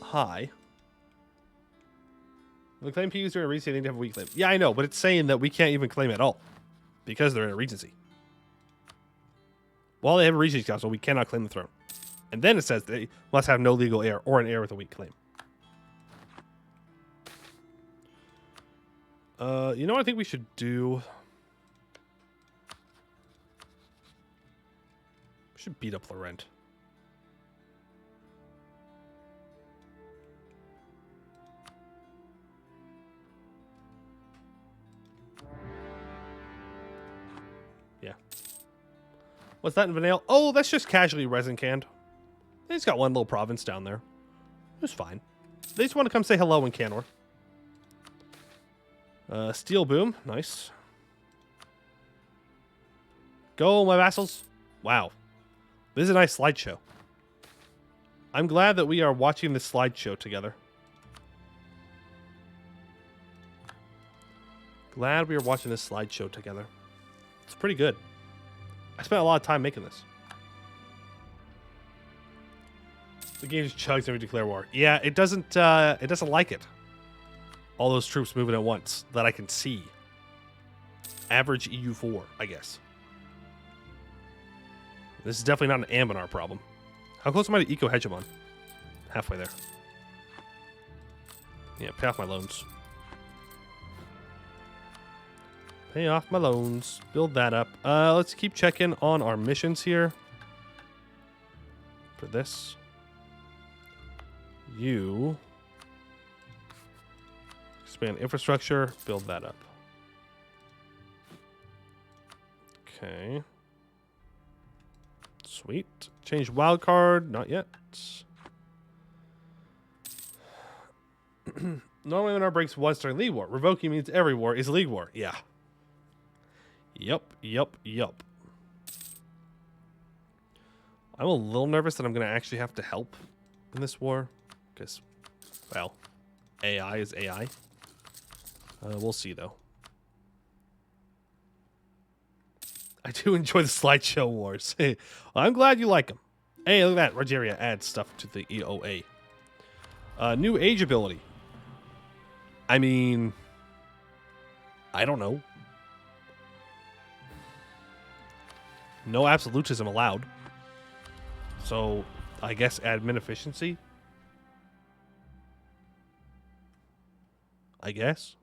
high. The claim to use during a Regency, they need to have a weak claim. Yeah, I know, but it's saying that we can't even claim at all because they're in a Regency. While they have a Regency Council, we cannot claim the throne. And then it says they must have no legal heir or an heir with a weak claim. You know what I think we should do? We should beat up Laurent. Yeah. What's that in Vanille? Oh, that's just casually resin canned. They just got one little province down there. It's fine. They just want to come say hello in Canor. Steel Boom. Nice. Go, my vassals. Wow. This is a nice slideshow. I'm glad that we are watching this slideshow together. Glad we are watching this slideshow together. It's pretty good. I spent a lot of time making this. The game just chugs every declare war. Yeah, it doesn't like it. All those troops moving at once that I can see. Average EU4, I guess. This is definitely not an Ambanar problem. How close am I to Eco Hegemon? Halfway there. Yeah, pay off my loans. Pay off my loans. Build that up. Let's keep checking on our missions here. For this. You... expand infrastructure. Build that up. Okay. Sweet. Change wildcard. Not yet. Normally when our breaks once during League War. Revoking means every war is League War. Yeah. Yup. I'm a little nervous that I'm going to actually have to help in this war. Because, well, AI is AI. We'll see, though. I do enjoy the slideshow wars. I'm glad you like them. Hey, look at that. Rogeria adds stuff to the EOA. New age ability. I mean, I don't know. No absolutism allowed. So, I guess admin efficiency. I guess.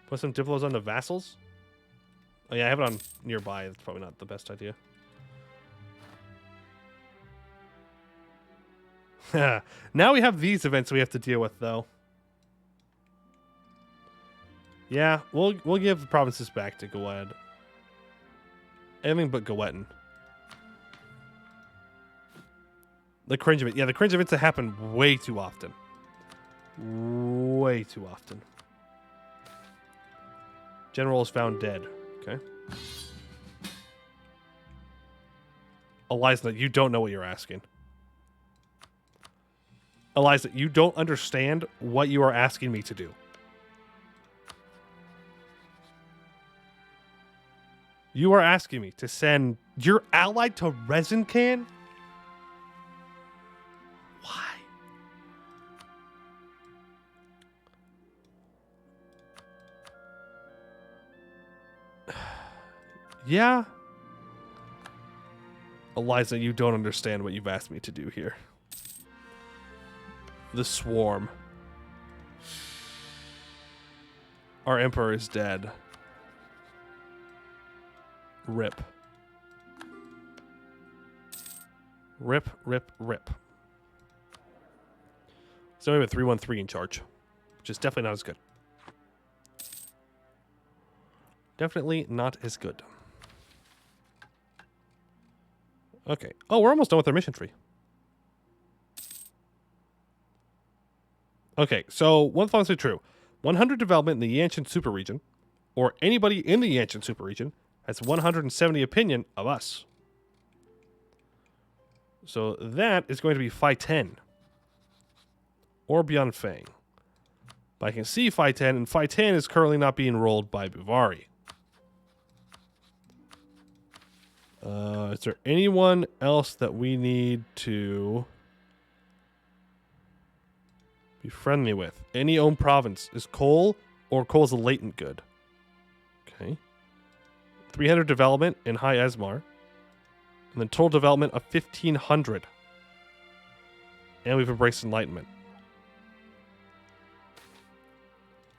Put some diplos on the vassals. Oh yeah, I have it on nearby. That's probably not the best idea. Now we have these events we have to deal with, though. Yeah, we'll give the provinces back to Goed. Anything but Goetin. The cringe event. Yeah, the cringe events that happen way too often. Way too often. General is found dead. Okay. Eliza, you don't know what you're asking. Eliza, you don't understand what you are asking me to do. You are asking me to send your ally to Revoking? Why? Yeah. Eliza, you don't understand what you've asked me to do here. The Swarm. Our Emperor is dead. Rip. Rip, rip, rip. So we have a 313 in charge, which is definitely not as good. Definitely not as good. Okay. Oh, we're almost done with our mission tree. Okay, so one thought is true. 100 development in the Yanshan super region, or anybody in the Yanshan super region, has 170 opinion of us. So that is going to be Phi 10. Or Beyond Fang. But I can see Phi 10, and Phi 10 is currently not being rolled by Buvari. Is there anyone else that we need to be friendly with? Any own province. Is coal, or coal is a latent good? Okay. 300 development in High Esmar. And then total development of 1,500. And we've embraced enlightenment.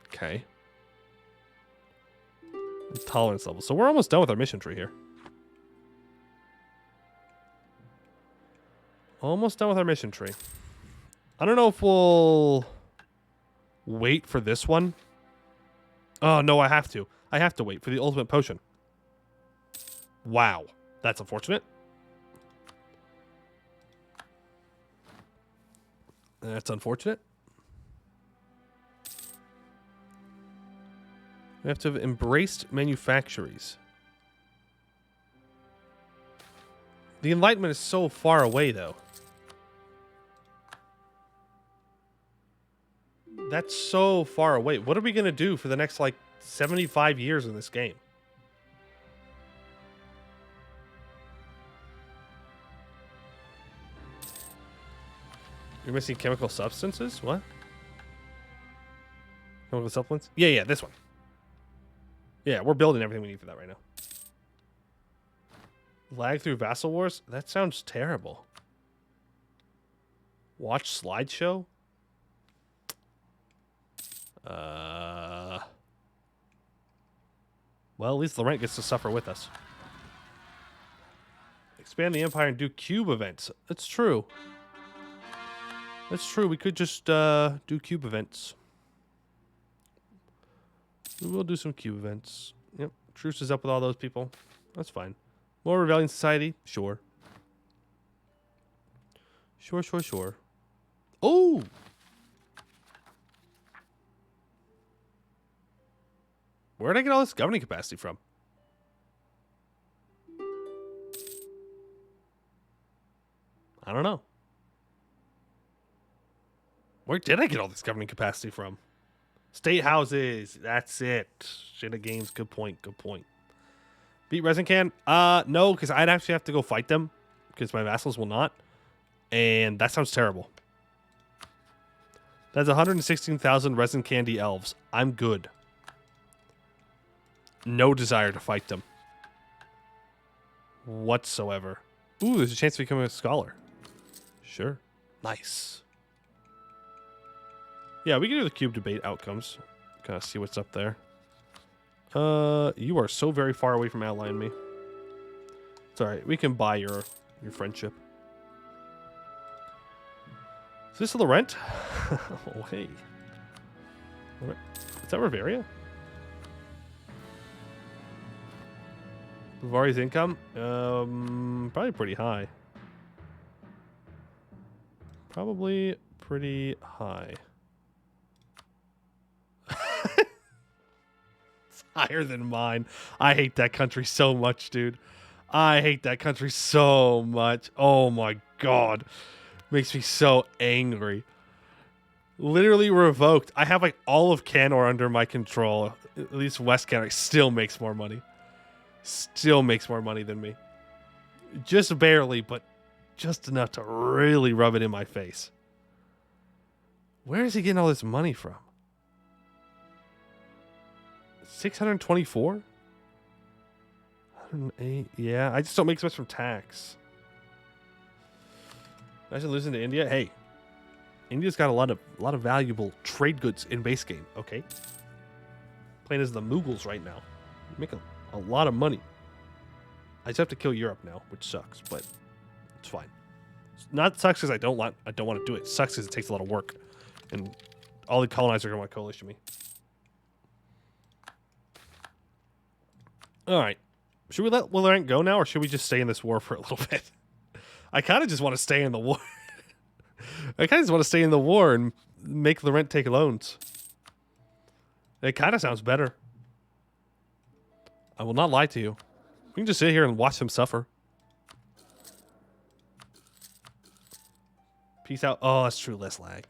Okay. And tolerance level. So we're almost done with our mission tree here. Almost done with our mission tree. I don't know if we'll wait for this one. Oh, no, I have to. I have to wait for the ultimate potion. Wow. That's unfortunate. That's unfortunate. We have to have embraced manufactories. The Enlightenment is so far away, though. That's so far away. What are we going to do for the next, like, 75 years in this game? You're missing chemical substances? What? Chemical supplements? Yeah, this one. Yeah, we're building everything we need for that right now. Lag through Vassal Wars? That sounds terrible. Watch slideshow? Well, at least Laurent gets to suffer with us. Expand the Empire and do cube events. That's true. That's true. We could just do cube events. We will do some cube events. Yep. Truce is up with all those people. That's fine. More Rebellion Society? Sure. Sure. Oh! Where did I get all this governing capacity from? I don't know. Where did I get all this governing capacity from? State houses. That's it. Shenanigans. Good point. Beat Revoking? No, because I'd actually have to go fight them. Because my vassals will not. And that sounds terrible. That's 116,000 resin candy elves. I'm good. No desire to fight them. Whatsoever. Ooh, there's a chance to become a scholar. Sure. Nice. Yeah, we can do the cube debate outcomes. Kind of see what's up there. You are so very far away from outlining me. It's alright. We can buy your friendship. Is this Laurent? Oh, hey. Is that Riveria? Bavaria's income? Probably pretty high. Probably pretty high. It's higher than mine. I hate that country so much, dude. I hate that country so much. Oh my god. Makes me so angry. Literally revoked. I have like all of Canor under my control. At least West Canor still makes more money. Still makes more money than me. Just barely, but just enough to really rub it in my face. Where is he getting all this money from? 624? 108? Yeah, I just don't make so much from tax. Imagine losing to India. Hey, India's got a lot of valuable trade goods in base game. Okay, playing as the Mughals right now. You make a lot of money. I just have to kill Europe now, which sucks, but it's fine. It's not sucks because I don't want to do it. It sucks because it takes a lot of work, and all the colonizers are gonna want to coalition me. All right, should we let Laurent go now, or should we just stay in this war for a little bit? I kind of just want to stay in the war. I kind of just want to stay in the war and make Laurent take loans. It kind of sounds better. I will not lie to you. We can just sit here and watch them suffer. Peace out. Oh, that's true. Less lag.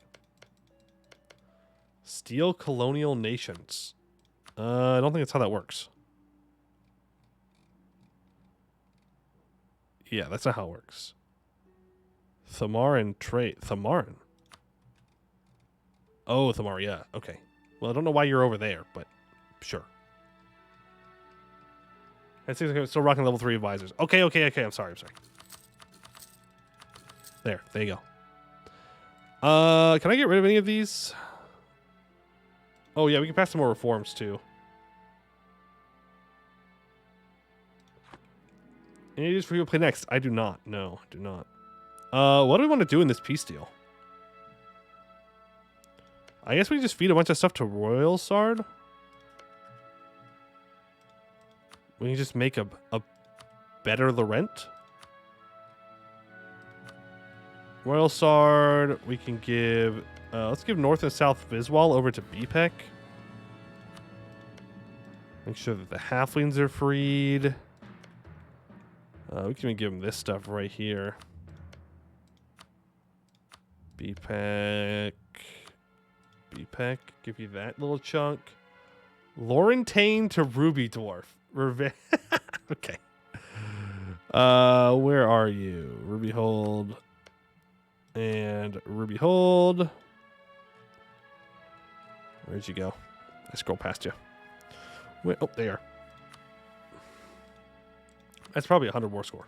Steal colonial nations. I don't think that's how that works. Yeah, that's not how it works. Thamaran trade. Thamaran? Oh, Thamar, yeah. Okay. Well, I don't know why you're over there, but sure. It seems like I'm still rocking level 3 advisors. Okay. I'm sorry. There you go. Can I get rid of any of these? Oh, yeah, we can pass some more reforms, too. Any ideas for you to play next? I do not. No, do not. What do we want to do in this peace deal? I guess we just feed a bunch of stuff to Royal Sard. We can just make a better Laurent. Royal Sard, we can give... let's give North and South Viswal over to BPEC. Make sure that the halflings are freed. We can even give them this stuff right here. BPEC. Give you that little chunk. Laurentane to Ruby Dwarf. Okay. Where are you? Ruby Hold. And Ruby Hold. Where'd you go? I scroll past you. Wait, oh, there. That's probably 100 war score.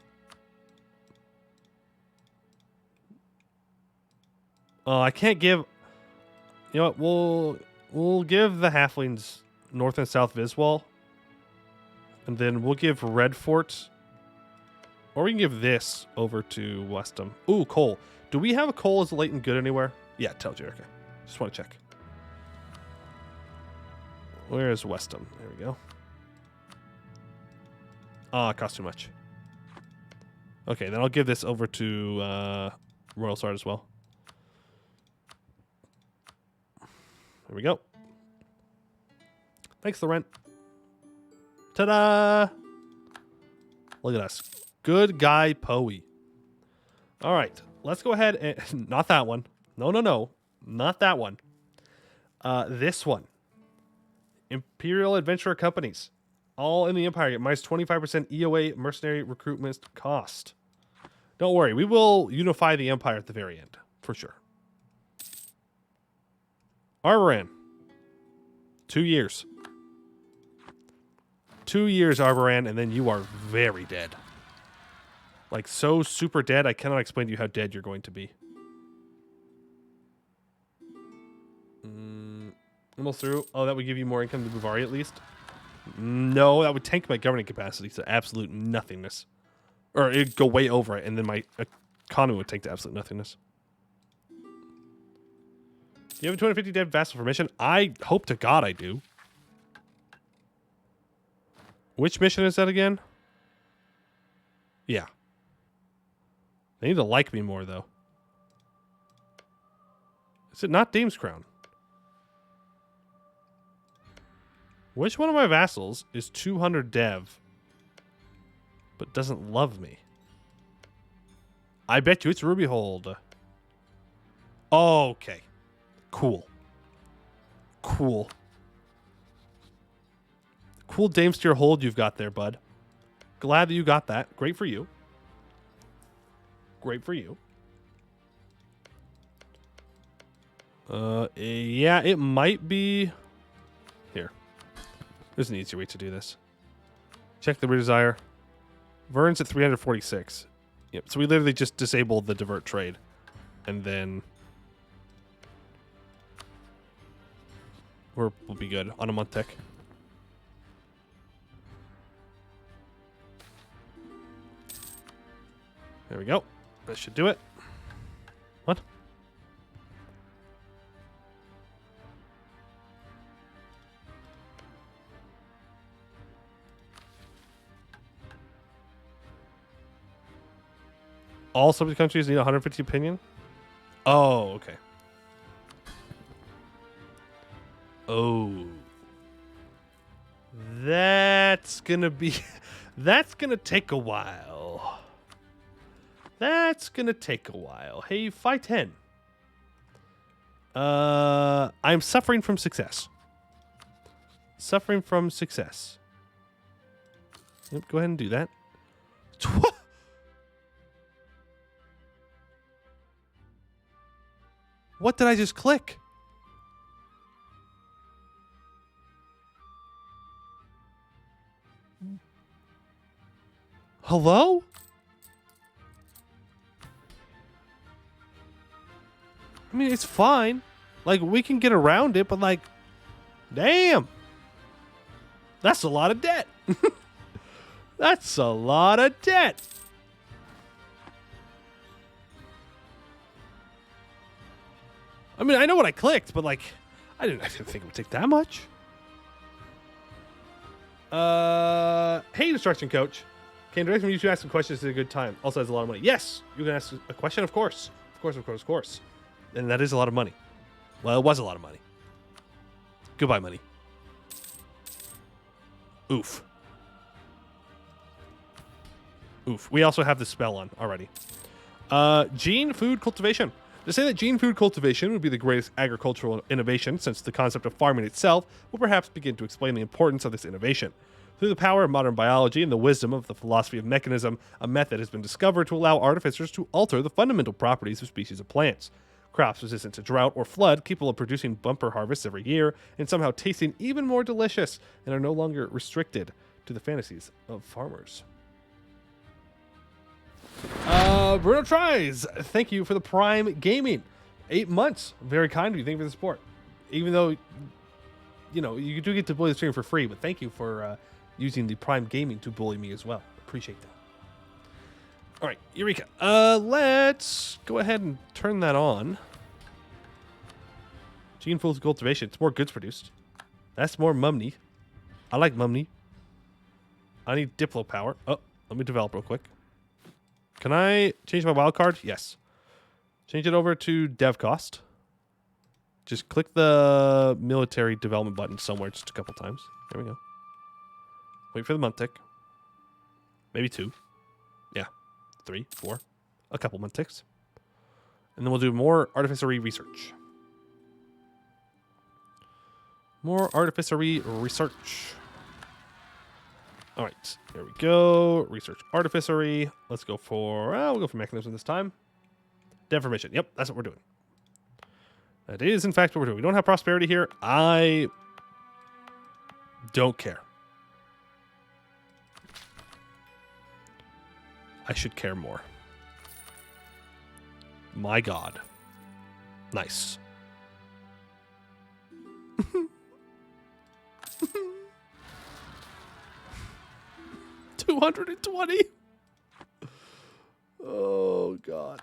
I can't give... You know what? We'll give the halflings North and South Viswal. And then we'll give Red Fort. Or we can give this over to Westham. Ooh, coal. Do we have a coal as a latent good anywhere? Yeah, it tells you. Okay. Just want to check. Where is Westham? There we go. It costs too much. Okay, then I'll give this over to Royal Sard as well. There we go. Thanks, Laurent. Ta-da! Look at us. Good guy, Poey. All right, let's go ahead and... Not that one. No. Not that one. This one. Imperial Adventurer Companies. All in the Empire get minus 25% EOA mercenary recruitment cost. Don't worry, we will unify the Empire at the very end, for sure. Arboran. 2 years. 2 years, Arboran, and then you are very dead. Like, so super dead, I cannot explain to you how dead you're going to be. Almost through. Oh, that would give you more income to Bavaria at least. No, that would tank my governing capacity to absolute nothingness. Or it'd go way over it, and then my economy would tank to absolute nothingness. Do you have a 250 dev vassal permission? I hope to God I do. Which mission is that again? Yeah. They need to like me more, though. Is it not Dame's Crown? Which one of my vassals is 200 dev, but doesn't love me? I bet you it's Rubyhold. Okay. Cool. Cool. Cool Damesteer hold you've got there, bud. Glad that you got that. Great for you. Great for you. Yeah, it might be... Here. There's an easier way to do this. Check the redesire. Verne's at 346. Yep, so we literally just disabled the divert trade. And then... we'll be good on a month tick. There we go. That should do it. What? All subject countries need 150 opinion? Oh, okay. Oh. That's gonna be... that's gonna take a while. That's gonna take a while. Hey, 510. I'm suffering from success. Suffering from success. Yep, go ahead and do that. What did I just click? Hello? I mean, it's fine. Like, we can get around it, but like, damn. That's a lot of debt. That's a lot of debt. I mean, I know what I clicked, but like, I didn't think it would take that much. Hey, Destruction Coach. Can direct me to ask some questions at a good time. Also has a lot of money. Yes, you can ask a question, of course. Of course, of course, of course. And that is a lot of money. Well, it was a lot of money. Goodbye, money. Oof. Oof. We also have the spell on already. Gene food cultivation. To say that gene food cultivation would be the greatest agricultural innovation since the concept of farming itself will perhaps begin to explain the importance of this innovation. Through the power of modern biology and the wisdom of the philosophy of mechanism, a method has been discovered to allow artificers to alter the fundamental properties of species of plants. Crops resistant to drought or flood, capable of producing bumper harvests every year, and somehow tasting even more delicious, and are no longer restricted to the fantasies of farmers. Bruno Tries, thank you for the Prime Gaming. 8 months. Very kind of you. Thank you for the support. Even though, you know, you do get to bully the stream for free, but thank you for using the Prime Gaming to bully me as well. Appreciate that. All right, Eureka. Let's go ahead and turn that on. Gene Fool's Cultivation. It's more goods produced. That's more mumney. I like mumney. I need Diplo power. Oh, let me develop real quick. Can I change my wild card? Yes. Change it over to dev cost. Just click the military development button somewhere just a couple times. There we go. Wait for the month tick. Maybe 2. Yeah. 3, 4. A couple month ticks. And then we'll do more artificery research. More artificery research. All right, there we go. Research artificery. Let's go for, we'll go for mechanism this time. Deformation. Yep, that's what we're doing. That is, in fact, what we're doing. We don't have prosperity here. I don't care. I should care more. My God. Nice. $220. Oh god.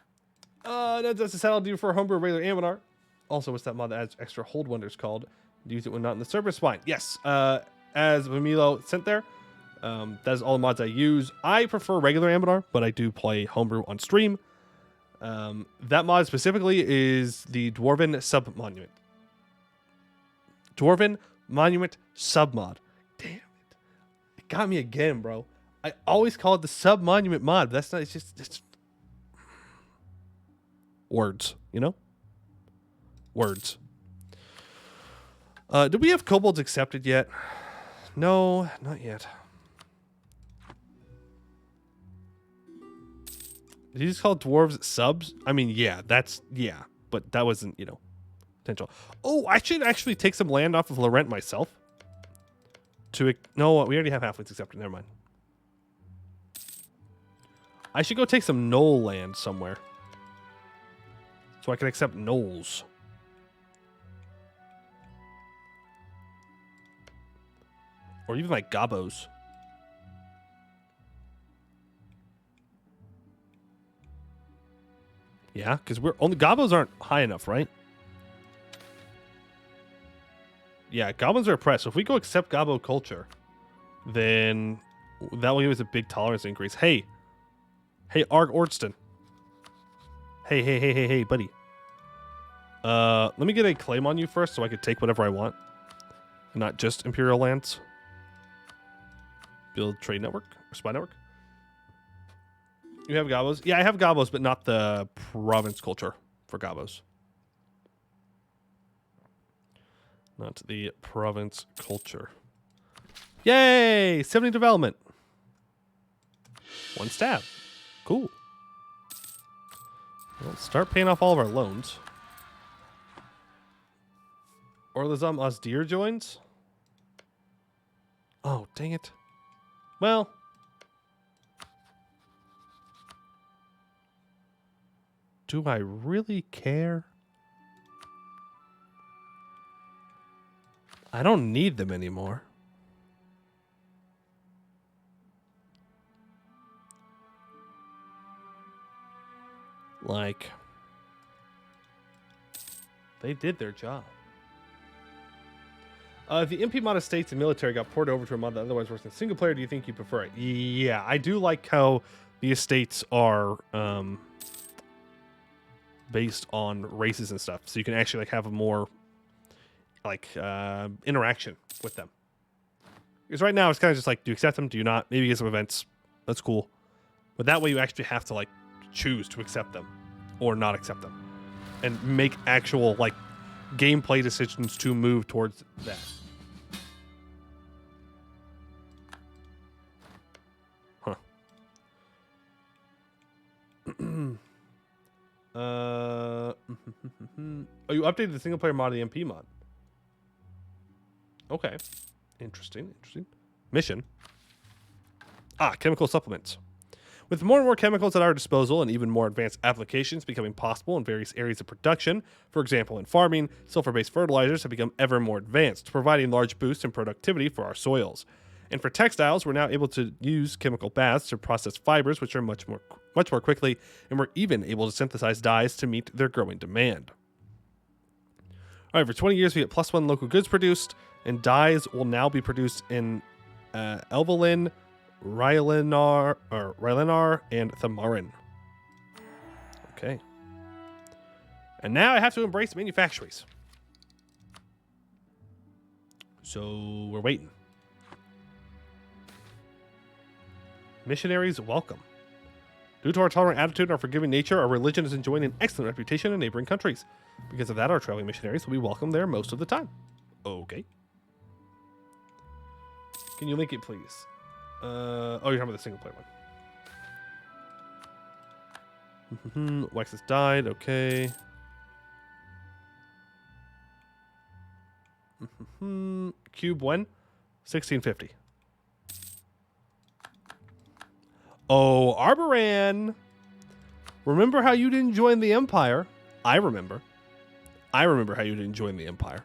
That's a set I'll do for Homebrew regular ambanar. Also, what's that mod that adds extra hold wonders called? Use it when not in the server spine. Yes. As Mimilo sent there. That is all the mods I use. I prefer regular ambanar, but I do play Homebrew on stream. That mod specifically is the Dwarven Submonument. Dwarven Monument Submod. Damn it. It got me again, bro. I always call it the Submonument mod, but that's not, it's words, you know? Words. Do we have kobolds accepted yet? No, not yet. Did you just call dwarves subs? I mean, yeah, but that wasn't, you know, potential. Oh, I should actually take some land off of Laurent myself. No, we already have halflings accepted. Never mind. I should go take some knoll land somewhere. So I can accept knolls. Or even like gobos. Yeah, because gobos aren't high enough, right? Yeah, goblins are oppressed. So if we go accept gobbo culture, then that will give us a big tolerance increase. Hey, Arg Ordston. Hey, buddy. Let me get a claim on you first so I could take whatever I want. And not just Imperial lands. Build trade network or spy network. You have gobos? Yeah, I have gobos, but not the province culture for gobos. Not the province culture. Yay! 70 development. 1 stab. Cool. Well, start paying off all of our loans. Orlazam Osdir joins? Oh, dang it. Well. Do I really care? I don't need them anymore. Like, they did their job. The MP mod estates and military got ported over to a mod that otherwise works in single player. Do you think you prefer it? Yeah, I do like how the estates are based on races and stuff, so you can actually like have a more like interaction with them. Because right now it's kind of just like, do you accept them? Do you not? Maybe get some events. That's cool. But that way you actually have to like choose to accept them or not accept them and make actual like gameplay decisions to move towards that. Huh. Oh, you updated the single player mod of the MP mod. Okay. Interesting. Mission. Chemical supplements. With more and more chemicals at our disposal and even more advanced applications becoming possible in various areas of production, for example in farming, sulfur-based fertilizers have become ever more advanced, providing large boosts in productivity for our soils. And for textiles, we're now able to use chemical baths to process fibers, which are much more quickly, and we're even able to synthesize dyes to meet their growing demand. All right, for 20 years, we get +1 local goods produced, and dyes will now be produced in Elvelyn, Rylenar, and Thamarin. Okay. And now I have to embrace manufactories. So we're waiting. Missionaries, welcome. Due to our tolerant attitude and our forgiving nature, our religion is enjoying an excellent reputation in neighboring countries. Because of that, our traveling missionaries will be welcome there most of the time. Okay. Can you link it, please? Oh, you're talking about the single player one. Wax has died. Okay. Cube when? 1650. Oh, Arboran. Remember how you didn't join the Empire? I remember. I remember how you didn't join the Empire.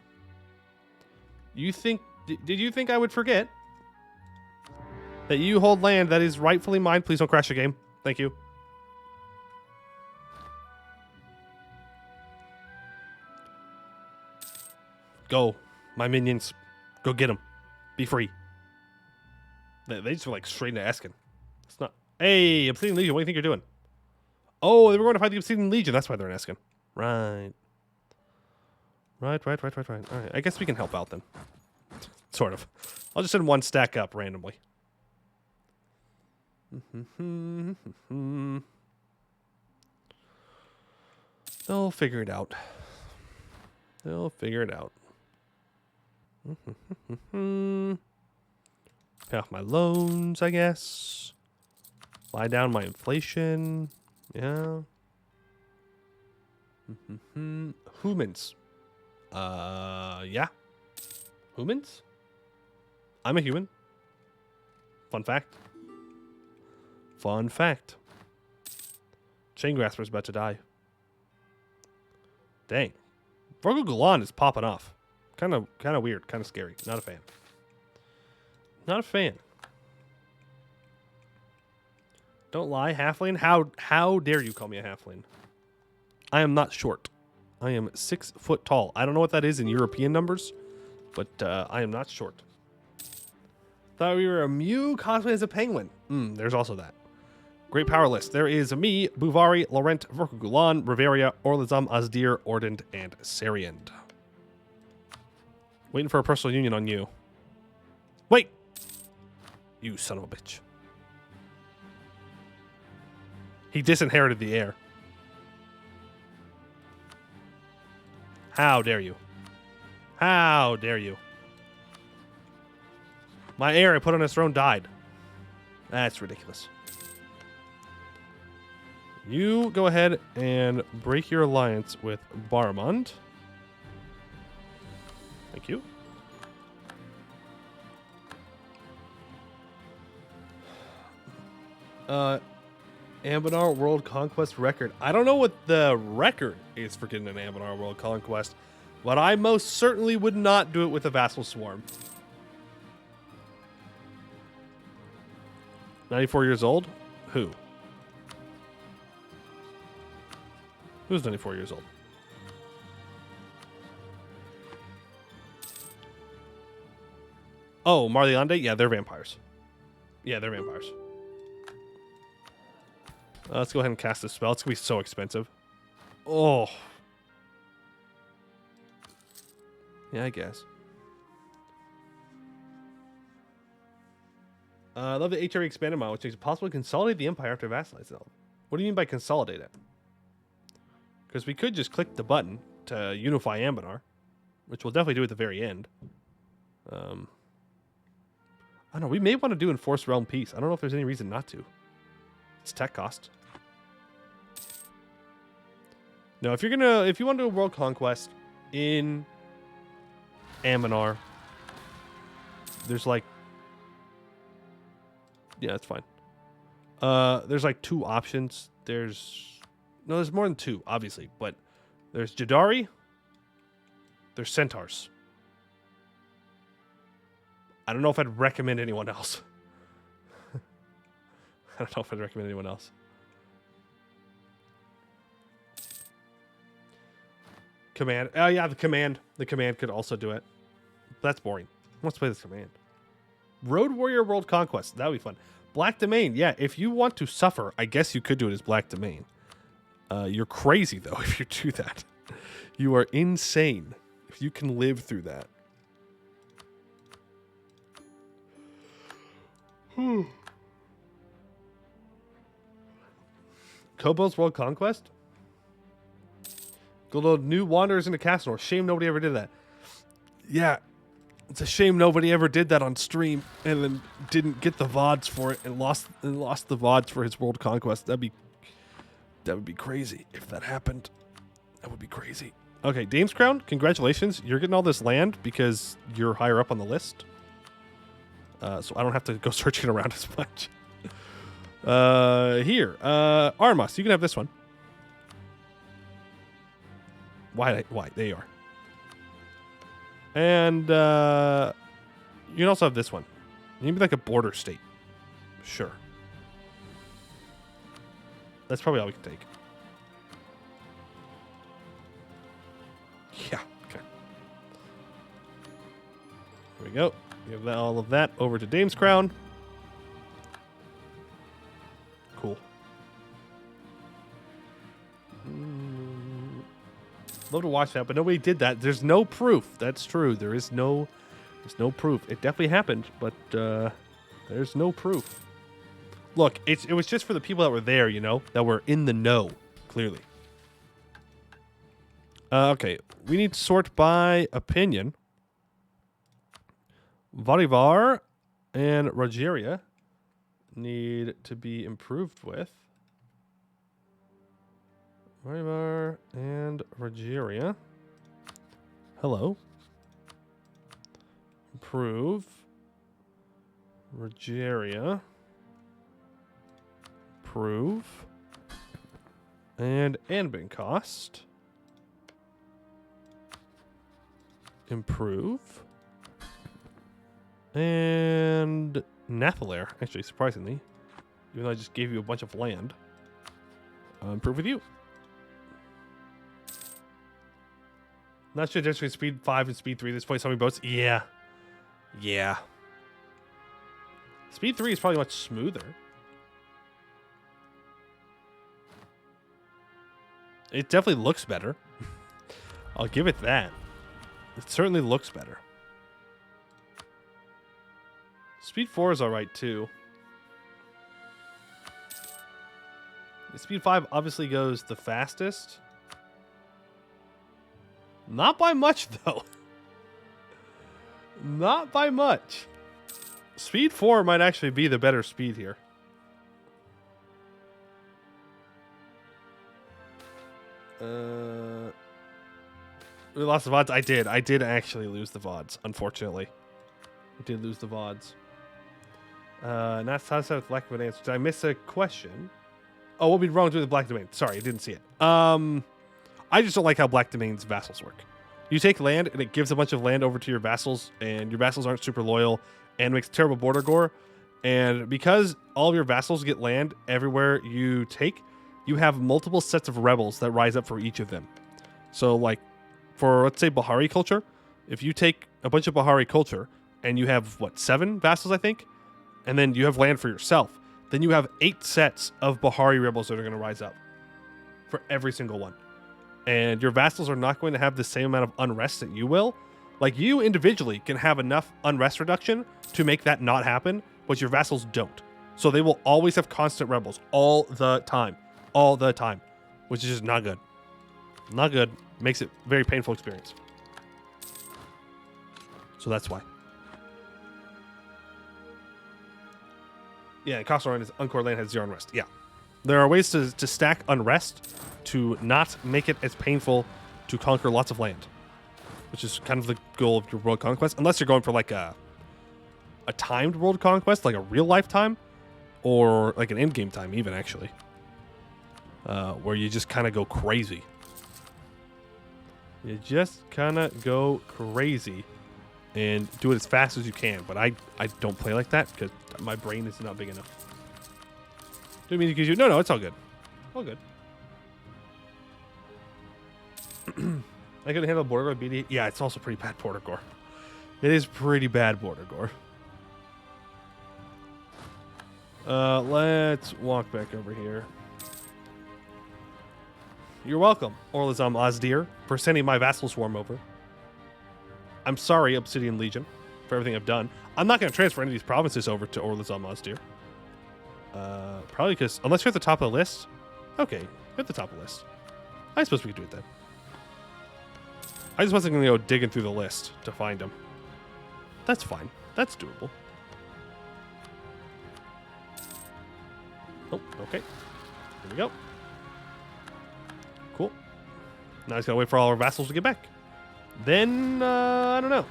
You think... Did you think I would forget that you hold land that is rightfully mine? Please don't crash the game. Thank you. Go. My minions. Go get them. Be free. They just were like straight into asking. It's not... Hey, Obsidian Legion, what do you think you're doing? Oh, they were going to fight the Obsidian Legion. That's why they're asking. Right. Right. All right, I guess we can help out then. Sort of. I'll just send one stack up randomly. They'll figure it out. They'll figure it out. Pay off my loans, I guess. Lie down my inflation. Yeah. Humans. Yeah. Humans? I'm a human. Fun fact. Fun fact. Chaingrasper's about to die. Dang. Varaine is popping off. Kind of weird. Kind of scary. Not a fan. Not a fan. Don't lie, halfling. How dare you call me a halfling? I am not short. I am 6 foot tall. I don't know what that is in European numbers, but I am not short. Thought we were a Mew cosplay as a penguin. There's also that. Great power list. There is me, Buvari, Laurent, Varaine, Riveria, Orlazam, Azdir, Ordent, and Sariand. Waiting for a personal union on you. Wait! You son of a bitch. He disinherited the heir. How dare you? How dare you? My heir I put on his throne died. That's ridiculous. You go ahead and break your alliance with Barmond. Thank you. Ambanar World Conquest record. I don't know what the record is for getting an Ambanar World Conquest, but I most certainly would not do it with a Vassal Swarm. 94 years old? Who? Who's 94 years old? Oh, Marliande? Yeah, they're vampires. Yeah, they're vampires. Let's go ahead and cast this spell. It's going to be so expensive. Oh. Yeah, I guess. I love the HRE expanded model, which makes it possible to consolidate the Empire after vassalizing them. What do you mean by consolidate it? Because we could just click the button to unify Anbennar, which we'll definitely do at the very end. I don't know. We may want to do Enforced Realm Peace. I don't know if there's any reason not to. It's tech cost. No, if you want to do a world conquest in Anbennar, there's like, yeah, that's fine. There's like 2 options. There's more than 2, obviously, but there's Jadari, there's Centaurs. I don't know if I'd recommend anyone else. I don't know if I'd recommend anyone else. Command. Oh, yeah, the command. The command could also do it. That's boring. Let's play this command. Road Warrior World Conquest. That would be fun. Black Domain. Yeah, if you want to suffer, I guess you could do it as Black Domain. You're crazy, though, if you do that. You are insane if you can live through that. Kobold's World Conquest? Go load new Wanderers into Castle. Shame nobody ever did that. Yeah, it's a shame nobody ever did that on stream and then didn't get the VODs for it and lost the VODs for his World Conquest. That would be crazy if that happened. That would be crazy. Okay, Dame's Crown, congratulations. You're getting all this land because you're higher up on the list. So I don't have to go searching around as much. Here. Armas, you can have this one. Why? There you are. And you can also have this one. You can be like a border state. Sure. That's probably all we can take. Yeah, okay. Here we go. Give that, all of that over to Dame's Crown. Cool. Love to watch that, but nobody did that. There's no proof. That's true. There's no proof. It definitely happened, but there's no proof. Look, it was just for the people that were there, you know, that were in the know, clearly. Okay, we need to sort by opinion. Vadivar and Rogeria need to be improved with. Vadivar and Rogeria. Hello. Improve. Rogeria. Improve. And admin cost. Improve. And Nathalar, actually, surprisingly. Even though I just gave you a bunch of land. Improve with you. Not sure the difference between speed 5 and speed 3. This point, so many boats. Yeah. Yeah. Speed 3 is probably much smoother. It definitely looks better. I'll give it that. It certainly looks better. Speed 4 is alright too. Speed 5 obviously goes the fastest. Not by much, though. Not by much. Speed 4 might actually be the better speed here. We lost the VODs. I did actually lose the VODs, unfortunately. I did lose the VODs. Not satisfied with lack of an answer. Did I miss a question? Oh, what would be wrong with the Black Domain? Sorry, I didn't see it. I just don't like how Black Domain's vassals work. You take land, and it gives a bunch of land over to your vassals, and your vassals aren't super loyal, and makes terrible border gore. And because all of your vassals get land everywhere you take, you have multiple sets of rebels that rise up for each of them. So, like, for, let's say, Bahari culture, if you take a bunch of Bahari culture, and you have, what, 7 vassals, I think? And then you have land for yourself, then you have 8 sets of Bahari rebels that are going to rise up for every single one. And your vassals are not going to have the same amount of unrest that you will. Like, you individually can have enough unrest reduction to make that not happen, but your vassals don't. So they will always have constant rebels all the time. All the time. Which is just not good. Not good. Makes it a very painful experience. So that's why. Yeah, Coastal Run is Uncore Land has 0 unrest. Yeah. There are ways to stack unrest to not make it as painful to conquer lots of land. Which is kind of the goal of your world conquest. Unless you're going for like a timed world conquest, like a real lifetime. Or like an in-game time even, actually. Where you just kind of go crazy. You just kind of go crazy. And do it as fast as you can. But I don't play like that because my brain is not big enough. Didn't mean to accuse you. No, it's all good. All good. I could handle border gore BD. Yeah, it's also pretty bad border gore. It is pretty bad border gore. Let's walk back over here. You're welcome, Orlazam Ozdir, for sending my vassal swarm over. I'm sorry, Obsidian Legion, for everything I've done. I'm not going to transfer any of these provinces over to Orlazam Ozdir. Probably because, unless you're at the top of the list. Okay, at the top of the list. I suppose we could do it then. I just wasn't going to go digging through the list to find them. That's fine. That's doable. Oh, okay. Here we go. Cool. Now I just got to wait for all our vassals to get back. Then, I don't know.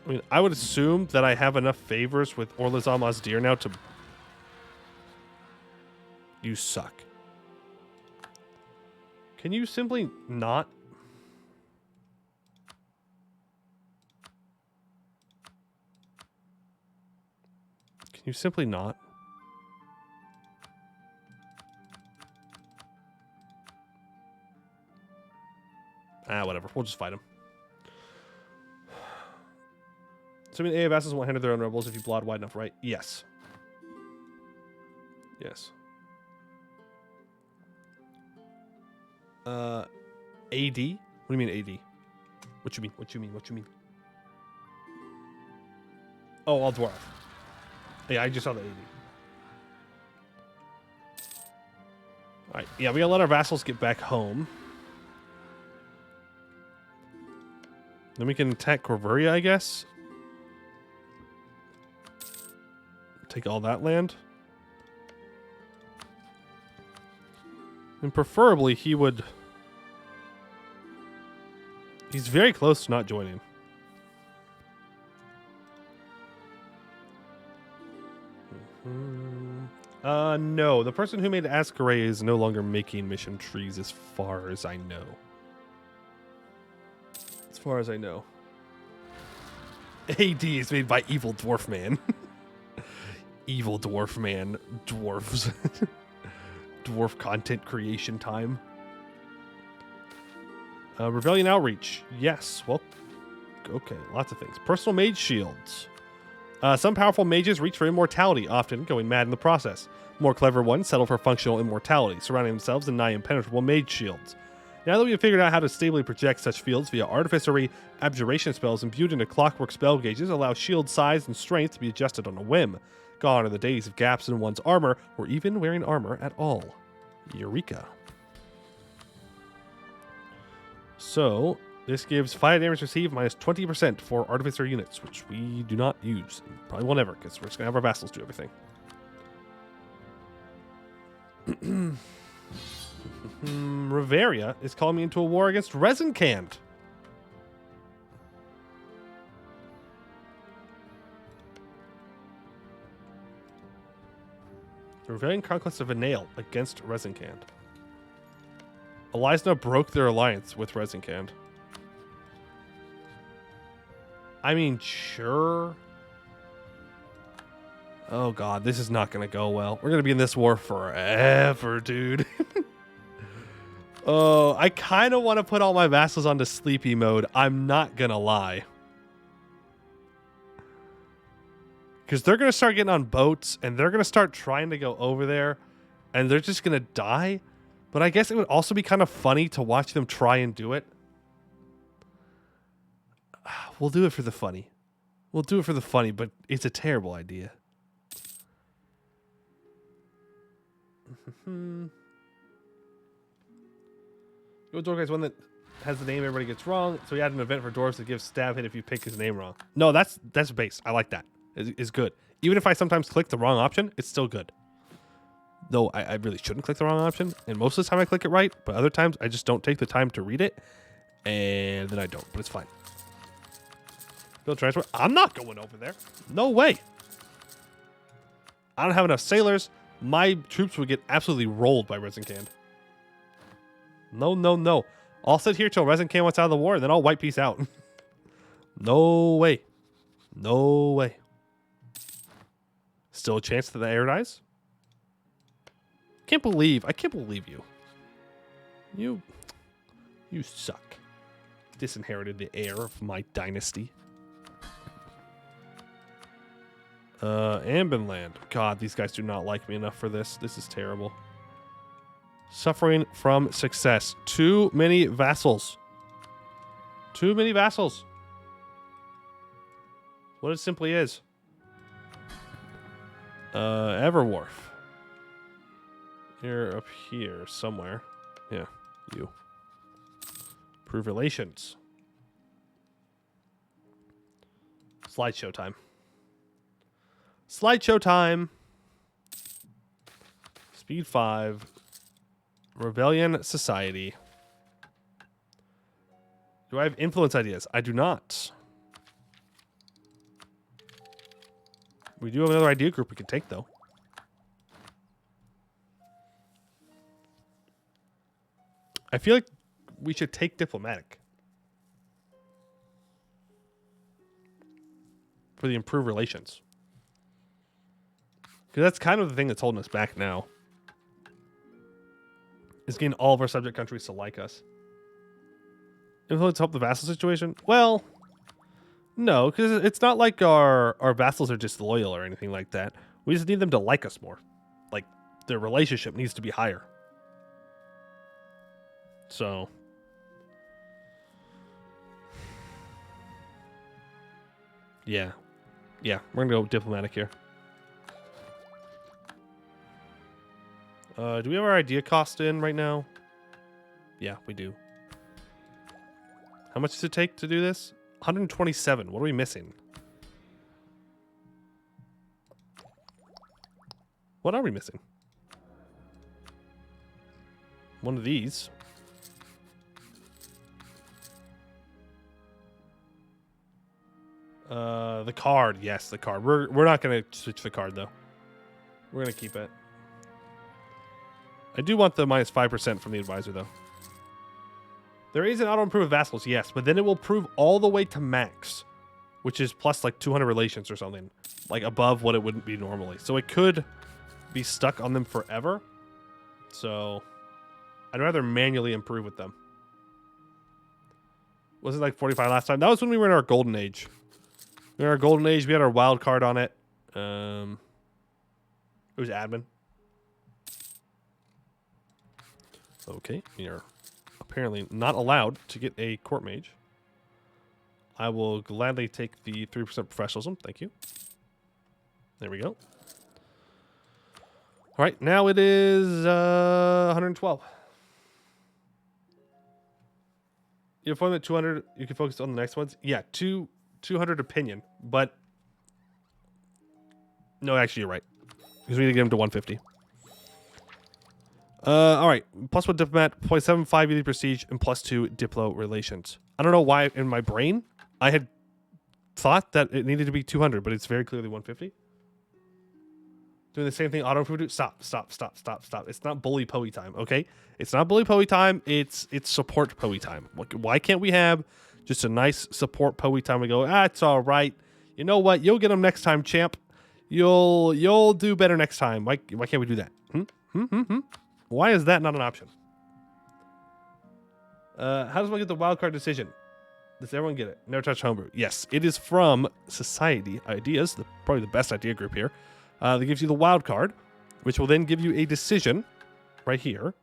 I mean, I would assume that I have enough favors with Orlazam Ozdir now to... You suck. Can you simply not? Can you simply not? Ah, whatever. We'll just fight him. So, I mean, AA vassals won't handle their own rebels if you blot wide enough, right? Yes. Yes. AD? What do you mean AD? What you mean? What you mean? What you mean? Oh, all dwarf. Yeah, I just saw the AD. Alright, yeah, we gotta let our vassals get back home. Then we can attack Corvuria, I guess. Take all that land. And preferably he would... He's very close to not joining. No. The person who made Ascaray is no longer making mission trees as far as I know. As far as I know. AD is made by Evil Dwarf Man. Evil Dwarf Man. Dwarves. Dwarf content creation time. Rebellion Outreach. Yes. Well, okay. Lots of things. Personal mage shields. Some powerful mages reach for immortality, often going mad in the process. More clever ones settle for functional immortality, surrounding themselves in nigh impenetrable mage shields. Now that we have figured out how to stably project such fields via artificery, abjuration spells imbued into clockwork spell gauges allow shield size and strength to be adjusted on a whim. Gone are the days of gaps in one's armor, or even wearing armor at all. Eureka. So, this gives fire damage received minus 20% for artificer units, which we do not use. Probably will never, because we're just going to have our vassals do everything. Riveria is calling me into a war against Rezinkand. The Rebellion Conquest of Vanail against Rezinkand. Elisna broke their alliance with Rezinkand. I mean, sure. Oh god, this is not going to go well. We're going to be in this war forever, dude. Oh, I kind of want to put all my vassals onto sleepy mode. I'm not going to lie. Because they're going to start getting on boats, and they're going to start trying to go over there, and they're just going to die. But I guess it would also be kind of funny to watch them try and do it. We'll do it for the funny. We'll do it for the funny, but it's a terrible idea. Yo, Dwarf Guy's one that has the name everybody gets wrong, so he had an event for dwarves that gives stab hit if you pick his name wrong. No, that's base. I like that. It's good. Even if I sometimes click the wrong option, it's still good. Though I really shouldn't click the wrong option, and most of the time I click it right, but other times I just don't take the time to read it, and then I don't, but it's fine. Build transfer. I'm not going over there. No way. I don't have enough sailors. My troops would get absolutely rolled by Rezinkand. No, no, no. I'll sit here till Rezinkand wants out of the war, and then I'll white peace out. No way. No way. Still a chance that the heir dies? I can't believe you. You suck. Disinherited the heir of my dynasty. Anbennar. God, these guys do not like me enough for this. This is terrible. Suffering from success. Too many vassals. Too many vassals. What it simply is. Everwharf. You're up here somewhere. Yeah, you. Prove relations. Slideshow time. Slideshow time. Speed 5. Rebellion Society. Do I have influence ideas? I do not. We do have another idea group we can take, though. I feel like we should take diplomatic for the improved relations. Because that's kind of the thing that's holding us back now. Is getting all of our subject countries to like us. Influence help the vassal situation? Well, no, because it's not like our vassals are just loyal or anything like that. We just need them to like us more. Like, their relationship needs to be higher. So... Yeah. Yeah, we're going to go diplomatic here. Do we have our idea cost in right now? Yeah, we do. How much does it take to do this? 127. What are we missing? What are we missing? One of these. The card. Yes, the card. We're not going to switch the card, though. We're going to keep it. I do want the minus 5% from the advisor, though. There is an auto-improve of vassals, yes, but then it will prove all the way to max, which is plus like 200 relations or something, like above what it wouldn't be normally. So it could be stuck on them forever. So I'd rather manually improve with them. Was it like 45 last time? That was when we were in our golden age. We were in our golden age. We had our wild card on it. It was admin. Okay, we are apparently not allowed to get a court mage. I will gladly take the 3% professionalism. Thank you. There we go. All right, now it is 112. You have fun at 200. You can focus on the next ones. Yeah, 200 opinion, but no, actually, you're right. Because we need to get him to 150. All right. +1 diplomat, 0.75 elite prestige, and +2 diplo relations. I don't know why in my brain I had thought that it needed to be 200, but it's very clearly 150. Doing the same thing auto improve. Stop. It's not bully Poey time, okay? It's not bully Poey time. It's support Poey time. Why can't we have just a nice support Poey time? We go, it's all right. You know what? You'll get them next time, champ. You'll do better next time. Why can't we do that? Why is that not an option? How does one get the wildcard decision? Does everyone get it? Never touch homebrew. Yes, it is from Society Ideas, probably the best idea group here. That gives you the wildcard, which will then give you a decision right here,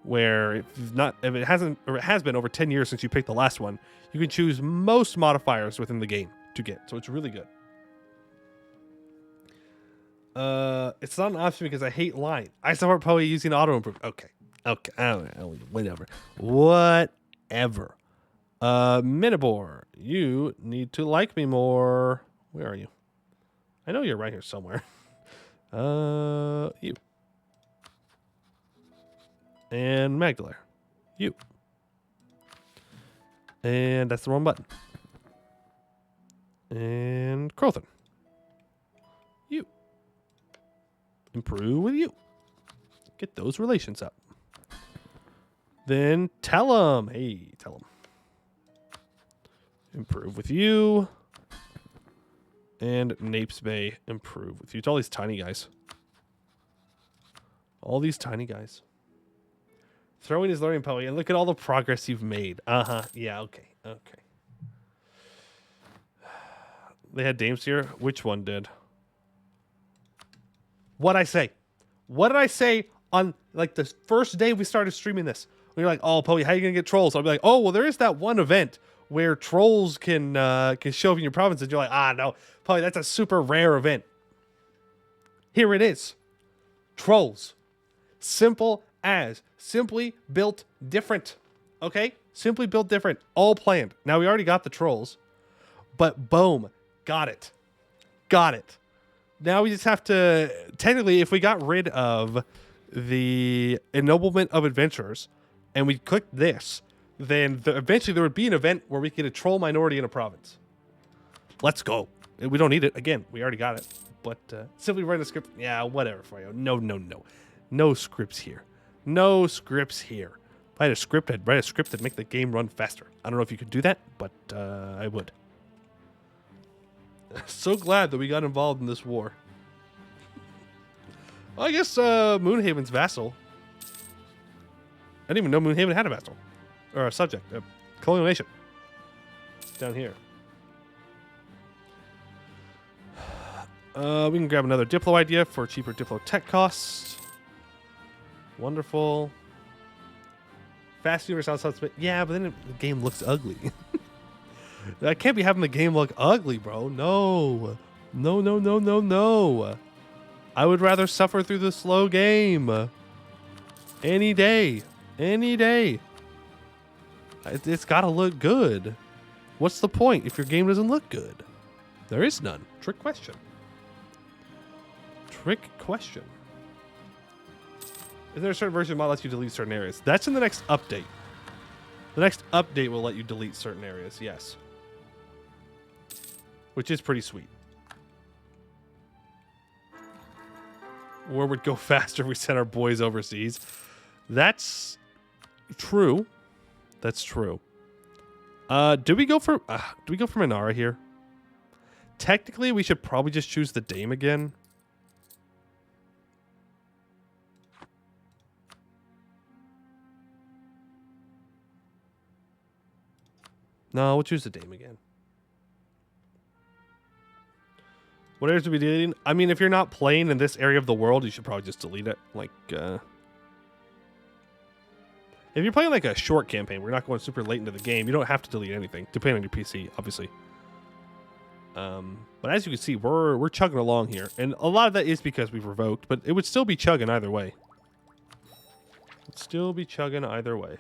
where if it has been over 10 years since you picked the last one, you can choose most modifiers within the game to get. So it's really good. It's not an option because I hate line. I support Poe using auto improve. Okay. Whatever. Minibor, you need to like me more. Where are you? I know you're right here somewhere. You. And Magdalene. You. And that's the wrong button. And Crothan. You. Improve with you. Get those relations up. Then tell them. Hey, tell them. Improve with you. And Napes Bay, improve with you. It's all these tiny guys. All these tiny guys. Throwing his learning Poe, and look at all the progress you've made. Yeah, okay. They had dames here. Which one did? What'd I say? What did I say on like the first day we started streaming this? We were like, oh, Poe, how are you gonna get trolls? I'll be like, oh, well, there is that one event where trolls can show up in your province, and you're like, no, Poe, that's a super rare event. Here it is. Trolls. Simple as. Simply built different. Okay? Simply built different. All planned. Now, we already got the trolls. But boom. Got it. Now we just have to... Technically, if we got rid of the ennoblement of adventurers and we clicked this, then eventually there would be an event where we get a troll minority in a province. Let's go. We don't need it. Again, we already got it. But simply write a script. Yeah, whatever for you. No. No scripts here. No scripts here. If I had a script, I'd write a script that'd make the game run faster. I don't know if you could do that, but I would. So glad that we got involved in this war. Well, I guess Moonhaven's vassal. I didn't even know Moonhaven had a vassal. Or a subject. Culmination. Down here. We can grab another Diplo idea for cheaper Diplo tech costs. Wonderful. Fast universal submod. Yeah, but then the game looks ugly. I can't be having the game look ugly, bro. No. No, no, no, no, no. I would rather suffer through the slow game. Any day. Any day. It's got to look good. What's the point if your game doesn't look good? There is none. Trick question. Trick question. Is there a certain version of mod lets you delete certain areas? That's in the next update. The next update will let you delete certain areas, yes. Which is pretty sweet. War would go faster if we sent our boys overseas. That's true. That's true. Do we go for Manara here? Technically, we should probably just choose the Dame again. No, we'll choose the Dame again. What areas do we deleting? I mean, if you're not playing in this area of the world, you should probably just delete it. Like, if you're playing like a short campaign, we're not going super late into the game, you don't have to delete anything, depending on your PC, obviously. But as you can see, we're chugging along here. And a lot of that is because we've revoked, but it would still be chugging either way. It'd still be chugging either way.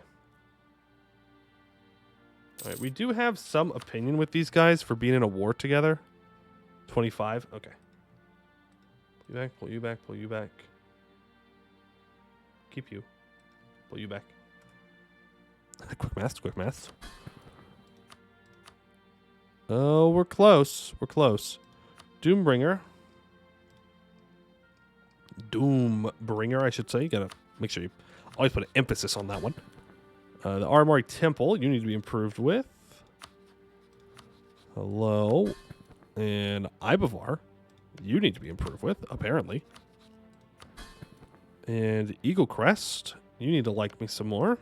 Alright, we do have some opinion with these guys for being in a war together. 25? Okay. Pull you back, pull you back, pull you back. Keep you. Pull you back. Quick math, quick math. Oh, we're close. We're close. Doombringer. Doombringer, I should say. You gotta make sure you always put an emphasis on that one. The Armory Temple, you need to be improved with. Hello. And Ibavar, you need to be improved with, apparently. And Eagle Crest, you need to like me some more.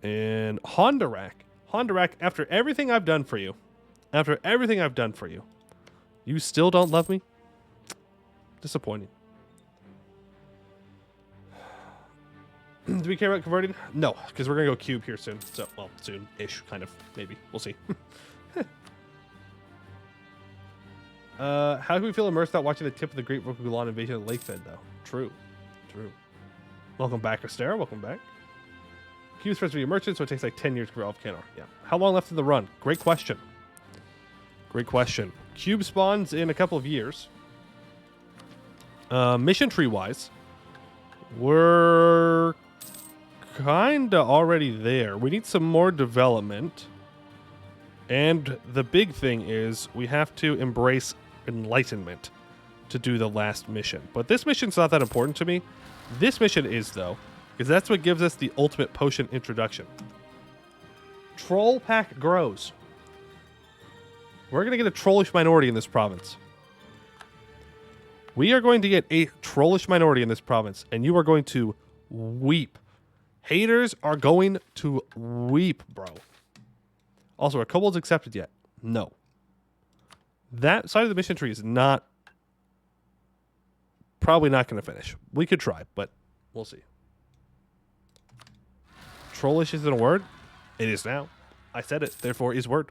And Hondarak. Hondarak, after everything I've done for you, you still don't love me? Disappointing. Do we care about converting? No, because we're going to go cube here soon. So, well, soon-ish, kind of, maybe. We'll see. How can we feel immersed without watching the tip of the Great Rokugulan invasion of Lakefed, though? True. True. Welcome back, Astera. Welcome back. Cube's supposed to be a merchant, so it takes like 10 years to grow off Canor. Yeah. How long left in the run? Great question. Great question. Cube spawns in a couple of years. Mission tree-wise, we're kind of already there. We need some more development. And the big thing is we have to embrace enlightenment to do the last mission. But this mission's not that important to me. This mission is, though, because that's what gives us the ultimate potion introduction. Troll pack grows. We're going to get a trollish minority in this province. We are going to get a trollish minority in this province, and you are going to weep. Haters are going to weep, bro. Also, are kobolds accepted yet? No. That side of the mission tree is not... probably not going to finish. We could try, but we'll see. Trollish isn't a word? It is now. I said it, therefore is word.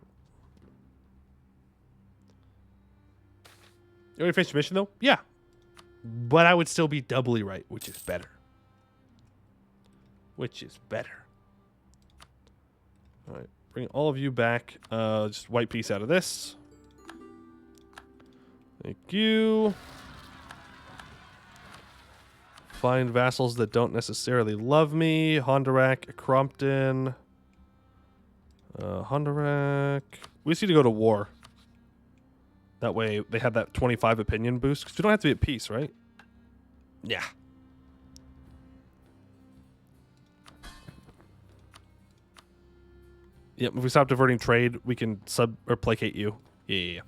You want to finish the mission, though? Yeah. But I would still be doubly right, which is better. Which is better. All right. Bring all of you back. Just white piece out of this. Thank you. Find vassals that don't necessarily love me. Hondarak, Crompton. Hondarak. We just need to go to war. That way they have that 25 opinion boost. Because we don't have to be at peace, right? Yeah. Yep, if we stop diverting trade, we can sub or placate you. Yeah.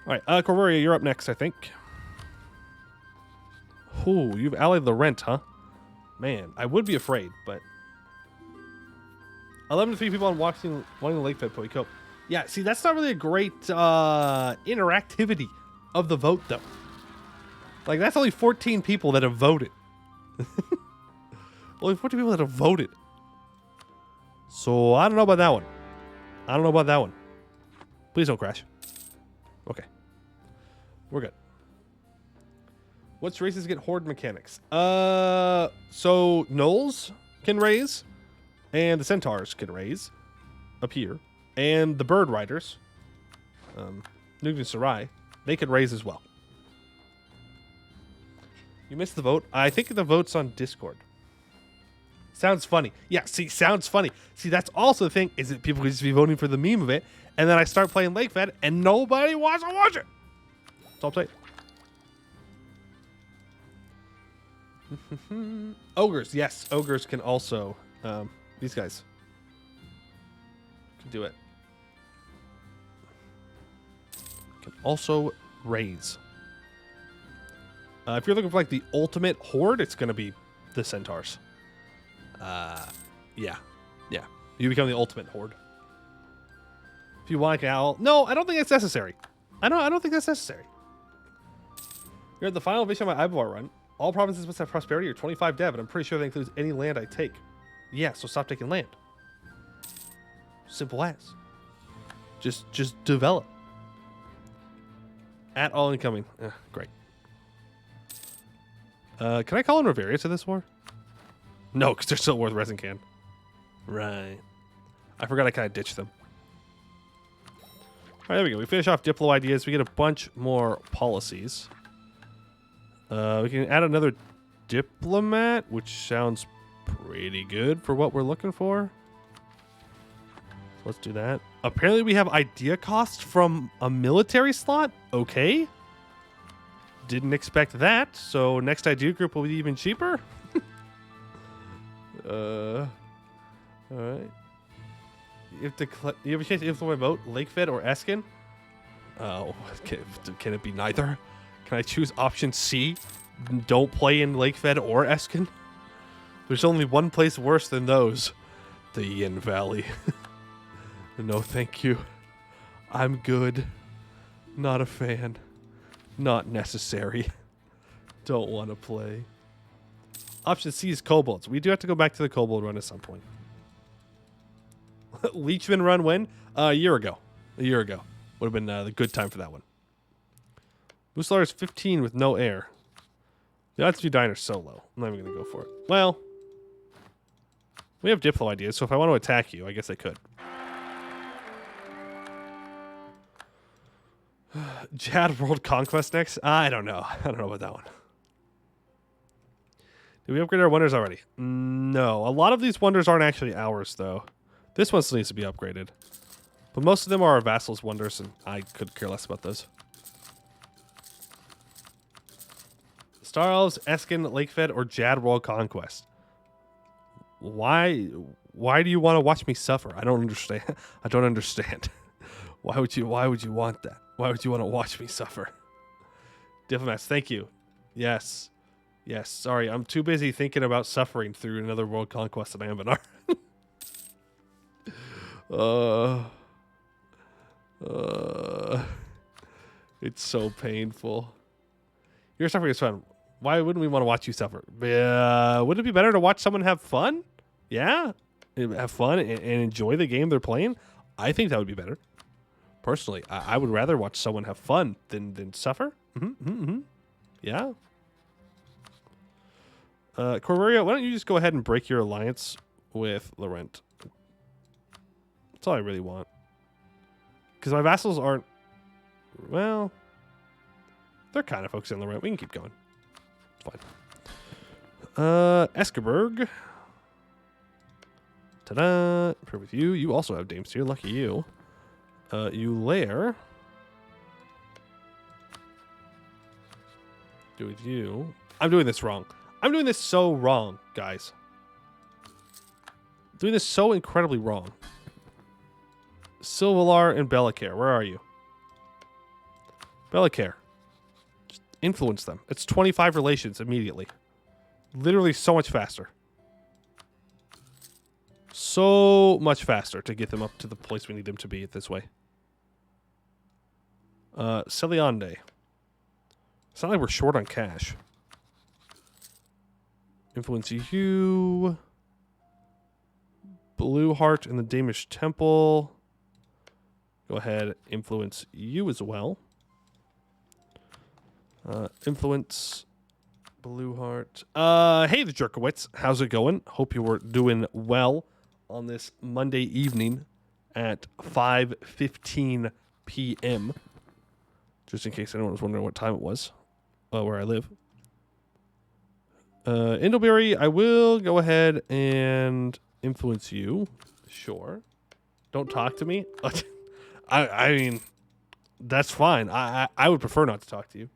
All right, Corvoria, you're up next, I think. Ooh, you've allied Laurent, huh? Man, I would be afraid, but 11 to 3 people on wanting the lake fed Poiuymew. Yeah, see, that's not really a great interactivity of the vote, though. Like, that's only 14 people that have voted. Only 14 people that have voted. So, I don't know about that one. I don't know about that one. Please don't crash. Okay. We're good. What's races get horde mechanics? So, Gnolls can raise, and the Centaurs can raise up here, and the Bird Riders, Nugent Sarai, they could raise as well. You missed the vote. I think the vote's on Discord. Sounds funny. Yeah, see, sounds funny. See, that's also the thing, is that people could just be voting for the meme of it, and then I start playing Lake Fed, and nobody wants to watch it. That's all I'm saying. Ogres, yes. Ogres can also, these guys can do it. Can also raise. If you're looking for like the ultimate horde, it's going to be the Centaurs. Yeah. You become the ultimate horde. If you want like an owl, no, I don't think that's necessary. I don't think that's necessary. You're at the final mission of my Ivar run. All provinces must have prosperity or 25 dev, and I'm pretty sure that includes any land I take. Yeah, so stop taking land. Simple as. Just develop. At all incoming. Great. Can I call in Riveria to this war? No, because they're still worth resin can. Right. I forgot I kind of ditched them. All right, there we go. We finish off Diplo ideas. We get a bunch more policies. We can add another diplomat, which sounds pretty good for what we're looking for. So let's do that. Apparently we have idea cost from a military slot. Okay. Didn't expect that. So next idea group will be even cheaper. All right. You have a chance to influence my vote, Lakefed or Eskin? Oh, can it be neither? Can I choose option C? Don't play in Lakefed or Eskin? There's only one place worse than those. The Yin Valley. No, thank you. I'm good. Not a fan. Not necessary. Don't want to play. Option C is kobolds. We do have to go back to the kobold run at some point. Leechman run when? A year ago. A year ago. Would have been the good time for that one. Mooslar is 15 with no air. The odds to do Diner solo. I'm not even going to go for it. Well, we have Diplo ideas, so if I want to attack you, I guess I could. Jad World Conquest next? I don't know. I don't know about that one. Did we upgrade our wonders already? No. A lot of these wonders aren't actually ours, though. This one still needs to be upgraded. But most of them are our vassals' wonders, and I could care less about those. Star Elves, Eskin, Lakefed, or Jad World Conquest? Why do you want to watch me suffer? I don't understand. I don't understand. Why would you want that? Why would you want to watch me suffer? Diplomats, thank you. Yes. Yes, sorry. I'm too busy thinking about suffering through another world conquest in Anbennar. It's so painful. Your suffering is fun. Why wouldn't we want to watch you suffer? Wouldn't it be better to watch someone have fun? Yeah? Have fun and enjoy the game they're playing? I think that would be better. Personally, I would rather watch someone have fun than suffer. Yeah? Corveria, why don't you just go ahead and break your alliance with Laurent? That's all I really want. Because my vassals aren't... Well... They're kind of focused on Laurent. We can keep going. It's fine. Eskerberg. Ta-da! Improve with you. You also have dames here. Lucky you. Eulair. Do with you. I'm doing this wrong. I'm doing this so wrong, guys. Doing this so incredibly wrong. Silvalar and Bellicare. Where are you? Bellicare. Just influence them. It's 25 relations immediately. Literally so much faster. So much faster to get them up to the place we need them to be this way. Celiande. It's not like we're short on cash. Influence you. Blue Heart in the Damish Temple. Go ahead, influence you as well. Influence Blue Heart. Hey, the Jerkowitz. How's it going? Hope you were doing well on this Monday evening at 5:15 p.m. Just in case anyone was wondering what time it was, where I live. Indleberry, I will go ahead and influence you. Sure. Don't talk to me. I mean, that's fine. I would prefer not to talk to you.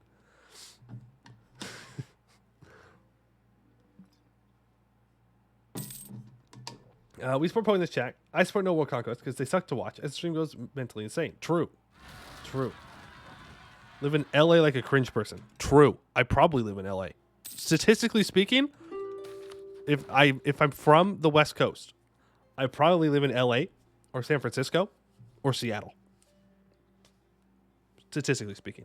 We support Poe in this chat. I support No War Conquest because they suck to watch as the stream goes mentally insane. True. True. Live in LA like a cringe person. True. I probably live in LA. Statistically speaking, if I'm from the West Coast, I probably live in LA or San Francisco or Seattle. Statistically speaking.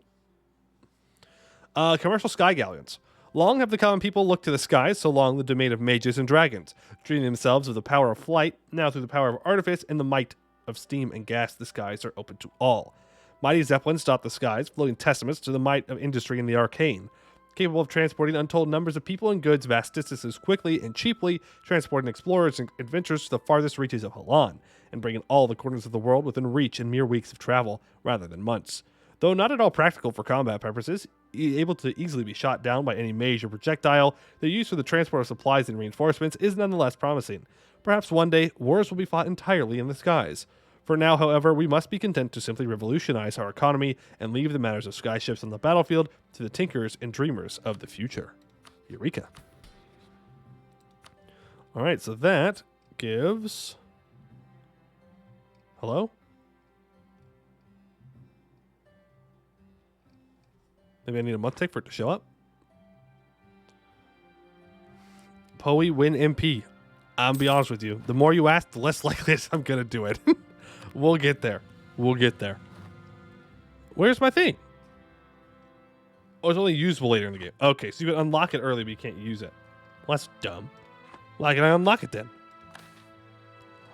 Commercial sky galleons. Long have the common people looked to the skies, so long the domain of mages and dragons, treating themselves with the power of flight, now through the power of artifice and the might of steam and gas, the skies are open to all. Mighty zeppelins stop the skies, floating testaments to the might of industry and the arcane. Capable of transporting untold numbers of people and goods vast distances quickly and cheaply, transporting explorers and adventurers to the farthest reaches of Halan, and bringing all the corners of the world within reach in mere weeks of travel, rather than months. Though not at all practical for combat purposes, able to easily be shot down by any mage or projectile, their use for the transport of supplies and reinforcements is nonetheless promising. Perhaps one day, wars will be fought entirely in the skies. For now, however, we must be content to simply revolutionize our economy and leave the matters of skyships on the battlefield to the tinkers and dreamers of the future. Eureka. Alright, so that gives... Hello? Maybe I need a month tick for it to show up. Poe win MP. I'll be honest with you. The more you ask, the less likely it is I'm going to do it. We'll get there. We'll get there. Where's my thing? Oh, it's only usable later in the game. Okay, so you can unlock it early, but you can't use it. Well, that's dumb. Why can I unlock it then?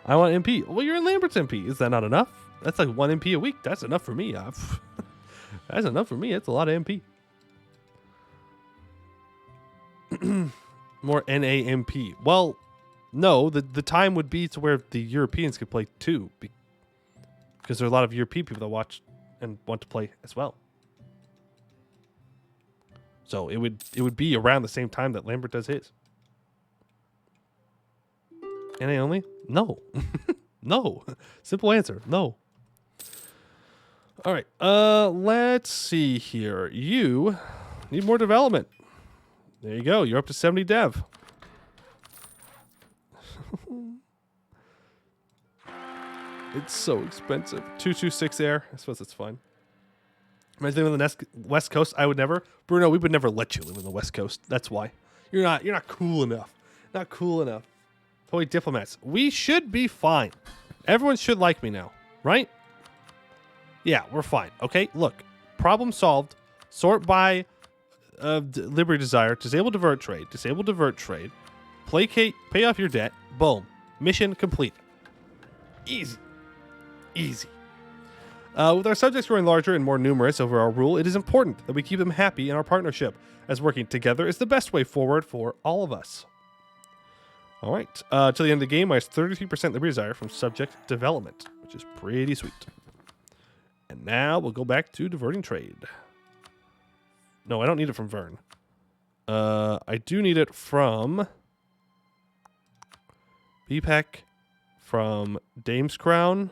I want MP. Well, you're in Lambert's MP. Is that not enough? That's like 1 MP a week. That's enough for me. That's enough for me. It's a lot of MP. More NAMP. Well, no. The time would be to where the Europeans could play too. Because there are a lot of European people that watch and want to play as well. So it would be around the same time that Lambert does his. NA only? No. No. Simple answer. No. All right. Let's see here. You need more development. There you go. You're up to 70 dev. It's so expensive. 226 air. I suppose it's fine. Imagine living on the West Coast. I would never. Bruno, we would never let you live on the West Coast. That's why. You're not cool enough. Not cool enough. Toy diplomats. We should be fine. Everyone should like me now, right? Yeah, we're fine. Okay, look. Problem solved. Sort by liberty desire. Disable divert trade. Disable divert trade. Placate. Pay off your debt. Boom. Mission complete. Easy. Easy. With our subjects growing larger and more numerous over our rule, it is important that we keep them happy in our partnership, as working together is the best way forward for all of us. All right. Till the end of the game, I have 33% liberty desire from subject development, which is pretty sweet. And now we'll go back to diverting trade. No, I don't need it from Vern. I do need it from BPEC, from Dame's Crown,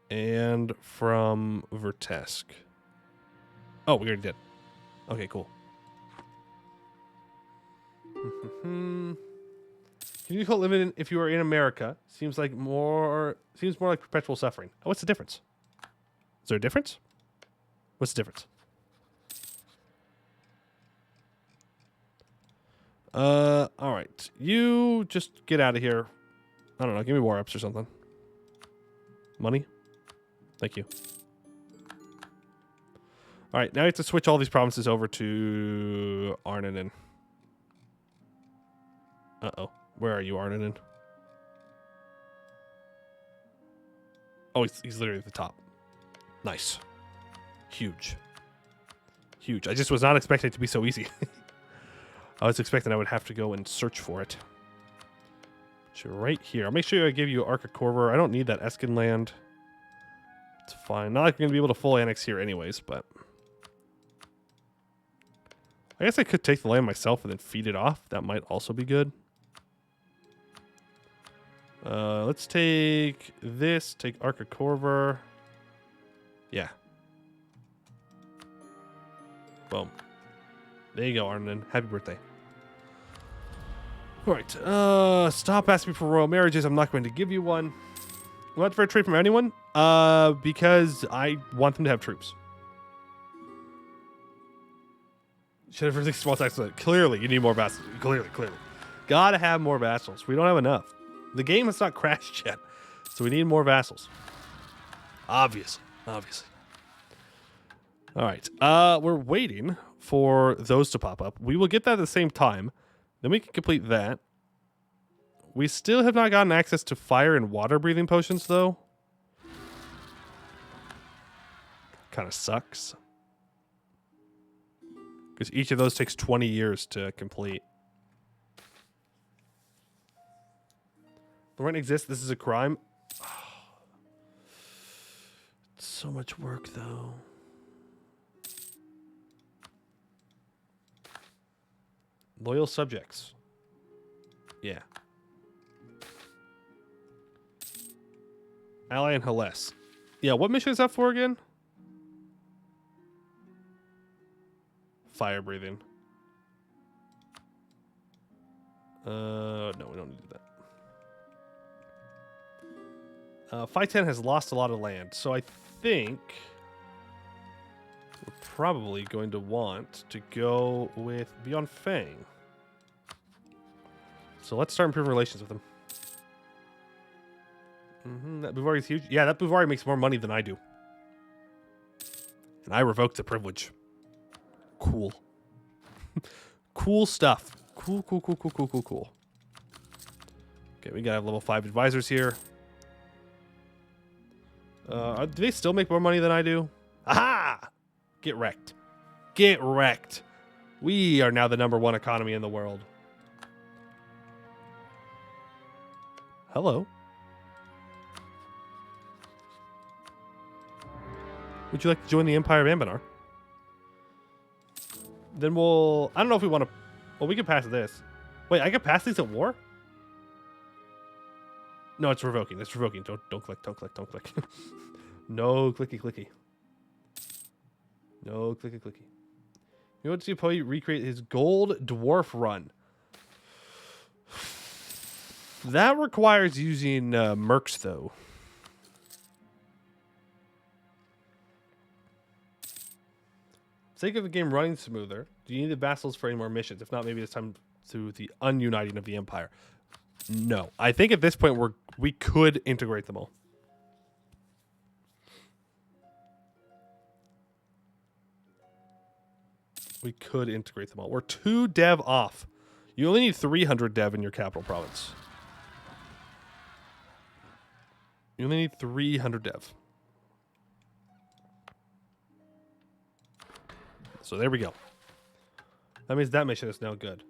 and from Vertesk. Oh, we already did. Okay, cool. Can you call limited if you are in America? Seems more like perpetual suffering. Oh, what's the difference? Is there a difference? What's the difference? All right. You just get out of here. I don't know. Give me war ups or something. Money? Thank you. All right. Now you have to switch all these provinces over to Arnonin. Uh-oh. Where are you, Arnonin? Oh, he's literally at the top. Nice. Huge. Huge. I just was not expecting it to be so easy. I was expecting I would have to go and search for it. So right here. I'll make sure I give you Arca Corver. I don't need that Eskin land. It's fine. Not like I'm going to be able to full annex here anyways, but... I guess I could take the land myself and then feed it off. That might also be good. Let's take this. Take Arca Corver. Yeah. Boom. There you go, Arnon. Happy birthday. Alright. Stop asking me for royal marriages. I'm not going to give you one. I'm not for a trade from anyone. Because I want them to have troops. Should have released small tax. Clearly, you need more vassals. Clearly. Gotta have more vassals. We don't have enough. The game has not crashed yet. So we need more vassals. Obviously. Alright. We're waiting for those to pop up. We will get that at the same time. Then we can complete that. We still have not gotten access to fire and water breathing potions, though. Kind of sucks. Because each of those takes 20 years to complete. Laurent exists. This is a crime. It's so much work, though. Loyal subjects. Yeah. Ally and Hellas. Yeah, what mission is that for again? Fire breathing. No, we don't need to do that. 510 has lost a lot of land, so I think we're probably going to want to go with Beyond Fang. So let's start improving relations with them. That Bouvari is huge. Yeah, that Bouvari makes more money than I do. And I revoked the privilege. Cool. Cool stuff. Cool. Okay, we gotta have level 5 advisors here. Do they still make more money than I do? Aha! Get wrecked. Get wrecked. We are now the #1 economy in the world. Hello. Would you like to join the Empire of Anbennar? Then we'll... I don't know if we want to... Well, we can pass this. Wait, I can pass these at war? No, it's revoking. It's revoking. Don't click. No clicky. No clicky. You want to see Poiuymew recreate his gold dwarf run? That requires using mercs, though. Sake of the game running smoother, do you need the vassals for any more missions? If not, maybe it's time to the ununiting of the Empire. No. I think at this point we could integrate them all. We could integrate them all. We're 2 dev off. You only need 300 dev in your capital province. You only need 300 dev. So there we go. That means that mission is now good.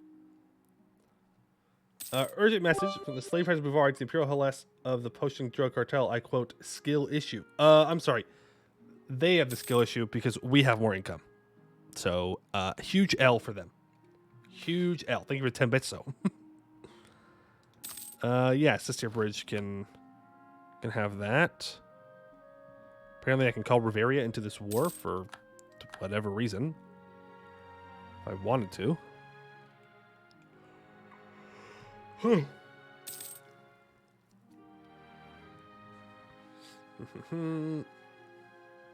Urgent message from the slave traders of Bouvari to the Imperial Hellas of the Potion Drug Cartel. I quote, skill issue. I'm sorry. They have the skill issue because we have more income. So, huge L for them. Huge L. Thank you for 10 bits, though. Yeah, Sister Bridge can have that. Apparently I can call Riveria into this war for whatever reason. If I wanted to.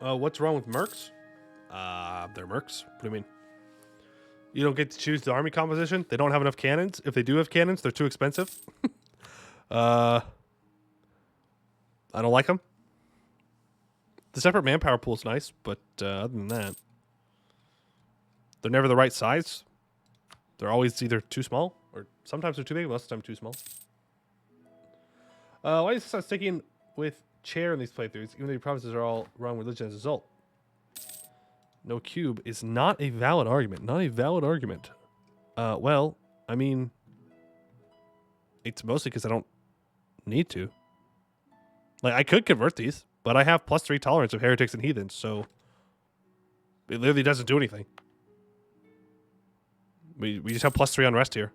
What's wrong with mercs? They're mercs. What do you mean? You don't get to choose the army composition? They don't have enough cannons? If they do have cannons, they're too expensive? I don't like them. The separate manpower pool is nice, but other than that, they're never the right size. They're always either too small, or sometimes they're too big, most of the time too small. Why is this not sticking with chair in these playthroughs, even though your provinces are all wrong religion as a result? No cube is not a valid argument. Not a valid argument. Well, I mean, it's mostly because I don't need to. Like, I could convert these, but I have +3 tolerance of heretics and heathens, so it literally doesn't do anything. We just have +3 unrest here.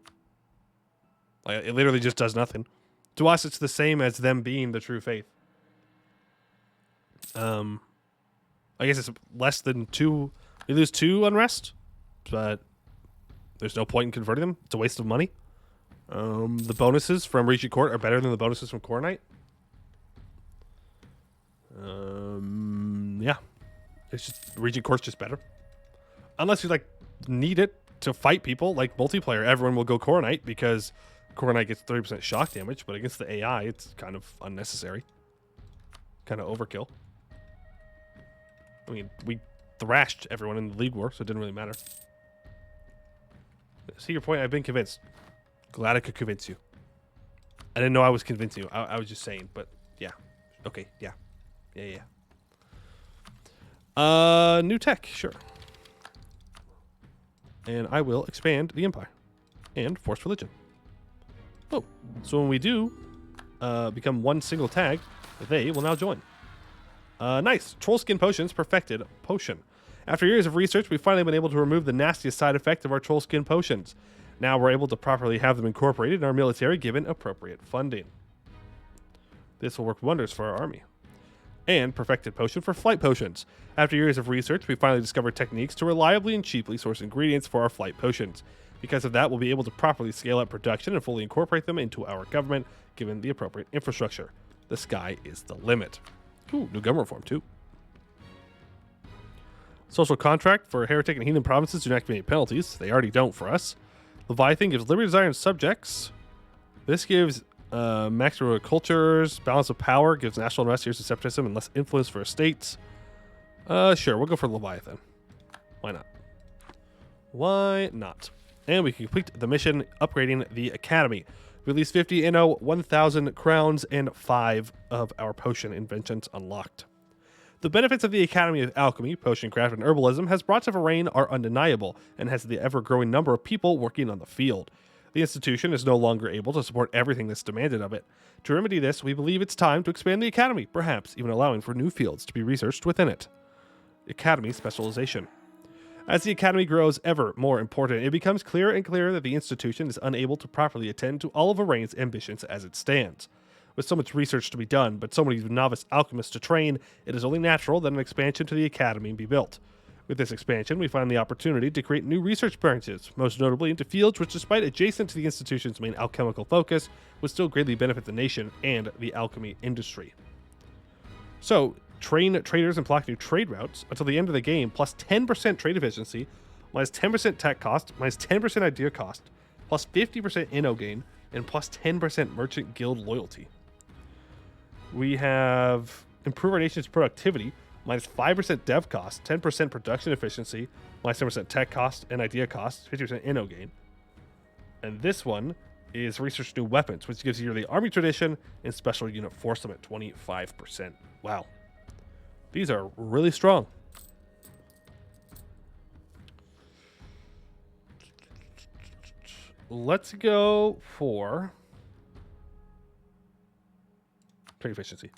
Like, it literally just does nothing. To us, it's the same as them being the true faith. I guess it's less than 2. We lose 2 unrest, but there's no point in converting them. It's a waste of money. The bonuses from Regent Court are better than the bonuses from Core Knight. Yeah. It's just, Regent Court's just better. Unless you, like, need it to fight people, like multiplayer, everyone will go Core Knight because Core Knight gets 30% shock damage, but against the AI, it's kind of unnecessary. Kind of overkill. I mean, we thrashed everyone in the League War, so it didn't really matter. See your point? I've been convinced. Glad I could convince you. I didn't know I was convincing you. I was just saying, but yeah. Okay, yeah. Yeah. New tech, sure. And I will expand the Empire. And force religion. Oh, so when we do become one single tag, they will now join. Nice. Troll skin potions, perfected potion. After years of research, we've finally been able to remove the nastiest side effect of our troll skin potions. Now we're able to properly have them incorporated in our military given appropriate funding. This will work wonders for our army. And perfected potion for flight potions. After years of research, we finally discovered techniques to reliably and cheaply source ingredients for our flight potions. Because of that, we'll be able to properly scale up production and fully incorporate them into our government given the appropriate infrastructure. The sky is the limit. Ooh, new government reform too. Social contract for heretic and heathen provinces do not activate penalties. They already don't for us. Leviathan gives liberty desire and subjects. This gives maximum cultures. Balance of power gives national unrest, years of separatism, and less influence for estates. Sure, we'll go for Leviathan. Why not? Why not? And we can complete the mission upgrading the academy. We release 50 Inno, 1,000 crowns, and 5 of our potion inventions unlocked. The benefits of the Academy of Alchemy, Potion Craft, and Herbalism has brought to Varaine are undeniable, and has the ever-growing number of people working on the field. The institution is no longer able to support everything that's demanded of it. To remedy this, we believe it's time to expand the Academy, perhaps even allowing for new fields to be researched within it. Academy Specialization. As the Academy grows ever more important, it becomes clearer and clearer that the institution is unable to properly attend to all of Varaine's ambitions as it stands. With so much research to be done, but so many novice alchemists to train, it is only natural that an expansion to the Academy be built. With this expansion, we find the opportunity to create new research branches, most notably into fields which, despite adjacent to the institution's main alchemical focus, would still greatly benefit the nation and the alchemy industry. So, train traders and block new trade routes until the end of the game, plus 10% trade efficiency, minus 10% tech cost, minus 10% idea cost, plus 50% inno gain, and plus 10% merchant guild loyalty. We have improve our nation's productivity, minus 5% dev cost, 10% production efficiency, minus 10% tech cost and idea cost, 50% inno gain. And this one is research new weapons, which gives you the army tradition and special unit force limit 25%. Wow. These are really strong. Let's go for trade efficiency.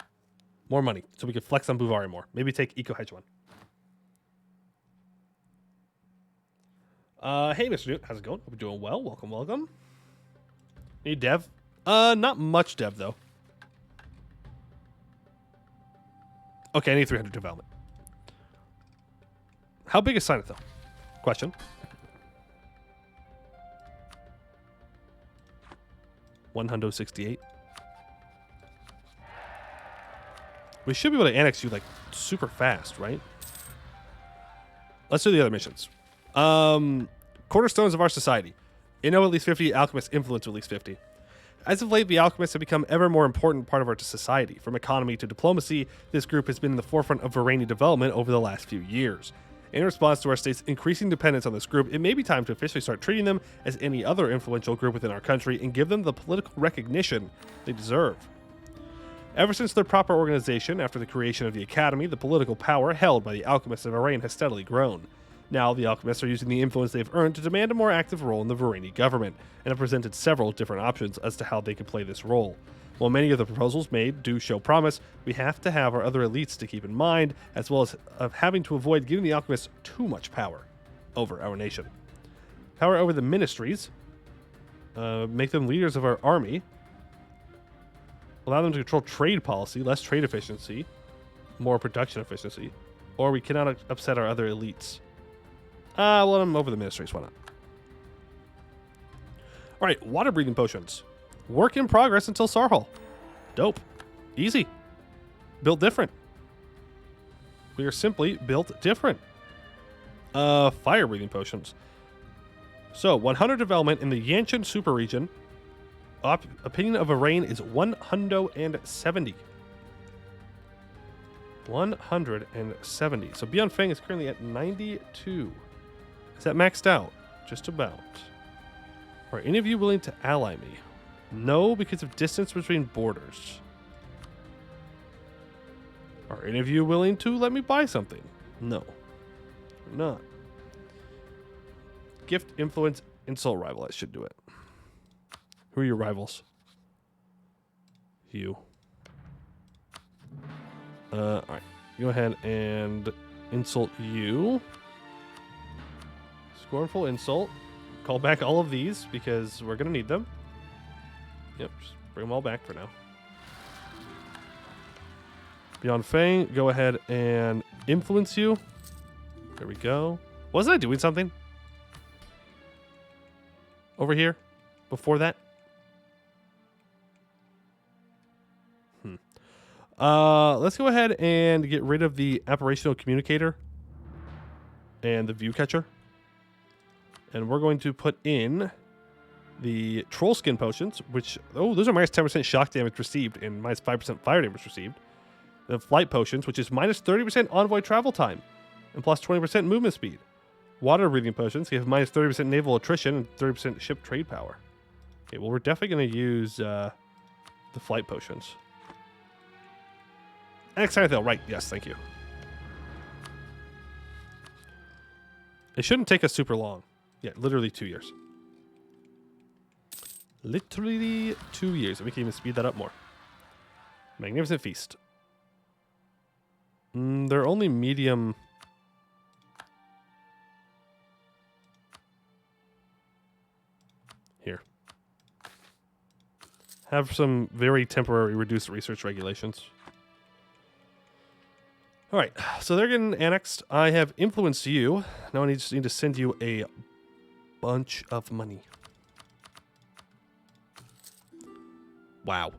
More money, so we can flex on Bouvari more. Maybe take Eco Hedge one. Hey, Mr. Newt, how's it going? Hope you're doing well. Welcome, welcome. Need dev? Not much dev, though. Okay, I need 300 development. How big is Sineth, though? Question. 168. We should be able to annex you, like, super fast, right? Let's do the other missions. Cornerstones of our society. Inno at least 50, alchemist influence at least 50. As of late, the alchemists have become ever more important part of our society. From economy to diplomacy, this group has been in the forefront of Varaine development over the last few years. In response to our state's increasing dependence on this group, it may be time to officially start treating them as any other influential group within our country and give them the political recognition they deserve. Ever since their proper organization after the creation of the Academy, the political power held by the alchemists of Varaine has steadily grown. Now, the alchemists are using the influence they've earned to demand a more active role in the Varaine government, and have presented several different options as to how they can play this role. While many of the proposals made do show promise, we have to have our other elites to keep in mind, as well as having to avoid giving the alchemists too much power over our nation. Power over the ministries, make them leaders of our army, allow them to control trade policy, less trade efficiency, more production efficiency, or we cannot upset our other elites. Let them over the ministries, why not? Alright, water breathing potions. Work in progress until Sarhal. Dope. Easy. Built different. We are simply built different. Fire breathing potions. So, 100 development in the Yanshan super region. Opinion of Varaine is 170. 170. So Beyond Fang is currently at 92. Is that maxed out? Just about. Are any of you willing to ally me? No, because of distance between borders. Are any of you willing to let me buy something? No. I'm not. Gift, influence, insult, rival. I should do it. Who are your rivals? You. Alright. Go ahead and insult you. Scornful insult. Call back all of these because we're going to need them. Yep, just bring them all back for now. Beyond Fang, go ahead and influence you. There we go. Wasn't I doing something over here before that? Let's go ahead and get rid of the operational communicator and the view catcher. And we're going to put in the troll skin potions, which, oh, those are minus 10% shock damage received and minus 5% fire damage received. The flight potions, which is minus 30% envoy travel time and plus 20% movement speed. Water breathing potions give minus 30% naval attrition and 30% ship trade power. Okay, well, we're definitely going to use the flight potions. Exile, right, yes, thank you. It shouldn't take us super long. Yeah, literally 2 years. Literally 2 years. And we can even speed that up more. Magnificent Feast. They're only medium. Here. Have some very temporary reduced research regulations. Alright, so they're getting annexed. I have influenced you. Now I just need to send you a bunch of money. Wow.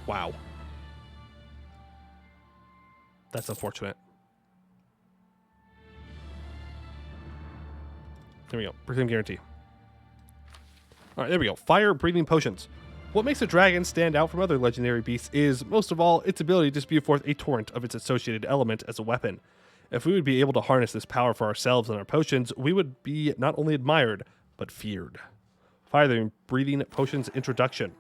Wow. That's unfortunate. There we go. Breathing guarantee. Alright, there we go. Fire breathing potions. What makes a dragon stand out from other legendary beasts is, most of all, its ability to spew forth a torrent of its associated element as a weapon. If we would be able to harness this power for ourselves and our potions, we would be not only admired, but feared. Fire breathing potions introduction.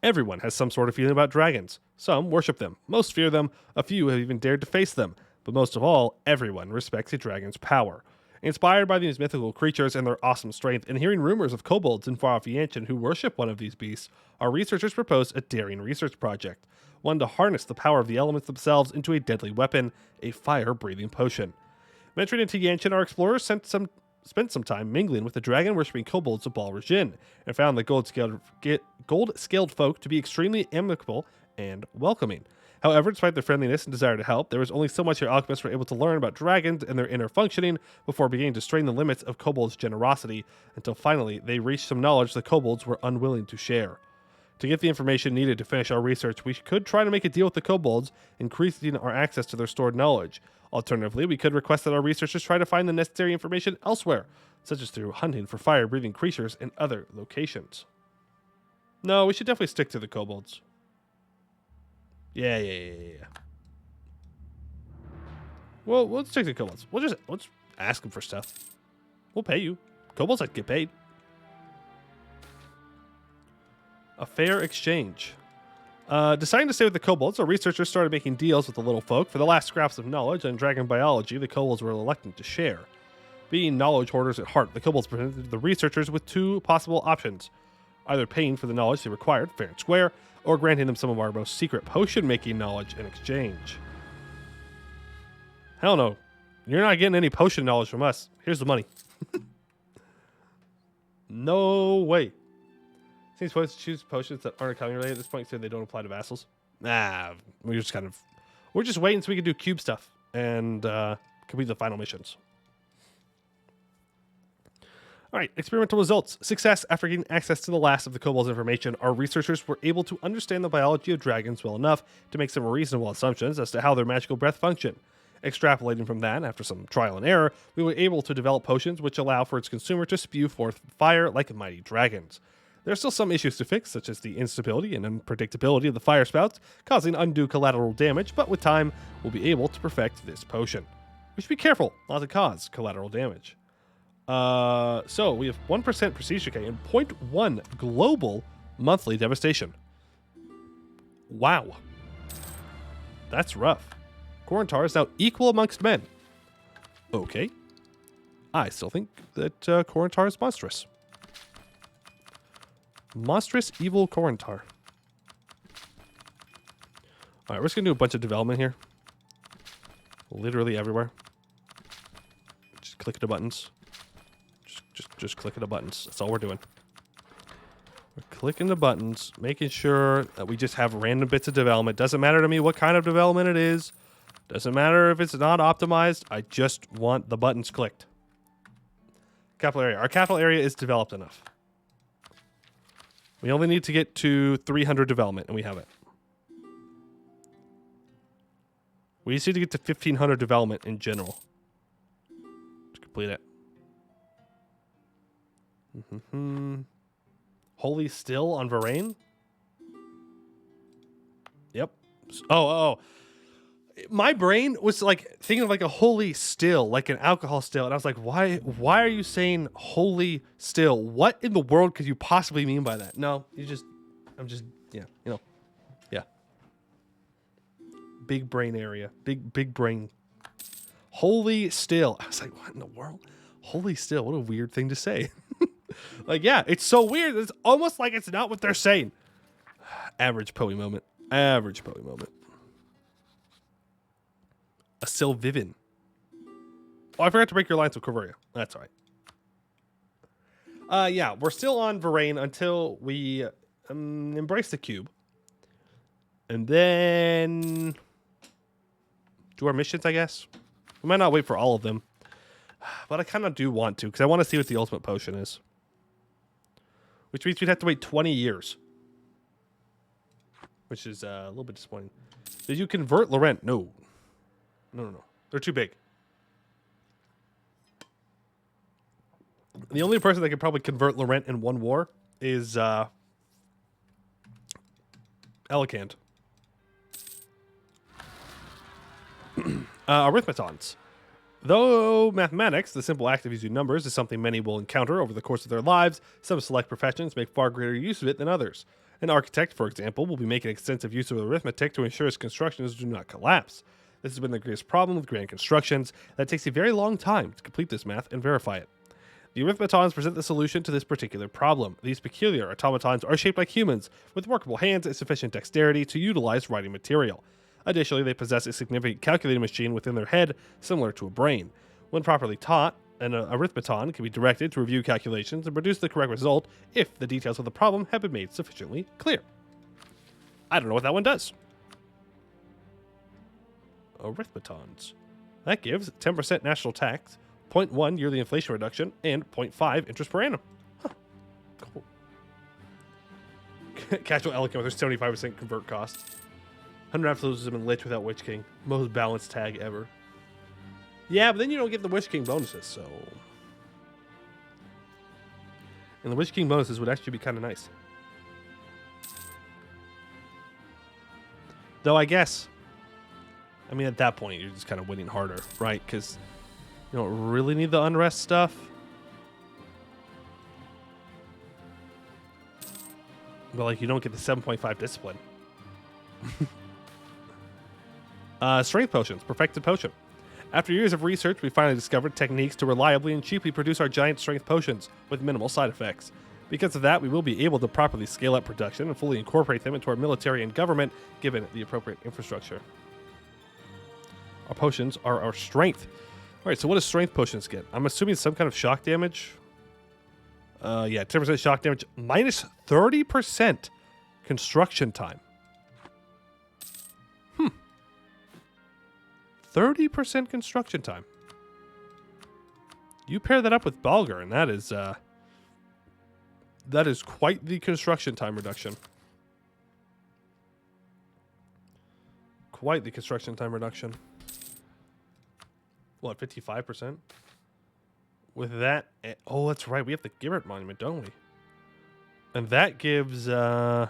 Everyone has some sort of feeling about dragons. Some worship them, most fear them, a few have even dared to face them. But most of all, everyone respects a dragon's power. Inspired by these mythical creatures and their awesome strength, and hearing rumors of kobolds in far-off Yanshan who worship one of these beasts, our researchers proposed a daring research project, one to harness the power of the elements themselves into a deadly weapon, a fire-breathing potion. Venturing into Yanshan, our explorers spent some time mingling with the dragon-worshipping kobolds of Bal Rajin, and found the gold-scaled folk to be extremely amicable and welcoming. However, despite their friendliness and desire to help, there was only so much our alchemists were able to learn about dragons and their inner functioning before beginning to strain the limits of kobolds' generosity, until finally they reached some knowledge the kobolds were unwilling to share. To get the information needed to finish our research, we could try to make a deal with the kobolds, increasing our access to their stored knowledge. Alternatively, we could request that our researchers try to find the necessary information elsewhere, such as through hunting for fire-breathing creatures in other locations. No, we should definitely stick to the kobolds. Yeah. Well, let's stick to the kobolds. We'll just ask them for stuff. We'll pay you. Kobolds like to get paid. A fair exchange. Deciding to stay with the kobolds, our researchers started making deals with the little folk for the last scraps of knowledge on dragon biology the kobolds were reluctant to share. Being knowledge hoarders at heart, the kobolds presented the researchers with two possible options. Either paying for the knowledge they required, fair and square, or granting them some of our most secret potion-making knowledge in exchange. Hell no. You're not getting any potion knowledge from us. Here's the money. No way. Seems supposed to choose potions that aren't economy related at this point, so they don't apply to vassals. Nah, we're just waiting so we can do cube stuff and complete the final missions. All right, experimental results. Success. After getting access to the last of the kobolds' information, our researchers were able to understand the biology of dragons well enough to make some reasonable assumptions as to how their magical breath function. Extrapolating from that, after some trial and error, we were able to develop potions which allow for its consumer to spew forth fire like mighty dragons. There are still some issues to fix, such as the instability and unpredictability of the fire spouts, causing undue collateral damage, but with time, we'll be able to perfect this potion. We should be careful not to cause collateral damage. So we have 1% prestige decay and 0.1 global monthly devastation. Wow. That's rough. Corentar is now equal amongst men. Okay. I still think that Corentar is monstrous. Monstrous evil Corentar. Alright, we're just gonna do a bunch of development here. Literally everywhere. Just click the buttons. Just clicking the buttons. That's all we're doing. We're clicking the buttons, making sure that we just have random bits of development. Doesn't matter to me what kind of development it is. Doesn't matter if it's not optimized. I just want the buttons clicked. Capital area. Our capital area is developed enough. We only need to get to 300 development, and we have it. We just need to get to 1,500 development in general to complete it. Holy Still on Varaine? Yep. Oh. My brain was like thinking of like a holy still, like an alcohol still. And I was like, why are you saying holy still? What in the world could you possibly mean by that? No, yeah. Big brain area. Big brain. Holy still. I was like, what in the world? Holy still. What a weird thing to say. Like, yeah, it's so weird. It's almost like it's not what they're saying. Average Poe moment. Average Poe moment. A Sylvivan. Oh, I forgot to break your lines with Corvaria. That's all right. Yeah, we're still on Varaine until we embrace the cube. And then do our missions, I guess. We might not wait for all of them. But I kind of do want to, because I want to see what the ultimate potion is. Which means we'd have to wait 20 years. Which is a little bit disappointing. Did you convert Laurent? No. No. They're too big. The only person that could probably convert Laurent in one war is Elegant. Arithmetons. Though mathematics, the simple act of using numbers, is something many will encounter over the course of their lives, some select professions make far greater use of it than others. An architect, for example, will be making extensive use of arithmetic to ensure his constructions do not collapse. This has been the greatest problem with grand constructions, that it takes a very long time to complete this math and verify it. The arithmetons present the solution to this particular problem. These peculiar automatons are shaped like humans, with workable hands and sufficient dexterity to utilize writing material. Additionally, they possess a significant calculating machine within their head, similar to a brain. When properly taught, an arithmeton can be directed to review calculations and produce the correct result if the details of the problem have been made sufficiently clear. I don't know what that one does. arithmetons. That gives 10% national tax, 0.1 yearly inflation reduction, and 0.5 interest per annum. Huh. Cool. Casual elegant with their 75% convert cost. 100 absolutes have been lit without Witch King. Most balanced tag ever. Yeah, but then you don't get the Witch King bonuses, so... And the Witch King bonuses would actually be kind of nice. Though I guess... I mean, at that point, you're just kind of winning harder, right? Because you don't really need the unrest stuff. But, like, you don't get the 7.5 discipline. Strength potions. Perfected potion. After years of research, we finally discovered techniques to reliably and cheaply produce our giant strength potions with minimal side effects. Because of that, we will be able to properly scale up production and fully incorporate them into our military and government, given the appropriate infrastructure. Our potions are our strength. All right, so what does strength potions get? I'm assuming some kind of shock damage. Yeah, 10% shock damage, minus 30% construction time. 30% construction time. You pair that up with Balgur, and that is quite the construction time reduction. Quite the construction time reduction. What, 55%? With that, oh, that's right. We have the Gibbert Monument, don't we? And that gives 15%.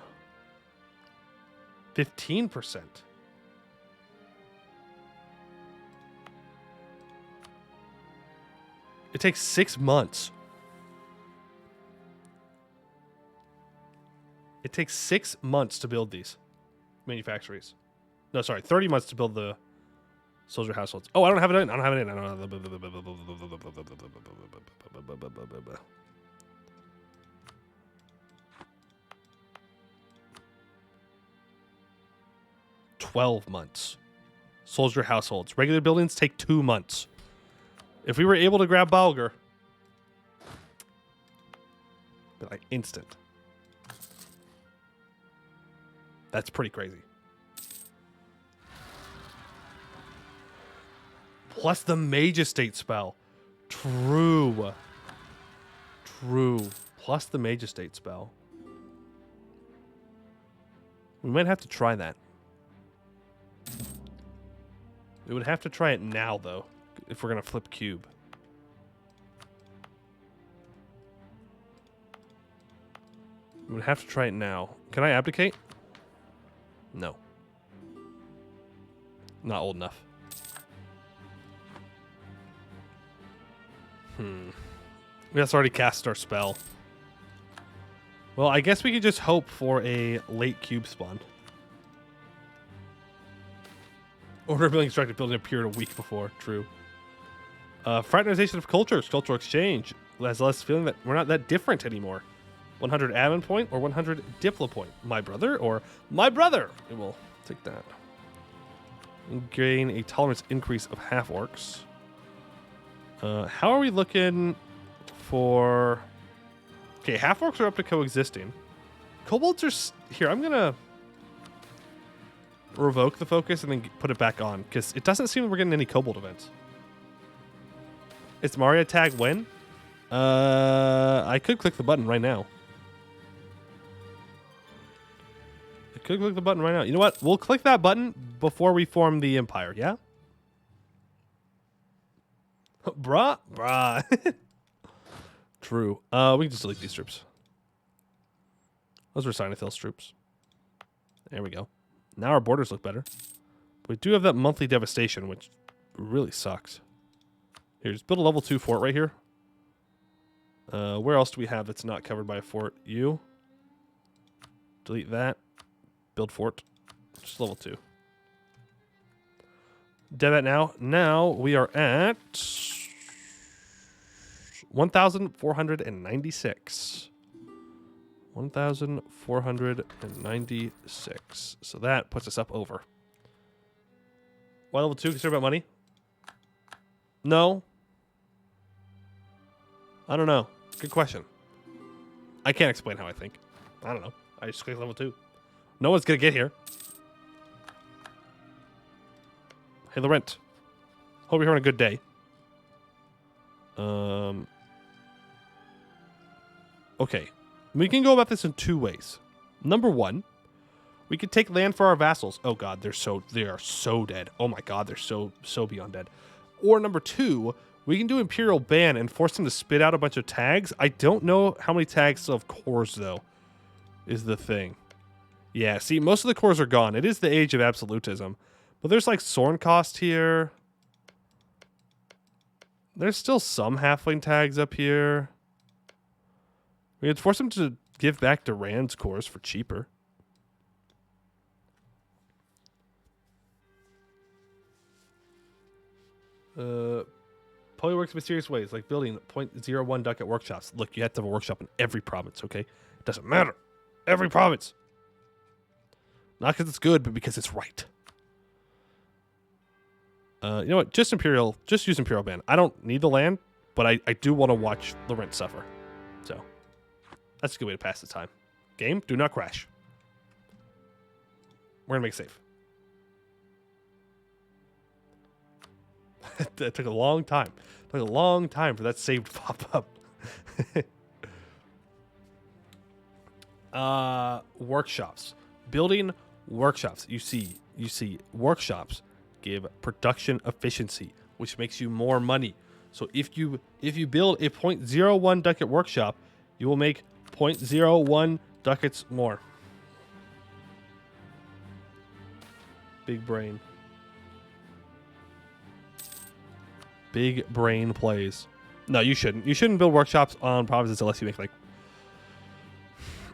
It takes 6 months. It takes 6 months to build these manufactories. No, sorry, 30 months to build the soldier households. Oh, I don't have it in. I don't have it in. I don't have it. 12 months. Soldier households. Regular buildings take 2 months. If we were able to grab Balgur, be like instant. That's pretty crazy. Plus the Mage Estate spell. True. True. Plus the Mage Estate spell. We might have to try that. We would have to try it now, though, if we're going to flip cube. We would have to try it now. Can I abdicate? No. Not old enough. We have already cast our spell. Well, I guess we could just hope for a late cube spawn. Order of building constructed building appeared a week before. True. Fraternization of cultures. Cultural exchange. Has less feeling that we're not that different anymore. 100 admin point or 100 diplo point. My brother or my brother. It will take that. And gain a tolerance increase of half orcs. How are we looking for... Okay, half orcs are up to coexisting. Kobolds are... Here, I'm going to revoke the focus and then put it back on, because it doesn't seem we're getting any kobold events. It's Mario tag when? I could click the button right now. I could click the button right now. You know what? We'll click that button before we form the empire, yeah? Bruh. True. We can just delete these troops. Those were Sinithil's troops. There we go. Now our borders look better. We do have that monthly devastation, which really sucks. Here, just build a level 2 fort right here. Where else do we have that's not covered by a fort? You. Delete that. Build fort. Just level 2. Dev at now. Now we are at 1,496. 1,496. So that puts us up over. Why level 2? Concerned about money? No. I don't know. Good question. I can't explain how I think. I don't know. I just click level 2. No one's going to get here. Hey, Laurent. Hope you're having a good day. Okay. We can go about this in two ways. Number one, we could take land for our vassals. Oh god, they are so dead. Oh my god, they're so beyond dead. Or number two, we can do Imperial Ban and force them to spit out a bunch of tags. I don't know how many tags still have cores, though, is the thing. Yeah, see, most of the cores are gone. It is the age of absolutism. But there's like Sorn cost here. There's still some halfling tags up here. We could force them to give back Duran's cores for cheaper. Poly works in mysterious ways, like building 0.01 ducat workshops. Look, you have to have a workshop in every province, okay? It doesn't matter. Every province. Not because it's good, but because it's right. You know what? Just use Imperial Ban. I don't need the land, but I do want to watch Laurent suffer. So, that's a good way to pass the time. Game, do not crash. We're going to make it safe. That took a long time. It took a long time for that save to pop up. Workshops. Building workshops. You see workshops give production efficiency, which makes you more money. So if you build a 0.01 ducat workshop, you will make 0.01 ducats more. Big brain. Big brain plays. No, you shouldn't. You shouldn't build workshops on provinces unless you make like,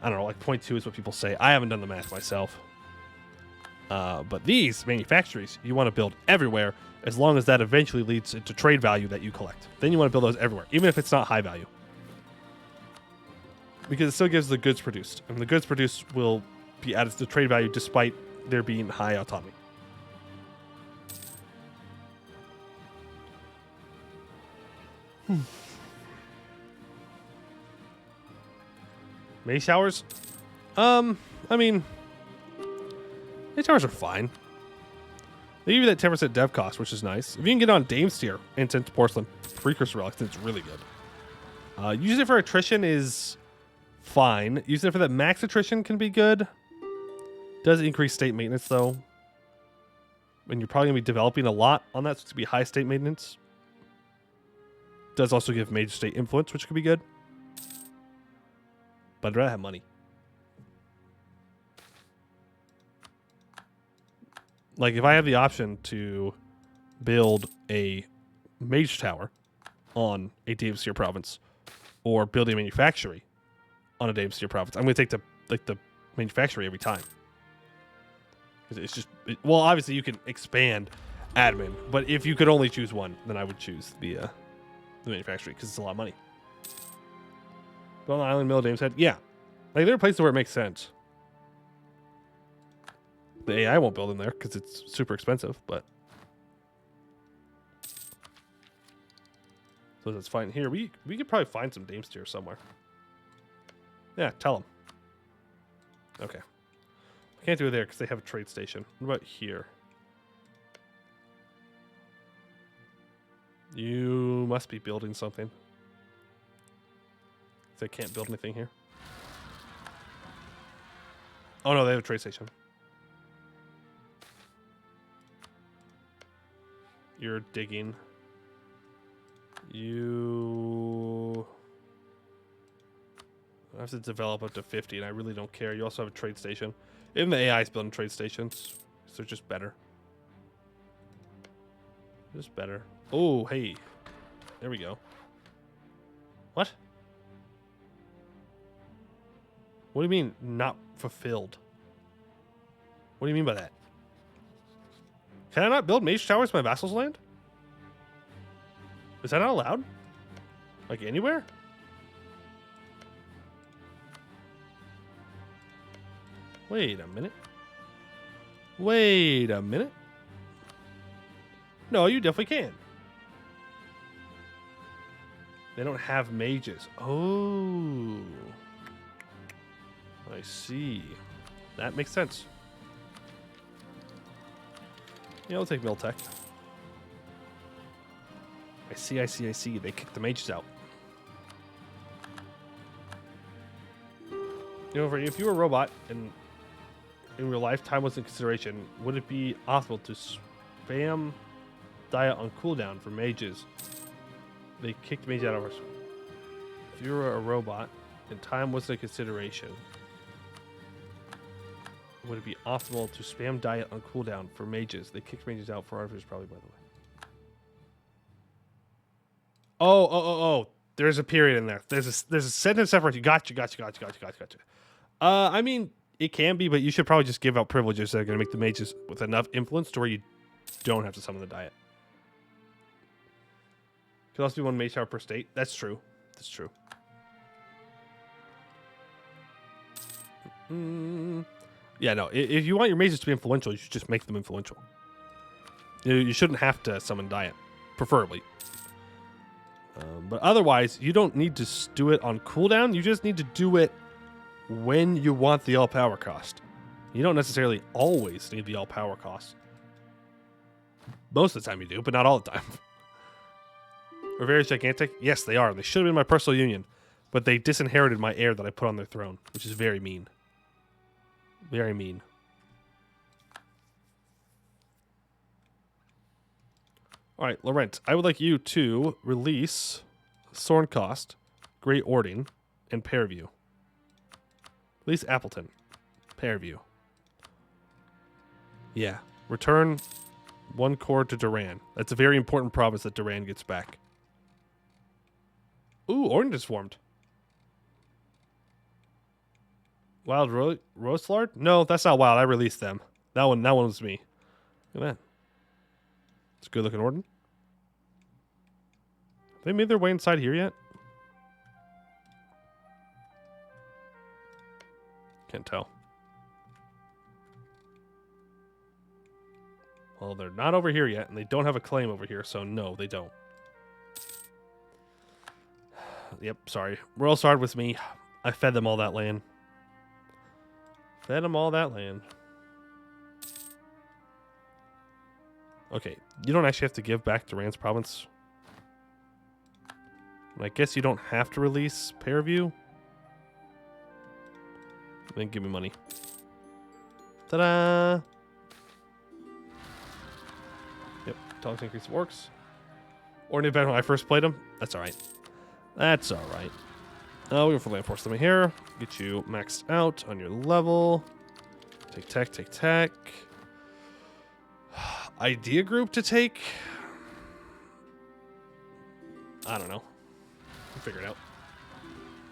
I don't know, like 0.2 is what people say. I haven't done the math myself. But these manufactories, you want to build everywhere as long as that eventually leads into trade value that you collect. Then you want to build those everywhere, even if it's not high value. Because it still gives the goods produced. And the goods produced will be added to trade value despite there being high autonomy. Mage towers? I mean, mage towers are fine. They give you that 10% dev cost, which is nice. If you can get on Dame's tier, Intense Porcelain, Precursor Relics, then it's really good. Using it for attrition is fine. Using it for that max attrition can be good. Does increase state maintenance, though. And you're probably going to be developing a lot on that, so it's going to be high state maintenance. Does also give major state influence, which could be good. But I'd rather have money. Like, if I have the option to build a mage tower on a Dame's Tier province or build a manufactory on a Dame's Tier province, I'm going to take the manufactory every time. It's just... well, obviously, you can expand admin, but if you could only choose one, then I would choose the manufactory because it's a lot of money. Build an island mill, Dame's Head. Yeah. Like, there are places where it makes sense. The AI won't build in there because it's super expensive, but... so that's fine. Here, we could probably find some Dame's Tier somewhere. Yeah, tell them. Okay. I can't do it there because they have a trade station. What about here? You must be building something. They can't build anything here. Oh no, they have a trade station. You're digging. You have to develop up to 50, and I really don't care. You also have a trade station. Even the AI is building trade stations, so they're just better. Just better. Oh, hey. There we go. What? What do you mean, not fulfilled? What do you mean by that? Can I not build mage towers in my vassal's land? Is that not allowed? Like, anywhere? Wait a minute. Wait a minute. No, you definitely can. They don't have mages. Oh. I see. That makes sense. Yeah, we'll take Miltech. I see. They kicked the mages out. You know, if you were a robot and in real life time wasn't consideration, would it be optimal to spam diet on cooldown for mages? They kicked mages out of our... If you were a robot and time wasn't a consideration, would it be optimal to spam diet on cooldown for mages? They kicked mages out for archers, probably, by the way. Oh. There's a period in there. There's a sentence separation. Gotcha. I mean, it can be, but you should probably just give out privileges that are going to make the mages with enough influence to where you don't have to summon the diet. Could also be one mage tower per state. That's true. Yeah, no. If you want your mages to be influential, you should just make them influential. You shouldn't have to summon diet, preferably. But otherwise, you don't need to do it on cooldown. You just need to do it when you want the all power cost. You don't necessarily always need the all power cost. Most of the time you do, but not all the time. Are very gigantic? Yes, they are. They should have been my personal union, but they disinherited my heir that I put on their throne, which is very mean. Very mean. All right, Laurent, I would like you to release Sorncost, Great Ording, and Pairview. Release Appleton, Pairview. Yeah, return one core to Duran. That's a very important province that Duran gets back. Ooh, Ordin just formed. Wild Roselard? No, that's not wild. I released them. That one was me. Look at that. It's a good looking Ordin. Have they made their way inside here yet? Can't tell. Well, they're not over here yet, and they don't have a claim over here, so no, they don't. Yep, sorry. Royal Sard with me. I fed them all that land. Okay, you don't actually have to give back Duran's province. I guess you don't have to release Pairview. Then give me money. Ta-da! Yep, tolerance increase works. Or an event when I first played him. That's alright. We'll go for land force limit here. Get you maxed out on your level. Take tech. Idea group to take? I don't know. We'll figure it out.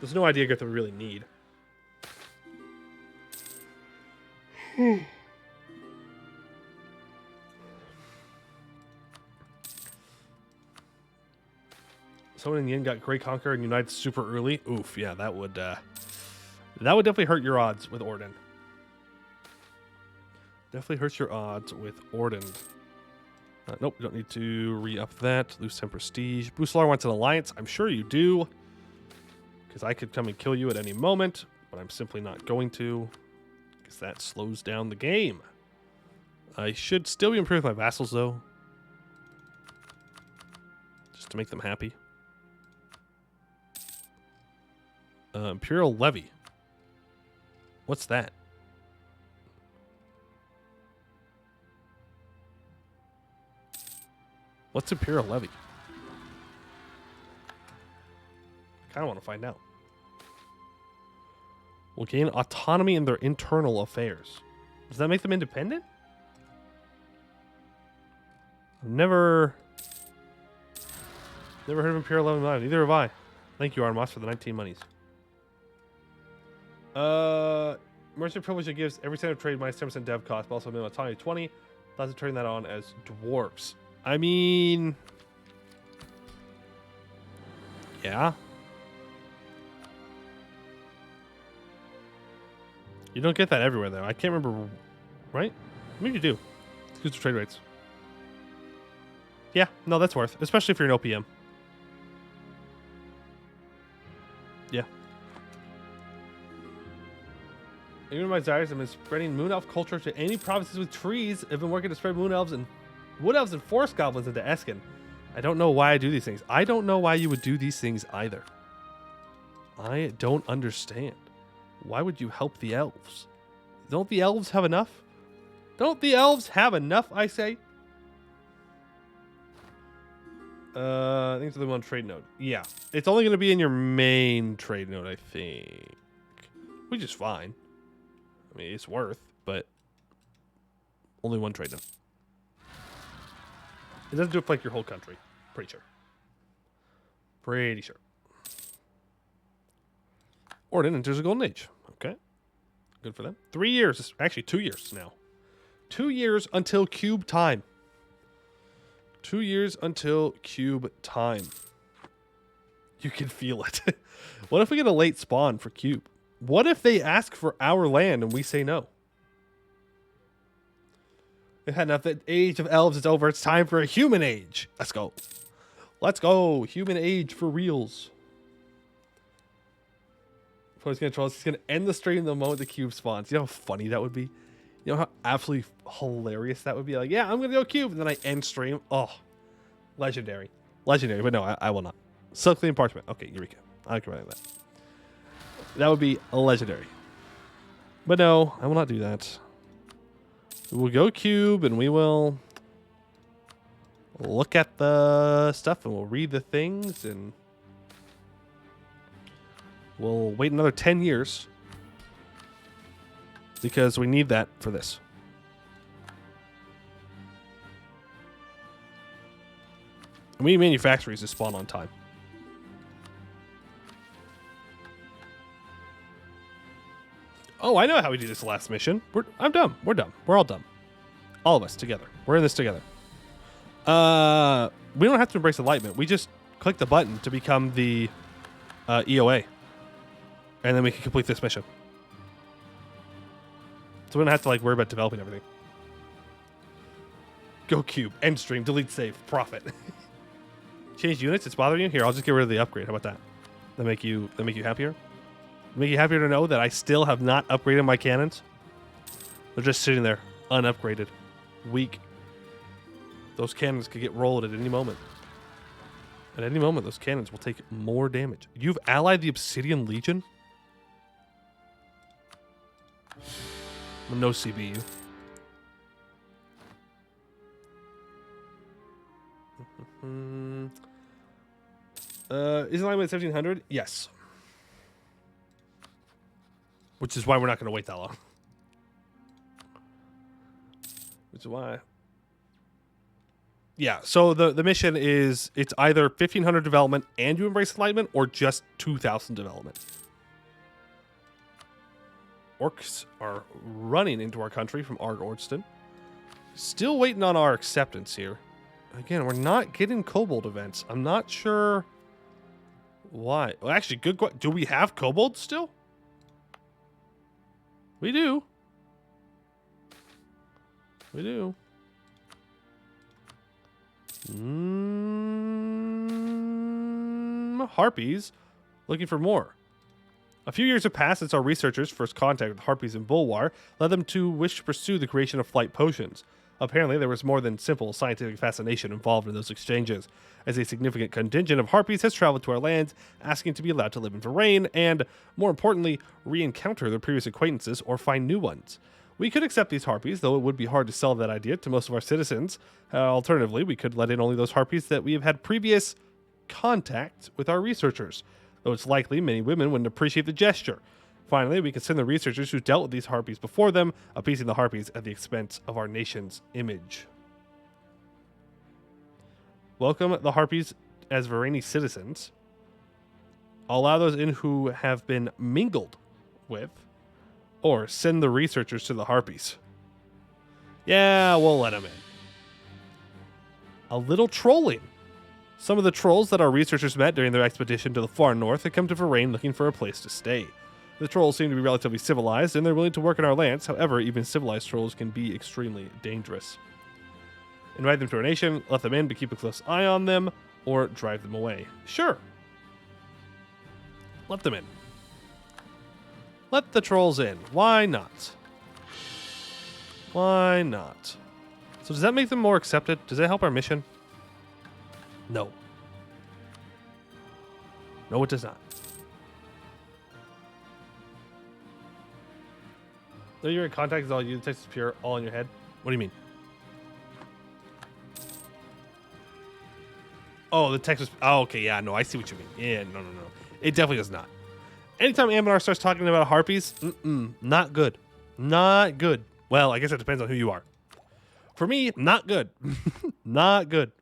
There's no idea group that we really need. Someone in the end got Great Conqueror and United super early. Oof, yeah, that would definitely hurt your odds with Ordin. Definitely hurts your odds with Ordin. Nope, you don't need to re-up that. Lose 10 prestige. Busalar wants an alliance. I'm sure you do. Because I could come and kill you at any moment. But I'm simply not going to. Because that slows down the game. I should still be improving my vassals, though. Just to make them happy. Imperial Levy. What's that? What's Imperial Levy? I kind of want to find out. Will gain autonomy in their internal affairs. Does that make them independent? I've never heard of Imperial Levy in my life. Neither have I. Thank you, Armos, for the 19 monies. Merchant privilege that gives every cent of trade minus 10% dev cost, but also minimum autonomy 20. Let's turn that on as dwarves. I mean, yeah. You don't get that everywhere, though. I can't remember, right? Maybe you do. It's good for trade rates. Yeah, no, that's worth, especially if you're an OPM. Yeah. Even my desires have been spreading Moon Elf culture to any provinces with trees. I've been working to spread Moon Elves and Wood Elves and Forest Goblins into Eskin. I don't know why I do these things. I don't know why you would do these things either. I don't understand. Why would you help the elves? Don't the elves have enough? Don't the elves have enough, I say? I think it's the one trade node. Yeah. It's only going to be in your main trade node, I think. Which is fine. I mean, it's worth, but only one trade node. It doesn't do it for like your whole country. Pretty sure. Pretty sure. Orden enters a golden age. Okay. Good for them. 3 years. Actually, 2 years now. 2 years until cube time. 2 years until cube time. You can feel it. What if we get a late spawn for cube? What if they ask for our land and we say no? We've had enough. The age of elves is over. It's time for a human age. Let's go. Let's go. Human age for reals. He's going to end the stream the moment the cube spawns. You know how funny that would be? You know how absolutely hilarious that would be? Like, yeah, I'm going to go cube. And then I end stream. Oh, legendary. Legendary. But no, I will not. Silk clean parchment. Okay, Eureka. I can write that. That would be legendary. But no, I will not do that. We will go cube and we will look at the stuff and we'll read the things and we'll wait another 10 years because we need that for this. And we need manufactories to spawn on time. Oh, I know how we do this last mission. I'm dumb. We're dumb. We're all dumb. All of us together. We're in this together. We don't have to embrace enlightenment. We just click the button to become the EOA. And then we can complete this mission. So we don't have to like worry about developing everything. Go cube. End stream. Delete save. Profit. Change units. It's bothering you? Here, I'll just get rid of the upgrade. How about that? That make you happier? Make you happier to know that I still have not upgraded my cannons? They're just sitting there, unupgraded. Weak. Those cannons could get rolled at any moment. At any moment, those cannons will take more damage. You've allied the Obsidian Legion? No CBU. Is alignment 1700? Yes. Which is why we're not going to wait that long. Which is why. Yeah, so the mission is it's either 1500 development and you embrace enlightenment or just 2000 development. Orcs are running into our country from Arg-Ordston. Still waiting on our acceptance here. Again, we're not getting kobold events. I'm not sure why. Well, actually, good question. Do we have kobolds still? We do. We do. Harpies. Looking for more. A few years have passed since our researchers' first contact with harpies in Bulwar led them to wish to pursue the creation of flight potions. Apparently, there was more than simple scientific fascination involved in those exchanges, as a significant contingent of harpies has traveled to our lands, asking to be allowed to live in Varaine and, more importantly, re-encounter their previous acquaintances or find new ones. We could accept these harpies, though it would be hard to sell that idea to most of our citizens. Alternatively, we could let in only those harpies that we have had previous contact with our researchers, though it's likely many women wouldn't appreciate the gesture. Finally, we could send the researchers who dealt with these harpies before them, appeasing the harpies at the expense of our nation's image. Welcome the harpies as Varaine citizens. Allow those in who have been mingled with, or send the researchers to the harpies. Yeah, we'll let them in. A little trolling. Some of the trolls that our researchers met during their expedition to the far north had come to Varaine looking for a place to stay. The trolls seem to be relatively civilized, and they're willing to work in our lands. However, even civilized trolls can be extremely dangerous. Invite them to our nation, let them in to keep a close eye on them, or drive them away. Sure. Let them in. Let the trolls in. Why not? Why not? So does that make them more accepted? Does that help our mission? No. No, it does not. No, you're in contact with all you. The text is pure, all in your head. What do you mean? Oh, the text was... Oh, okay, yeah, no, I see what you mean. Yeah, no. It definitely does not. Anytime Ambenar starts talking about harpies, not good. Not good. Well, I guess it depends on who you are. For me, not good. Not good.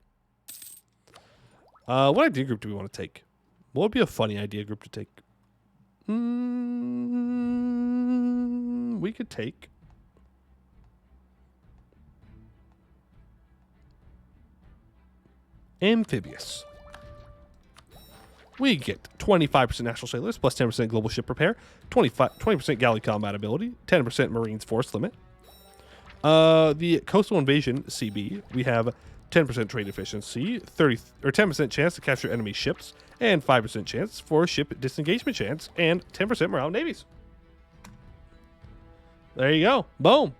What idea group do we want to take? What would be a funny idea group to take? We could take... Amphibious. We get 25% national sailors, plus 10% global ship repair, 20% galley combat ability, 10% Marines force limit. The coastal invasion CB, we have 10% trade efficiency, 10% chance to capture enemy ships, and 5% chance for ship disengagement chance, and 10% morale navies. There you go. Boom.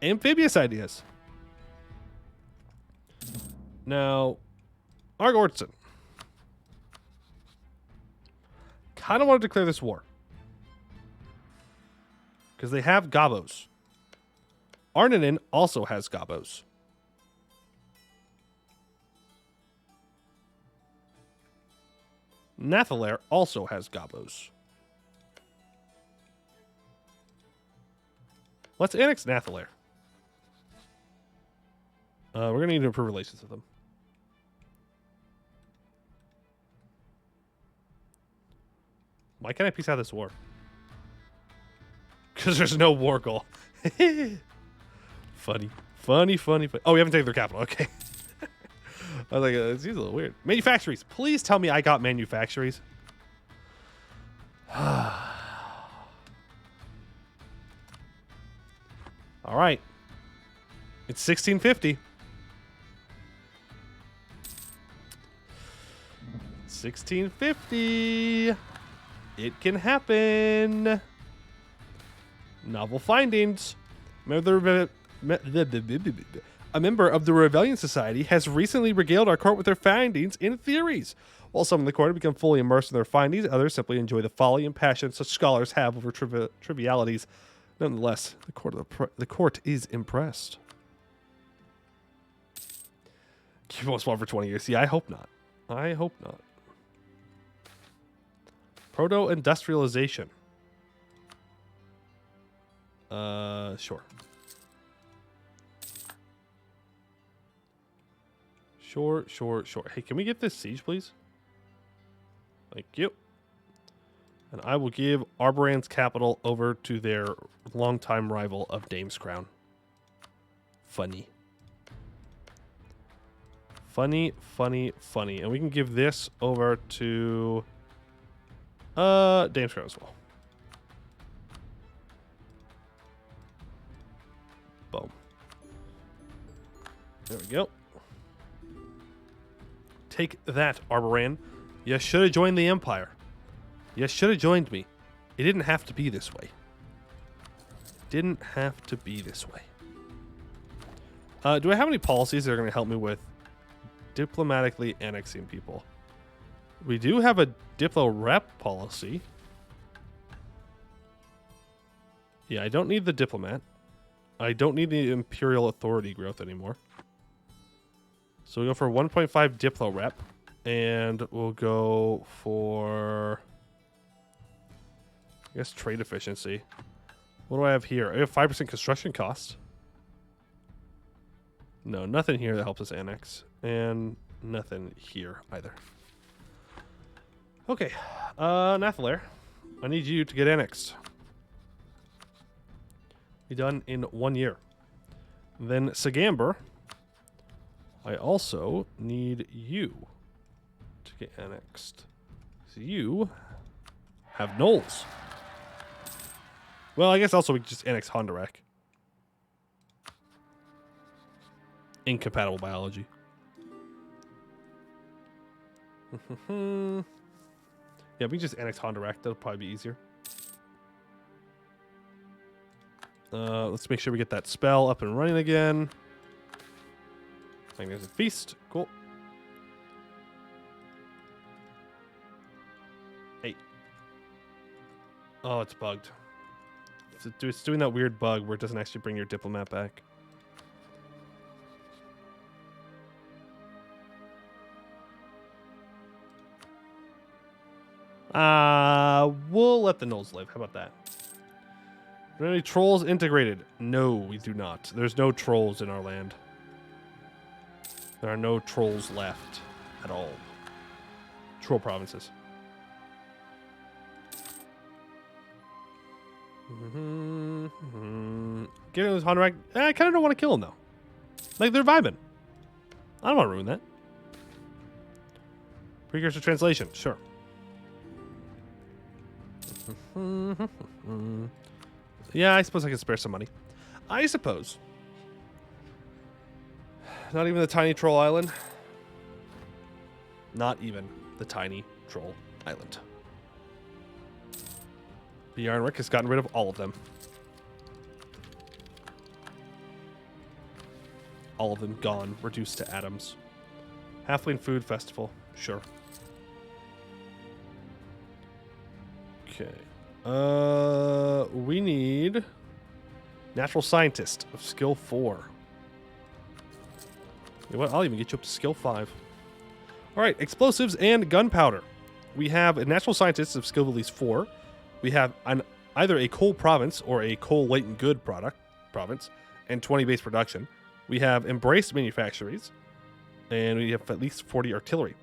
Amphibious ideas. Now, Argortson. Kind of want to declare this war. Because they have gobos. Arninin also has gobos. Nathalair also has gobos. Let's annex Nathalair. We're going to need to improve relations with them. Why can't I peace out this war? Because there's no war goal. Funny. Oh, we haven't taken their capital. Okay. I was like, it seems a little weird. Manufactories. Please tell me I got manufactories. All right. It's 1650. 1650. It can happen. Novel findings. A member of the Rebellion Society has recently regaled our court with their findings and theories. While some in the court have become fully immersed in their findings, others simply enjoy the folly and passion such scholars have over trivialities. Nonetheless, the court is impressed. Keep on small for 20 years. Yeah, I hope not. I hope not. Proto-industrialization. Sure. Sure. Hey, can we get this siege, please? Thank you. And I will give Arboran's capital over to their longtime rival of Dame's Crown. Funny. And we can give this over to Dame's Crown as well. Boom. There we go. Take that, Arboran. You should have joined the Empire. You should have joined me. It didn't have to be this way. Do I have any policies that are going to help me with diplomatically annexing people? We do have a Diplo rep policy. Yeah, I don't need the diplomat. I don't need the imperial authority growth anymore. So we go for 1.5 Diplo rep. And we'll go for, I guess, trade efficiency. What do I have here? I have 5% construction cost. No, nothing here that helps us annex. And nothing here either. Okay. Nathalair, I need you to get annexed. Be done in 1 year. Then Sagamber, I also need you to get annexed. So you have Knolls. Well, I guess also we could just annex Hondurak. Incompatible biology. Yeah, we can just annex Hondurak. That'll probably be easier. Let's make sure we get that spell up and running again. Magnificent Feast. Cool. Hey. Oh, it's bugged. It's doing that weird bug where it doesn't actually bring your diplomat back. We'll let the gnolls live. How about that? Are there any trolls integrated? No, we do not. There's no trolls in our land. There are no trolls left at all. Troll provinces. Getting those Honrak. I kind of don't want to kill them though. Like they're vibing. I don't want to ruin that. Precursor translation, sure. Yeah, I suppose I can spare some money. I suppose. Not even the tiny troll island. Not even the tiny troll island. Bjarnrik has gotten rid of all of them. All of them gone, reduced to atoms. Halfling Food Festival, sure. Okay. We need Natural Scientist of skill 4. You know what? I'll even get you up to skill 5. All right, explosives and gunpowder. We have a Natural Scientist of skill of at least 4. We have either a coal province or a coal latent good province and 20 base production. We have embraced manufactories, and we have at least 40 artillery.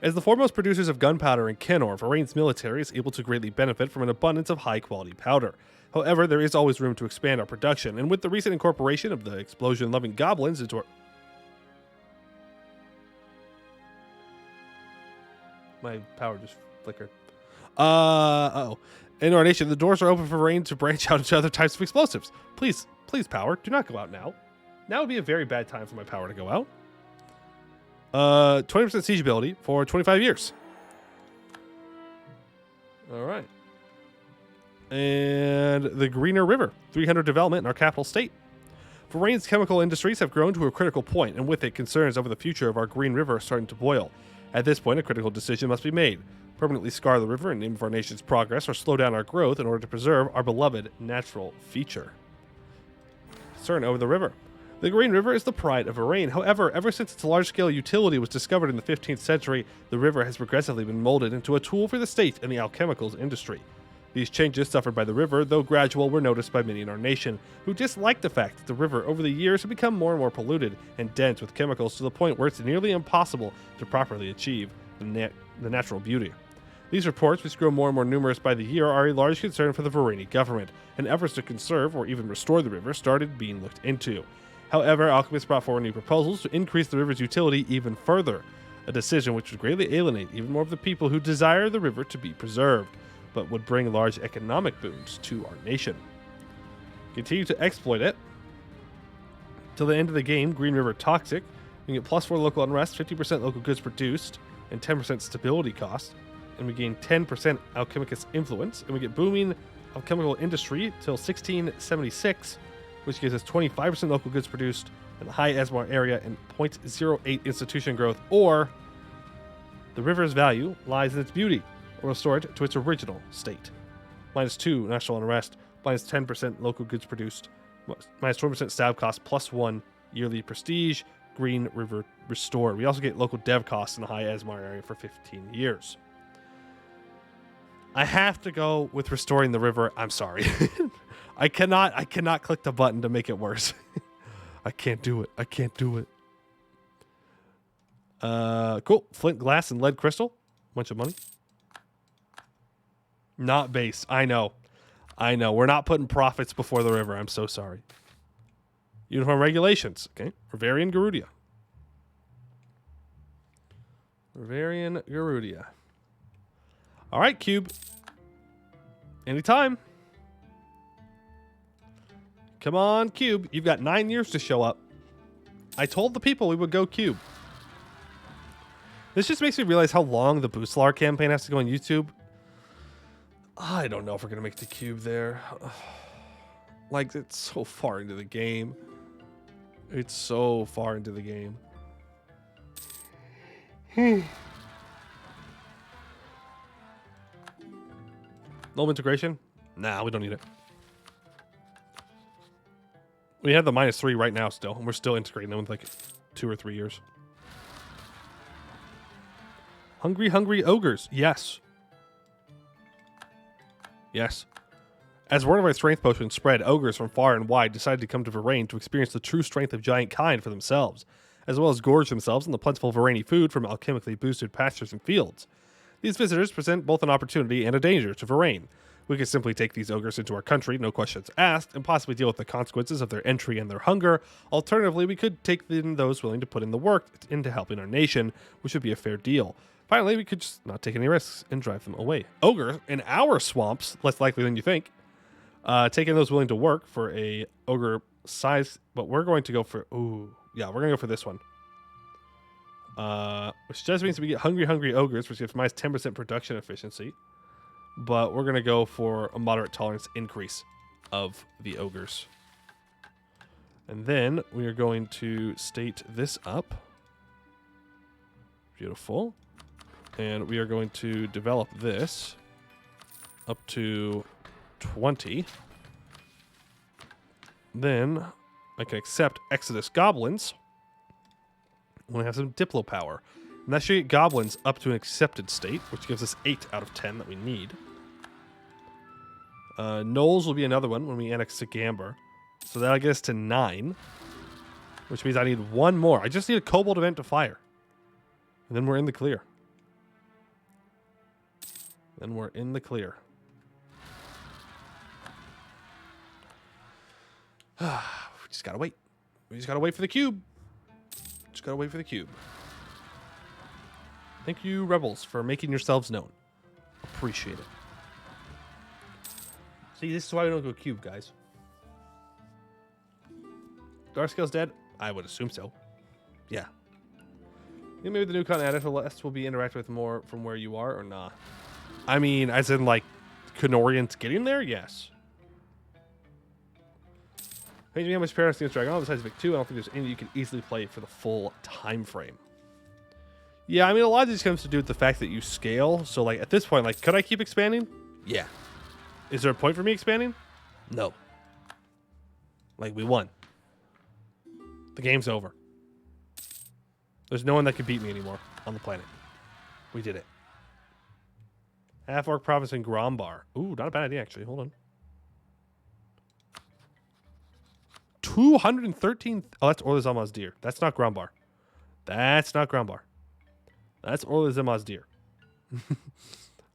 As the foremost producers of gunpowder in Kenor, Varaine's military is able to greatly benefit from an abundance of high-quality powder. However, there is always room to expand our production, and with the recent incorporation of the explosion-loving goblins into our... My power just flickered. In our nation, the doors are open for Varaine to branch out into other types of explosives. Please, power, do not go out now. Now would be a very bad time for my power to go out. 20% siege ability for 25 years. All right. And the Greener River, 300 development in our capital state. Varaine's chemical industries have grown to a critical point, and with it, concerns over the future of our Green River are starting to boil. At this point, a critical decision must be made. Permanently scar the river in the name of our nation's progress, or slow down our growth in order to preserve our beloved natural feature. Concern over the river. The Green River is the pride of Varaine. However, ever since its large-scale utility was discovered in the 15th century, the river has progressively been molded into a tool for the state and the alchemicals industry. These changes suffered by the river, though gradual, were noticed by many in our nation, who dislike the fact that the river over the years has become more and more polluted and dense with chemicals to the point where it's nearly impossible to properly achieve the natural beauty. These reports, which grow more and more numerous by the year, are a large concern for the Varaine government, and efforts to conserve or even restore the river started being looked into. However, alchemists brought forward new proposals to increase the river's utility even further, a decision which would greatly alienate even more of the people who desire the river to be preserved, but would bring large economic boons to our nation. Continue to exploit it. Till the end of the game, Green River Toxic. We get +4 local unrest, 50% local goods produced, and 10% stability cost. And we gain 10% alchemicus influence, and we get booming alchemical industry till 1676, which gives us 25% local goods produced in the high Asmar area and 0.08 institution growth, or the river's value lies in its beauty, or restored to its original state. -2 national unrest, -10% local goods produced, -20% stab cost, +1 yearly prestige, Green River restored. We also get local dev costs in the high Asmar area for 15 years. I have to go with restoring the river. I'm sorry. I cannot click the button to make it worse. I can't do it. Cool. Flint glass and lead crystal. Bunch of money. Not base. I know. We're not putting profits before the river. I'm so sorry. Uniform regulations. Okay. Rivarian Garudia. All right, Cube. Anytime. Come on, Cube. You've got 9 years to show up. I told the people we would go Cube. This just makes me realize how long the Boostlar campaign has to go on YouTube. I don't know if we're going to make the Cube there. Like, it's so far into the game. No integration? Nah, we don't need it. We have the -3 right now still, and we're still integrating them with like 2 or 3 years. Hungry, hungry ogres. Yes. Yes. As word of our strength potion spread, ogres from far and wide decided to come to Varaine to experience the true strength of giant kind for themselves, as well as gorge themselves on the plentiful Varaine food from alchemically boosted pastures and fields. These visitors present both an opportunity and a danger to Varaine. We could simply take these ogres into our country, no questions asked, and possibly deal with the consequences of their entry and their hunger. Alternatively, we could take in those willing to put in the work into helping our nation, which would be a fair deal. Finally, we could just not take any risks and drive them away. Ogre in our swamps, less likely than you think. Taking those willing to work for a ogre size, but we're going to go for, we're going to go for this one. Which just means we get hungry, hungry ogres, which gives minus 10% production efficiency. But we're going to go for a moderate tolerance increase of the ogres. And then we are going to state this up. Beautiful. And we are going to develop this up to 20. Then I can accept Exodus Goblins when I have some Diplo power. And that should get Goblins up to an accepted state, which gives us 8 out of 10 that we need. Gnolls will be another one when we annex to Gamber. So that'll get us to 9, which means I need one more. I just need a Kobold event to fire. And then we're in the clear. Then we're in the clear. We just gotta wait. We just gotta wait for the cube. Just gotta wait for the cube. Thank you, Rebels, for making yourselves known. Appreciate it. See, this is why we don't go cube, guys. Darkscale's dead? I would assume so. Yeah. You maybe the new content added less will be interacted with more from where you are, or nah? I mean, as in, like, Knorrian's getting there? Yes. Changing how much parents against Dragon besides Vic 2, I don't think there's any you can easily play for the full time frame. Yeah, I mean, a lot of this comes to do with the fact that you scale. So, like, at this point, like, could I keep expanding? Yeah. Is there a point for me expanding? No. Like, we won. The game's over. There's no one that can beat me anymore on the planet. We did it. Half-Orc Province in Grombar. Ooh, not a bad idea, actually. Hold on. 213... Oh, that's Orla Zama's deer. That's not Grombar. That's not Grombar. That's Orla Zama's deer.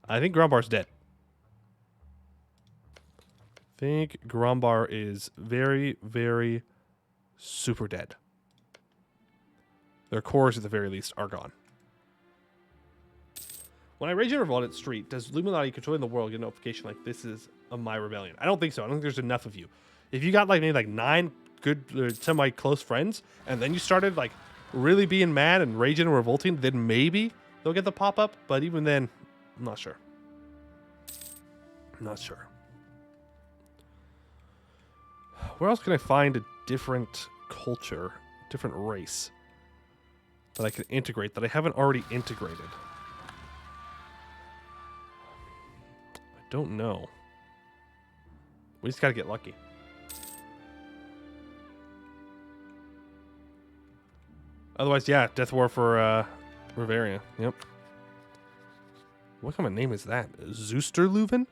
I think Grombar's dead. I think Grombar is very, very super dead. Their cores, at the very least, are gone. When I rage and revolt at street, does Illuminati controlling the world get a notification like this is of my rebellion? I don't think so. I don't think there's enough of you. If you got like maybe like 9 good semi-close friends, and then you started like really being mad and raging and revolting, then maybe they'll get the pop-up. But even then, I'm not sure. I'm not sure. Where else can I find a different culture, different race that I can integrate that I haven't already integrated? I don't know. We just gotta get lucky. Otherwise, yeah, Death War for Bavaria. Yep. What kind of name is that? Zusterleuven?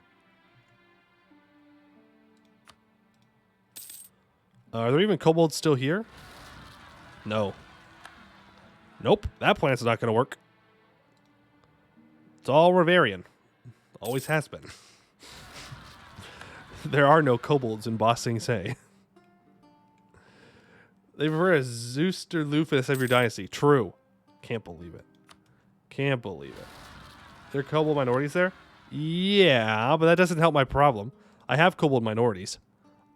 Are there even kobolds still here? No. Nope, that plan's not going to work. It's all Bavarian. Always has been. There are no kobolds in Ba Sing Se. They prefer a Zusterlufus of your dynasty. True. Can't believe it. Can't believe it. There are kobold minorities there? Yeah, but that doesn't help my problem. I have kobold minorities.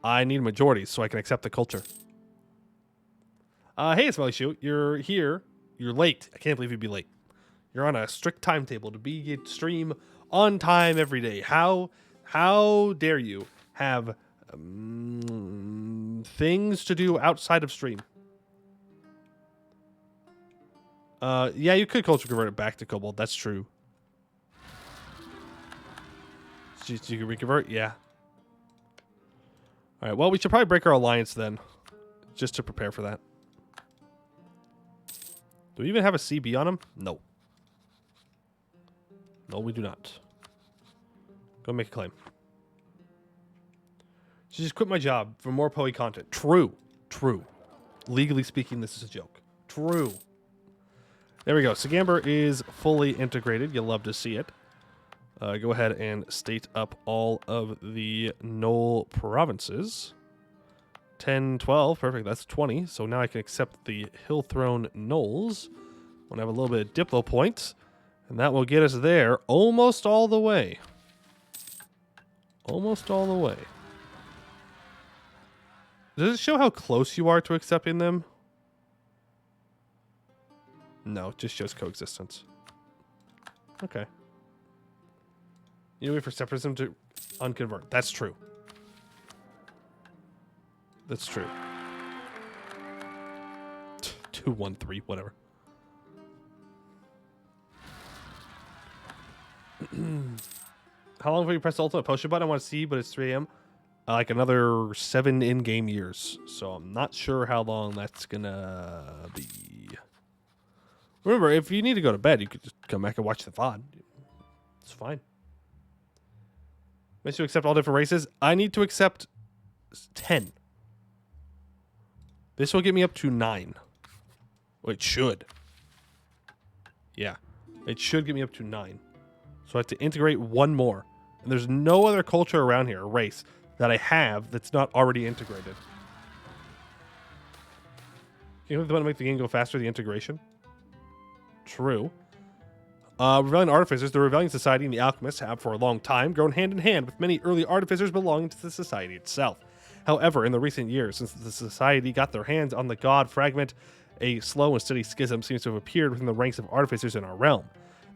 I need majorities so I can accept the culture. Hey, Smelly Shoe. You're here. You're late. I can't believe you'd be late. You're on a strict timetable to be stream on time every day. How dare you have things to do outside of stream? Yeah, you could culture convert it back to kobold. That's true. You can reconvert? Yeah. Alright, well, we should probably break our alliance then. Just to prepare for that. Do we even have a CB on him? No. No, we do not. Go make a claim. Should just quit my job for more Poe content. True. True. Legally speaking, this is a joke. True. There we go. Sagamber is fully integrated. You'll love to see it. Go ahead and state up all of the Knoll provinces. 10, 12. Perfect. That's 20. So now I can accept the Hill Throne Knolls. I'm going to have a little bit of Diplo points. And that will get us there almost all the way. Almost all the way. Does it show how close you are to accepting them? No, it just shows coexistence. Okay. You wait for separatism to unconvert. That's true. That's true. 213, whatever. How long have you pressed the ultimate potion button? I want to see, but it's 3 a.m. Like another 7 in-game years. So I'm not sure how long that's gonna be. Remember, if you need to go to bed, you could just come back and watch the VOD. It's fine. Makes you accept all different races. I need to accept 10. This will get me up to 9. Well, it should. Yeah. It should get me up to 9. So I have to integrate one more. And there's no other culture around here, or race, that I have that's not already integrated. Can you hit the button to make the game go faster, the integration? True. Rebellion Artificers, the Rebellion Society and the Alchemists have for a long time grown hand in hand with many early artificers belonging to the society itself. However, in the recent years, since the society got their hands on the god fragment, a slow and steady schism seems to have appeared within the ranks of artificers in our realm.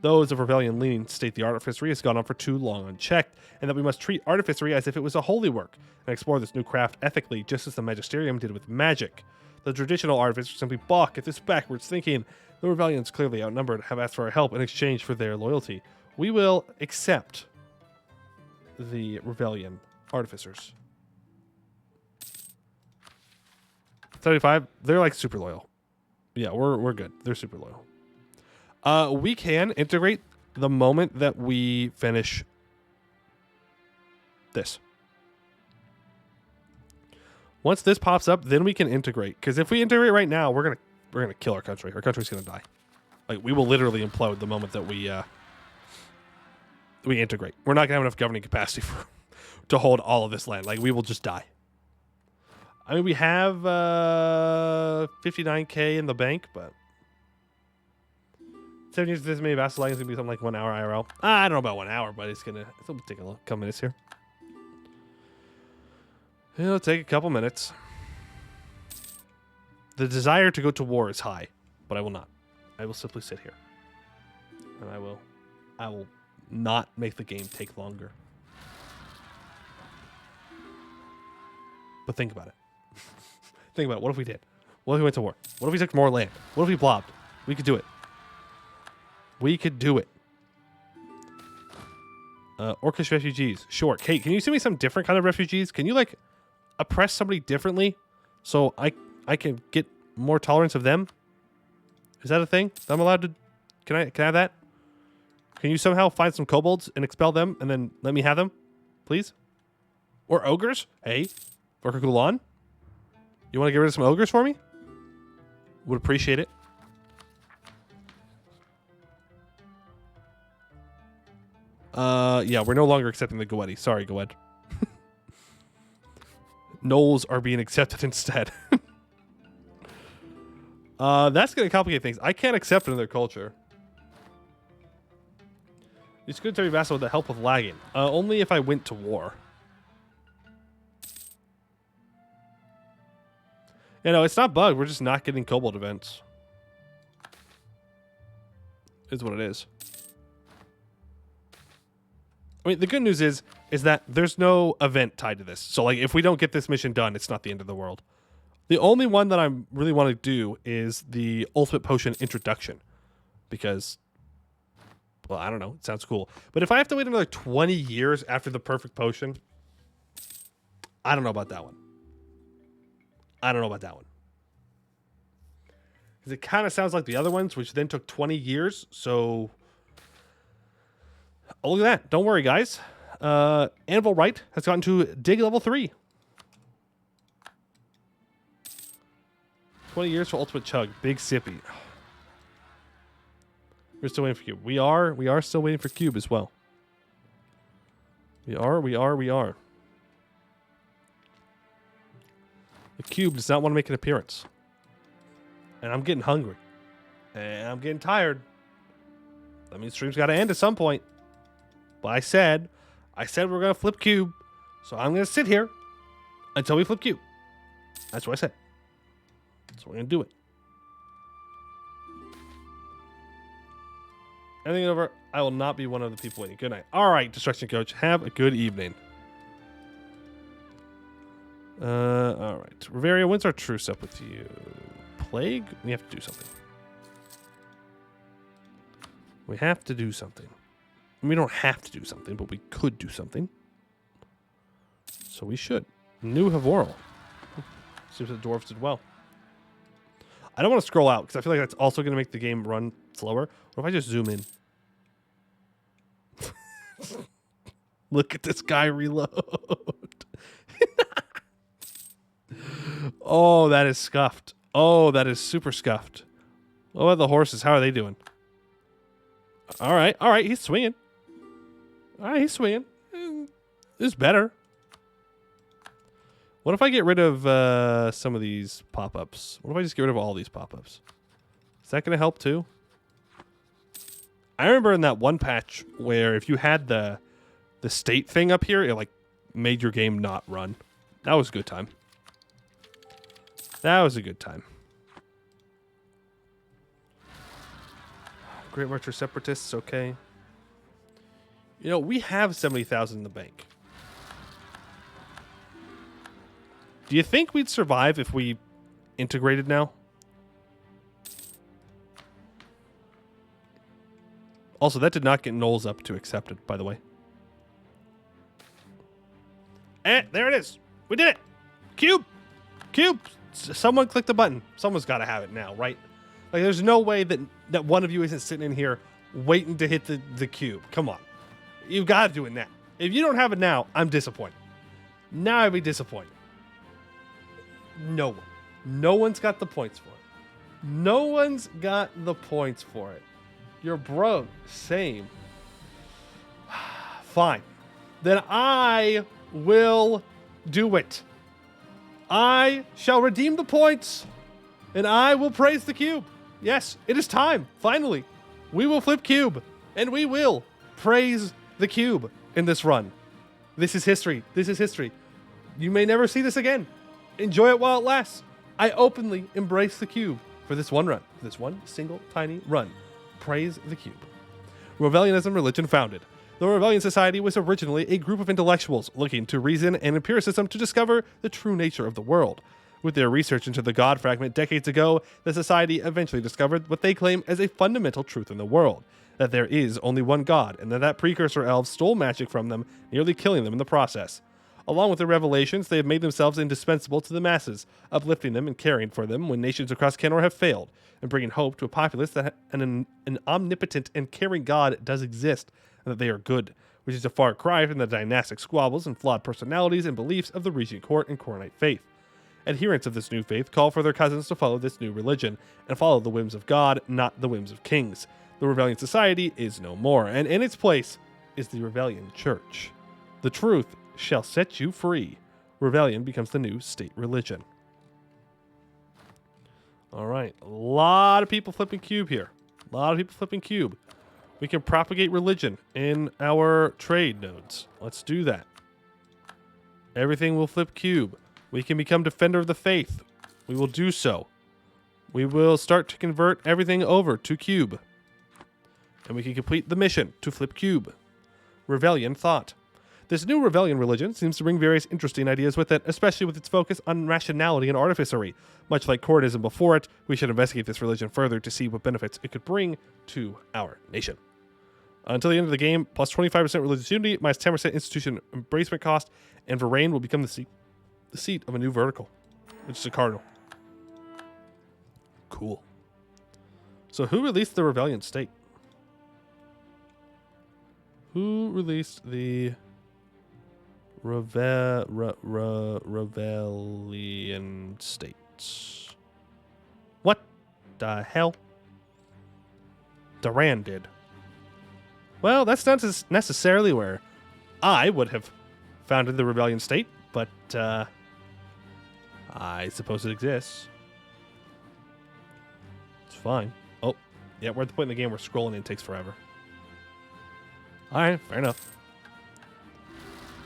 Those of rebellion leaning state the artificery has gone on for too long unchecked, and that we must treat artificery as if it was a holy work, and explore this new craft ethically, just as the magisterium did with magic. The traditional artificers simply balk at this backwards thinking. The rebellions, clearly outnumbered, have asked for our help in exchange for their loyalty. We will accept the rebellion artificers. 75, they're like super loyal. Yeah, we're good. They're super loyal. We can integrate the moment that we finish this. Once this pops up, then we can integrate. Because if we integrate right now, we're gonna kill our country. Our country's gonna die. Like, we will literally implode the moment that we integrate. We're not gonna have enough governing capacity to hold all of this land. Like, we will just die. I mean, we have 59k in the bank, but 7 years of this many vassal lines is gonna be something like 1 hour IRL. I don't know about 1 hour, but it's gonna take a couple minutes here. It'll take a couple minutes. The desire to go to war is high, but I will not. I will simply sit here. And I will not make the game take longer. But think about it. Think about it. What if we did? What if we went to war? What if we took more land? What if we blobbed? We could do it. We could do it. Orcish refugees. Sure. Kate, can you send me some different kind of refugees? Can you, like, oppress somebody differently so I can get more tolerance of them? Is that a thing that I'm allowed to? Can I have that? Can you somehow find some kobolds and expel them and then let me have them, please? Or ogres? Hey, Vorkakulan, you want to get rid of some ogres for me? Would appreciate it. Yeah, we're no longer accepting the Goetti. Sorry, Goed. Knolls are being accepted instead. That's going to complicate things. I can't accept another culture. It's good to be vassal with the help with lagging. Only if I went to war. You know, it's not bugged. We're just not getting kobold events. Is what it is. I mean, the good news is that there's no event tied to this. So, like, if we don't get this mission done, it's not the end of the world. The only one that I really want to do is the Ultimate Potion Introduction. Because well, I don't know. It sounds cool. But if I have to wait another 20 years after the perfect potion, I don't know about that one. I don't know about that one. Because it kind of sounds like the other ones, which then took 20 years. So, oh, look at that. Don't worry, guys. Anvil Right has gotten to dig level 3. 20 years for ultimate chug. Big sippy. We're still waiting for cube. We are still waiting for cube as well. We are. The cube does not want to make an appearance. And I'm getting hungry. And I'm getting tired. That means stream's got to end at some point. But I said we're going to flip cube. So I'm going to sit here until we flip cube. That's what I said. So we're going to do it. Anything over, I will not be one of the people waiting. Good night. All right, Destruction Coach. Have a good evening. All right. Revaria, when's our truce up with you? Plague? We have to do something. We have to do something. We don't have to do something, but we could do something. So we should. New Havoral. Seems the dwarves did well. I don't want to scroll out because I feel like that's also going to make the game run slower. What if I just zoom in? Look at this guy reload. Oh, that is scuffed. Oh, that is super scuffed. What about the horses? How are they doing? All right. He's swinging. This is better. What if I get rid of some of these pop-ups? What if I just get rid of all these pop-ups? Is that going to help too? I remember in that one patch where if you had the state thing up here, it like made your game not run. That was a good time. That was a good time. Great Marcher Separatists, okay. You know, we have 70,000 in the bank. Do you think we'd survive if we integrated now? Also, that did not get Knowles up to accepted, by the way. There it is. We did it. Cube. Someone click the button. Someone's got to have it now, right? Like, there's no way that one of you isn't sitting in here waiting to hit the cube. Come on. You've got to do it now. If you don't have it now, I'm disappointed. Now I'd be disappointed. No one. No one's got the points for it. No one's got the points for it. You're broke. Same. Fine. Then I will do it. I shall redeem the points, and I will praise the cube. Yes, it is time. Finally, we will flip cube, and we will praise the cube in this run. This is history. This is history. You may never see this again. Enjoy it while it lasts. I openly embrace the cube for this one run, for this one single tiny run. Praise the cube. Rebellionism religion founded. The Rebellion Society was originally a group of intellectuals looking to reason and empiricism to discover the true nature of the world. With their research into the God fragment decades ago, the Society eventually discovered what they claim as a fundamental truth in the world, that there is only one God, and that precursor elves stole magic from them, nearly killing them in the process. Along with their revelations, they have made themselves indispensable to the masses, uplifting them and caring for them when nations across Kenor have failed, and bringing hope to a populace that an omnipotent and caring God does exist, and that they are good, which is a far cry from the dynastic squabbles and flawed personalities and beliefs of the Regent Court and Coronite faith. Adherents of this new faith call for their cousins to follow this new religion, and follow the whims of God, not the whims of kings. The Rebellion Society is no more, and in its place is the Rebellion Church. The truth shall set you free. Rebellion becomes the new state religion. All right, a lot of people flipping cube here. A lot of people flipping cube. We can propagate religion in our trade nodes. Let's do that. Everything will flip cube. We can become defender of the faith. We will do so. We will start to convert everything over to cube. And we can complete the mission to flip cube. Rebellion thought. This new rebellion religion seems to bring various interesting ideas with it, especially with its focus on rationality and artificery. Much like Courtism before it, we should investigate this religion further to see what benefits it could bring to our nation. Until the end of the game, plus 25% religious unity, minus 10% institution embracement cost, and Varaine will become the seat of a new vertical, which is a cardinal. Cool. So who released the rebellion state? Who released the rebellion states? What the hell? Laurent did. Well, that's not necessarily where I would have founded the rebellion state, but I suppose it exists. It's fine. Oh, yeah, we're at the point in the game where scrolling in takes forever. All right, fair enough.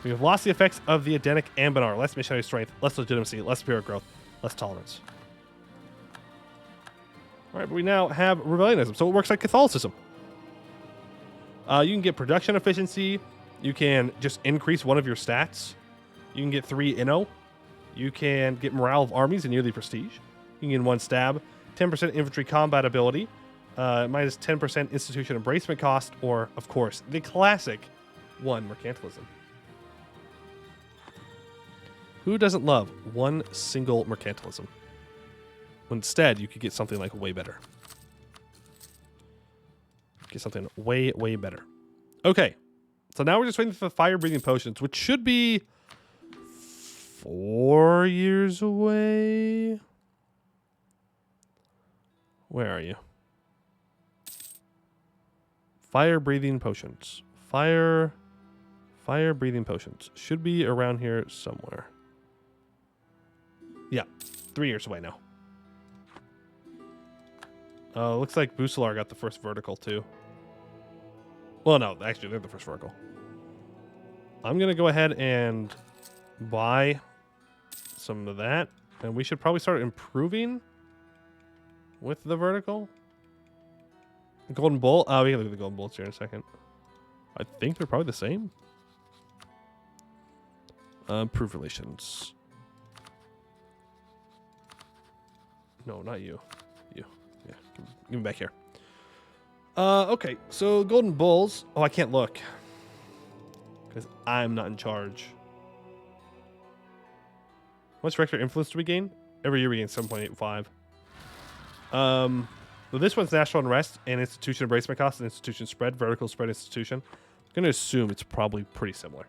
We have lost the effects of the Edenic Ambanar. Less missionary strength, less legitimacy, less spirit growth, less tolerance. All right, but we now have rebellionism, so it works like Catholicism. You can get production efficiency. You can just increase one of your stats. You can get 3 inno. You can get morale of armies and yearly prestige. You can get 1 stab, 10% infantry combat ability, minus 10% institution embracement cost, or, of course, the classic 1 mercantilism. Who doesn't love 1 single mercantilism? Instead, you could get something like way better. Get something way, way better. Okay. So now we're just waiting for the fire-breathing potions, which should be 4 years away. Where are you? Fire-breathing potions. Fire-breathing potions. Should be around here somewhere. Yeah. 3 years away now. Looks like Bucelar got the first vertical, too. Well, no, actually, they're the first vertical. I'm going to go ahead and buy some of that. And we should probably start improving with the vertical. The Golden Bull. We can look at the Golden Bullets here in a second. I think they're probably the same. Improve relations. No, not you. You. Yeah, give me back here. Okay, so Golden Bulls. Oh, I can't look. Because I'm not in charge. How much Rector influence do we gain? Every year we gain 7.85. Well, this one's National Unrest and Institution Embracement Cost and Institution Spread, Vertical Spread Institution. I'm going to assume it's probably pretty similar.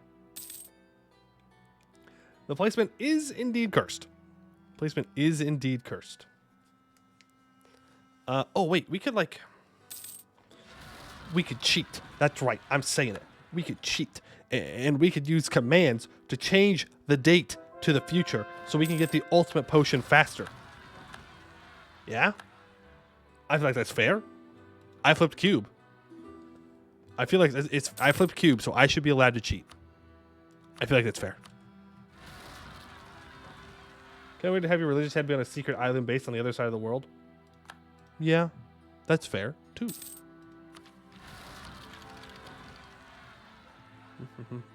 The placement is indeed cursed. Placement is indeed cursed. Oh, wait, we could, like... We could cheat. That's right, I'm saying it. We could cheat. And we could use commands to change the date to the future so we can get the ultimate potion faster. Yeah? I feel like that's fair. I flipped cube. I feel like I flipped cube, so I should be allowed to cheat. I feel like that's fair. Can I wait to have your religious head be on a secret island based on the other side of the world? Yeah, that's fair, too.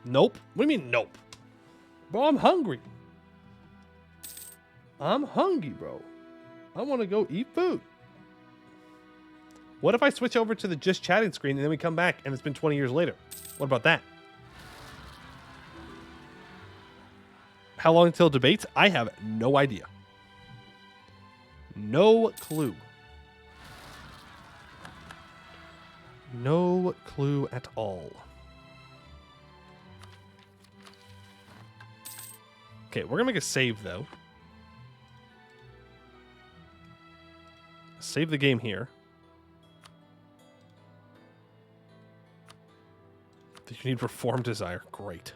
Nope. What do you mean, nope? Bro, I'm hungry. I'm hungry, bro. I want to go eat food. What if I switch over to the just chatting screen and then we come back and it's been 20 years later? What about that? How long until debates? I have no idea. No clue. No clue at all. Okay, we're going to make a save, though. Save the game here. Do you need Reform Desire? Great.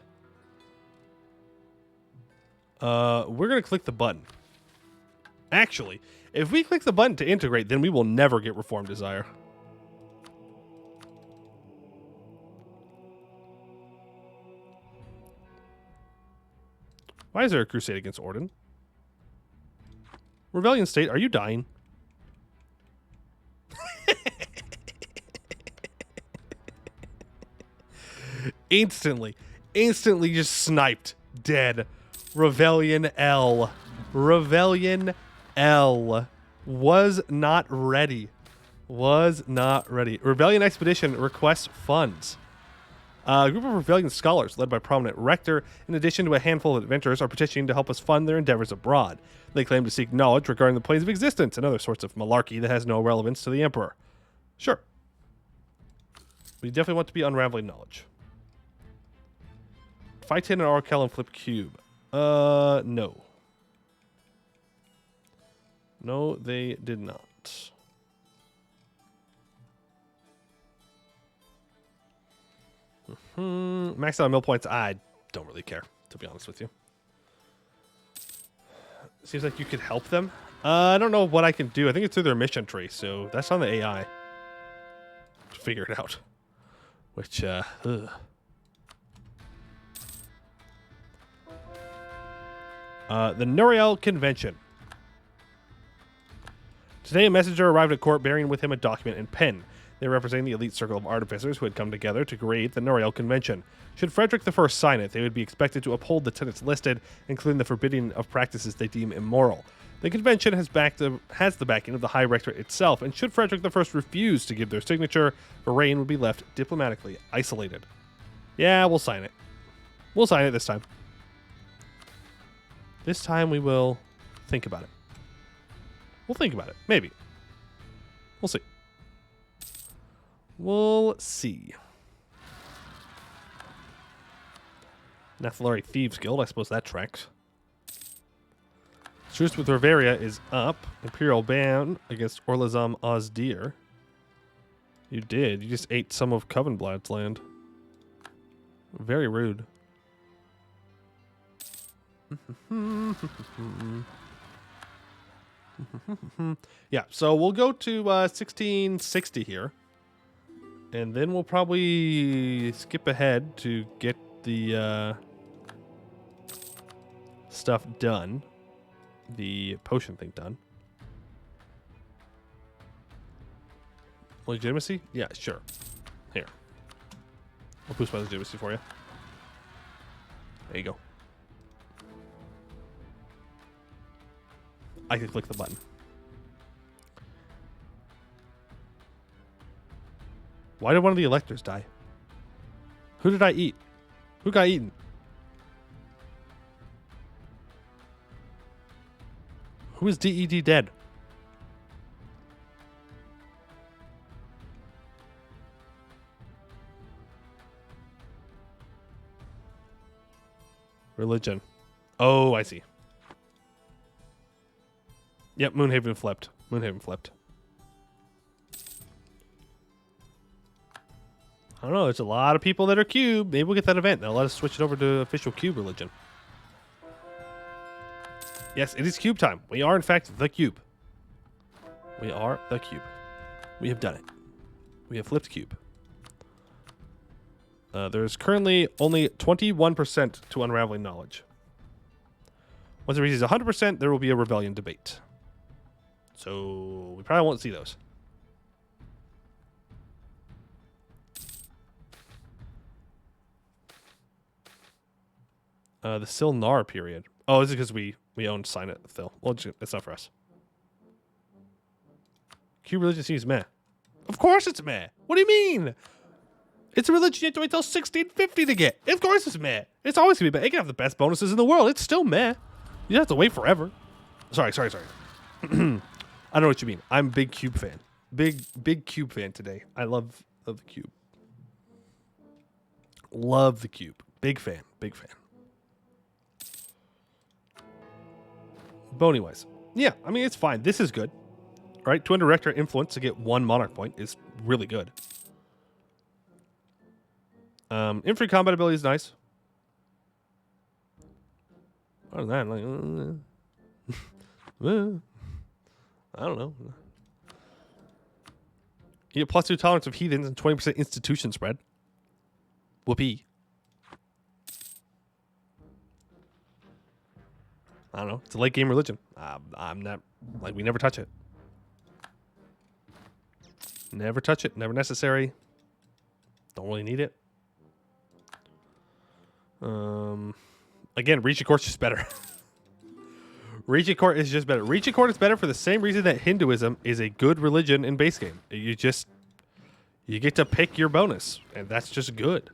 We're going to click the button. Actually, if we click the button to integrate, then we will never get Reform Desire. Why is there a crusade against Orden? Rebellion State, are you dying? Instantly just sniped. Dead. Rebellion L. Rebellion L. Was not ready. Was not ready. Rebellion expedition requests funds. A group of rebellion scholars, led by prominent rector, in addition to a handful of adventurers, are petitioning to help us fund their endeavors abroad. They claim to seek knowledge regarding the planes of existence and other sorts of malarkey that has no relevance to the Emperor. Sure. We definitely want to be unraveling knowledge. Fight in an Oracle and flip cube. No. No, they did not. Max out on mill points. I don't really care, to be honest with you. Seems like you could help them. I don't know what I can do. I think it's through their mission tree, so that's on the AI. Figure it out. Which, The Nuriel Convention. Today, a messenger arrived at court bearing with him a document and pen. They represent the elite circle of artificers who had come together to create the Nuriel Convention. Should Frederick I sign it, they would be expected to uphold the tenets listed, including the forbidding of practices they deem immoral. The convention has the backing of the High Rectorate itself, and should Frederick I refuse to give their signature, Varaine would be left diplomatically isolated. Yeah, we'll sign it. We'll sign it this time. This time we will think about it. We'll think about it. Maybe. We'll see. We'll see. Nathalari Thieves Guild. I suppose that tracks. Truce with Riveria is up. Imperial ban against Orlazam Ozdir. You did. You just ate some of Covenblad's land. Very rude. Yeah, so we'll go to 1660 here. And then we'll probably skip ahead to get the stuff done. The potion thing done. Legitimacy? Yeah, sure. Here. I'll boost my legitimacy for you. There you go. I can click the button. Why did one of the electors die? Who did I eat? Who got eaten? Who is DED dead? Religion. Oh, I see. Yep, Moonhaven flipped. Moonhaven flipped. I don't know. There's a lot of people that are cube. Maybe we'll get that event. They'll let us switch it over to official cube religion. Yes, it is cube time. We are, in fact, the cube. We are the cube. We have done it. We have flipped cube. There's currently only 21% to unraveling knowledge. Once it reaches 100%, there will be a rebellion debate. So we probably won't see those. The Silnar period. Oh, is it because we own Sign It, Phil? Well, it's not for us. Cube religion seems meh. Of course it's meh. What do you mean? It's a religion you have to wait till 1650 to get. Of course it's meh. It's always going to be meh. It can have the best bonuses in the world. It's still meh. You have to wait forever. Sorry. I don't know what you mean. I'm a big cube fan. Big cube fan today. I love the cube. Love the cube. Big fan. Bony wise. Yeah, I mean, it's fine. This is good. Right? 200 Rector Influence to get 1 Monarch point is really good. Infantry combat ability is nice. Other than that, like, I don't know. You get +2 tolerance of heathens and 20% institution spread. Whoopee. I don't know. It's a late game religion. I'm not, like, we never touch it. Never touch it. Never necessary. Don't really need it. Again, Reach of course is better. Regent Court is just better. Regent Court is better for the same reason that Hinduism is a good religion in base game. You get to pick your bonus, and that's just good.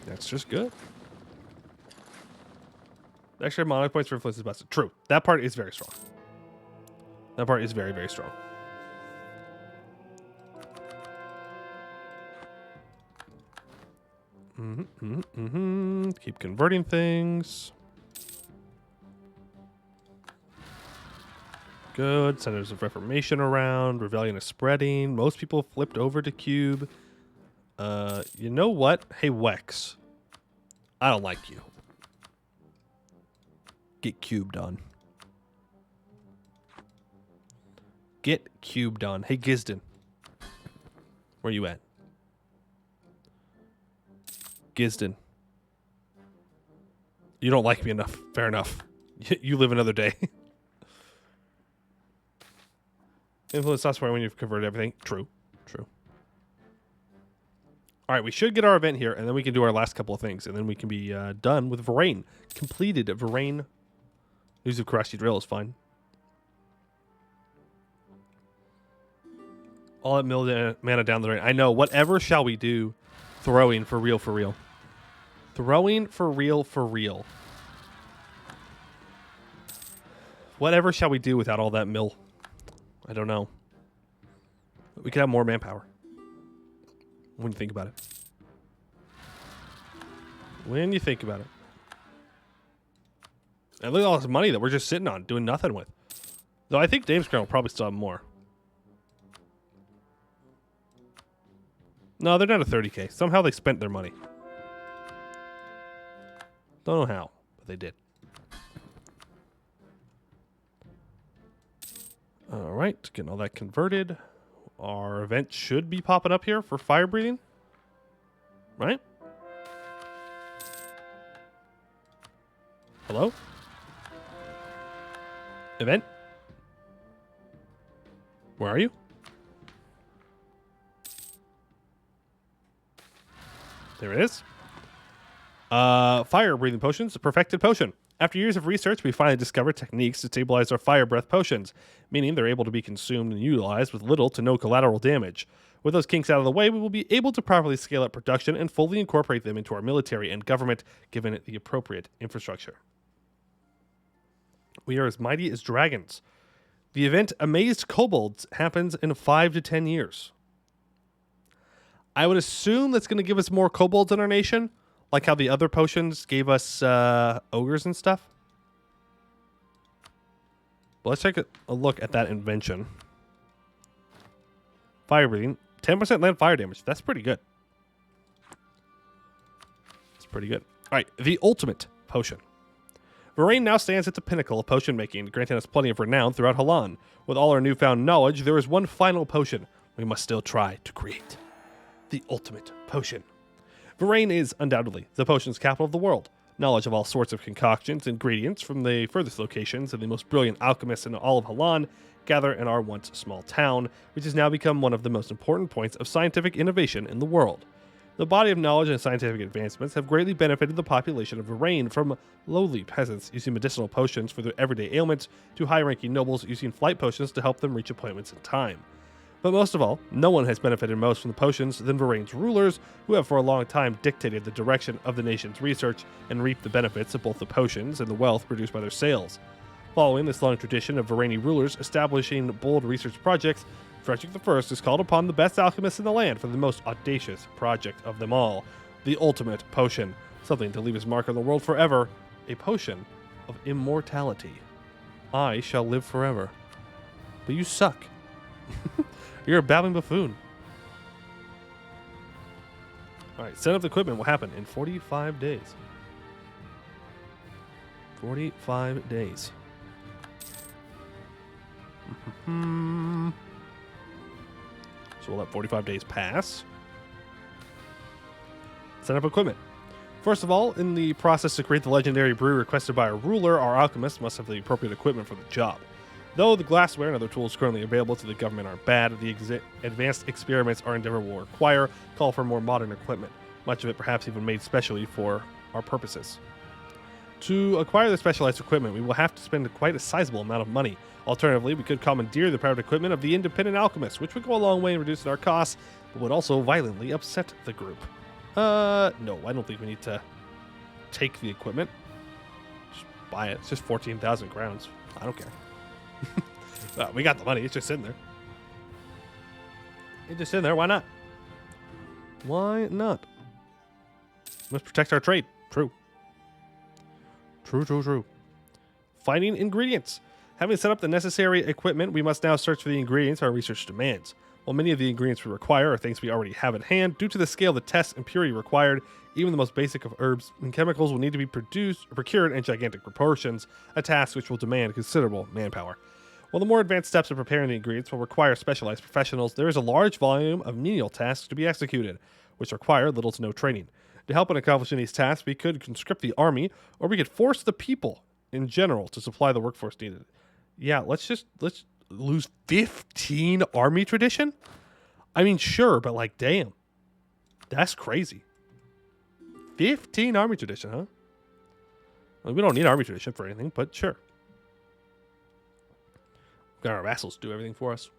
That's just good. Extra monarch points for influence is busted. True. That part is very strong. That part is very, very strong. Keep converting things. Good. Centers of Reformation around. Rebellion is spreading. Most people flipped over to Cube. You know what? Hey, Wex. I don't like you. Get cubed on. Get cubed on. Hey, Gisden. Where you at? Gisden. You don't like me enough. Fair enough. You live another day. Influence software when you've converted everything. True. True. All right, we should get our event here, and then we can do our last couple of things, and then we can be done with Varaine. Completed Varaine. News of Karashi Drill is fine. All that mana down the drain. I know. Whatever shall we do? Throwing for real, for real. Throwing for real, for real. Whatever shall we do without all that mill? I don't know. We could have more manpower. When you think about it. When you think about it. And look at all this money that we're just sitting on, doing nothing with. Though I think Dame's Crown will probably still have more. No, they're not at 30k. Somehow they spent their money. Don't know how, but they did. All right, getting all that converted. Our event should be popping up here for fire breathing. Right? Hello? Event? Where are you? There it is. Fire breathing potions, a perfected potion. After years of research, we finally discovered techniques to stabilize our fire breath potions, meaning they're able to be consumed and utilized with little to no collateral damage. With those kinks out of the way, we will be able to properly scale up production and fully incorporate them into our military and government, given it the appropriate infrastructure. We are as mighty as dragons. The event Amazed Kobolds happens in 5 to 10 years. I would assume that's going to give us more kobolds in our nation, like how the other potions gave us ogres and stuff. But let's take a look at that invention. Fire breathing. 10% land fire damage. That's pretty good. That's pretty good. All right, the ultimate potion. Varaine now stands at the pinnacle of potion making, granting us plenty of renown throughout Halan. With all our newfound knowledge, there is one final potion we must still try to create. The ultimate potion. Varaine is undoubtedly the potions capital of the world. Knowledge of all sorts of concoctions and ingredients from the furthest locations and the most brilliant alchemists in all of Halan gather in our once small town, which has now become one of the most important points of scientific innovation in the world. The body of knowledge and scientific advancements have greatly benefited the population of Varaine, from lowly peasants using medicinal potions for their everyday ailments to high-ranking nobles using flight potions to help them reach appointments in time. But most of all, no one has benefited most from the potions than Varaine's rulers, who have for a long time dictated the direction of the nation's research and reaped the benefits of both the potions and the wealth produced by their sales. Following this long tradition of Varaine rulers establishing bold research projects, Frederick I has called upon the best alchemists in the land for the most audacious project of them all, the ultimate potion, something to leave his mark on the world forever, a potion of immortality. I shall live forever. But you suck. You're a babbling buffoon. Alright, set up the equipment will happen in 45 days. 45 days. So we'll let 45 days pass. Set up equipment. First of all, in the process to create the legendary brew requested by our ruler, our alchemists must have the appropriate equipment for the job. Though the glassware and other tools currently available to the government aren't bad, the advanced experiments our endeavor will require call for more modern equipment, much of it perhaps even made specially for our purposes. To acquire the specialized equipment, we will have to spend quite a sizable amount of money. Alternatively, we could commandeer the private equipment of the independent alchemists, which would go a long way in reducing our costs, but would also violently upset the group. No, I don't think we need to take the equipment. Just buy it. It's just 14,000 crowns. I don't care. We got the money. It's just sitting there. It's just sitting there. Why not? Why not? Let's protect our trade. True. True. Finding ingredients. Having set up the necessary equipment, we must now search for the ingredients our research demands. While many of the ingredients we require are things we already have at hand, due to the scale of the tests and purity required, even the most basic of herbs and chemicals will need to be procured in gigantic proportions, a task which will demand considerable manpower. While the more advanced steps of preparing the ingredients will require specialized professionals, there is a large volume of menial tasks to be executed, which require little to no training. To help in accomplishing these tasks, we could conscript the army, or we could force the people in general to supply the workforce needed. Yeah, let's lose 15 army tradition? I mean, sure, but like, damn. That's crazy. 15 army tradition, huh? Well, we don't need army tradition for anything, but sure. Got our vassals do everything for us.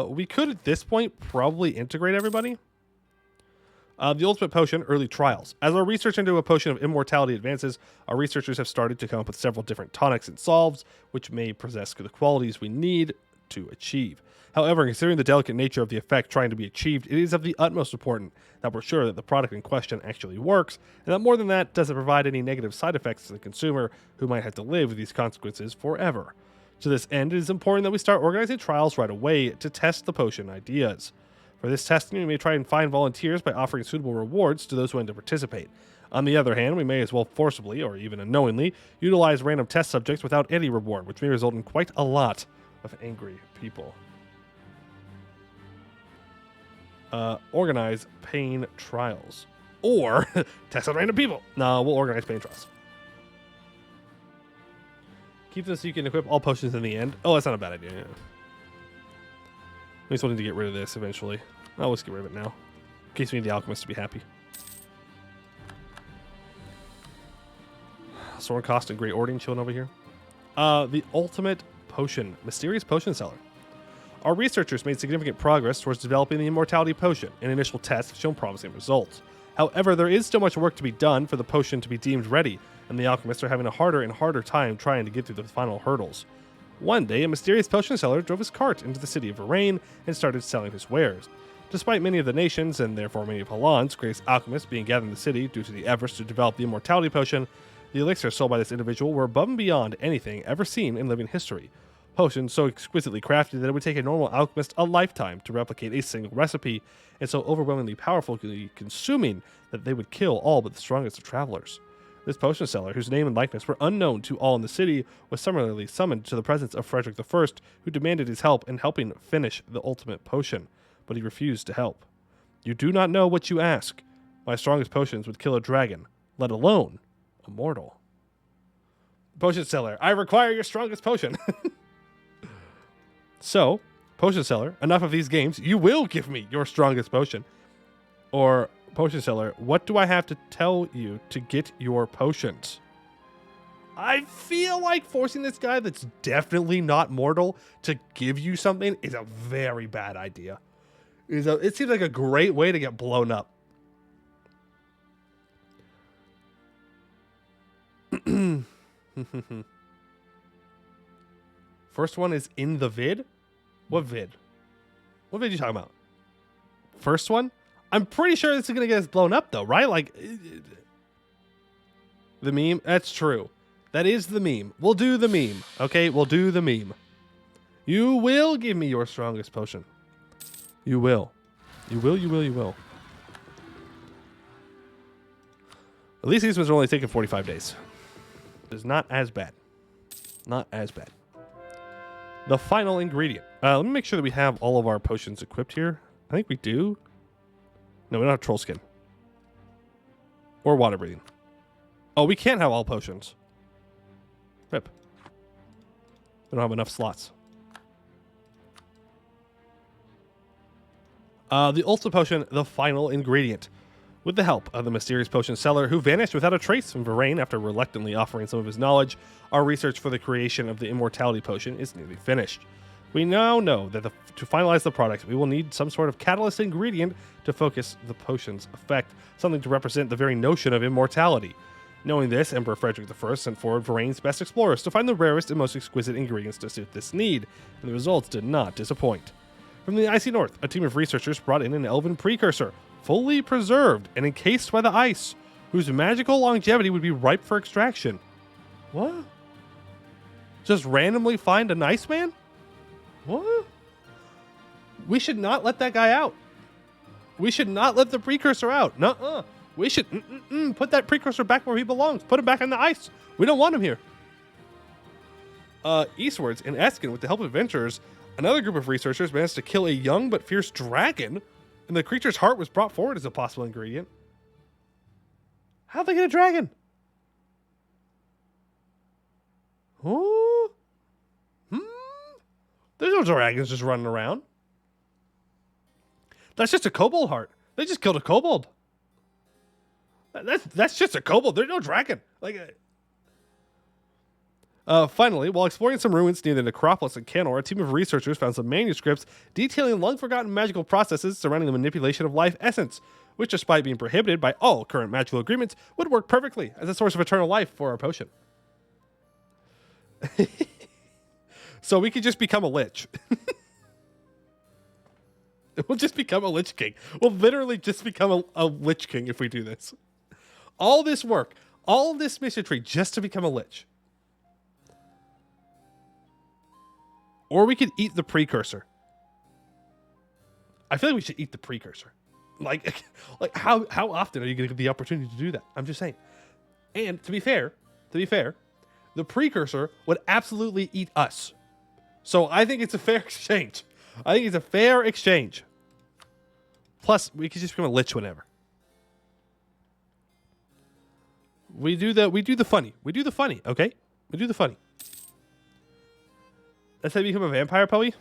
We could, at this point, probably integrate everybody. The ultimate potion, early trials. As our research into a potion of immortality advances, our researchers have started to come up with several different tonics and solves, which may possess the qualities we need to achieve. However, considering the delicate nature of the effect trying to be achieved, it is of the utmost important that we're sure that the product in question actually works, and that more than that, doesn't provide any negative side effects to the consumer who might have to live with these consequences forever. To this end, it is important that we start organizing trials right away to test the potion ideas. For this testing, we may try and find volunteers by offering suitable rewards to those who want to participate. On the other hand, we may as well forcibly, or even unknowingly, utilize random test subjects without any reward, which may result in quite a lot of angry people. Organize pain trials. Or test on random people. No, we'll organize pain trials. Keep this so you can equip all potions in the end. Oh, that's not a bad idea. Yeah. We still need to get rid of this eventually. Oh, let's get rid of it now. In case we need the alchemist to be happy. Sword cost and great ordering chilling over here. The ultimate potion. Mysterious potion seller. Our researchers made significant progress towards developing the immortality potion, and initial tests have shown promising results. However, there is still much work to be done for the potion to be deemed ready, and the alchemists are having a harder and harder time trying to get through the final hurdles. One day, a mysterious potion seller drove his cart into the city of Varaine and started selling his wares. Despite many of the nations, and therefore many of Halan's greatest alchemists being gathered in the city due to the efforts to develop the immortality potion, the elixirs sold by this individual were above and beyond anything ever seen in living history. Potions so exquisitely crafted that it would take a normal alchemist a lifetime to replicate a single recipe, and so overwhelmingly powerfully consuming that they would kill all but the strongest of travelers. This potion seller, whose name and likeness were unknown to all in the city, was summarily summoned to the presence of Frederick I, who demanded his help in helping finish the ultimate potion, but he refused to help. You do not know what you ask. My strongest potions would kill a dragon, let alone a mortal. Potion seller, I require your strongest potion. So, potion seller, enough of these games. You will give me your strongest potion. Or, potion seller, what do I have to tell you to get your potions? I feel like forcing this guy that's definitely not mortal to give you something is a very bad idea. It seems like a great way to get blown up. First one is in the vid? What vid? What vid are you talking about? First one? I'm pretty sure this is going to get us blown up though, right? Like, the meme? That's true. That is the meme. We'll do the meme. Okay, we'll do the meme. You will give me your strongest potion. You will. You will. At least these ones are only taking 45 days. It's not as bad. Not as bad. The final ingredient. Let me make sure that we have all of our potions equipped here. I think we do. No, we don't have troll skin. Or water breathing. Oh, we can't have all potions. Rip. We don't have enough slots. The ultimate potion, the final ingredient. With the help of the mysterious potion seller who vanished without a trace from Varaine after reluctantly offering some of his knowledge, our research for the creation of the immortality potion is nearly finished. We now know that to finalize the product, we will need some sort of catalyst ingredient to focus the potion's effect, something to represent the very notion of immortality. Knowing this, Emperor Frederick I sent forward Varaine's best explorers to find the rarest and most exquisite ingredients to suit this need, and the results did not disappoint. From the icy north, a team of researchers brought in an elven precursor, fully preserved and encased by the ice, whose magical longevity would be ripe for extraction. What? Just randomly find an Iceman? What? We should not let that guy out. We should not let the precursor out. Nuh-uh. We should put that precursor back where he belongs. Put him back on the ice. We don't want him here. Eastwards, in Eskin, with the help of adventurers, another group of researchers managed to kill a young but fierce dragon, and the creature's heart was brought forward as a possible ingredient. How'd they get a dragon? Oh? There's no dragons just running around. That's just a kobold heart. They just killed a kobold. That's just a kobold. There's no dragon. Finally, while exploring some ruins near the necropolis in Canor, a team of researchers found some manuscripts detailing long-forgotten magical processes surrounding the manipulation of life essence, which, despite being prohibited by all current magical agreements, would work perfectly as a source of eternal life for our potion. So we could just become a lich. We'll just become a lich king. We'll literally just become a lich king if we do this. All this work, all this mission tree just to become a lich. Or we could eat the precursor. I feel like we should eat the precursor. Like how often are you going to get the opportunity to do that? I'm just saying. And to be fair, the precursor would absolutely eat us. So I think it's a fair exchange. Plus, we could just become a lich whenever. We do the funny, okay? We do the funny. That's how you become a vampire, Poey?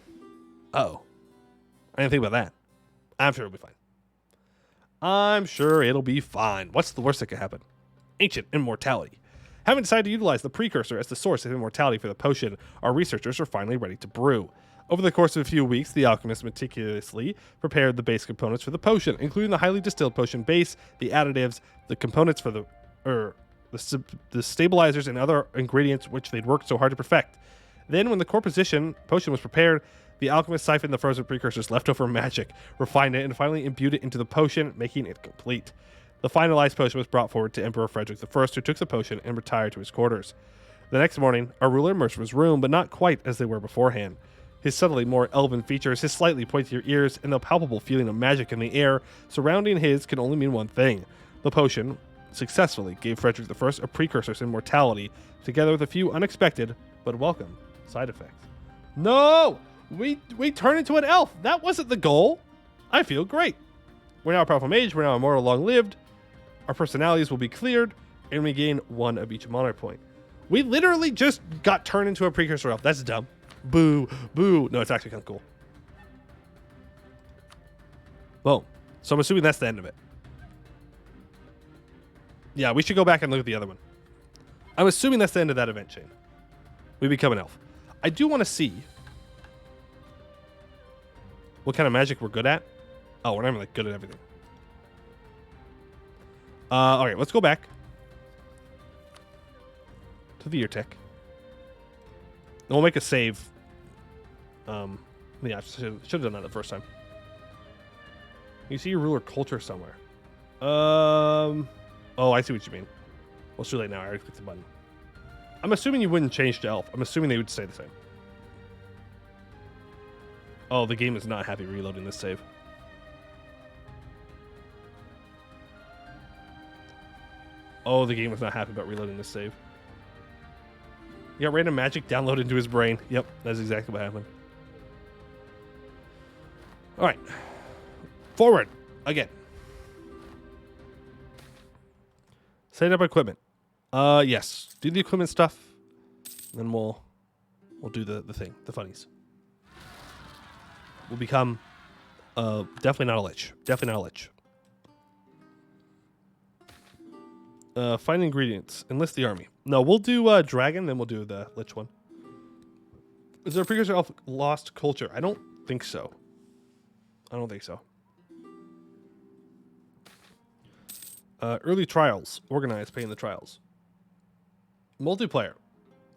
Oh. I didn't think about that. I'm sure it'll be fine. What's the worst that could happen? Ancient immortality. Having decided to utilize the precursor as the source of immortality for the potion, our researchers are finally ready to brew. Over the course of a few weeks, the alchemists meticulously prepared the base components for the potion, including the highly distilled potion base, the additives, the components for the stabilizers, and other ingredients which they'd worked so hard to perfect. Then, when the core potion was prepared, the alchemist siphoned the frozen precursor's leftover magic, refined it, and finally imbued it into the potion, making it complete. The finalized potion was brought forward to Emperor Frederick I, who took the potion and retired to his quarters. The next morning, our ruler emerged from his room, but not quite as they were beforehand. His subtly more elven features, his slightly pointier ears, and the palpable feeling of magic in the air surrounding his can only mean one thing. The potion successfully gave Frederick I a precursor's immortality, together with a few unexpected but welcome side effects. No! We turn into an elf! That wasn't the goal! I feel great. We're now a powerful mage, we're now immortal, long-lived. Our personalities will be cleared, and we gain 1 of each monarch point. We literally just got turned into a precursor elf. That's dumb. Boo. Boo. No, it's actually kind of cool. Boom. So I'm assuming that's the end of it. Yeah, we should go back and look at the other one. I'm assuming that's the end of that event chain. We become an elf. I do want to see what kind of magic we're good at. Oh, we're not even like good at everything. Okay, let's go back to the ear tech. And we'll make a save. Yeah, I should have done that the first time. You see your ruler culture somewhere. Oh, I see what you mean. Well, it's too late now. I already clicked the button. I'm assuming you wouldn't change to elf. I'm assuming they would stay the same. Oh, the game is not happy reloading this save. Oh, the game was not happy about reloading this save. He got random magic downloaded into his brain. Yep, that's exactly what happened. All right. Forward. Again. Setting up equipment. Yes. Do the equipment stuff. Then we'll do the thing. The funnies. We'll become definitely not a lich. Definitely not a lich. Find ingredients. Enlist the army. No, we'll do dragon, then we'll do the lich one. Is there a precursor of lost culture? I don't think so. I don't think so. Early trials. Organize, paying the trials. Multiplayer.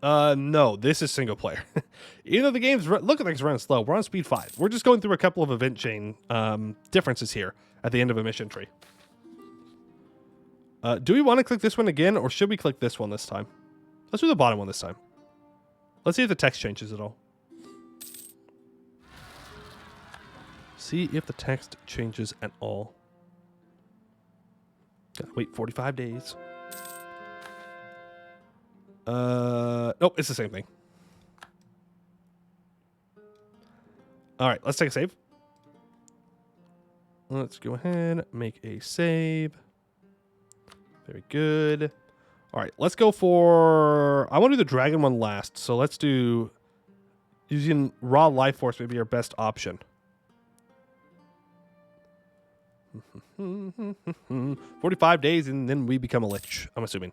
No, this is single player. Even though the game's look at things running slow, we're on speed 5. We're just going through a couple of event chain differences here at the end of a mission tree. Do we want to click this one again, or should we click this one this time? Let's do the bottom one this time. Let's see if the text changes at all. See if the text changes at all. Gotta wait 45 days. Nope, it's the same thing. All right, let's take a save. Let's go ahead, make a save. Very good. All right, let's go for... I want to do the dragon one last, so let's do... Using raw life force may be our best option. 45 days and then we become a lich, I'm assuming.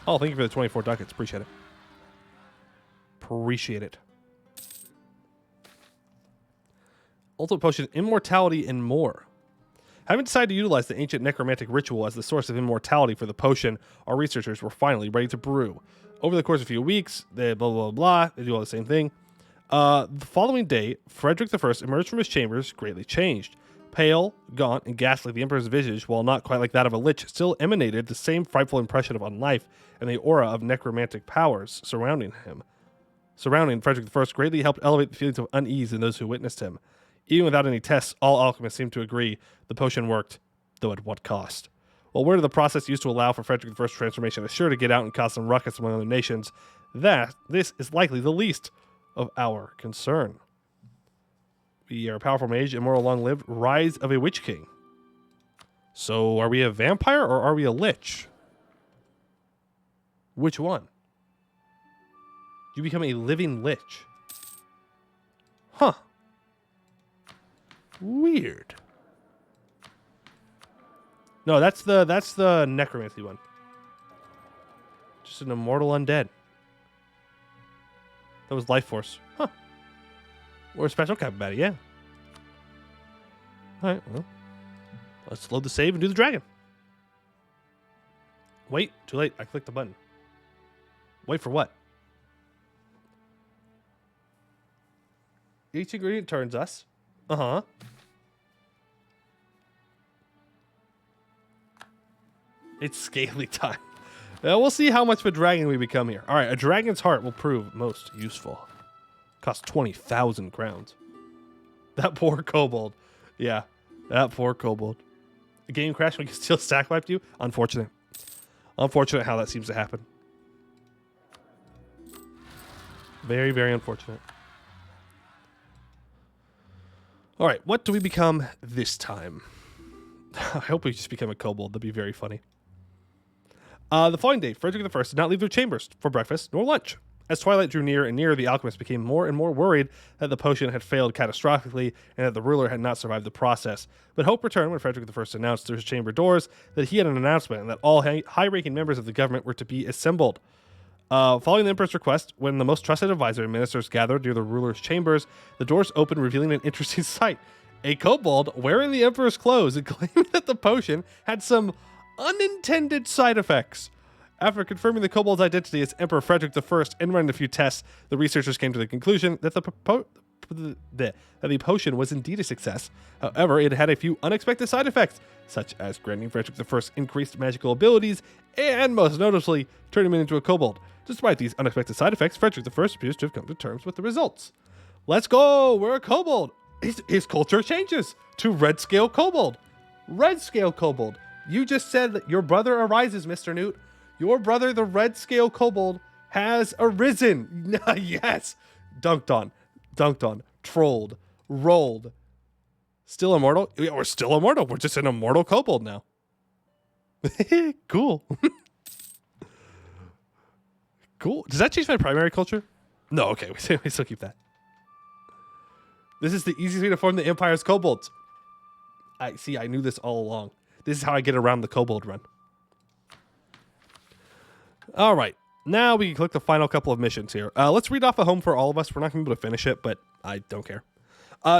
Oh, thank you for the 24 ducats. Appreciate it. Appreciate it. Ultimate potion, immortality, and more. Having decided to utilize the ancient necromantic ritual as the source of immortality for the potion, our researchers were finally ready to brew. Over the course of a few weeks, they blah, blah, blah, they do all the same thing. The following day, Frederick I emerged from his chambers, greatly changed. Pale, gaunt, and ghastly, the Emperor's visage, while not quite like that of a lich, still emanated the same frightful impression of unlife and the aura of necromantic powers surrounding him. Surrounding Frederick I greatly helped elevate the feelings of unease in those who witnessed him. Even without any tests, all alchemists seemed to agree the potion worked, though at what cost? While word of the process used to allow for Frederick I's transformation is sure to get out and cause some ruckus among other nations, this is likely the least of our concern. We are a powerful mage, immortal, long-lived, rise of a witch king. So, are we a vampire or are we a lich? Which one? You become a living lich. Huh. Weird. No, that's the necromancy one. Just an immortal undead. That was life force. Huh. Or a special kind of baddie, yeah. Alright, well. Let's load the save and do the dragon. Wait, too late. I clicked the button. Wait for what? Each ingredient turns us. Uh-huh. It's scaly time. We'll see how much of a dragon we become here. All right, a dragon's heart will prove most useful. Costs 20,000 crowns. That poor kobold. Yeah, that poor kobold. A game crash when you still stack wiped you? Unfortunate. Unfortunate how that seems to happen. Very, very unfortunate. All right, what do we become this time? I hope we just become a kobold. That'd be very funny. The following day, Frederick I did not leave their chambers for breakfast nor lunch. As twilight drew near and near, the alchemists became more and more worried that the potion had failed catastrophically and that the ruler had not survived the process. But hope returned when Frederick I announced through his chamber doors that he had an announcement and that all high-ranking members of the government were to be assembled. Following the Emperor's request, when the most trusted advisor and ministers gathered near the ruler's chambers, the doors opened, revealing an interesting sight. A kobold wearing the Emperor's clothes and claiming that the potion had some unintended side effects. After confirming the kobold's identity as Emperor Frederick I and running a few tests, the researchers came to the conclusion that the potion was indeed a success. However, it had a few unexpected side effects, such as granting Frederick I increased magical abilities and, most notably, turning him into a kobold. Despite these unexpected side effects, Frederick I appears to have come to terms with the results. Let's go! We're a kobold! His culture changes to red scale kobold. Red scale kobold. You just said that your brother arises, Mr. Newt. Your brother, the red scale kobold, has arisen. Yes. Dunked on. Trolled. Rolled. Still immortal? Yeah, we're still immortal. We're just an immortal kobold now. Cool. Cool. Does that change my primary culture? No, okay. We still keep that. This is the easiest way to form the Empire's kobolds. I knew this all along. This is how I get around the kobold run. All right. Now we can click the final couple of missions here. Let's read off a home for all of us. We're not going to be able to finish it, but I don't care.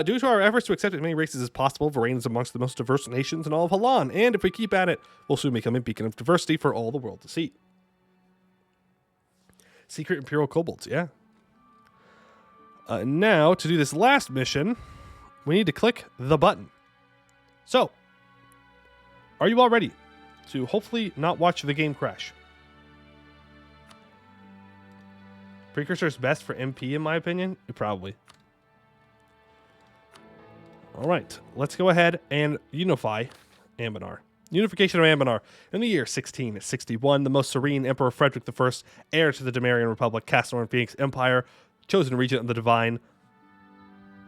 Due to our efforts to accept as many races as possible, Varaine is amongst the most diverse nations in all of Halan, and if we keep at it, we'll soon become a beacon of diversity for all the world to see. Secret Imperial Kobolds, yeah. Now, to do this last mission, we need to click the button. So, are you all ready to hopefully not watch the game crash? Precursor is best for MP, in my opinion. Probably. All right, let's go ahead and unify Ambennar. Unification of Ambennar. In the year 1661, the most serene Emperor Frederick I, heir to the Demarian Republic, Castor and Phoenix Empire, chosen regent of the divine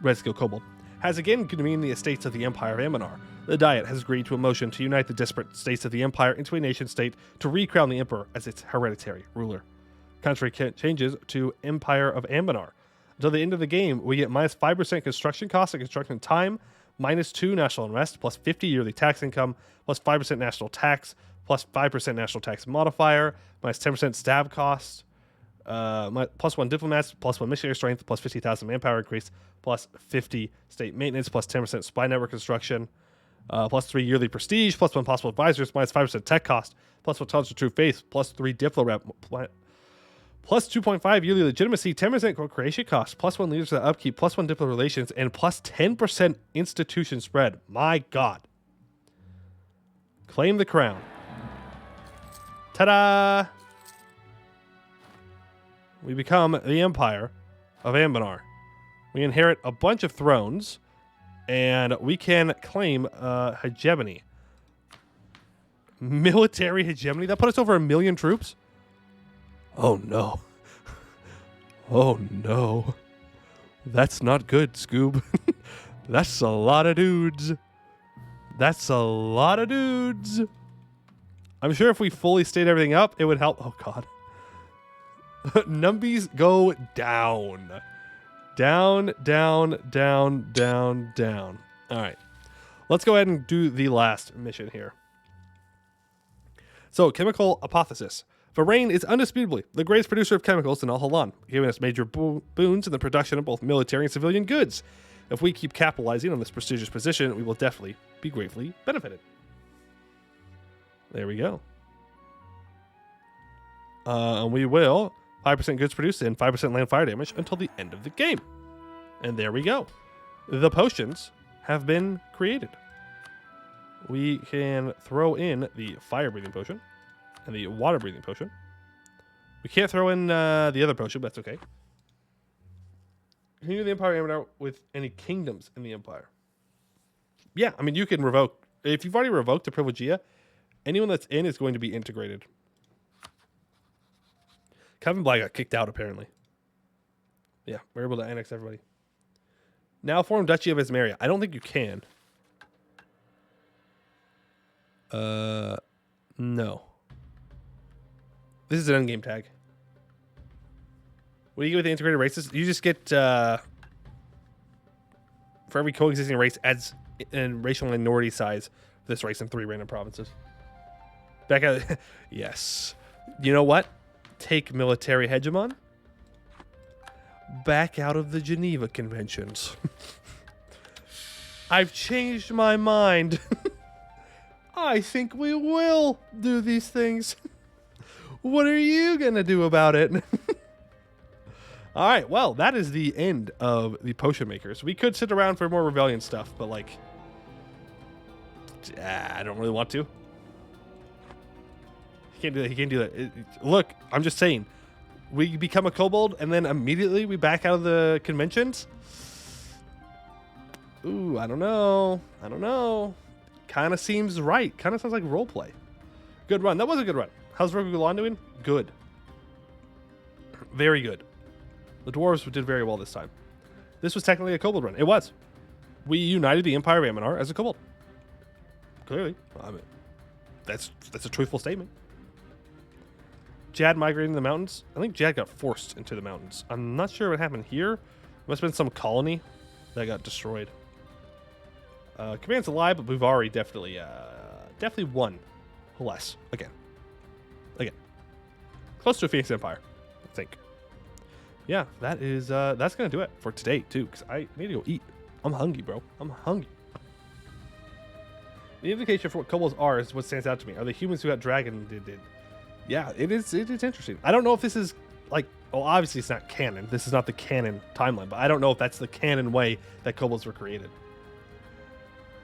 Red Skill Kobold, has again convened the estates of the Empire of Ambennar. The Diet has agreed to a motion to unite the disparate states of the Empire into a nation-state to recrown the Emperor as its hereditary ruler. Country changes to Empire of Ambennar. Until the end of the game, we get minus 5% construction cost and construction time, minus 2 national unrest, plus 50 yearly tax income, plus 5% national tax, plus 5% national tax modifier, minus 10% stab cost, plus 1 diplomats, plus 1 missionary strength, plus 50,000 manpower increase, plus 50 state maintenance, plus 10% spy network construction, plus 3 yearly prestige, plus 1 possible advisors, minus 5% tech cost, plus 1 tons of true faith, plus 3 diplo rep, plus 2.5 yearly legitimacy, 10% creation cost, plus 1 leaders to the upkeep, plus 1 diplo relations, and plus 10% institution spread. My God. Claim the crown. Ta-da! We become the Empire of Ambennar. We inherit a bunch of thrones, and we can claim hegemony. Military hegemony? That put us over 1 million troops? Oh no. Oh no. That's not good, Scoob. That's a lot of dudes. That's a lot of dudes. I'm sure if we fully stayed everything up, it would help. Oh god. Numbies go down. Down, down, down, down, down. Alright. Let's go ahead and do the last mission here. So, chemical hypothesis. Varaine is undisputably the greatest producer of chemicals in all Halan, giving us major boons in the production of both military and civilian goods. If we keep capitalizing on this prestigious position, we will definitely be greatly benefited. There we go. And we will 5% goods produced and 5% land fire damage until the end of the game. And there we go. The potions have been created. We can throw in the fire breathing potion and the water breathing potion. We can't throw in the other potion, but that's okay. Continue the Empire of Ambennar with any kingdoms in the Empire. Yeah, I mean, you can revoke. If you've already revoked the privilegia, anyone that's in is going to be integrated. Kevin Bly got kicked out, apparently. Yeah, we're able to annex everybody. Now form Duchy of Ismaria. I don't think you can. No. This is an endgame tag. What do you get with the integrated races? You just get, for every coexisting race, adds in racial minority size for this race in 3 random provinces. Back out. Yes. You know what? Take military hegemon. Back out of the Geneva Conventions. I've changed my mind. I think we will do these things. What are you going to do about it? All right, well, that is the end of the potion makers. We could sit around for more rebellion stuff, but like, I don't really want to. He can't do that. He can't do that. Look, I'm just saying, we become a kobold and then immediately we back out of the conventions. Ooh, I don't know. I don't know. Kind of seems right. Kind of sounds like roleplay. Good run. That was a good run. How's Revoking doing? Good. Very good. The dwarves did very well this time. This was technically a kobold run. It was. We united the Empire of Ambennar as a kobold. Clearly. I mean, that's a truthful statement. Jad migrating to the mountains. I think Jad got forced into the mountains. I'm not sure what happened here. Must have been some colony that got destroyed. Command's alive, but Buvari definitely won less again. Close to a Phoenix Empire, I think. Yeah, that is that's gonna do it for today too, because I need to go eat. I'm hungry, bro. I'm hungry. The indication for what kobolds are is what stands out to me. Are they humans who got dragon did? Yeah, it is interesting. I don't know if this is like, well, obviously it's not canon. This is not the canon timeline, but I don't know if that's the canon way that kobolds were created.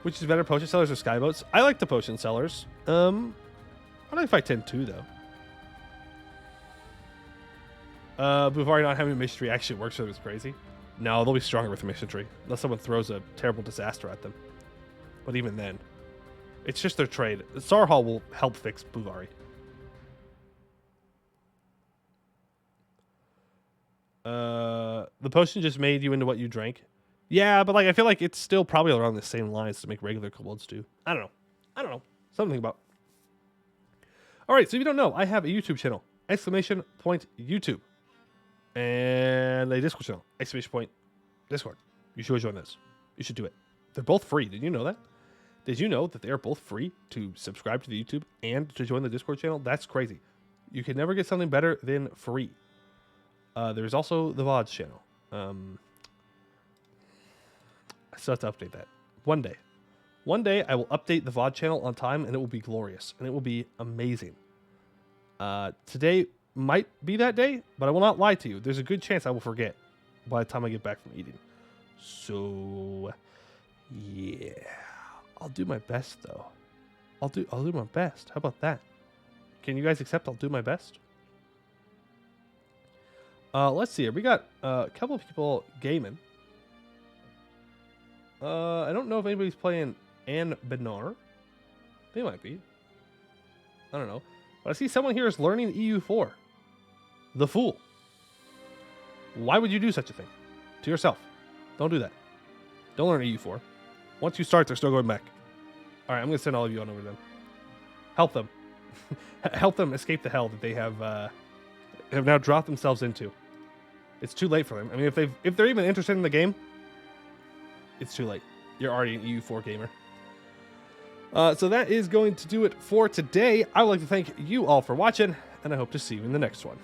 Which is better, potion sellers or skyboats? I like the potion sellers. I don't know if I tend to though. Buvari not having a mission tree actually works for them is crazy. No, they'll be stronger with a mission tree. Unless someone throws a terrible disaster at them. But even then, it's just their trade. Sarhal will help fix Buvari. The potion just made you into what you drank. Yeah, but like I feel like it's still probably around the same lines to make regular kobolds do. I don't know. Something about. All right, so if you don't know, I have a YouTube channel. ! YouTube. And a Discord channel. ! Discord. You should join this. You should do it. They're both free. Did you know that? Did you know that they are both free to subscribe to the YouTube and to join the Discord channel? That's crazy. You can never get something better than free. There's also the VODs channel. I still have to update that. One day I will update the VOD channel on time and it will be glorious. And it will be amazing. Today might be that day, but I will not lie to you. There's a good chance I will forget by the time I get back from eating. So, yeah. I'll do my best, though. I'll do my best. How about that? Can you guys accept I'll do my best? Let's see here. We got a couple of people gaming. I don't know if anybody's playing Anbennar. They might be. I don't know. But I see someone here is learning EU4. The fool. Why would you do such a thing? To yourself. Don't do that. Don't learn EU4. Once you start, they're still going back. Alright, I'm going to send all of you on over to them. Help them. Help them escape the hell that they have now dropped themselves into. It's too late for them. I mean, if they're even interested in the game, it's too late. You're already an EU4 gamer. So that is going to do it for today. I would like to thank you all for watching, and I hope to see you in the next one.